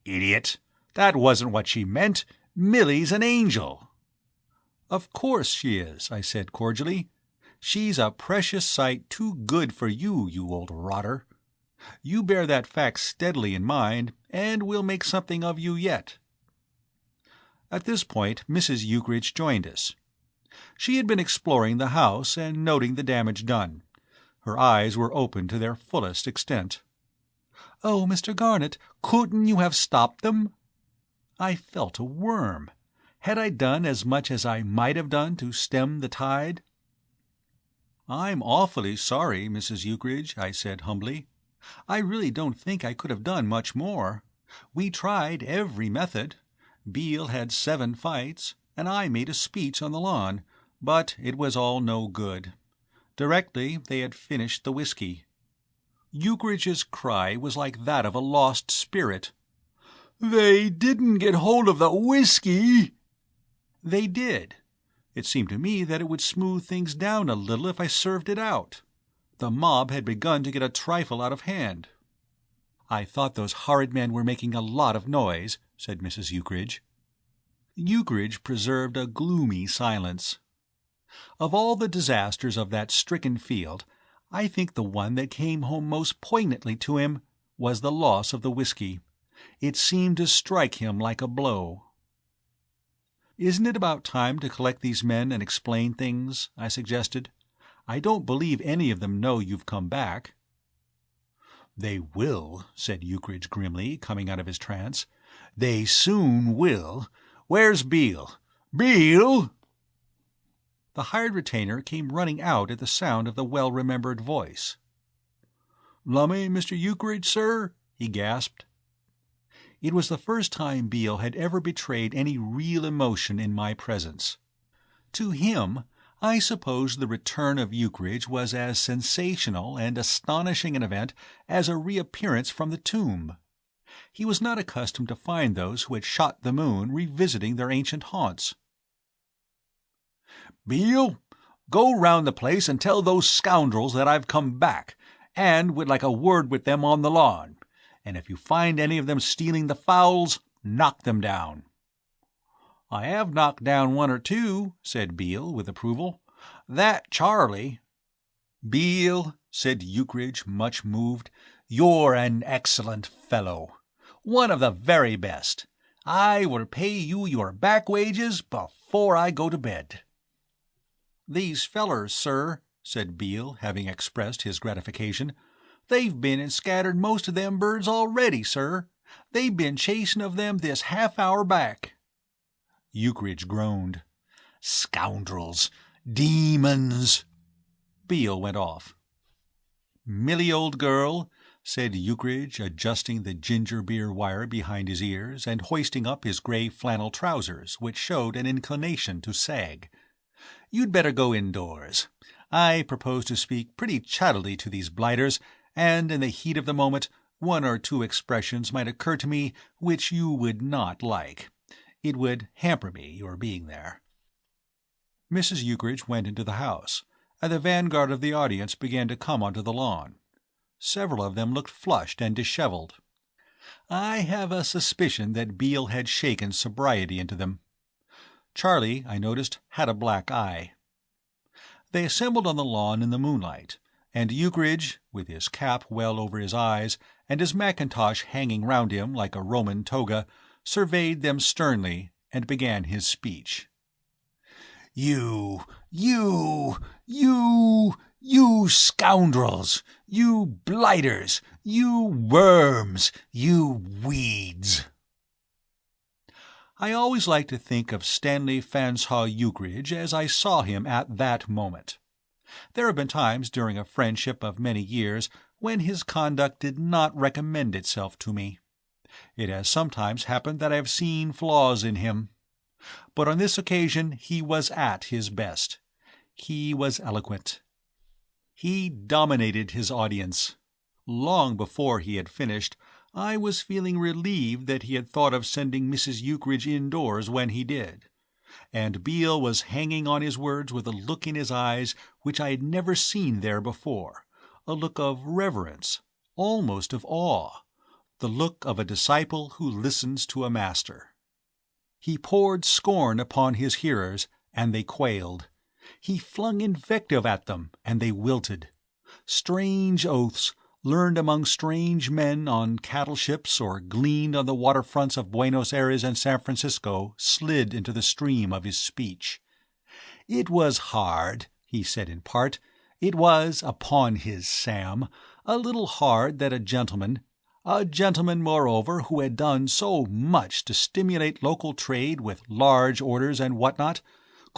"Idiot! That wasn't what she meant. Milly's an angel." "Of course she is," I said cordially. "She's a precious sight too good for you, you old rotter. You bear that fact steadily in mind, and we'll make something of you yet." At this point Mrs. Ukridge joined us. She had been exploring the house and noting the damage done. Her eyes were open to their fullest extent. "Oh, Mr. Garnet, couldn't you have stopped them?" I felt a worm. Had I done as much as I might have done to stem the tide? "I'm awfully sorry, Mrs. Ukridge," I said humbly. "I really don't think I could have done much more. We tried every method. Beale had 7 fights, and I made a speech on the lawn, but it was all no good. Directly they had finished the whiskey. Ukridge's cry was like that of a lost spirit. "They didn't get hold of the whiskey!" They did. It seemed to me that it would smooth things down a little if I served it out. The mob had begun to get a trifle out of hand. "I thought those horrid men were making a lot of noise," said Mrs. Ukridge. Ukridge preserved a gloomy silence. Of all the disasters of that stricken field, I think the one that came home most poignantly to him was the loss of the whiskey. It seemed to strike him like a blow. "Isn't it about time to collect these men and explain things?" I suggested. "I don't believe any of them know you've come back." "They will," said Ukridge grimly, coming out of his trance. "They soon will. Where's Beale? Beale!" The hired retainer came running out at the sound of the well-remembered voice. "Lummy, Mr. Ukridge, sir?" he gasped. It was the first time Beale had ever betrayed any real emotion in my presence. To him, I suppose the return of Ukridge was as sensational and astonishing an event as a reappearance from the tomb. He was not accustomed to find those who had shot the moon revisiting their ancient haunts. "Beale, go round the place and tell those scoundrels that I've come back, and would like a word with them on the lawn. And if you find any of them stealing the fowls, knock them down." "I have knocked down 1 or 2, said Beale with approval. "That Charlie—" "Beale," said Ukridge, much moved, "you're an excellent fellow. One of the very best. I will pay you your back wages before I go to bed." "These fellers, sir," said Beale, having expressed his gratification, "they've been and scattered most of them birds already, sir. They've been chasing of them this half-hour back." Ukridge groaned. "Scoundrels! Demons!" Beale went off. "Milly, old girl," said Ukridge, adjusting the ginger-beer wire behind his ears and hoisting up his grey flannel trousers, which showed an inclination to sag, "you'd better go indoors. I propose to speak pretty chattily to these blighters, and in the heat of the moment 1 or 2 expressions might occur to me which you would not like. It would hamper me, your being there." Mrs. Ukridge went into the house, and the vanguard of the audience began to come onto the lawn. Several of them looked flushed and dishevelled. I have a suspicion that Beale had shaken sobriety into them. Charlie, I noticed, had a black eye. They assembled on the lawn in the moonlight, and Ukridge, with his cap well over his eyes and his mackintosh hanging round him like a Roman toga, surveyed them sternly and began his speech. You scoundrels! You blighters! You worms! You weeds!" I always like to think of Stanley Featherstonehaugh Ukridge as I saw him at that moment. There have been times during a friendship of many years when his conduct did not recommend itself to me. It has sometimes happened that I have seen flaws in him. But on this occasion he was at his best. He was eloquent. He dominated his audience. Long before he had finished, I was feeling relieved that he had thought of sending Mrs. Ukridge indoors when he did. And Beale was hanging on his words with a look in his eyes which I had never seen there before, a look of reverence, almost of awe, the look of a disciple who listens to a master. He poured scorn upon his hearers, and they quailed. He flung invective at them, and they wilted. Strange oaths, learned among strange men on cattle ships or gleaned on the waterfronts of Buenos Aires and San Francisco, slid into the stream of his speech. It was hard, he said in part. It was, upon his Sam, a little hard that a gentleman, moreover, who had done so much to stimulate local trade with large orders and what not,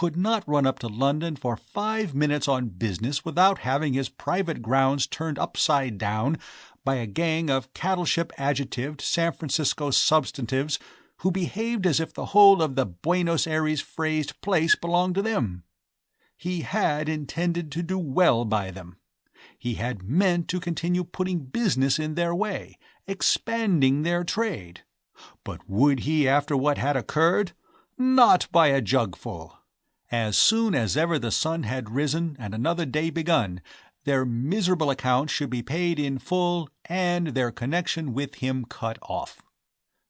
could not run up to London for 5 minutes on business without having his private grounds turned upside down by a gang of cattleship adjectived San Francisco substantives who behaved as if the whole of the Buenos Aires phrased place belonged to them. He had intended to do well by them. He had meant to continue putting business in their way, expanding their trade. But would he after what had occurred? Not by a jugful. As soon as ever the sun had risen and another day begun, their miserable account should be paid in full and their connection with him cut off.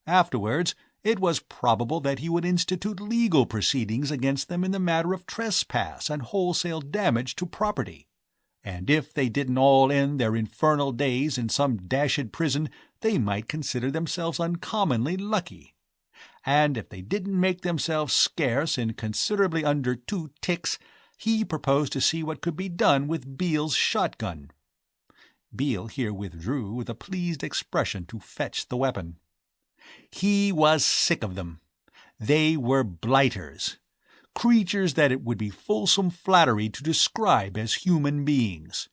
Afterwards, it was probable that he would institute legal proceedings against them in the matter of trespass and wholesale damage to property. And if they didn't all end their infernal days in some dashed prison, they might consider themselves uncommonly lucky. And if they didn't make themselves scarce in considerably under 2 ticks, he proposed to see what could be done with Beale's shotgun. Beale here withdrew with a pleased expression to fetch the weapon. He was sick of them. They were blighters, creatures that it would be fulsome flattery to describe as human beings.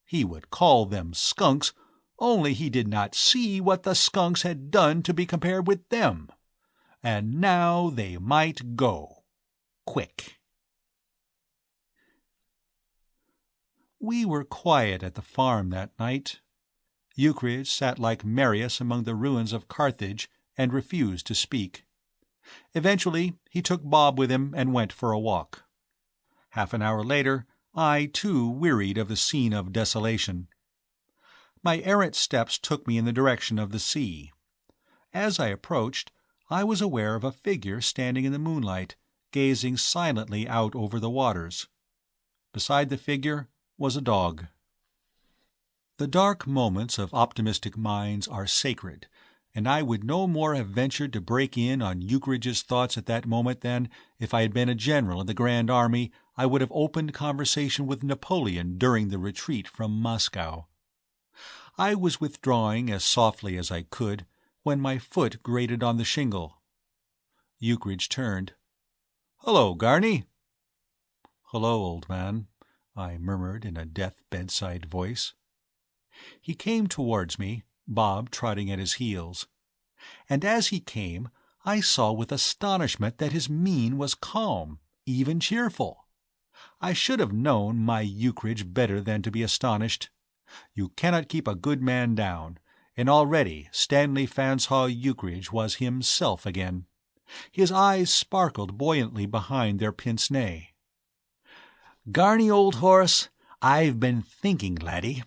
He would call them skunks, only he did not see what the skunks had done to be compared with them. And now they might go. Quick. We were quiet at the farm that night. Ukridge sat like Marius among the ruins of Carthage and refused to speak. Eventually he took Bob with him and went for a walk. Half an hour later I, too, wearied of the scene of desolation. My errant steps took me in the direction of the sea. As I approached, I was aware of a figure standing in the moonlight, gazing silently out over the waters. Beside the figure was a dog. The dark moments of optimistic minds are sacred, and I would no more have ventured to break in on Ukridge's thoughts at that moment than, if I had been a general in the Grand Army, I would have opened conversation with Napoleon during the retreat from Moscow. I was withdrawing as softly as I could when my foot grated on the shingle. Ukridge turned. "Hello, Garney." "Hello, old man," I murmured in a death-bedside voice. He came towards me, Bob trotting at his heels. And as he came, I saw with astonishment that his mien was calm, even cheerful. I should have known my Ukridge better than to be astonished. You cannot keep a good man down, and already Stanley Featherstonehaugh Ukridge was himself again. His eyes sparkled buoyantly behind their pince-nez. "Garney, old horse, I've been thinking, laddie.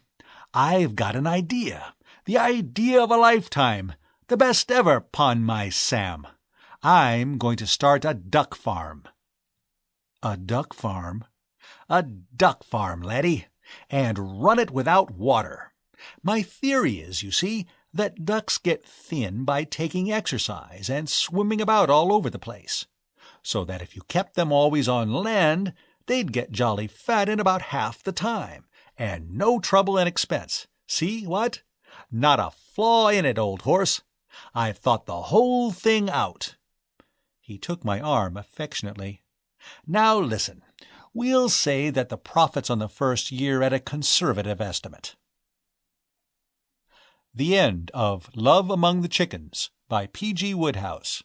I've got an idea. The idea of a lifetime. The best ever, 'pon my Sam. I'm going to start a duck farm." "A duck farm?" "A duck farm, laddie, and run it without water. My theory is, you see, that ducks get thin by taking exercise and swimming about all over the place, so that if you kept them always on land, they'd get jolly fat in about half the time, and no trouble and expense. See, what? Not a flaw in it, old horse. I've thought the whole thing out." He took my arm affectionately. "Now listen. We'll say that the profits on the first year at a conservative estimate." The end of Love Among the Chickens by P.G. Wodehouse.